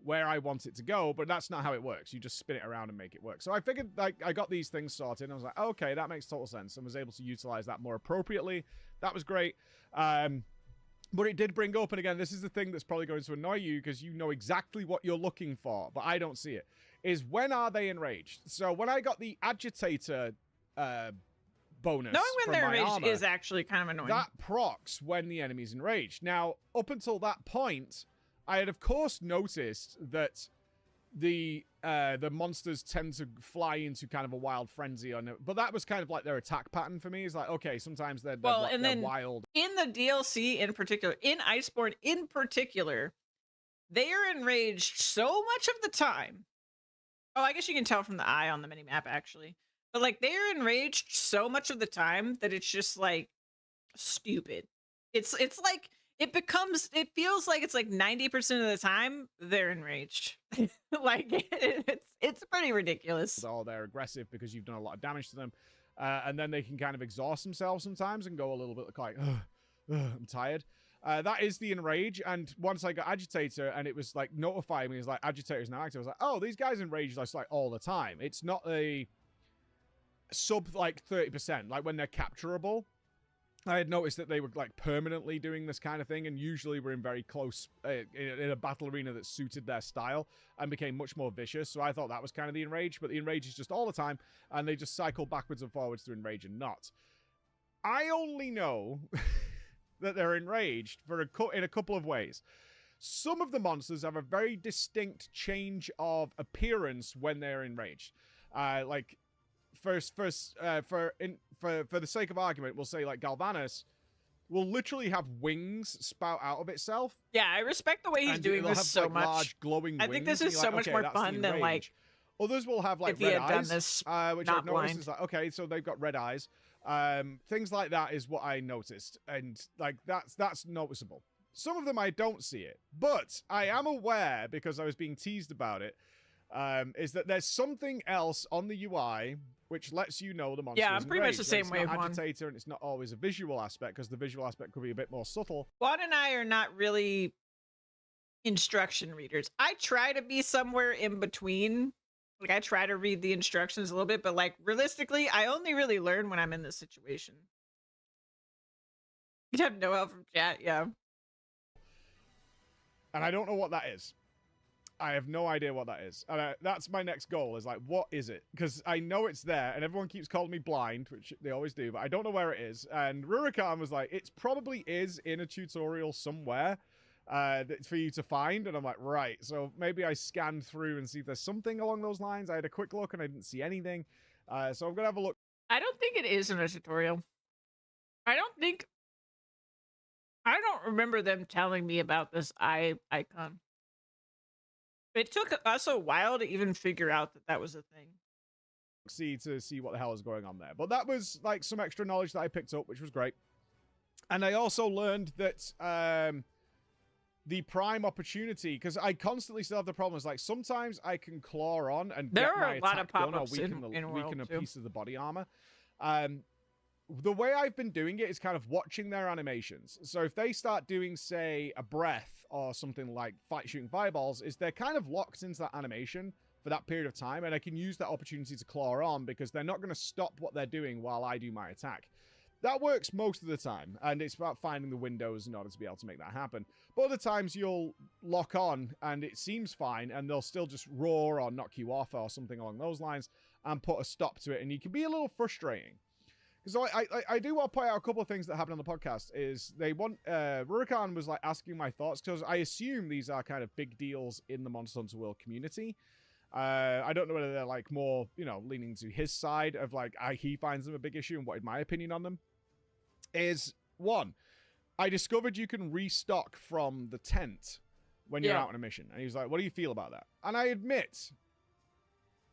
where I want it to go, but that's not how it works. You just spin it around and make it work. So I figured, like, I got these things sorted, and I was like, okay, that makes total sense, and was able to utilize that more appropriately. That was great. But it did bring up, and again, this is the thing that's probably going to annoy you, because you know exactly what you're looking for, but I don't see it, is when are they enraged? So when I got the agitator bonus, knowing when they're enraged armor, is actually kind of annoying. that procs when the enemy's enraged. Now, up until that point, I had, of course, noticed that the monsters tend to fly into kind of a wild frenzy on it, but that was kind of like their attack pattern for me. Is like, okay, sometimes they're wild. In the DLC in particular, in Iceborne in particular, they are enraged so much of the time. Oh, I guess you can tell from the eye on the minimap, actually. But like, they are enraged so much of the time that it's just like stupid. It's like it feels like it's like 90% of the time they're enraged. Like it's pretty ridiculous. Oh, they're aggressive because you've done a lot of damage to them, and then they can kind of exhaust themselves sometimes and go a little bit like, I'm tired. That is the enrage, and once I got agitator and it was like notifying me, it's like agitator's now active. I was like, oh, these guys enrage like all the time. It's not a sub like 30%, like when they're capturable. I had noticed that they were like permanently doing this kind of thing, and usually were in very close in a battle arena that suited their style and became much more vicious. So I thought that was kind of the enrage, but the enrage is just all the time, and they just cycle backwards and forwards to enrage and not. I only know that they're enraged for in a couple of ways. Some of the monsters have a very distinct change of appearance when they're enraged. Like for the sake of argument, we'll say like Galvanus will literally have wings spout out of itself. Yeah, I respect the way he's doing this so much. Large glowing wings. I think this is so much more fun than like others will have like red eyes, which I've noticed is like, okay, so they've got red eyes. Things like that is what I noticed, and like that's noticeable. Some of them I don't see it, but I am aware, because I was being teased about it, is that there's something else on the UI which lets you know the monster. Yeah, I'm pretty much the same way. It's not agitator, and it's not always a visual aspect, because the visual aspect could be a bit more subtle. Juan and I are not really instruction readers. I try to be somewhere in between. Like, I try to read the instructions a little bit, but like realistically, I only really learn when I'm in this situation. You'd have no help from chat, yeah. And I don't know what that is. I have no idea what that is. And that's my next goal, is like, what is it? Because I know it's there, and everyone keeps calling me blind, which they always do, but I don't know where it is. And Rurikan was like, it probably is in a tutorial somewhere for you to find. And I'm like, right. So maybe I scanned through and see if there's something along those lines. I had a quick look and I didn't see anything. So I'm going to have a look. I don't think it is in a tutorial. I don't remember them telling me about this eye icon. It took us a while to even figure out that was a thing. To see what the hell is going on there. But that was like some extra knowledge that I picked up, which was great. And I also learned that the prime opportunity, because I constantly still have the problems, like sometimes I can claw on and there get are my a lot of attack done, or pop-ups weaken a piece of the body armor. The way I've been doing it is kind of watching their animations. So if they start doing, say, a breath or something like shooting fireballs, is they're kind of locked into that animation for that period of time, and I can use that opportunity to claw on, because they're not going to stop what they're doing while I do my attack. That works most of the time, and it's about finding the windows in order to be able to make that happen. But other times you'll lock on, and it seems fine, and they'll still just roar or knock you off or something along those lines, and put a stop to it, and you can be a little frustrating. So I do want to point out a couple of things that happened on the podcast. Is they want Rurikan was like asking my thoughts, because I assume these are kind of big deals in the Monster Hunter World community. I don't know whether they're like more, you know, leaning to his side of like he finds them a big issue and what my opinion on them is. One, I discovered you can restock from the tent when you're out on a mission. And he was like, what do you feel about that? And I admit,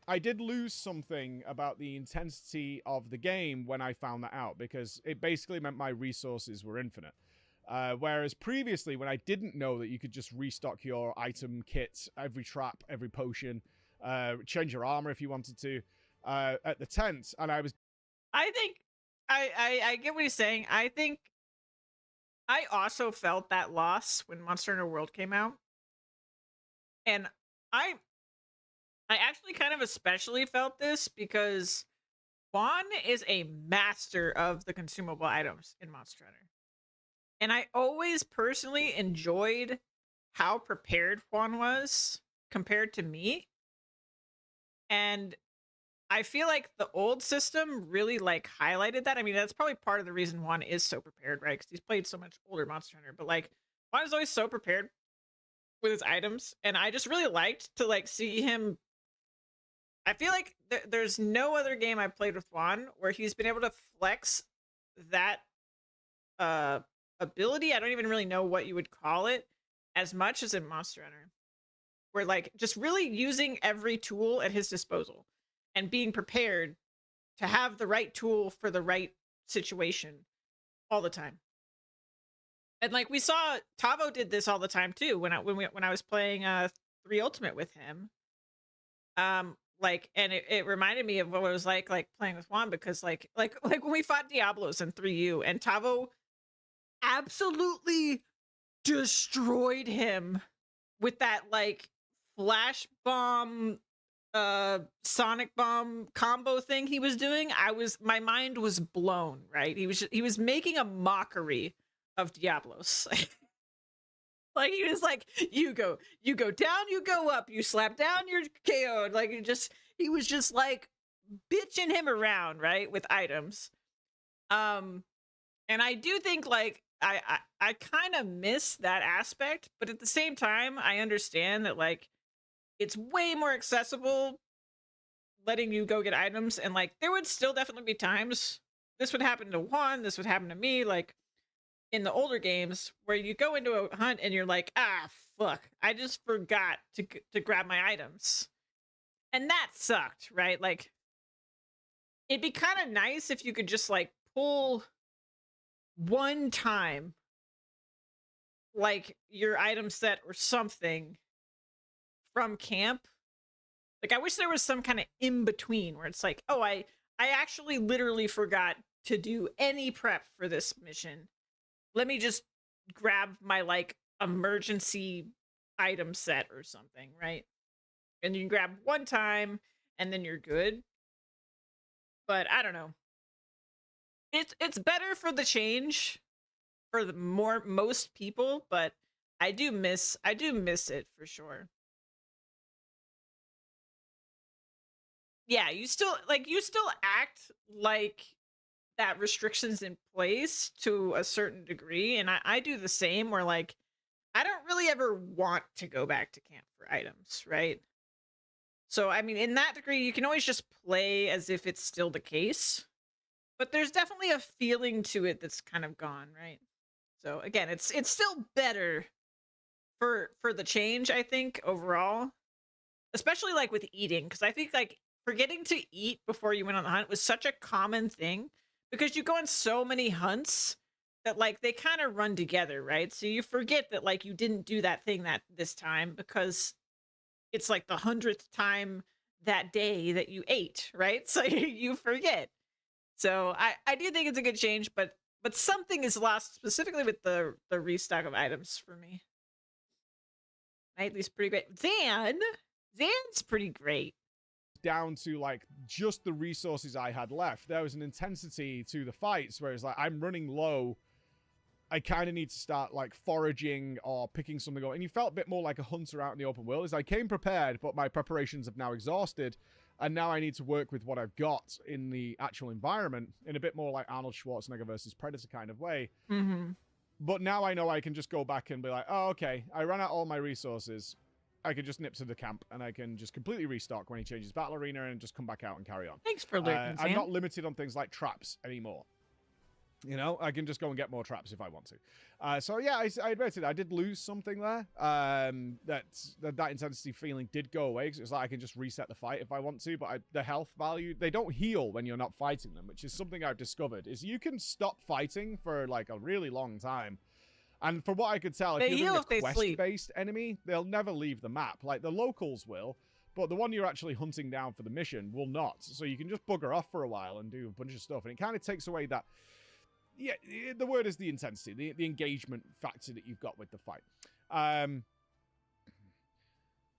I did lose something about the intensity of the game when I found that out, because it basically meant my resources were infinite. Whereas previously, when I didn't know that you could just restock your item kit, every trap, every potion, change your armor if you wanted to, at the tent, and I think I get what he's saying. I think I also felt that loss when Monster Hunter World came out. And I actually kind of especially felt this because Juan is a master of the consumable items in Monster Hunter. And I always personally enjoyed how prepared Juan was compared to me. And I feel like the old system really like highlighted that. I mean, that's probably part of the reason Juan is so prepared, right? Because he's played so much older Monster Hunter. But like, Juan is always so prepared with his items, and I just really liked to like see him. I feel like there's no other game I've played with Juan where he's been able to flex that ability. I don't even really know what you would call it, as much as in Monster Hunter, where like just really using every tool at his disposal and being prepared to have the right tool for the right situation all the time. And like we saw Tavo did this all the time too when I was playing 3 Ultimate with him. Like, and it reminded me of what it was like playing with Juan, because like when we fought Diablos in 3U and Tavo absolutely destroyed him with that like flash bomb sonic bomb combo thing he was doing. My mind was blown, right? He was making a mockery of Diablos. Like he was like, you go down, you go up, you slap down, you're KO'd. Like he was just like bitching him around, right, with items. And I do think like I kind of miss that aspect, but at the same time, I understand that like it's way more accessible letting you go get items, and like there would still definitely be times this would happen to Juan, this would happen to me, like in the older games where you go into a hunt and you're like, ah, fuck, I just forgot to grab my items. And that sucked, right? Like, it'd be kind of nice if you could just like pull one time, like your item set or something from camp. Like, I wish there was some kind of in between where it's like, oh, I actually literally forgot to do any prep for this mission. Let me just grab my like emergency item set or something, right? And you can grab one time and then you're good. But I don't know. It's better for the change for the most people, but I do miss it for sure. Yeah, you still act like that restriction's in place to a certain degree, and I do the same, where like I don't really ever want to go back to camp for items, right? So I mean, in that degree, you can always just play as if it's still the case, but there's definitely a feeling to it that's kind of gone, right? So again, it's still better for the change, I think, overall, especially like with eating, because I think like forgetting to eat before you went on the hunt was such a common thing, because you go on so many hunts that like they kind of run together, right? So you forget that like you didn't do that thing this time because it's like the 100th time that day that you ate, right? So you forget. So I do think it's a good change, but something is lost specifically with the restock of items for me. Knightley's pretty great. Zan's pretty great. Down to like just the resources I had left. There was an intensity to the fights where it's like I'm running low. I kind of need to start like foraging or picking something up. And you felt a bit more like a hunter out in the open world. As I came prepared, but my preparations have now exhausted. And now I need to work with what I've got in the actual environment in a bit more like Arnold Schwarzenegger versus Predator kind of way. Mm-hmm. But now I know I can just go back and be like, oh, okay, I ran out all my resources. I can just nip to the camp and I can just completely restock when he changes battle arena and just come back out and carry on. Thanks for lurking, I'm Sam. not limited on things like traps anymore. You know, I can just go and get more traps if I want to. So yeah, I admit it. I did lose something there. That intensity feeling did go away because it's like I can just reset the fight if I want to. But the health value, they don't heal when you're not fighting them, which is something I've discovered. Is you can stop fighting for like a really long time. And from what I could tell, if you're doing a quest-based enemy, they'll never leave the map. Like, the locals will, but the one you're actually hunting down for the mission will not. So you can just bugger off for a while and do a bunch of stuff. And it kind of takes away that... Yeah, the word is the intensity, the engagement factor that you've got with the fight.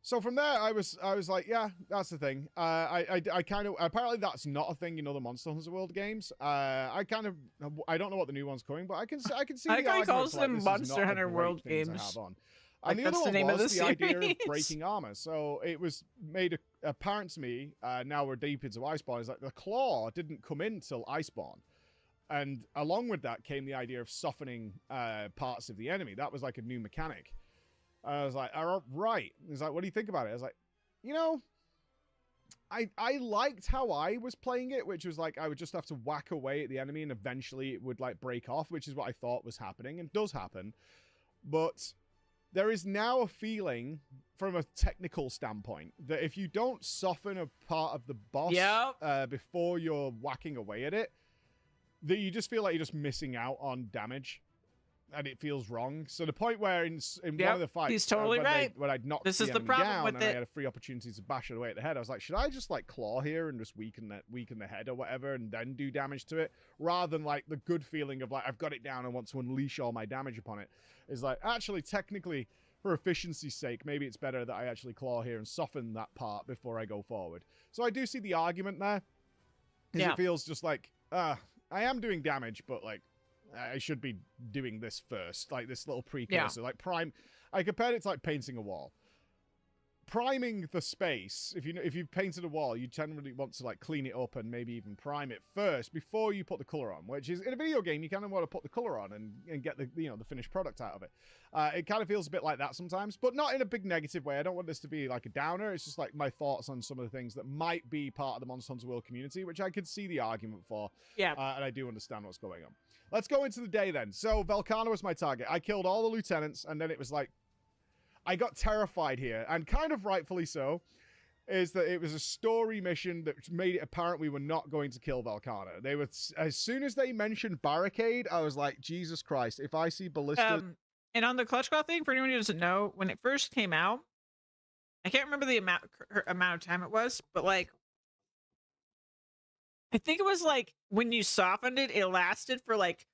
So from there, I was like, yeah, that's the thing. I kind of, apparently that's not a thing in other Monster Hunter World games. I don't know what the new one's coming, but I can see. I think he calls them Monster Hunter World games. And the other one was the idea of breaking armor. So it was made apparent to me, now we're deep into Iceborne, is like the claw didn't come in till Iceborne. And along with that came the idea of softening parts of the enemy. That was like a new mechanic. I was like, all right. He's like, what do you think about it? I was like, you know, I liked how I was playing it, which was like I would just have to whack away at the enemy and eventually it would like break off, which is what I thought was happening and does happen. But there is now a feeling from a technical standpoint that if you don't soften a part of the boss before you're whacking away at it, that you just feel like you're just missing out on damage. And it feels wrong. So the point where in one of the fights, he's totally right. When I'd knocked the enemy down and I had a free opportunity to bash it away at the head, I was like, should I just like claw here and just weaken the head or whatever, and then do damage to it, rather than like the good feeling of like I've got it down and want to unleash all my damage upon it? Is like actually technically for efficiency's sake, maybe it's better that I actually claw here and soften that part before I go forward. So I do see the argument there. It feels just like I am doing damage, but like. I should be doing this first, like this little precursor, like prime. I compared it to like painting a wall. Priming the space, if you've painted a wall, you generally want to like clean it up and maybe even prime it first before you put the color on, which is in a video game, you kind of want to put the color on and get the the finished product out of it. It kind of feels a bit like that sometimes, but not in a big negative way. I don't want this to be like a downer. It's just like my thoughts on some of the things that might be part of the Monster Hunter World community, which I could see the argument for. Yeah. And I do understand what's going on. Let's go into the day then. So Velkhana was my target. I killed all the lieutenants, and then it was like, I got terrified here, and kind of rightfully so, is that it was a story mission that made it apparent we were not going to kill Velkhana. They were, as soon as they mentioned barricade, I was like, Jesus Christ, if I see ballista... and on the clutch claw thing, for anyone who doesn't know, when it first came out, I can't remember the amount of time it was, but like, I think it was like, when you softened it, it lasted for like,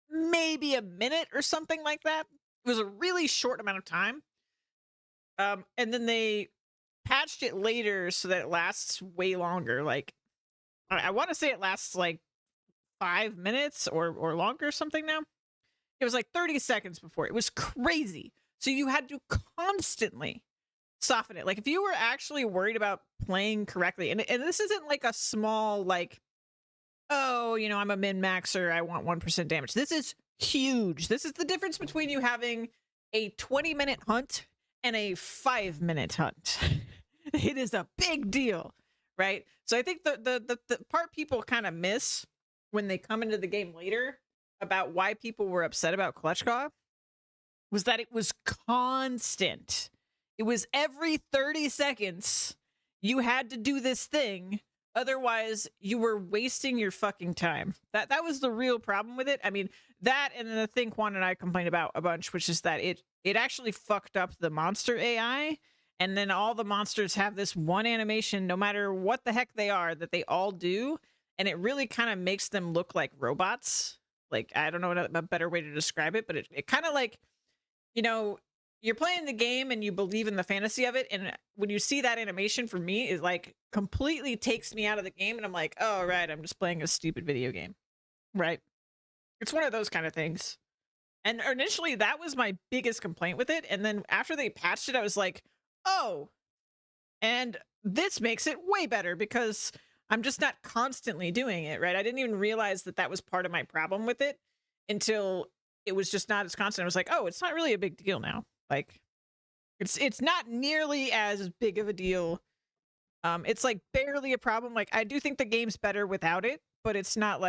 maybe a minute or something like that. It was a really short amount of time. And then they patched it later so that it lasts way longer. Like, I want to say it lasts like 5 minutes or longer or something now. It was like 30 seconds before. It was crazy. So you had to constantly soften it. Like, if you were actually worried about playing correctly, and this isn't like a small, like, oh, I'm a min-maxer, I want 1% damage. This is huge. This is the difference between you having a 20-minute hunt and a 5-minute hunt. It is a big deal, right? So I think the part people kind of miss when they come into the game later about why people were upset about Clutch Claw was that it was constant. It was every 30 seconds you had to do this thing. Otherwise, you were wasting your fucking time. That was the real problem with it. I mean, that and the thing Quan and I complained about a bunch, which is that it actually fucked up the monster AI. And then all the monsters have this one animation, no matter what the heck they are, that they all do. And it really kind of makes them look like robots. Like, I don't know a better way to describe it, but it kind of like, you're playing the game and you believe in the fantasy of it. And when you see that animation, for me, it like completely takes me out of the game. And I'm like, oh, right, I'm just playing a stupid video game. Right. It's one of those kind of things. And initially that was my biggest complaint with it. And then after they patched it, I was like, oh, and this makes it way better because I'm just not constantly doing it. Right. I didn't even realize that was part of my problem with it until it was just not as constant. I was like, oh, it's not really a big deal now. Like, It's not nearly as big of a deal. It's like barely a problem. Like I do think the game's better without it, but it's not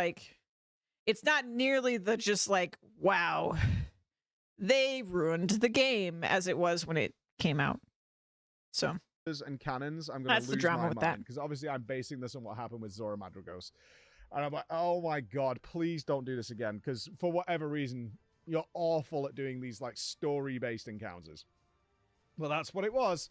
nearly the just like, wow, they ruined the game as it was when it came out. So and cannons, I'm going to lose the drama my with mind that. because obviously I'm basing this on what happened with Zora Madrigos, and I'm like, oh my god, please don't do this again, because for whatever reason you're awful at doing these like story-based encounters. Well, that's what it was.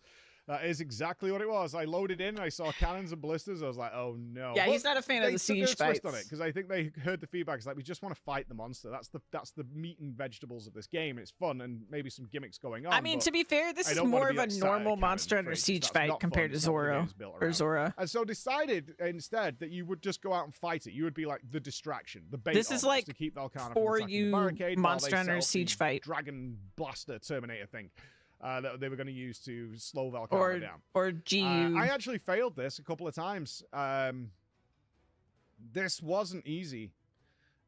That is exactly what it was. I loaded in, I saw cannons and ballistas. I was like, oh no. Yeah, he's not a fan of the siege fights. Because I think they heard the feedback. It's like, we just want to fight the monster. That's the meat and vegetables of this game. It's fun and maybe some gimmicks going on. I mean, to be fair, this is more of a normal Monster Hunter freaks. Siege That's fight not compared fun. to Zoro or Zora. And so decided instead that you would just go out and fight it. You would be like the distraction, the bait. This is like to keep Velkhana for from attacking you the barricade Monster Hunter Siege fight. Dragon blaster Terminator thing. That they were going to use to slow Velkhana down. Or GU. I actually failed this a couple of times. This wasn't easy.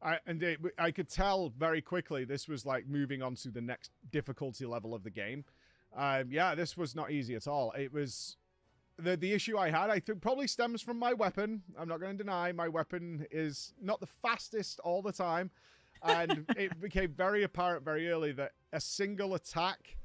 I could tell very quickly this was like moving on to the next difficulty level of the game. Yeah, this was not easy at all. It was... The issue I had, I think, probably stems from my weapon. I'm not going to deny my weapon is not the fastest all the time. And it became very apparent very early that a single attack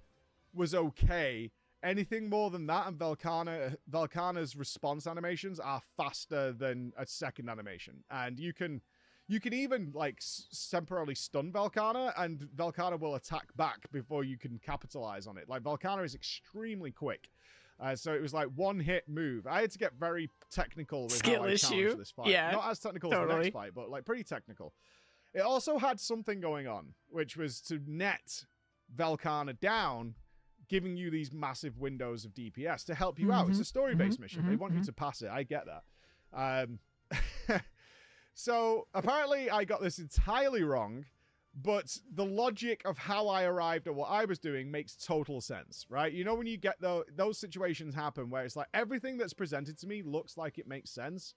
was okay. Anything more than that, and Velkhana's response animations are faster than a second animation. And you can even like temporarily stun Velkhana, and Velkhana will attack back before you can capitalize on it. Like Velkhana is extremely quick. So it was like one hit move. I had to get very technical with skill how I challenged this fight. Yeah, not as technical as the next fight, but like pretty technical. It also had something going on, which was to net Velkhana down, giving you these massive windows of DPS to help you out. It's a story-based mission. They want you to pass it. I get that. So apparently I got this entirely wrong, but the logic of how I arrived at what I was doing makes total sense, right? You know, when you get those situations happen where it's like everything that's presented to me looks like it makes sense,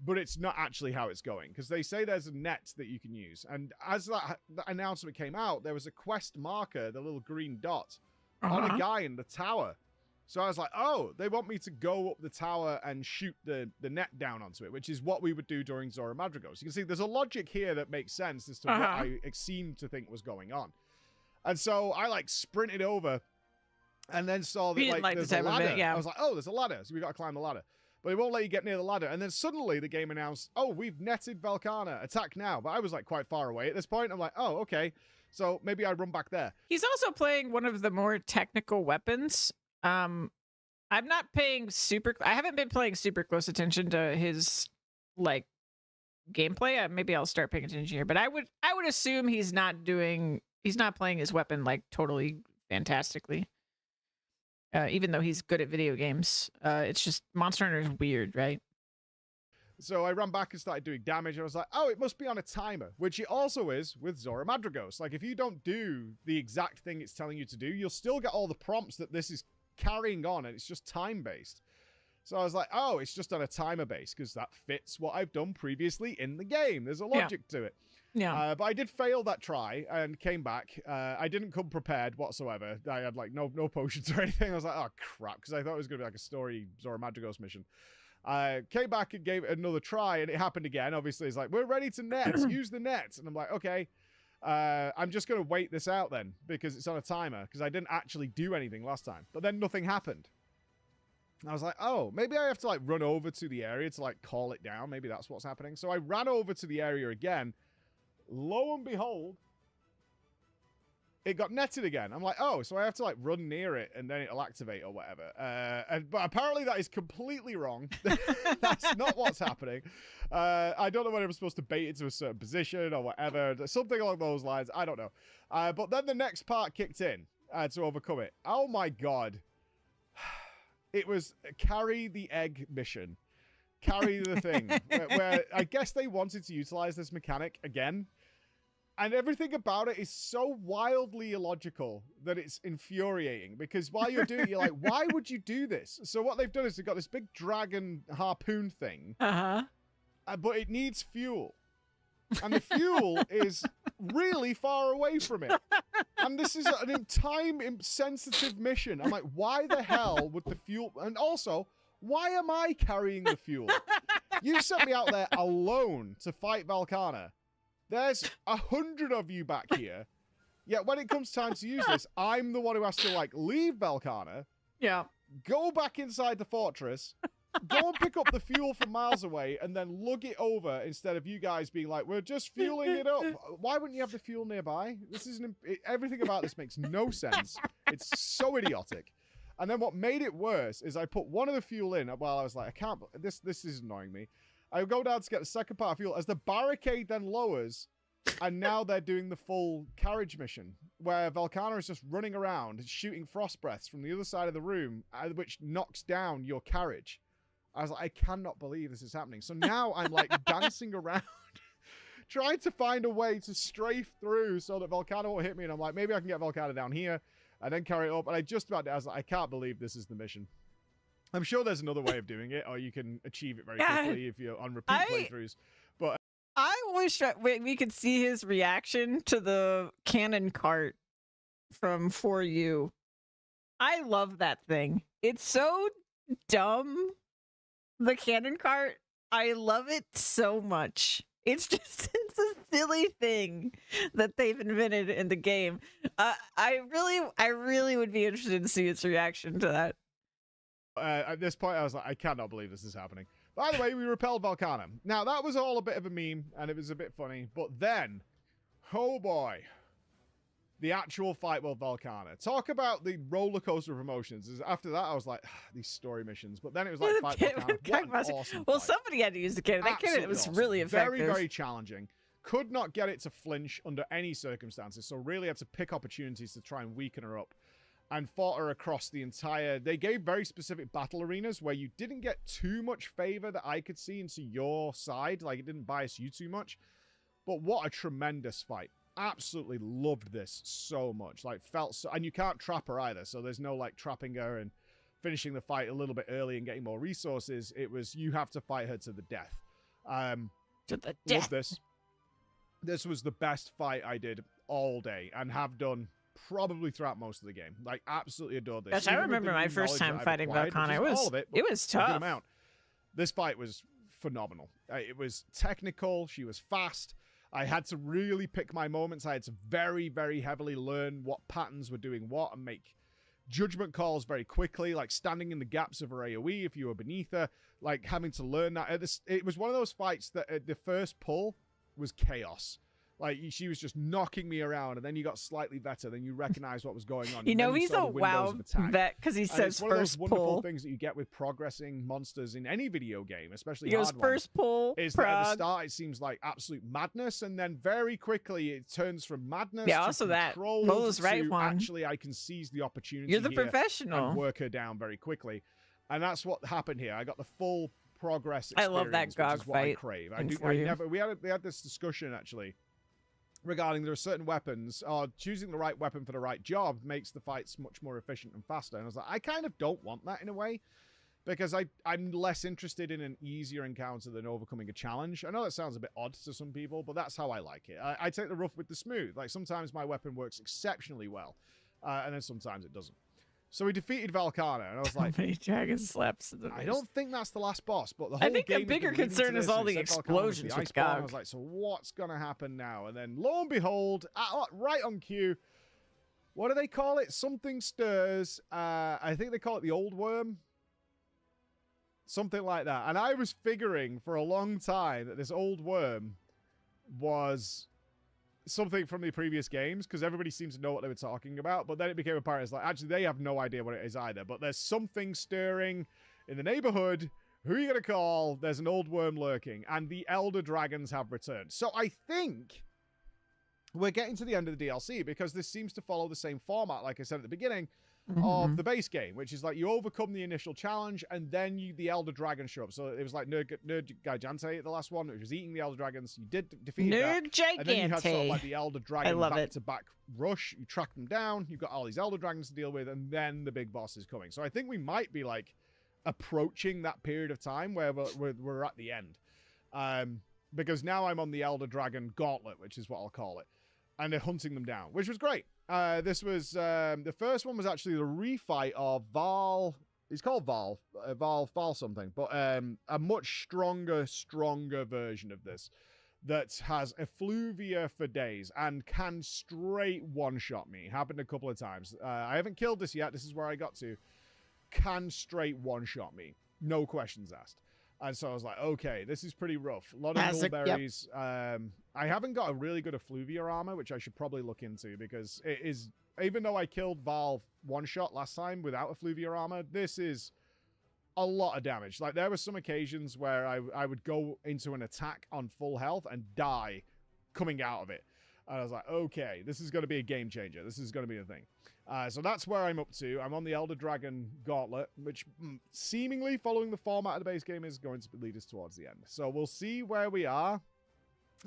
but it's not actually how it's going, because they say there's a net that you can use. And as that announcement came out, there was a quest marker, the little green dot, on a guy in the tower. So I was like, oh, they want me to go up the tower and shoot the net down onto it, which is what we would do during Zora Madrigos. You can see there's a logic here that makes sense as to what I seemed to think was going on. And so I like sprinted over and then saw that like there's a ladder. I was like, oh, there's a ladder. So we got to climb the ladder. But it won't let you get near the ladder. And then suddenly the game announced, oh, we've netted Velkhana. Attack now. But I was like quite far away at this point. I'm like, oh, okay. So maybe I run back there. He's also playing one of the more technical weapons. I'm not paying I haven't been paying super close attention to his like gameplay. Maybe I'll start paying attention here, but I would assume he's not playing his weapon like totally fantastically. Even though he's good at video games. It's just Monster Hunter is weird, right? So I ran back and started doing damage. I was like, oh, it must be on a timer, which it also is with Zora Madrigos. Like, if you don't do the exact thing it's telling you to do, you'll still get all the prompts that this is carrying on, and it's just time-based. So I was like, oh, it's just on a timer base, because that fits what I've done previously in the game. There's a logic to it. Yeah. But I did fail that try and came back. I didn't come prepared whatsoever. I had like no potions or anything. I was like, oh, crap, because I thought it was going to be like a story Zora Madrigos mission. Came back and gave it another try, and it happened again. Obviously, it's like, we're ready to net. Use the net. And I'm like, okay. I'm just going to wait this out then, because it's on a timer, because I didn't actually do anything last time. But then nothing happened. And I was like, oh, maybe I have to like run over to the area to like call it down. Maybe that's what's happening. So I ran over to the area again. Lo and behold, it got netted again. I'm like, oh, so I have to like run near it and then it'll activate or whatever. But apparently that is completely wrong. That's not what's happening. I don't know whether I'm supposed to bait it to a certain position or whatever. Something along those lines. I don't know. But then the next part kicked in to overcome it. Oh my God. It was carry the egg mission. Carry the thing. where I guess they wanted to utilize this mechanic again. And everything about it is so wildly illogical that it's infuriating. Because while you're doing it, you're like, why would you do this? So what they've done is they've got this big dragon harpoon thing. But it needs fuel. And the fuel is really far away from it. And this is an time-sensitive mission. I'm like, why the hell would the fuel... And also, why am I carrying the fuel? You sent me out there alone to fight Valkana. There's 100 of you back here. Yet when it comes time to use this, I'm the one who has to, like, leave Valkana. Yeah. Go back inside the fortress. Go and pick up the fuel from miles away and then lug it over instead of you guys being like, we're just fueling it up. Why wouldn't you have the fuel nearby? This isn't... Everything about this makes no sense. It's so idiotic. And then what made it worse is I put one of the fuel in while I was like, I can't... This is annoying me. I go down to get the second part of fuel. As the barricade then lowers, and now they're doing the full carriage mission, where Valkana is just running around shooting frost breaths from the other side of the room, which knocks down your carriage. I was like, I cannot believe this is happening. So now I'm like dancing around, trying to find a way to strafe through so that Valkana won't hit me. And I'm like, maybe I can get Valkana down here and then carry it up. And I was like, I can't believe this is the mission. I'm sure there's another way of doing it, or you can achieve it very quickly if you're on repeat playthroughs. But I wish that we could see his reaction to the cannon cart from 4U. I love that thing. It's so dumb. The cannon cart, I love it so much. It's a silly thing that they've invented in the game. I really would be interested to see its reaction to that. At this point, I was like, I cannot believe this is happening. By the way, we repelled Valkana. Now, that was all a bit of a meme, and it was a bit funny. But then, oh boy, the actual fight with Valkana. Talk about the roller coaster of emotions. After that, I was like, these story missions. But then it was like, fight Valkana. What an awesome fight. Somebody had to use the cannon. That cannon was awesome. really effective. Very, very challenging. Could not get it to flinch under any circumstances. So really had to pick opportunities to try and weaken her up. And fought her across the entire... They gave very specific battle arenas where you didn't get too much favor that I could see into your side. Like, it didn't bias you too much. But what a tremendous fight. Absolutely loved this so much. Like, felt so... And you can't trap her either, so there's no, like, trapping her and finishing the fight a little bit early and getting more resources. It was, you have to fight her to the death. To the death. Love this. This was the best fight I did all day and have done... probably throughout most of the game. Like, absolutely adored this. Yes, I remember my first time fighting Valkana. It was tough. This fight was phenomenal. It was technical. She was fast. I had to really pick my moments. I had to very, very heavily learn what patterns were doing what and make judgment calls very quickly, like standing in the gaps of her AoE if you were beneath her, like having to learn that. It was one of those fights that at the first pull was chaos. Like, she was just knocking me around, and then you got slightly better, then you recognize what was going on. You know, he's a WoW vet because he says it's one of those first wonderful pull. things that you get with progressing monsters in any video game, especially He goes hard first ones, pull, is that at the start it seems like absolute madness, and then very quickly it turns from madness to control Mo's right, to Juan. actually I can seize the opportunity. You're the here professional. and work her down very quickly, and that's what happened here. I got the full progress I experience, love that GOG which is what I fight. crave. We had this discussion actually regarding there are certain weapons, or choosing the right weapon for the right job makes the fights much more efficient and faster. And I was like, I kind of don't want that in a way, because I'm less interested in an easier encounter than overcoming a challenge. I know that sounds a bit odd to some people, but that's how I like it. I take the rough with the smooth. Like, sometimes my weapon works exceptionally well, and then sometimes it doesn't. So we defeated Valkana, and I was like, many dragon slaps. I don't think that's the last boss, but the whole I think game a bigger concern is all the explosions with GOG. I was like, so what's going to happen now? And then lo and behold, right on cue, what do they call it? Something stirs. I think they call it the old worm. Something like that. And I was figuring for a long time that this old worm was something from the previous games, because everybody seems to know what they were talking about, but then it became apparent it's like, actually, they have no idea what it is either, but there's something stirring in the neighborhood. Who are you going to call? There's an old worm lurking, and the Elder Dragons have returned. So I think we're getting to the end of the DLC, because this seems to follow the same format, like I said at the beginning, of the base game, which is like you overcome the initial challenge, and then the Elder Dragons show up. So it was like Nerd Gigante, the last one, which was eating the Elder Dragons. You did defeat that. Nerd Gigante. And then you had sort of like the Elder Dragon back-to-back rush. You track them down. You've got all these Elder Dragons to deal with, and then the big boss is coming. So I think we might be like approaching that period of time where we're at the end. Because now I'm on the Elder Dragon Gauntlet, which is what I'll call it. and they're hunting them down, which was great. This was the first one was actually the refight of Val. He's called Val something, but a much stronger version of this that has effluvia for days and can straight one-shot me. Happened a couple of times. I haven't killed this yet. This is where I got to. Can straight one-shot me. No questions asked. And so I was like, okay, this is pretty rough. A lot of nullberries. Yep. I haven't got a really good effluvia armor, which I should probably look into because it is... Even though I killed Val one-shot last time without effluvia armor, this is a lot of damage. Like, there were some occasions where I would go into an attack on full health and die coming out of it. And I was like, okay, this is going to be a game changer. This is going to be a thing. So that's where I'm up to. I'm on the Elder Dragon Gauntlet, which seemingly, following the format of the base game, is going to lead us towards the end. So we'll see where we are.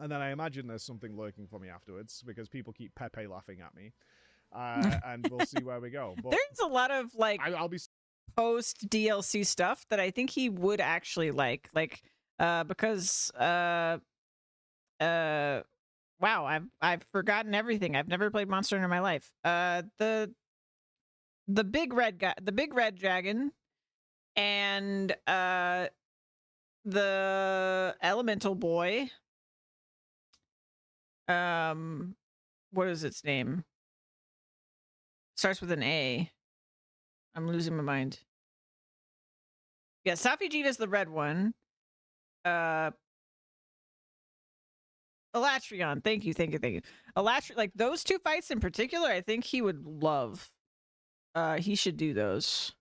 And then I imagine there's something lurking for me afterwards, because people keep Pepe laughing at me. And we'll see where we go. But there's a lot of, like, I'll be post DLC stuff that I think he would actually like, because wow, I've forgotten everything. I've never played Monster Hunter in my life. The big red guy, the big red dragon, and the elemental boy. What is its name? Starts with an A. I'm losing my mind. Yeah, Safi Jiva is the red one. Elatrion, thank you. Elatrion, like those two fights in particular, I think he would love. He should do those.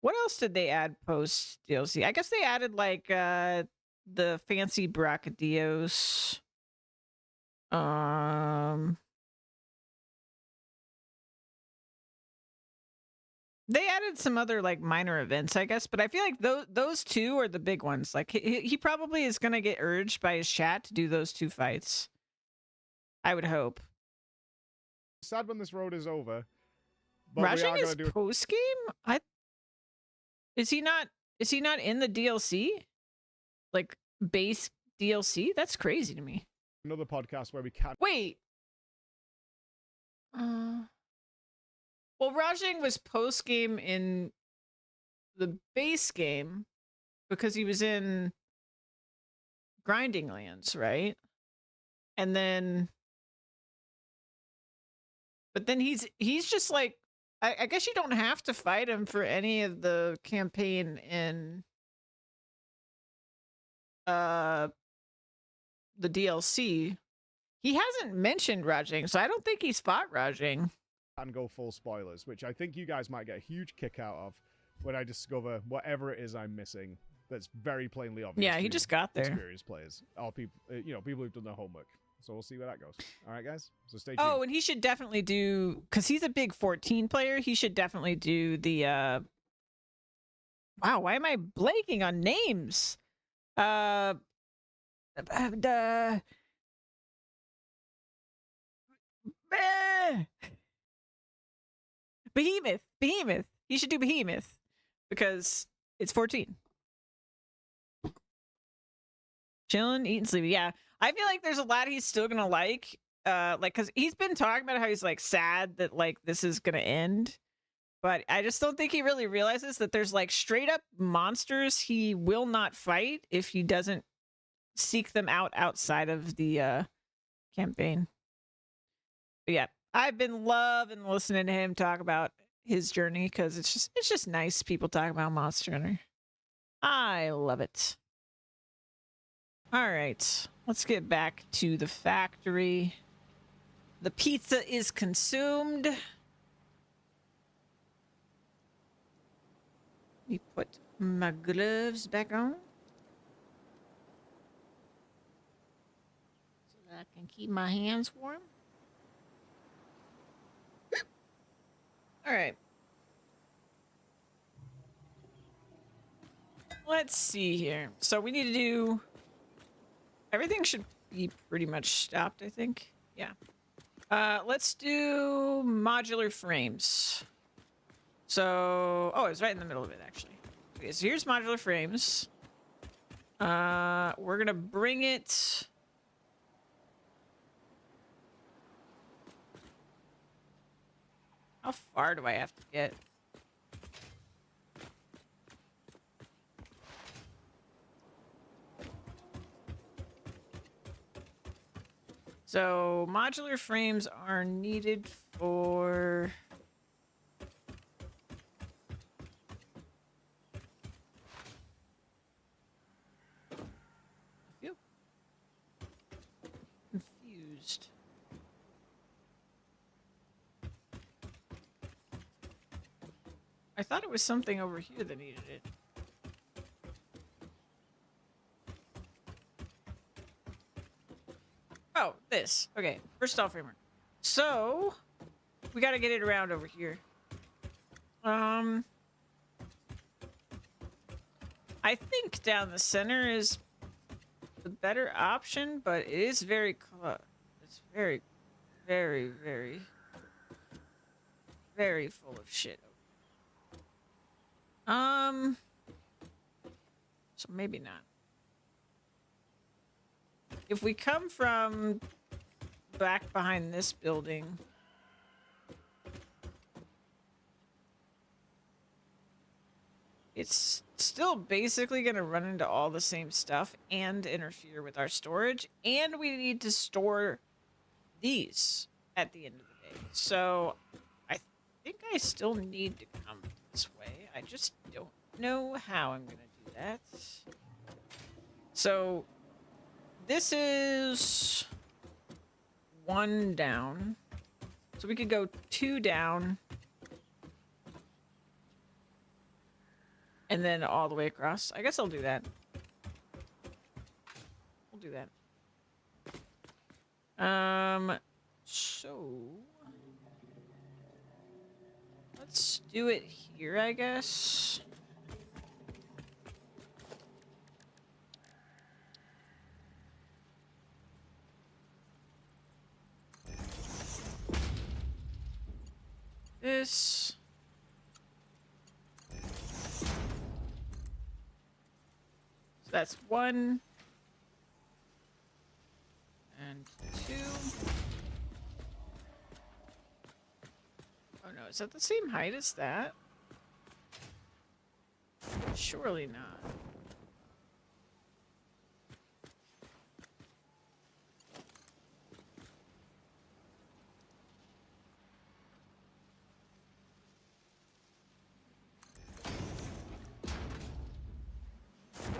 What else did they add post DLC? I guess they added like the fancy Brachydios. They added some other like minor events, I guess, but I feel like those two are the big ones. Like he probably is gonna get urged by his chat to do those two fights. I would hope. Sad when this road is over. But Rajang is post game. Is he not in the DLC? Like base DLC? That's crazy to me. Another podcast where we can wait. Well, Rajang was post game in the base game because he was in Grinding Lands, right? And then, but then he's just like, I guess you don't have to fight him for any of the campaign in the DLC. He hasn't mentioned Rajang, so I don't think he's fought Rajang. And go full spoilers, which I think you guys might get a huge kick out of when I discover whatever it is I'm missing. That's very plainly obvious. Yeah, he just got there. Experienced players, or people, people who've done their homework. So we'll see where that goes. All right, guys. So stay tuned. Oh, and he should definitely do, because he's a big 14 player. He should definitely do the. Wow, why am I blanking on names? Behemoth. He should do Behemoth because it's 14. Chilling, eating, sleeping. Yeah, I feel like there's a lot he's still gonna like, because he's been talking about how he's like sad that like this is gonna end, but I just don't think he really realizes that there's like straight up monsters he will not fight if he doesn't seek them out outside of the campaign. But yeah, I've been loving listening to him talk about his journey because it's just nice people talk about Monster Hunter. I love it. All right, let's get back to the factory. The pizza is consumed. Let me put my gloves back on so that I can keep my hands warm. All right. Let's see here. So we need to do... Everything should be pretty much stopped, I think. Yeah. Let's do modular frames. So... Oh, it's right in the middle of it, actually. Okay, so here's modular frames. We're going to bring it... How far do I have to get? So, modular frames are needed for... I feel confused. I thought it was something over here that needed it. Oh, this. Okay, first off framework. So, we gotta get it around over here. I think down the center is the better option, but it is very close. It's very, very, very, very full of shit. So maybe not. If we come from back behind this building, it's still basically going to run into all the same stuff and interfere with our storage, and we need to store these at the end of the day. So I think I still need to come this way. I just don't know how I'm going to do that. So this is 1 down. So we could go 2 down. And then all the way across. I guess I'll do that. We'll do that. So let's do it here, I guess. This. So that's 1 and 2. Oh no, is that the same height as that? Surely not.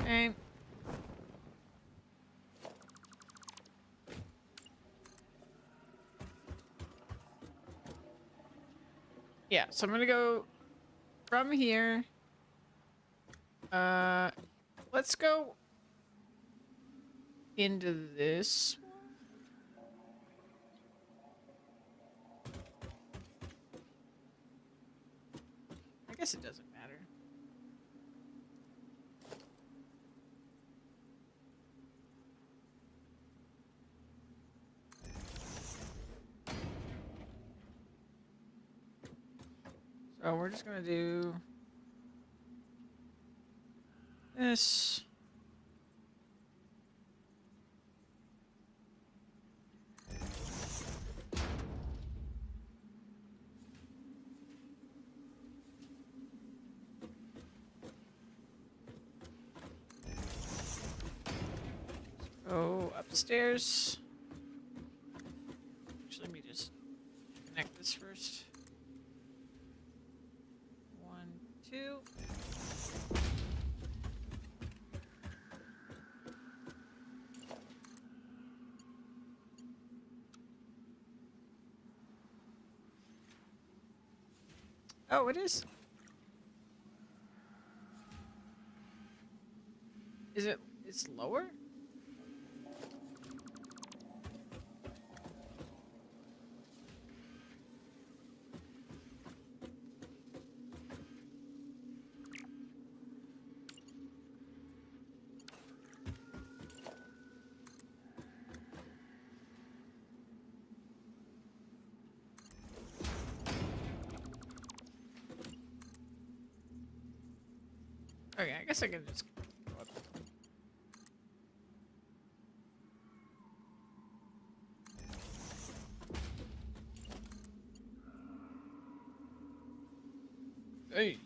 Okay. Yeah, so I'm gonna go from here. Let's go into this one. I guess it doesn't matter. So we're just gonna do this. Go upstairs. Actually, let me just connect this first. 1, 2. Oh, it is. Is it? It's lower? Okay, I guess I can just go up. Jeez.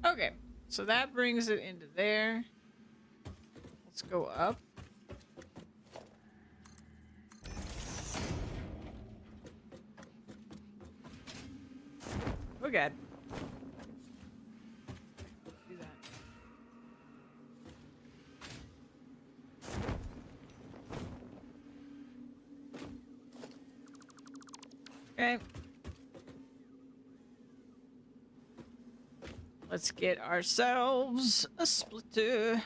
Okay, so that brings it into there. Let's go up. Oh god. Do that. Okay. Let's get ourselves a splitter.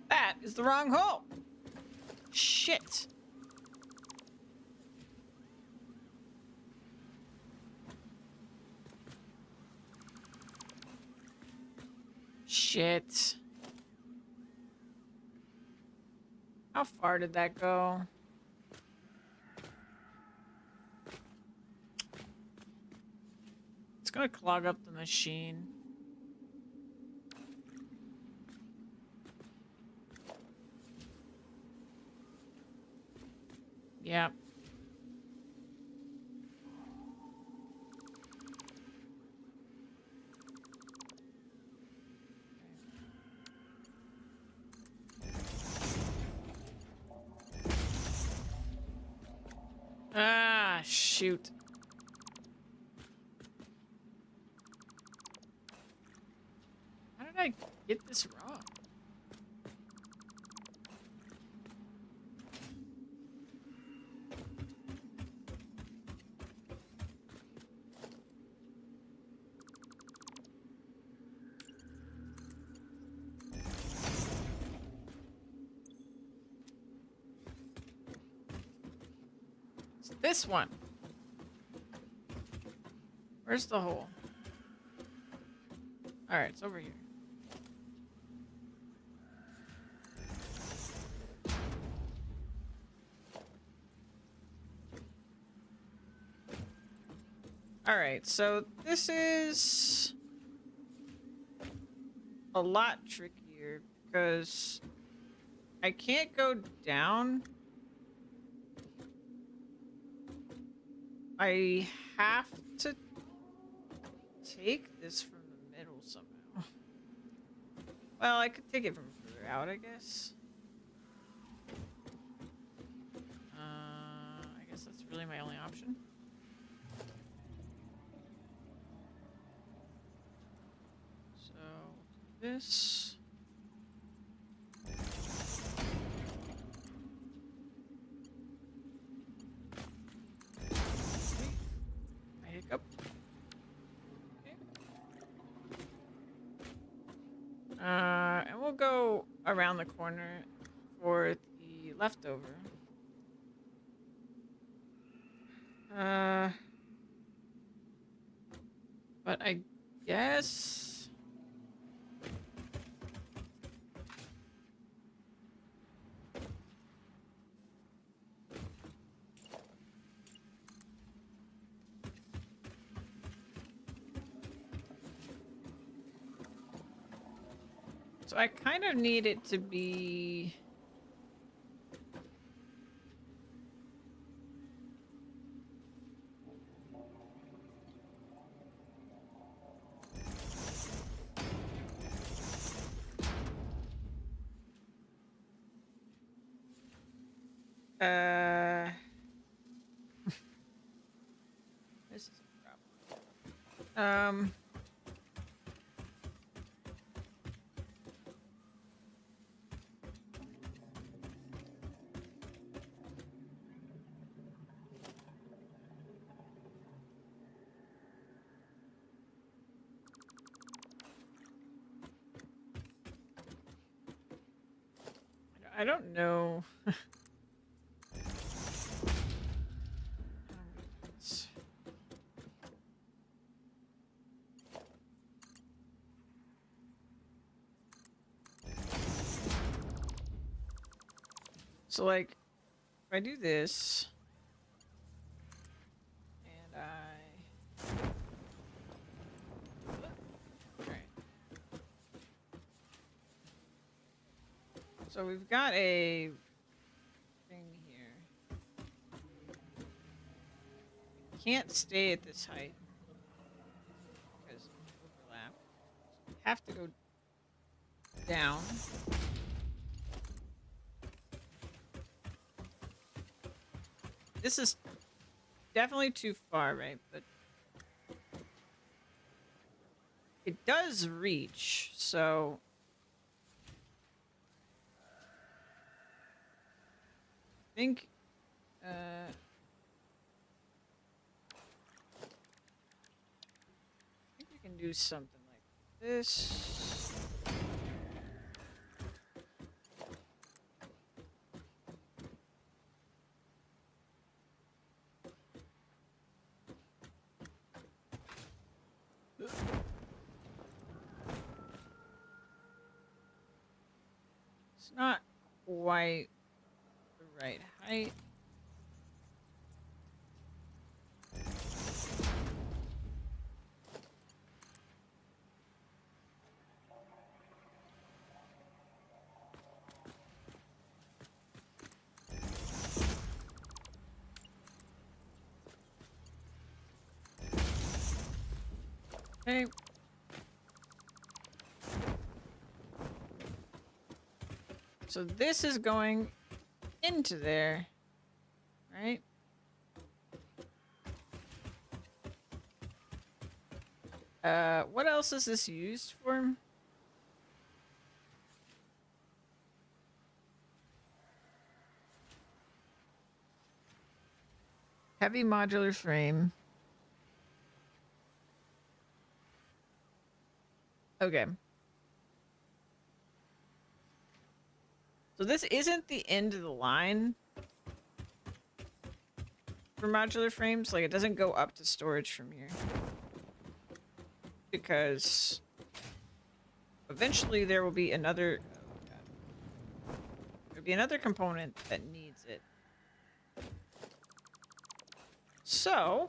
That is the wrong hole. Shit. Shit. How far did that go? It's gonna clog up the machine. Yep. Ah, shoot. How did I get this wrong? It's this one. Where's the hole? Alright, it's over here. Alright, so this is a lot trickier because I can't go down. I have to take this from the middle somehow. Well, I could take it from further out, I guess. I guess that's really my only option. So, this. I hiccup. Okay. And we'll go around the corner for the leftover. But I guess... So I kind of need it to be... This is a problem. I don't know. So, like, if I do this, and Alright. So we've got a thing here. Can't stay at this height because of overlap. Have to go down. This is definitely too far, right? But it does reach, so I think I think we can do something like this. It's not quite the right height. Okay. So this is going into there, right? What else is this used for? Heavy modular frame. Okay. So this isn't the end of the line for modular frames. Like, it doesn't go up to storage from here. Because eventually there will be another... Oh, God. There'll be another component that needs it. So...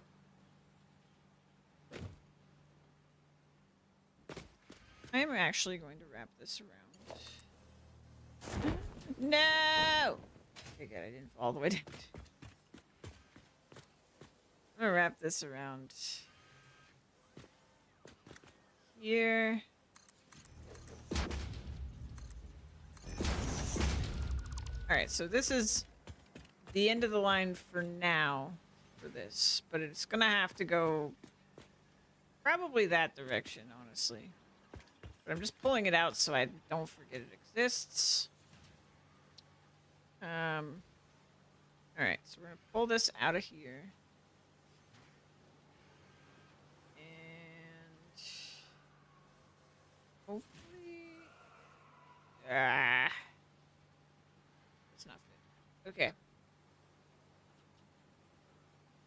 I am actually going to wrap this around. No! Okay, good. I didn't fall all the way down. I'm gonna wrap this around here. Alright, so this is the end of the line for now for this, but it's gonna have to go probably that direction, honestly. But I'm just pulling it out so I don't forget it exists. Alright, so we're gonna pull this out of here. And hopefully... It's not fit. Okay.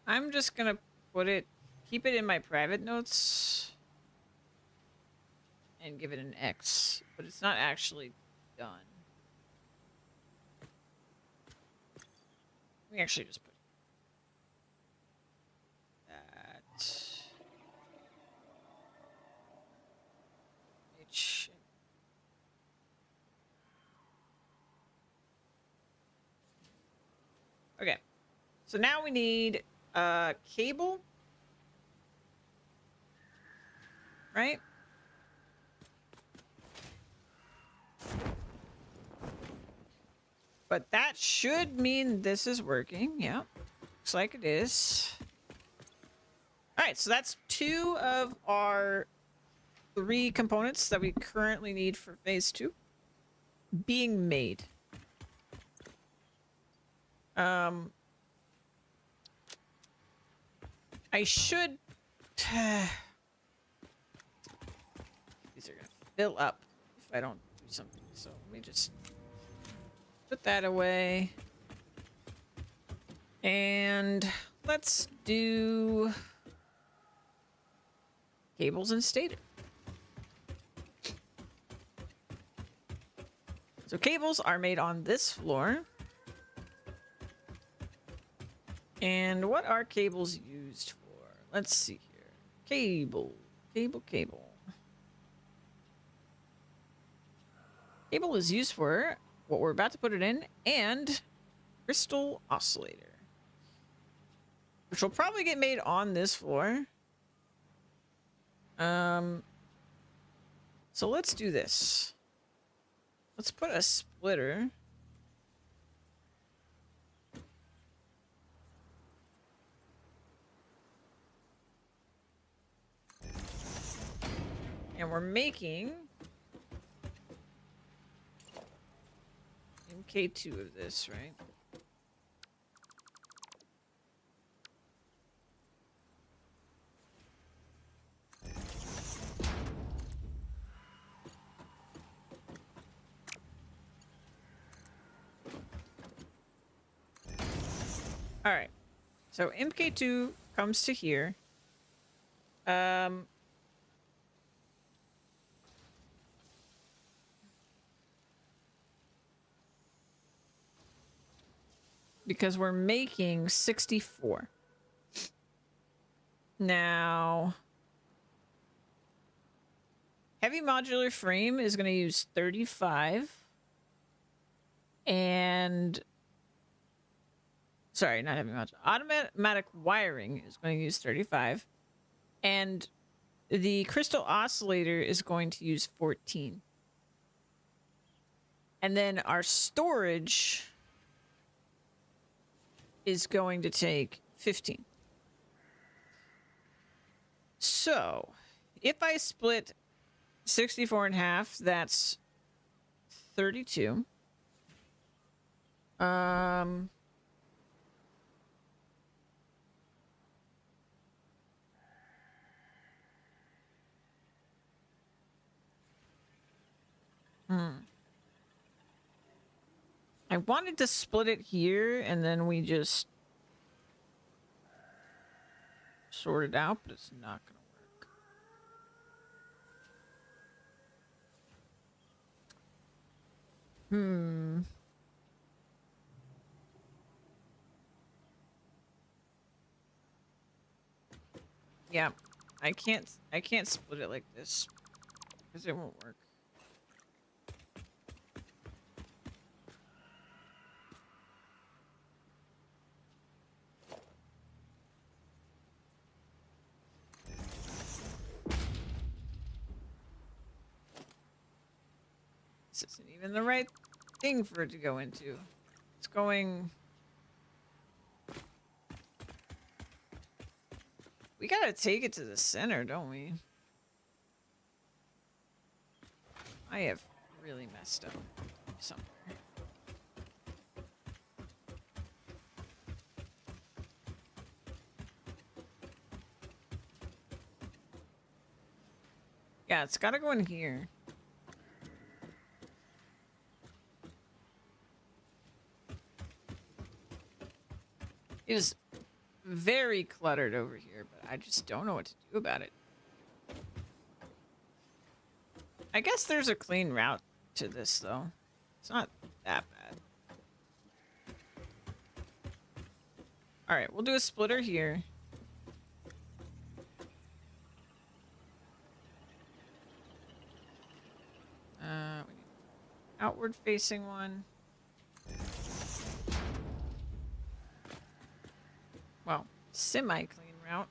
I'm just gonna put it... Keep it in my private notes. And give it an X. But it's not actually done. We actually just put that. H. Okay. So now we need a cable. Right? But that should mean this is working. Yeah. Looks like it is. Alright, so that's 2 of our 3 components that we currently need for phase 2 being made. I should... These are gonna fill up if I don't do something. So let me just put that away. And let's do cables and stator. So cables are made on this floor. And what are cables used for? Let's see here. Cable. Cable is used for what we're about to put it in and crystal oscillator, which will probably get made on this floor. So let's do this. Let's put a splitter. And we're making MK2 of this, right? All right. So MK2 comes to here. Because we're making 64. Now, heavy modular frame is going to use 35. And sorry, not heavy modular. Automatic wiring is going to use 35. And the crystal oscillator is going to use 14. And then our storage is going to take 15. So, if I split 64 in half, that's 32. I wanted to split it here, and then we just sort it out, but it's not going to work. Yeah, I can't split it like this because it won't work. This isn't even the right thing for it to go into. It's going... We gotta take it to the center, don't we? I have really messed up somewhere. Yeah, it's gotta go in here. It is very cluttered over here, but I just don't know what to do about it. I guess there's a clean route to this, though. It's not that bad. Alright, we'll do a splitter here. We need an outward-facing one. Well, semi-clean route.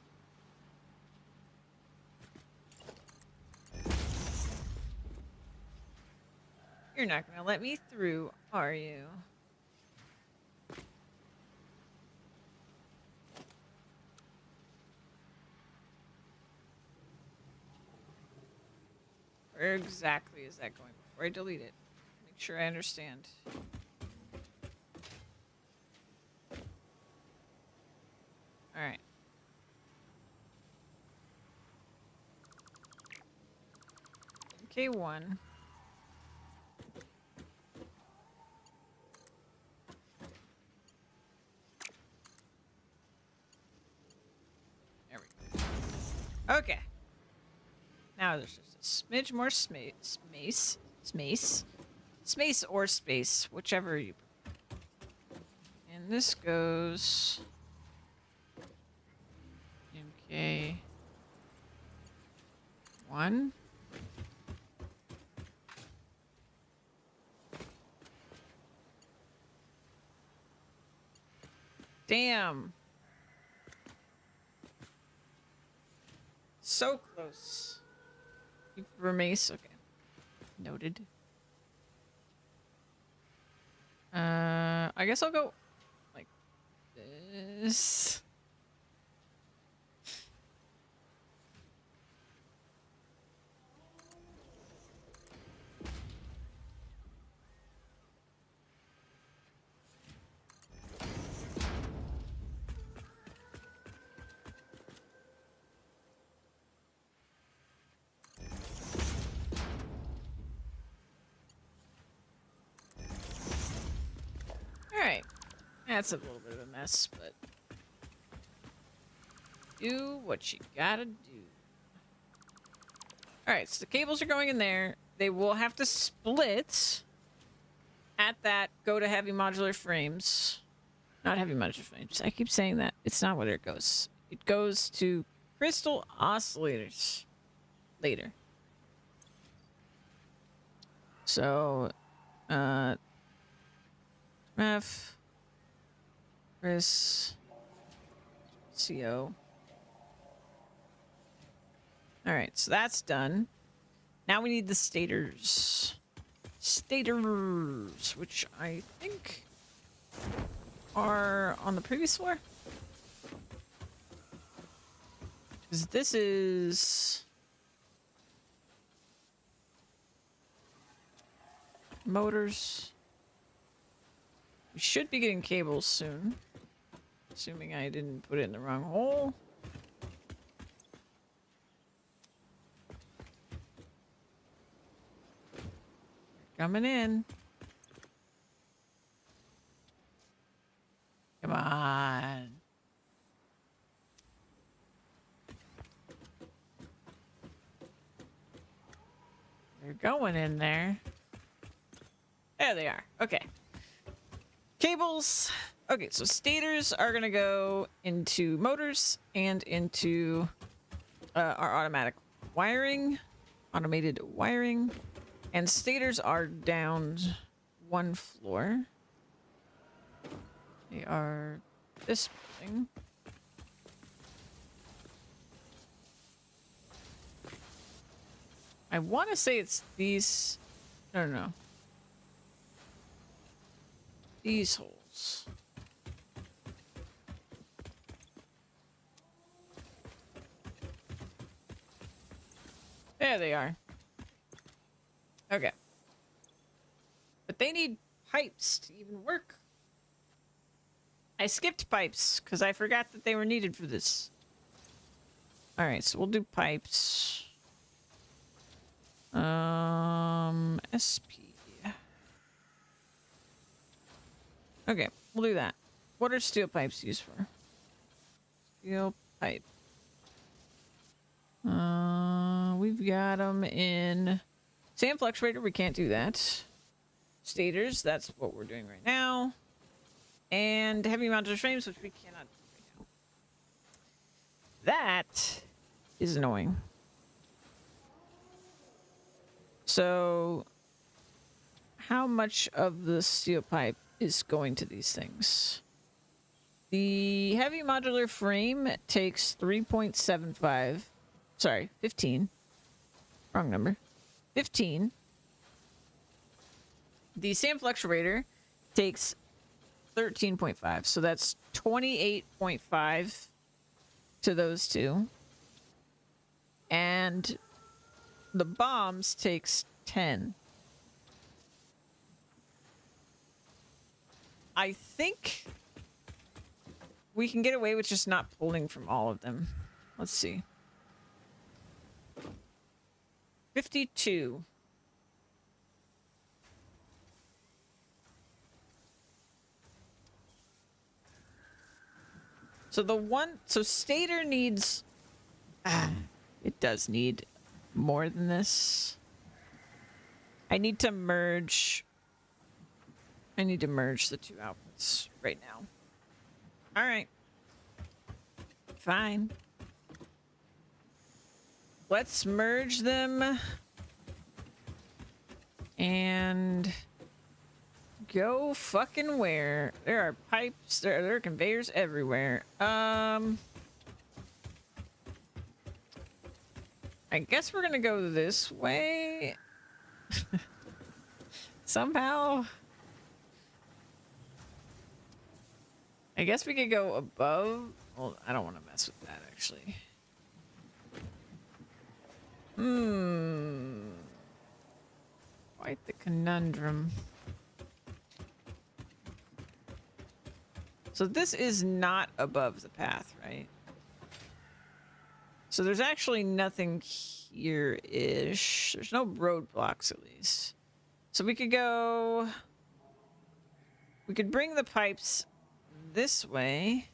You're not gonna let me through, are you? Where exactly is that going before I delete it? Make sure I understand. Alright. K1. Okay. Now there's just a smidge more space or space, whichever you. And this goes. Okay. 1. Damn. So close. For mace, okay. Noted. I guess I'll go like this. Alright. That's a little bit of a mess, but do what you gotta do. Alright, so the cables are going in there. They will have to split at that go to heavy modular frames. Not heavy modular frames. I keep saying that. It's not where it goes. It goes to crystal oscillators later. So, F, Chris, CO. Alright, so that's done. Now we need the stators. Stators, which I think are on the previous floor. Because this is motors. We should be getting cables soon. Assuming I didn't put it in the wrong hole. Coming in. Come on. They're going in there. There they are. Okay. Cables. Okay, so stators are going to go into motors and into our automatic wiring. Automated wiring. And stators are down 1 floor. They are this building. I want to say it's these. No. These holes. There they are. Okay. But they need pipes to even work. I skipped pipes because I forgot that they were needed for this. Alright, so we'll do pipes. SP. Okay, we'll do that. What are steel pipes used for? Steel pipe. We've got them in sand fluctuator. We can't do that. Stators, that's what we're doing right now. And heavy modular frames, which we cannot do right now. That is annoying. So, how much of the steel pipe is going to these things? The heavy modular frame takes 3.75. Sorry, 15. Wrong number. 15. The sand fluctuator takes 13.5. So that's 28.5 to those two. And the bombs takes 10. I think we can get away with just not pulling from all of them. Let's see. 52. So the one, so Stater needs It does need more than this. I need to merge the two outputs right now. All right. Fine. Let's merge them and go fucking where? There are pipes, there are conveyors everywhere. I guess we're gonna go this way. Somehow. I guess we could go above. Well, I don't want to mess with that, actually. Quite the conundrum. So this is not above the path, right? So there's actually nothing here-ish. There's no roadblocks, at least. So we could go... We could bring the pipes this way.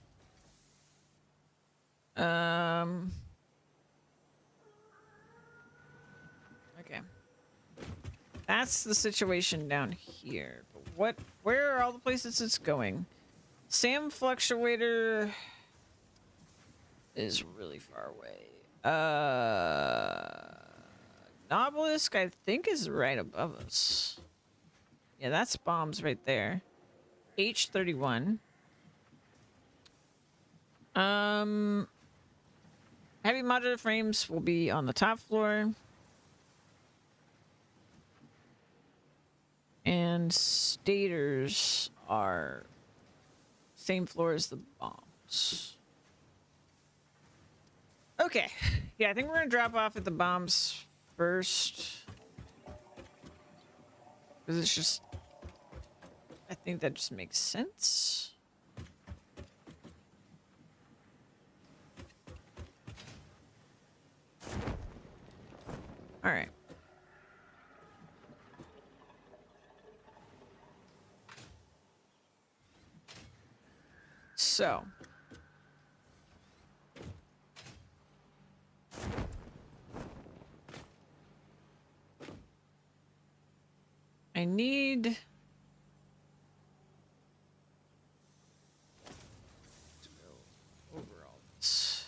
Okay. That's the situation down here. But where are all the places it's going? Sam Fluctuator is really far away. Obelisk, I think, is right above us. Yeah, that's bombs right there. H31. Heavy modular frames will be on the top floor. And stators are same floor as the bombs. Okay. Yeah, I think we're gonna drop off at the bombs first. Because it's just... I think that just makes sense. All right. So. I need to go over all this.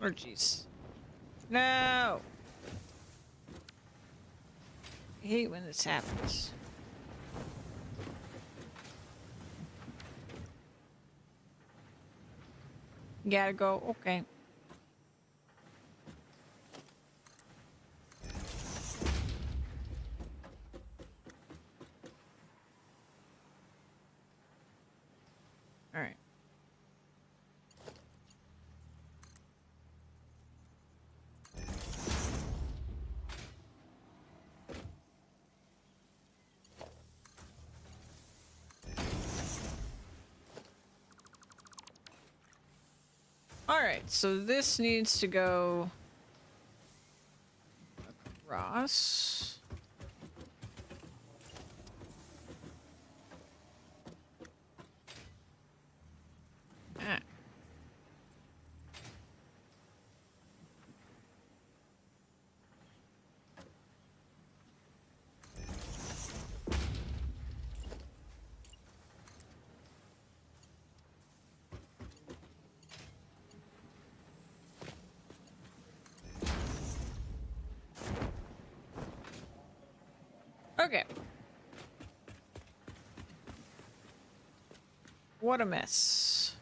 Oh, jeez. No! I hate when this happens. Gotta go. Okay. All right. All right, so this needs to go across. Ah. Okay. What a mess.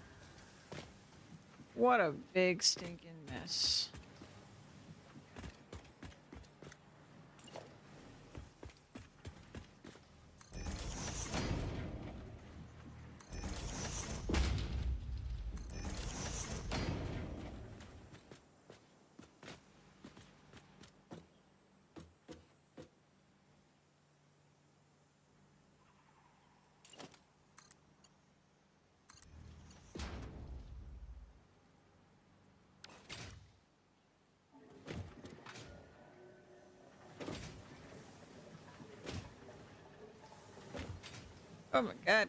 What a big stinking mess. Oh my god.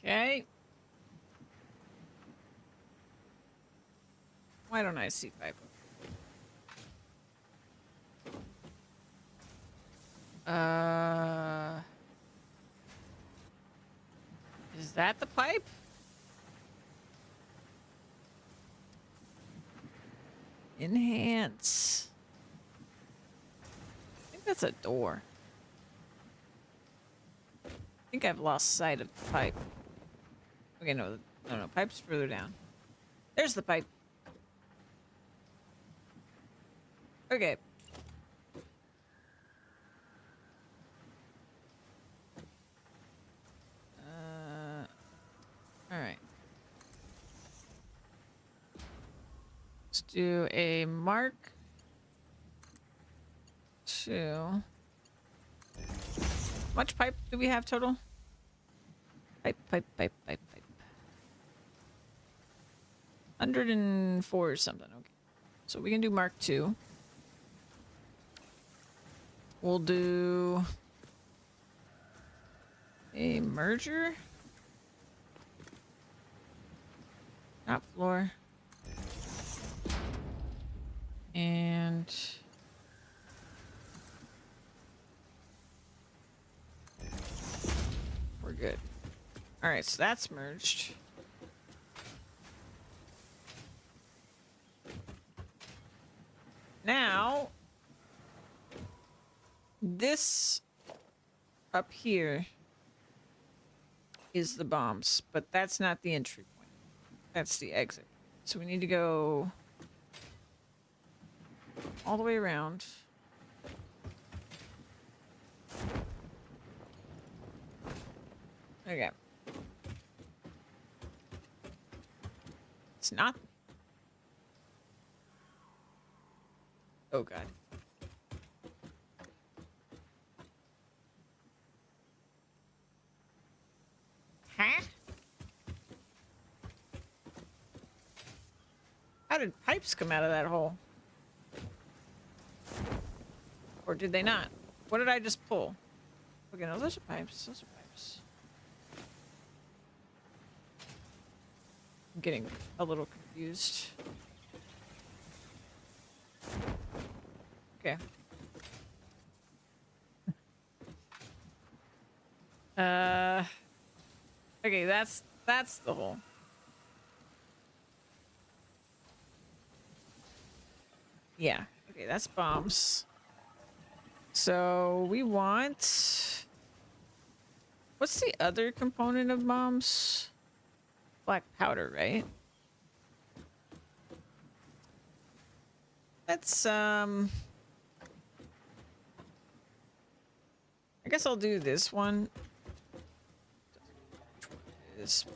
Okay. Why don't I see pipe? Is that the pipe? Enhance. I think that's a door. I think I've lost sight of the pipe. Okay, no, pipe's further down. There's the pipe. Okay. All right. Let's do a Mark 2. How much pipe do we have total? Pipe. 104 or something. Okay. So we can do Mark 2. We'll do a merger. Top floor. And we're good. All right, so that's merged. Now, this up here is the bombs, but that's not the entry point. That's the exit. So we need to go all the way around. Okay. It's not. Oh, God. Huh? How did pipes come out of that hole? Or did they not? What did I just pull? Okay, no, those are pipes. Those are pipes. I'm getting a little confused. Okay. Okay, that's the hole. Yeah. Okay, that's bombs. So we want... What's the other component of bombs? Black powder, right? Let's, I guess I'll do this one. Which one it is?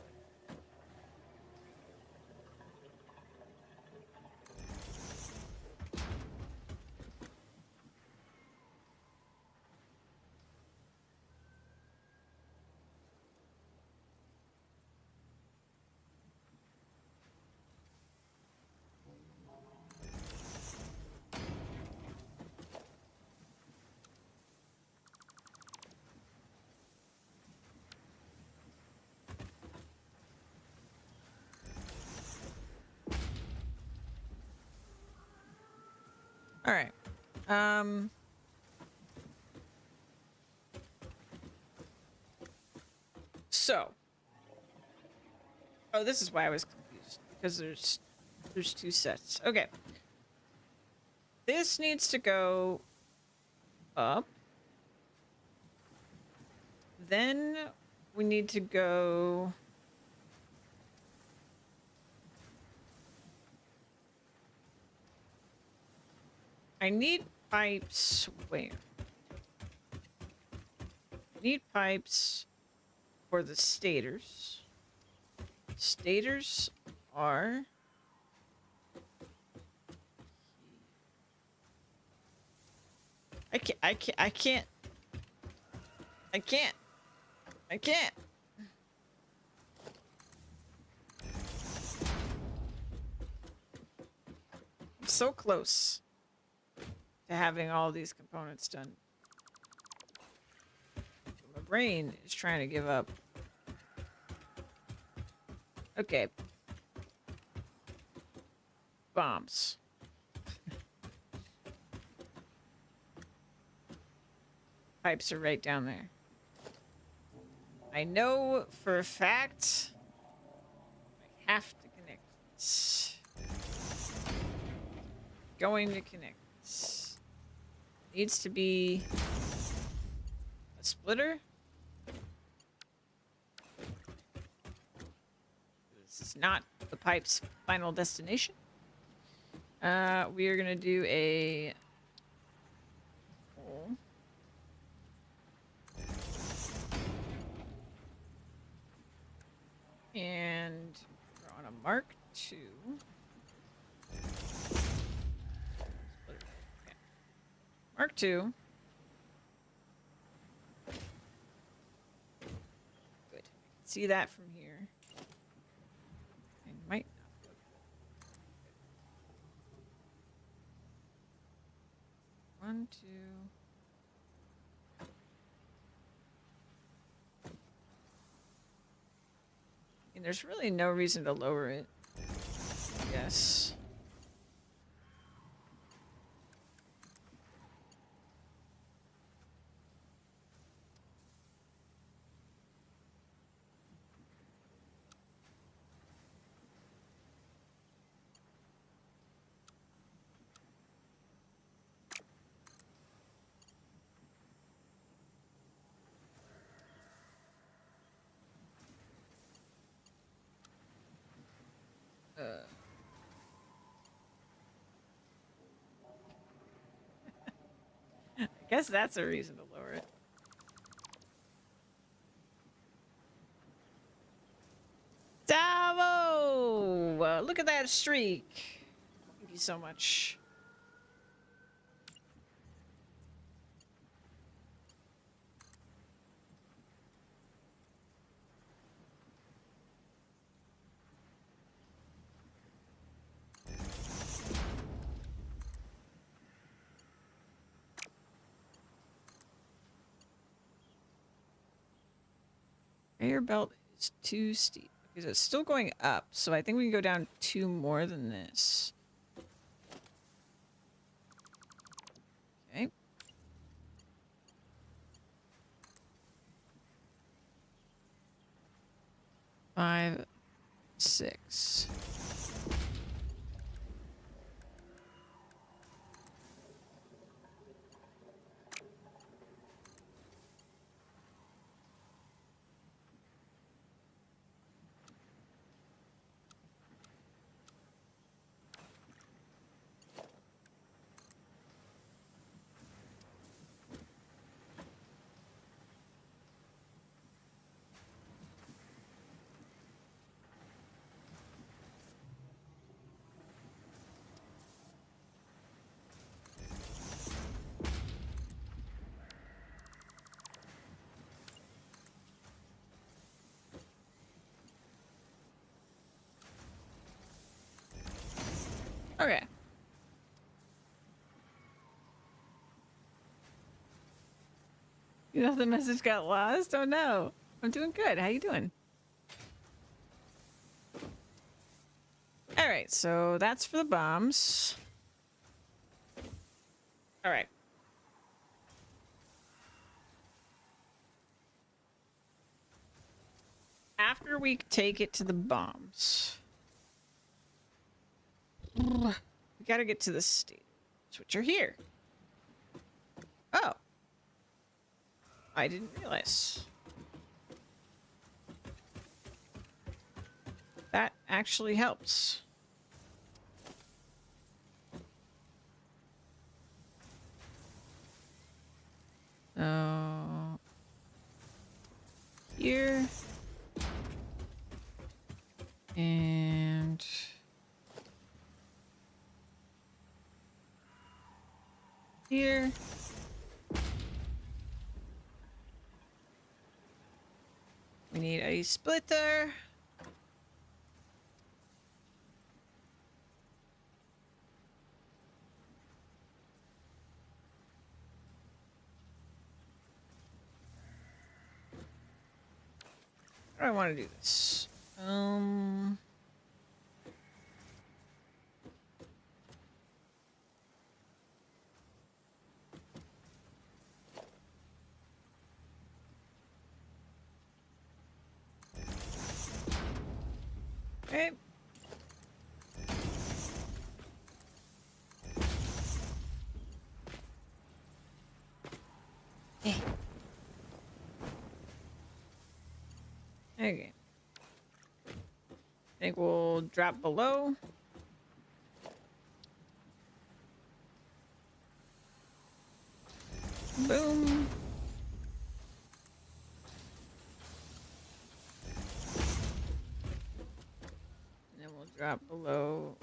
All right. So. Oh, this is why I was confused. Because there's two sets. Okay. This needs to go up. Then we need to go... I need pipes where? I need pipes for the stators. Stators are... I can't. so close to having all these components done. My brain is trying to give up. Okay. Bombs. Pipes are right down there. I know for a fact I have to connect this. Going to connect this. Needs to be a splitter. This is not the pipe's final destination. We are gonna do a hole. And we're on a Mark II. Okay. Mark II. Good. See that from here. I might not. One, two. And there's really no reason to lower it. Yes. I guess that's a reason to lower it. Davo! Look at that streak. Thank you so much. Air belt is too steep because it's still going up, so I think we can go down 2 more than this. Okay. Five, 6. Okay. You know the message got lost? Oh no. I'm doing good. How you doing? All right, so that's for the bombs. All right. After we take it to the bombs, we gotta get to the stage, which are here. Oh. I didn't realize. That actually helps. Here. And here. We need a splitter. How do I want to do this? Okay. Okay. I think we'll drop below. Boom. And then we'll drop below.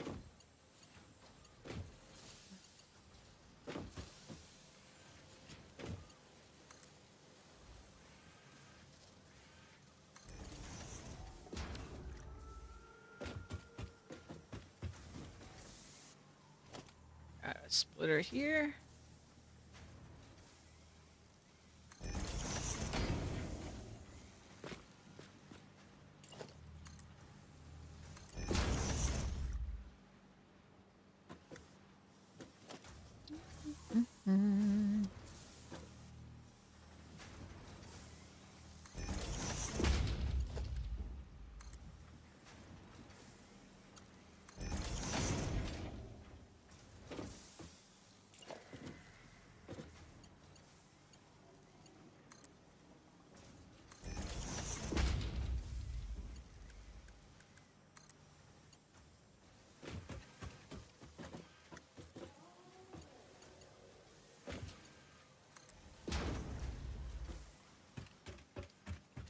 Got a splitter here.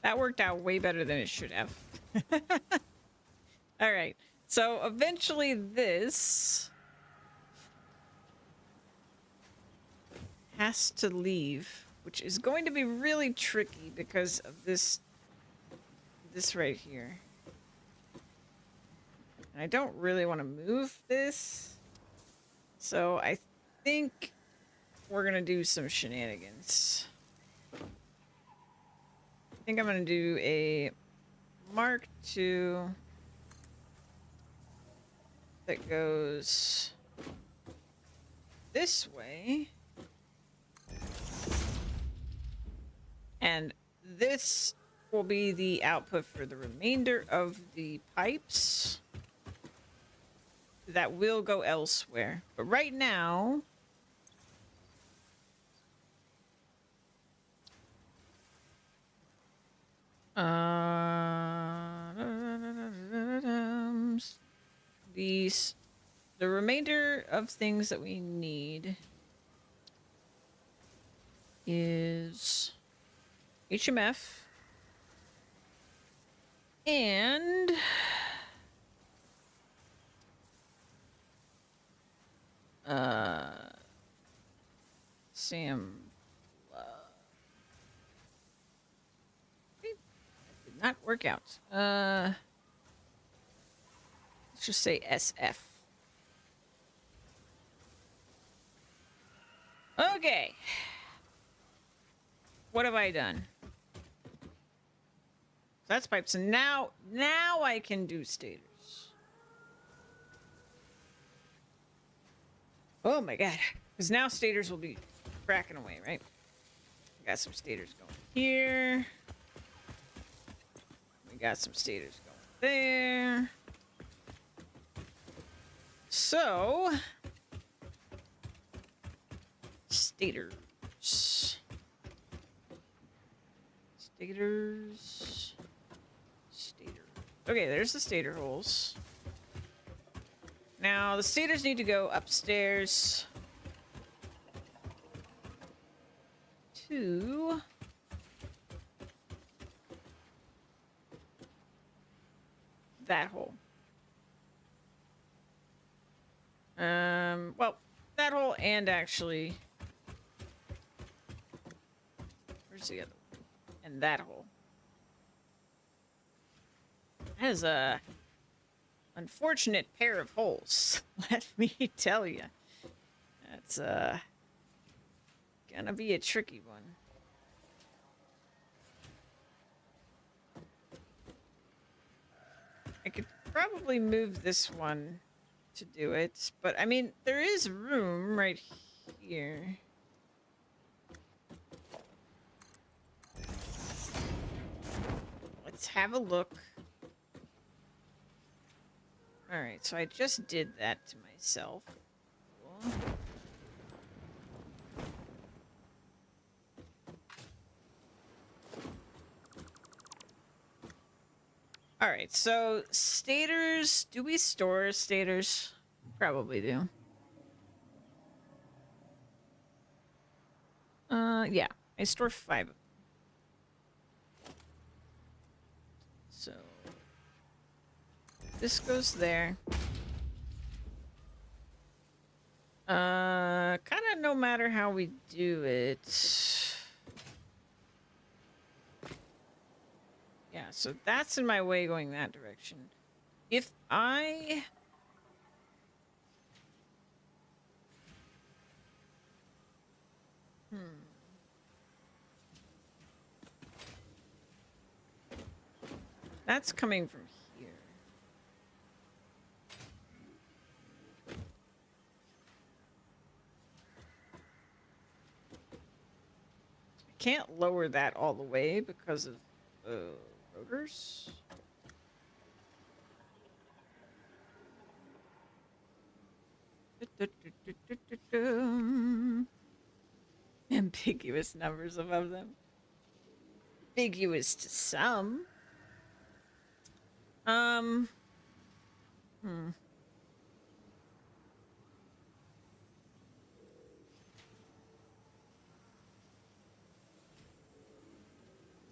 That worked out way better than it should have. All right. So eventually this has to leave, which is going to be really tricky because of this right here. And I don't really want to move this. So I think we're going to do some shenanigans. I think I'm going to do a Mark II that goes this way. And this will be the output for the remainder of the pipes that will go elsewhere. But right now, the remainder of things that we need is HMF and Sam. Did not work out. Let's just say SF. Okay. What have I done? That's pipes, and now I can do stators. Oh my god. Because now stators will be cracking away, right? Got some stators going here. We got some stators going there. So, stators. Stators. Okay, there's the stator holes. Now, the stators need to go upstairs to that hole. Well, that hole and actually, where's the other one? And that hole. That is a unfortunate pair of holes. Let me tell you. That's gonna be a tricky one. probably move this one to do it, but I mean, there is room right here. Let's have a look. Alright, so I just did that to myself. Cool. Alright, so stators, do we store stators? Probably do. Yeah, I store 5 of them. So this goes there. Kind of no matter how we do it. Yeah, so that's in my way going that direction. If I... That's coming from here. I can't lower that all the way because of rotors. Ambiguous numbers above them. Ambiguous to some.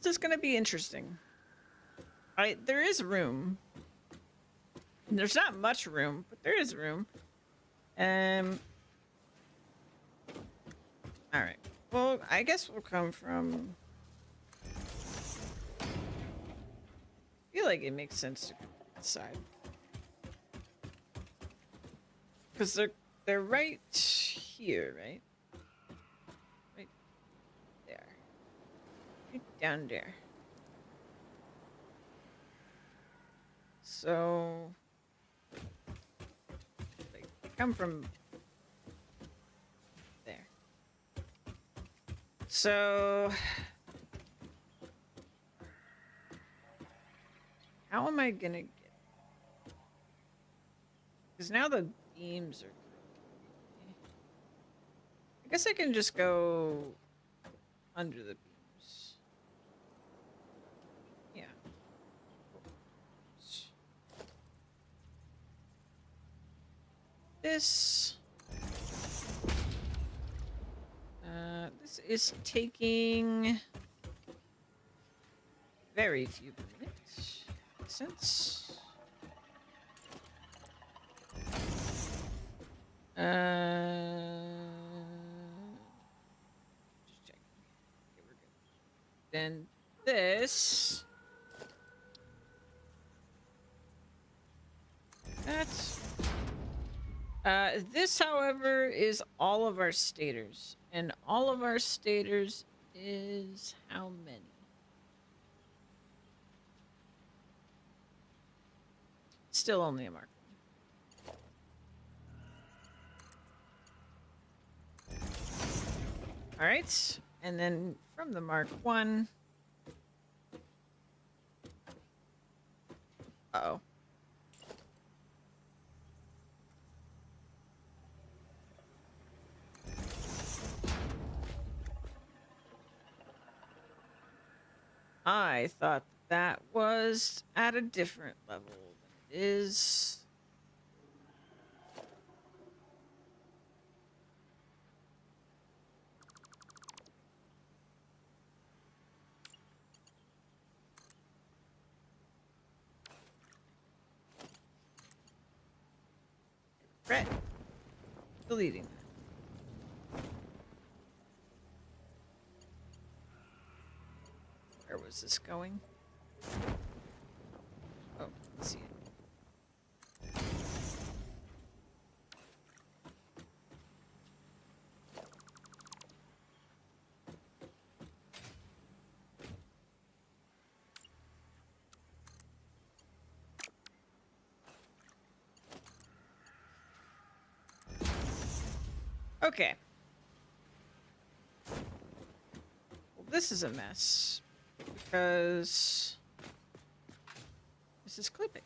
This is gonna be interesting. There is room. There's not much room, but there is room. Alright. Well, I guess we'll come from... I feel like it makes sense to come from that side. Because they're right here, right? Right there. Right down there. So... they come from... there. So... how am I gonna get... because now the beams are... I guess I can just go under the beams. Yeah. This... this is taking very few minutes. Since... just checking. Okay, we're good. Then this... that's... this, however, is all of our stators. And all of our stators is how many? Still only a mark. All right, and then from the Mark 1. Uh-oh. I thought that was at a different level than it is. Regret deleting that. Where was this going? Oh, let's see it. Okay. Well, this is a mess because this is clipping.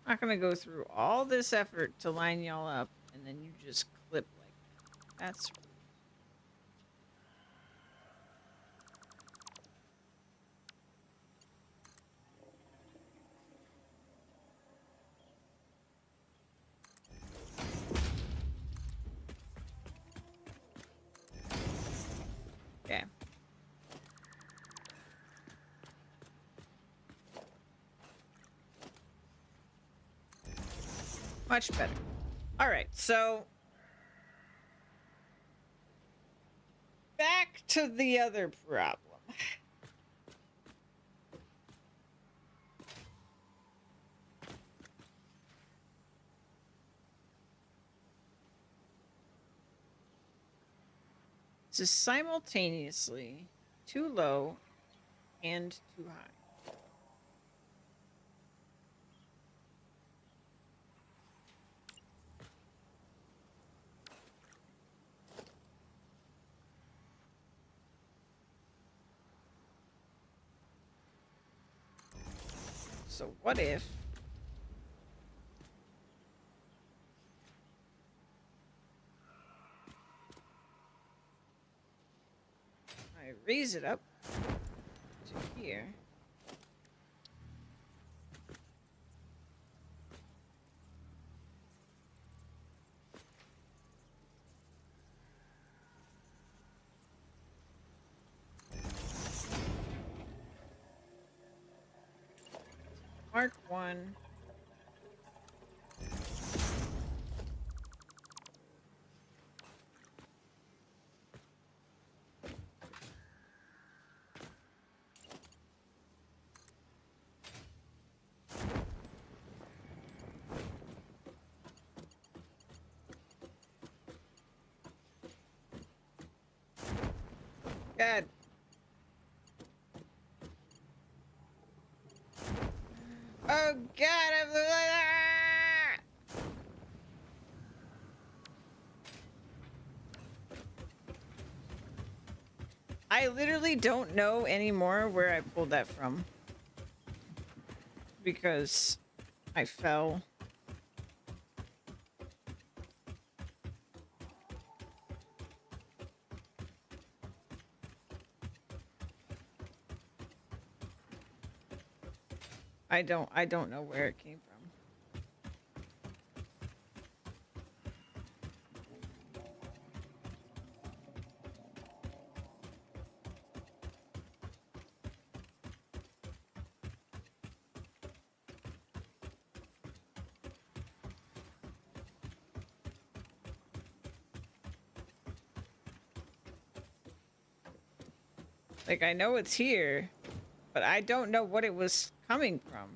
I'm not gonna go through all this effort to line y'all up and then you just clip like that. That's rude. Okay. Much better. All right, so back to the other problem. This is simultaneously too low and too high. So what if I raise it up to here? Mark 1. God. Oh God, I'm I literally don't know anymore where I pulled that from. Because I fell. I don't know where it came from. Like, I know it's here, but I don't know what it was coming from.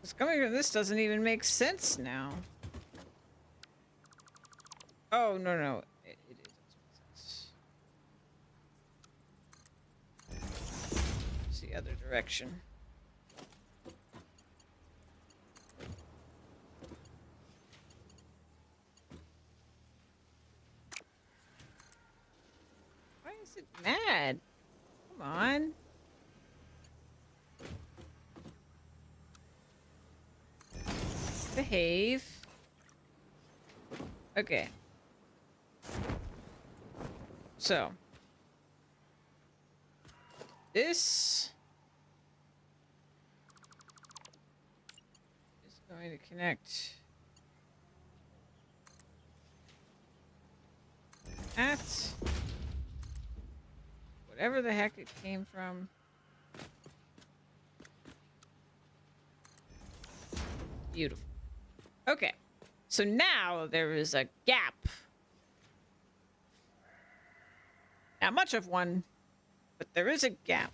What's coming from this doesn't even make sense now. Oh, no, no. It does make sense. It's the other direction. Why is it mad? Come on. Behave. Okay. So. This is going to connect at whatever the heck it came from. Beautiful. Okay. So now there is a gap. Not much of one, but there is a gap.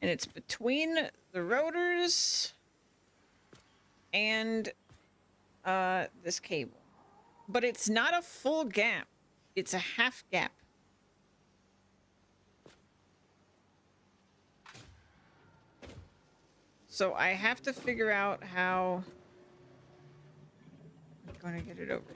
And it's between the rotors and this cable. But it's not a full gap. It's a half gap. So I have to figure out how I'm going to get it over here.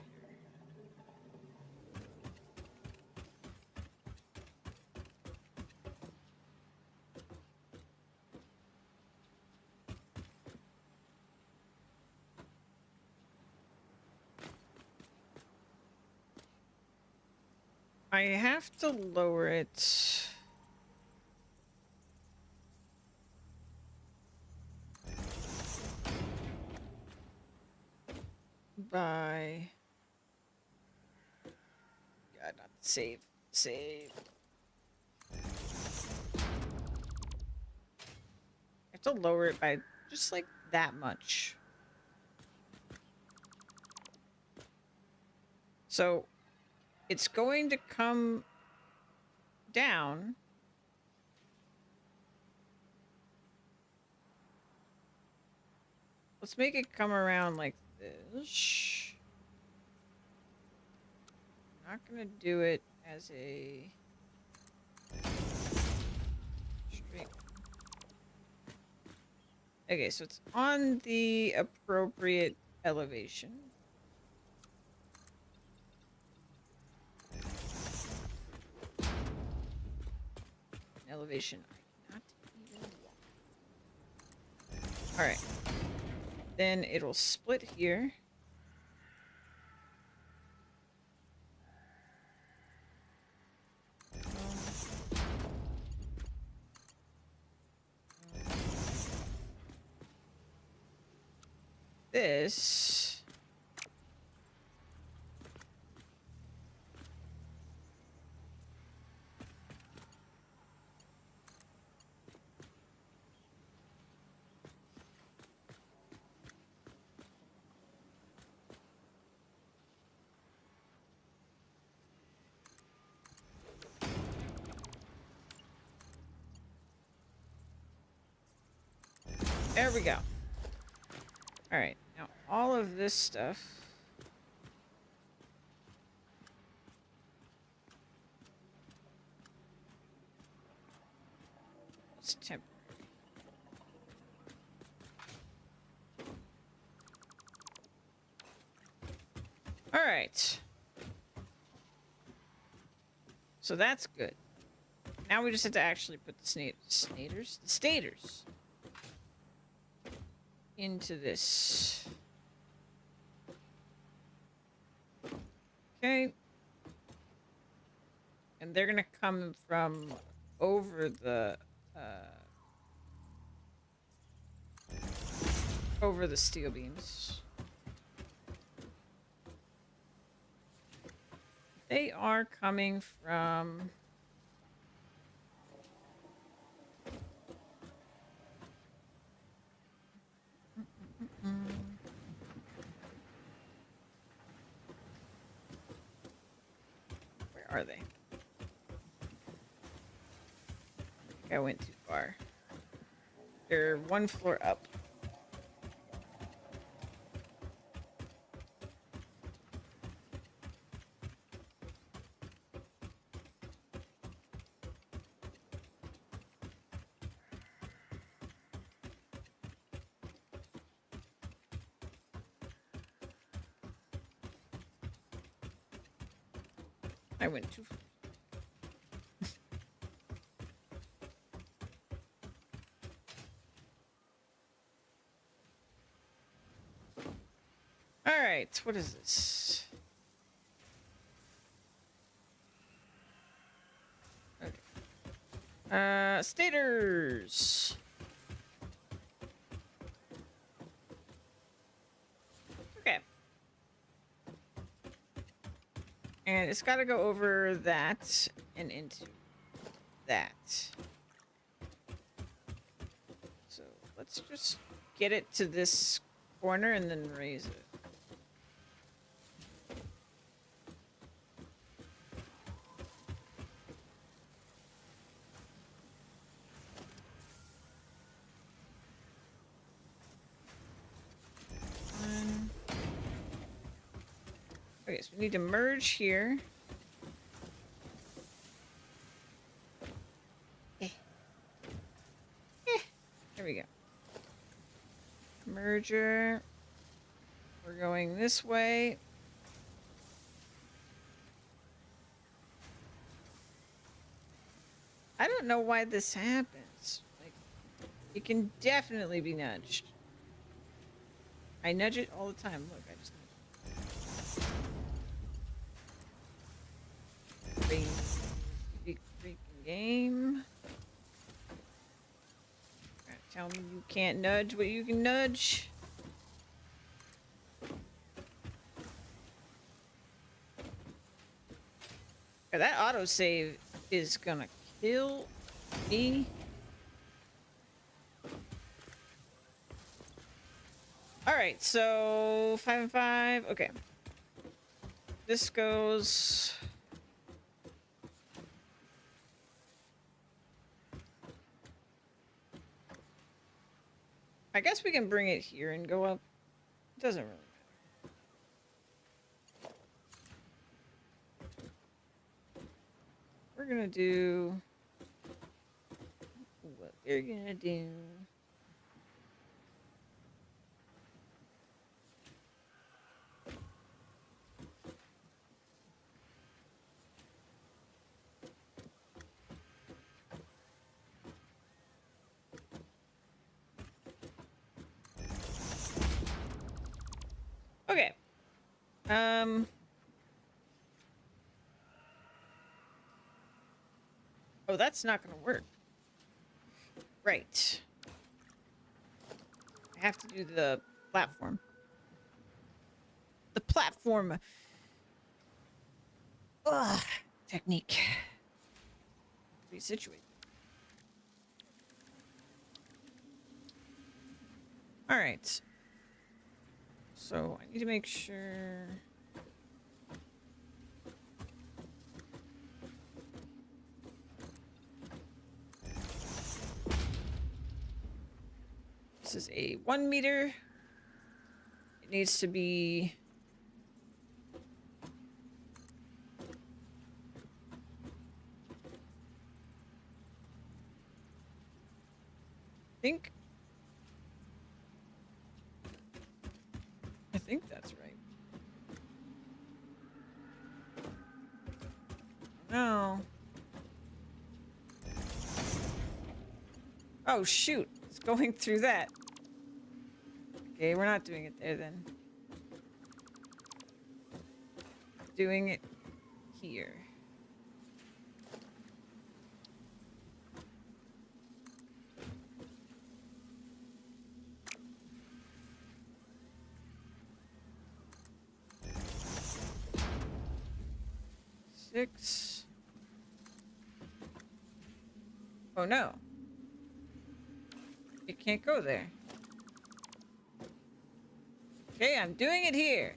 I have to lower it. By... God, not save. Save. I have to lower it by just like that much. So it's going to come down. Let's make it come around like this. Not gonna do it as a straight. Okay, so it's on the appropriate elevation. Elevation I cannot even walk. Alright. Then it'll split here. This. There we go. All right, now all of this stuff. It's temporary. All right. So that's good. Now we just have to actually put the stators into this. Okay. And they're gonna come from over the steel beams. They are coming from where are they? I think I went too far. They're one floor up. I went too far. All right, what is this? Okay. Stators. Okay. And it's got to go over that and into that. So let's just get it to this corner and then raise it. Okay, so we need to merge here. There we go. Merger. We're going this way. I don't know why this happens. Like, it can definitely be nudged. I nudge it all the time. Look, I just nudge it. Big freaking game. Tell me you can't nudge what you can nudge. Yeah, that autosave is gonna kill me. Alright, so 5 and 5. Okay. This goes. I guess we can bring it here and go up. It doesn't really matter. We're gonna do what we're gonna do. Okay. Oh, that's not gonna work. Right. I have to do the platform. The platform. Ugh. Technique. Be situated. All right. So I need to make sure. This is a 1 meter. It needs to be. I think that's right. No. Oh shoot, it's going through that. Okay, we're not doing it there then. Doing it here. Six. Oh no. It can't go there. Okay, I'm doing it here.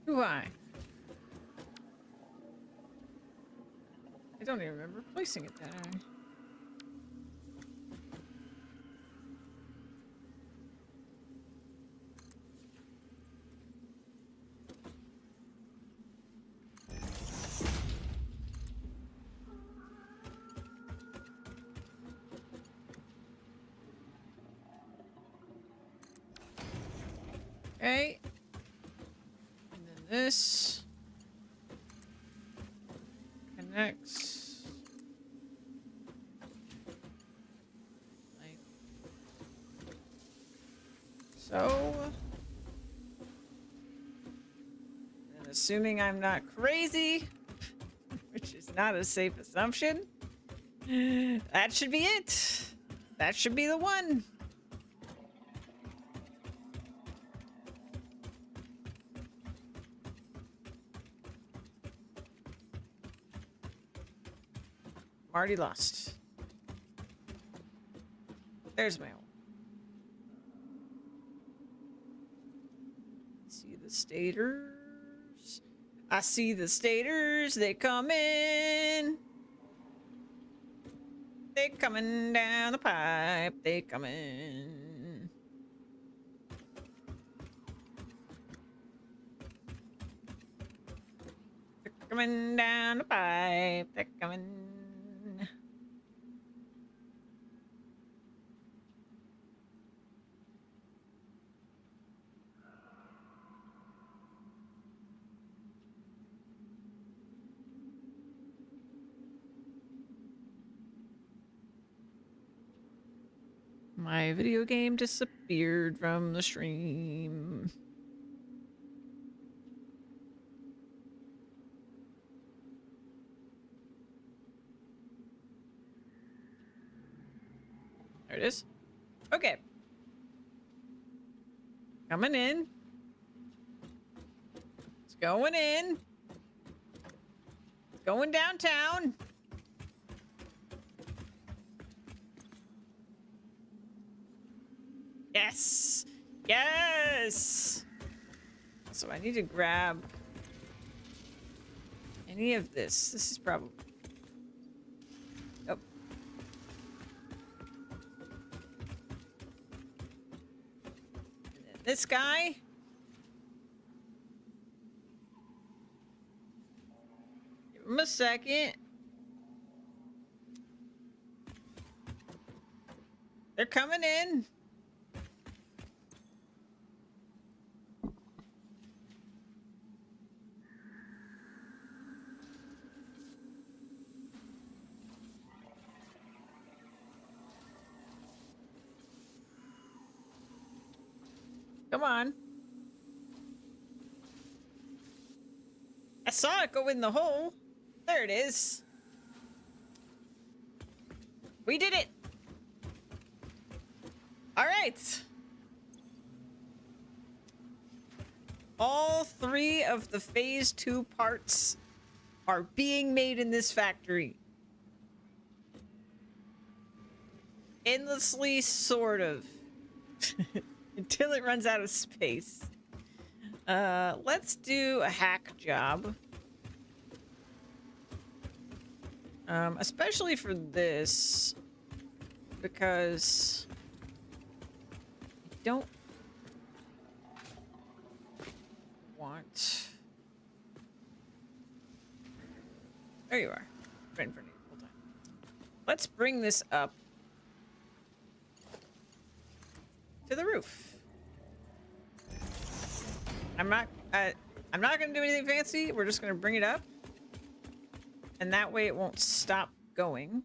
Do I? I don't even remember placing it that high. Okay. And then this connects. Like so. And assuming I'm not crazy, which is not a safe assumption, that should be it. That should be the one. Already lost. There's my hole. See the staters. I see the staters. They coming. They coming down the pipe. They coming. They're coming down the pipe. They're coming. My video game disappeared from the stream. There it is. Okay. Coming in. It's going in. It's going downtown. Yes. Yes. So I need to grab any of this. This is probably... Oh. And then this guy. Give him a second. They're coming in. Come on. I saw it go in the hole. There it is. We did it. All right. All 3 of the phase 2 parts are being made in this factory. Endlessly, sort of. Until it runs out of space. Let's do a hack job. Especially for this. Because I don't want... There you are. Right in front of you the whole time. Let's bring this up to the roof. I'm not gonna do anything fancy. We're just gonna bring it up, and that way it won't stop going.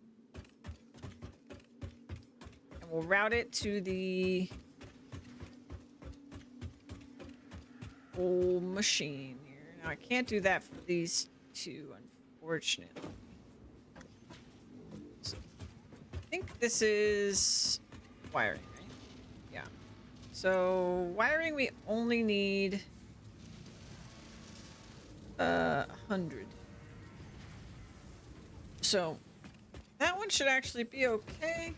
And we'll route it to the whole machine here. Now I can't do that for these 2, unfortunately. So, I think this is wiring, right? Yeah. So wiring, we only need 100. So that one should actually be okay.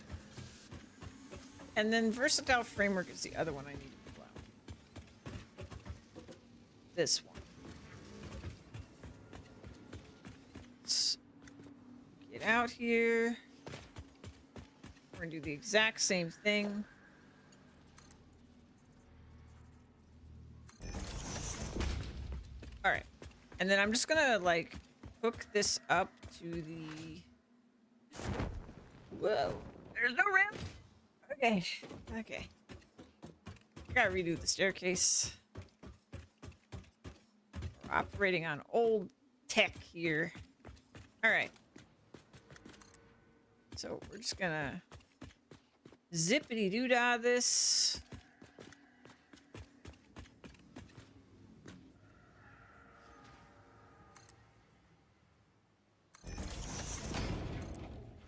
And then versatile framework is the other one I need to pull out. This one. Let's get out here. We're gonna do the exact same thing. All right. And then I'm just gonna like hook this up to the... Whoa, there's no ramp. Okay, okay. I gotta redo the staircase. We're operating on old tech here. All right. So we're just gonna zippity-doo-dah this.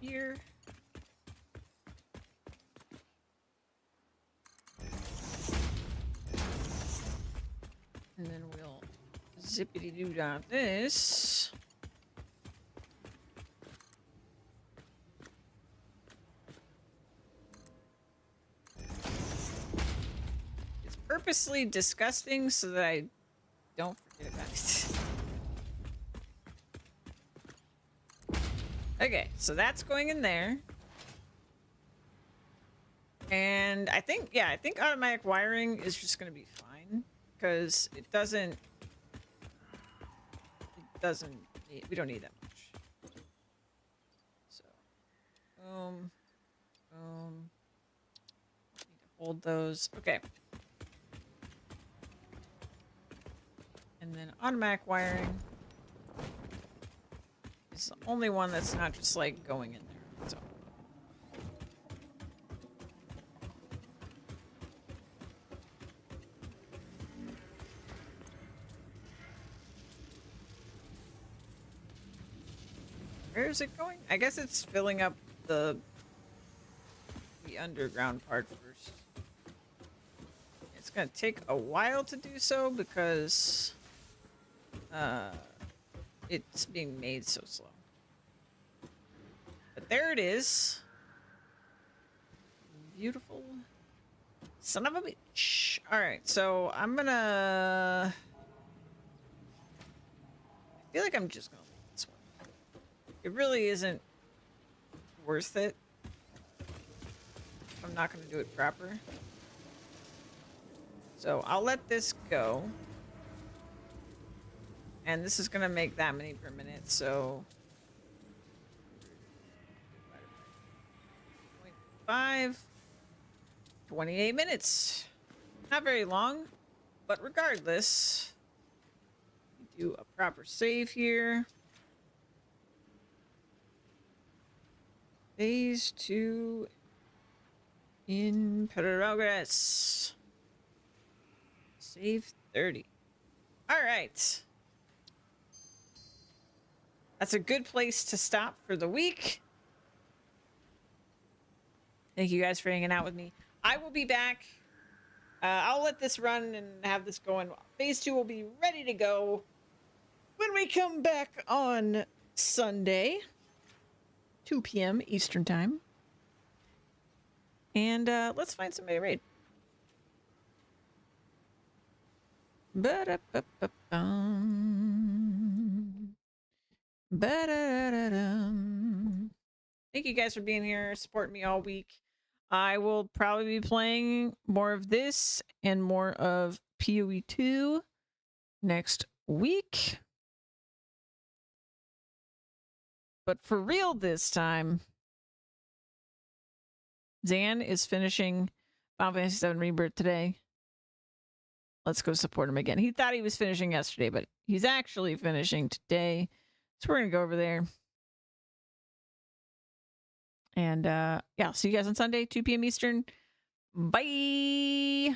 Here. And then we'll zippity-doo-dah this. purposely disgusting so that I don't forget about it. Okay, so that's going in there. And I think, yeah, I think automatic wiring is just going to be fine because it doesn't, we don't need that much. So, boom, boom. Need to hold those. Okay. And then automatic wiring is the only one that's not just like going in there. So. Where is it going? I guess it's filling up the underground part first. It's gonna take a while to do so because it's being made so slow. But there it is. Beautiful. Son of a bitch. Alright, so I'm gonna... I feel like I'm just gonna leave this one. It really isn't worth it. I'm not gonna do it proper. So I'll let this go. And this is gonna make that many per minute, so 0.5, 28 minutes. Not very long, but regardless, do a proper save here. Phase 2 in progress. Save 30. All right. That's a good place to stop for the week. Thank you guys for hanging out with me. I will be back. I'll let this run and have this going. Phase 2 will be ready to go when we come back on Sunday, 2 p.m. Eastern Time. And let's find somebody to raid. Ba-da-ba-ba-bum. Ba-da-da-dum. Thank you guys for being here, supporting me all week. I will probably be playing more of this and more of PoE 2 next week. But for real this time, Zan is finishing Final Fantasy VII Rebirth today. Let's go support him again. He thought he was finishing yesterday, but he's actually finishing today. So we're going to go over there. And yeah, I'll see you guys on Sunday, 2 p.m. Eastern. Bye.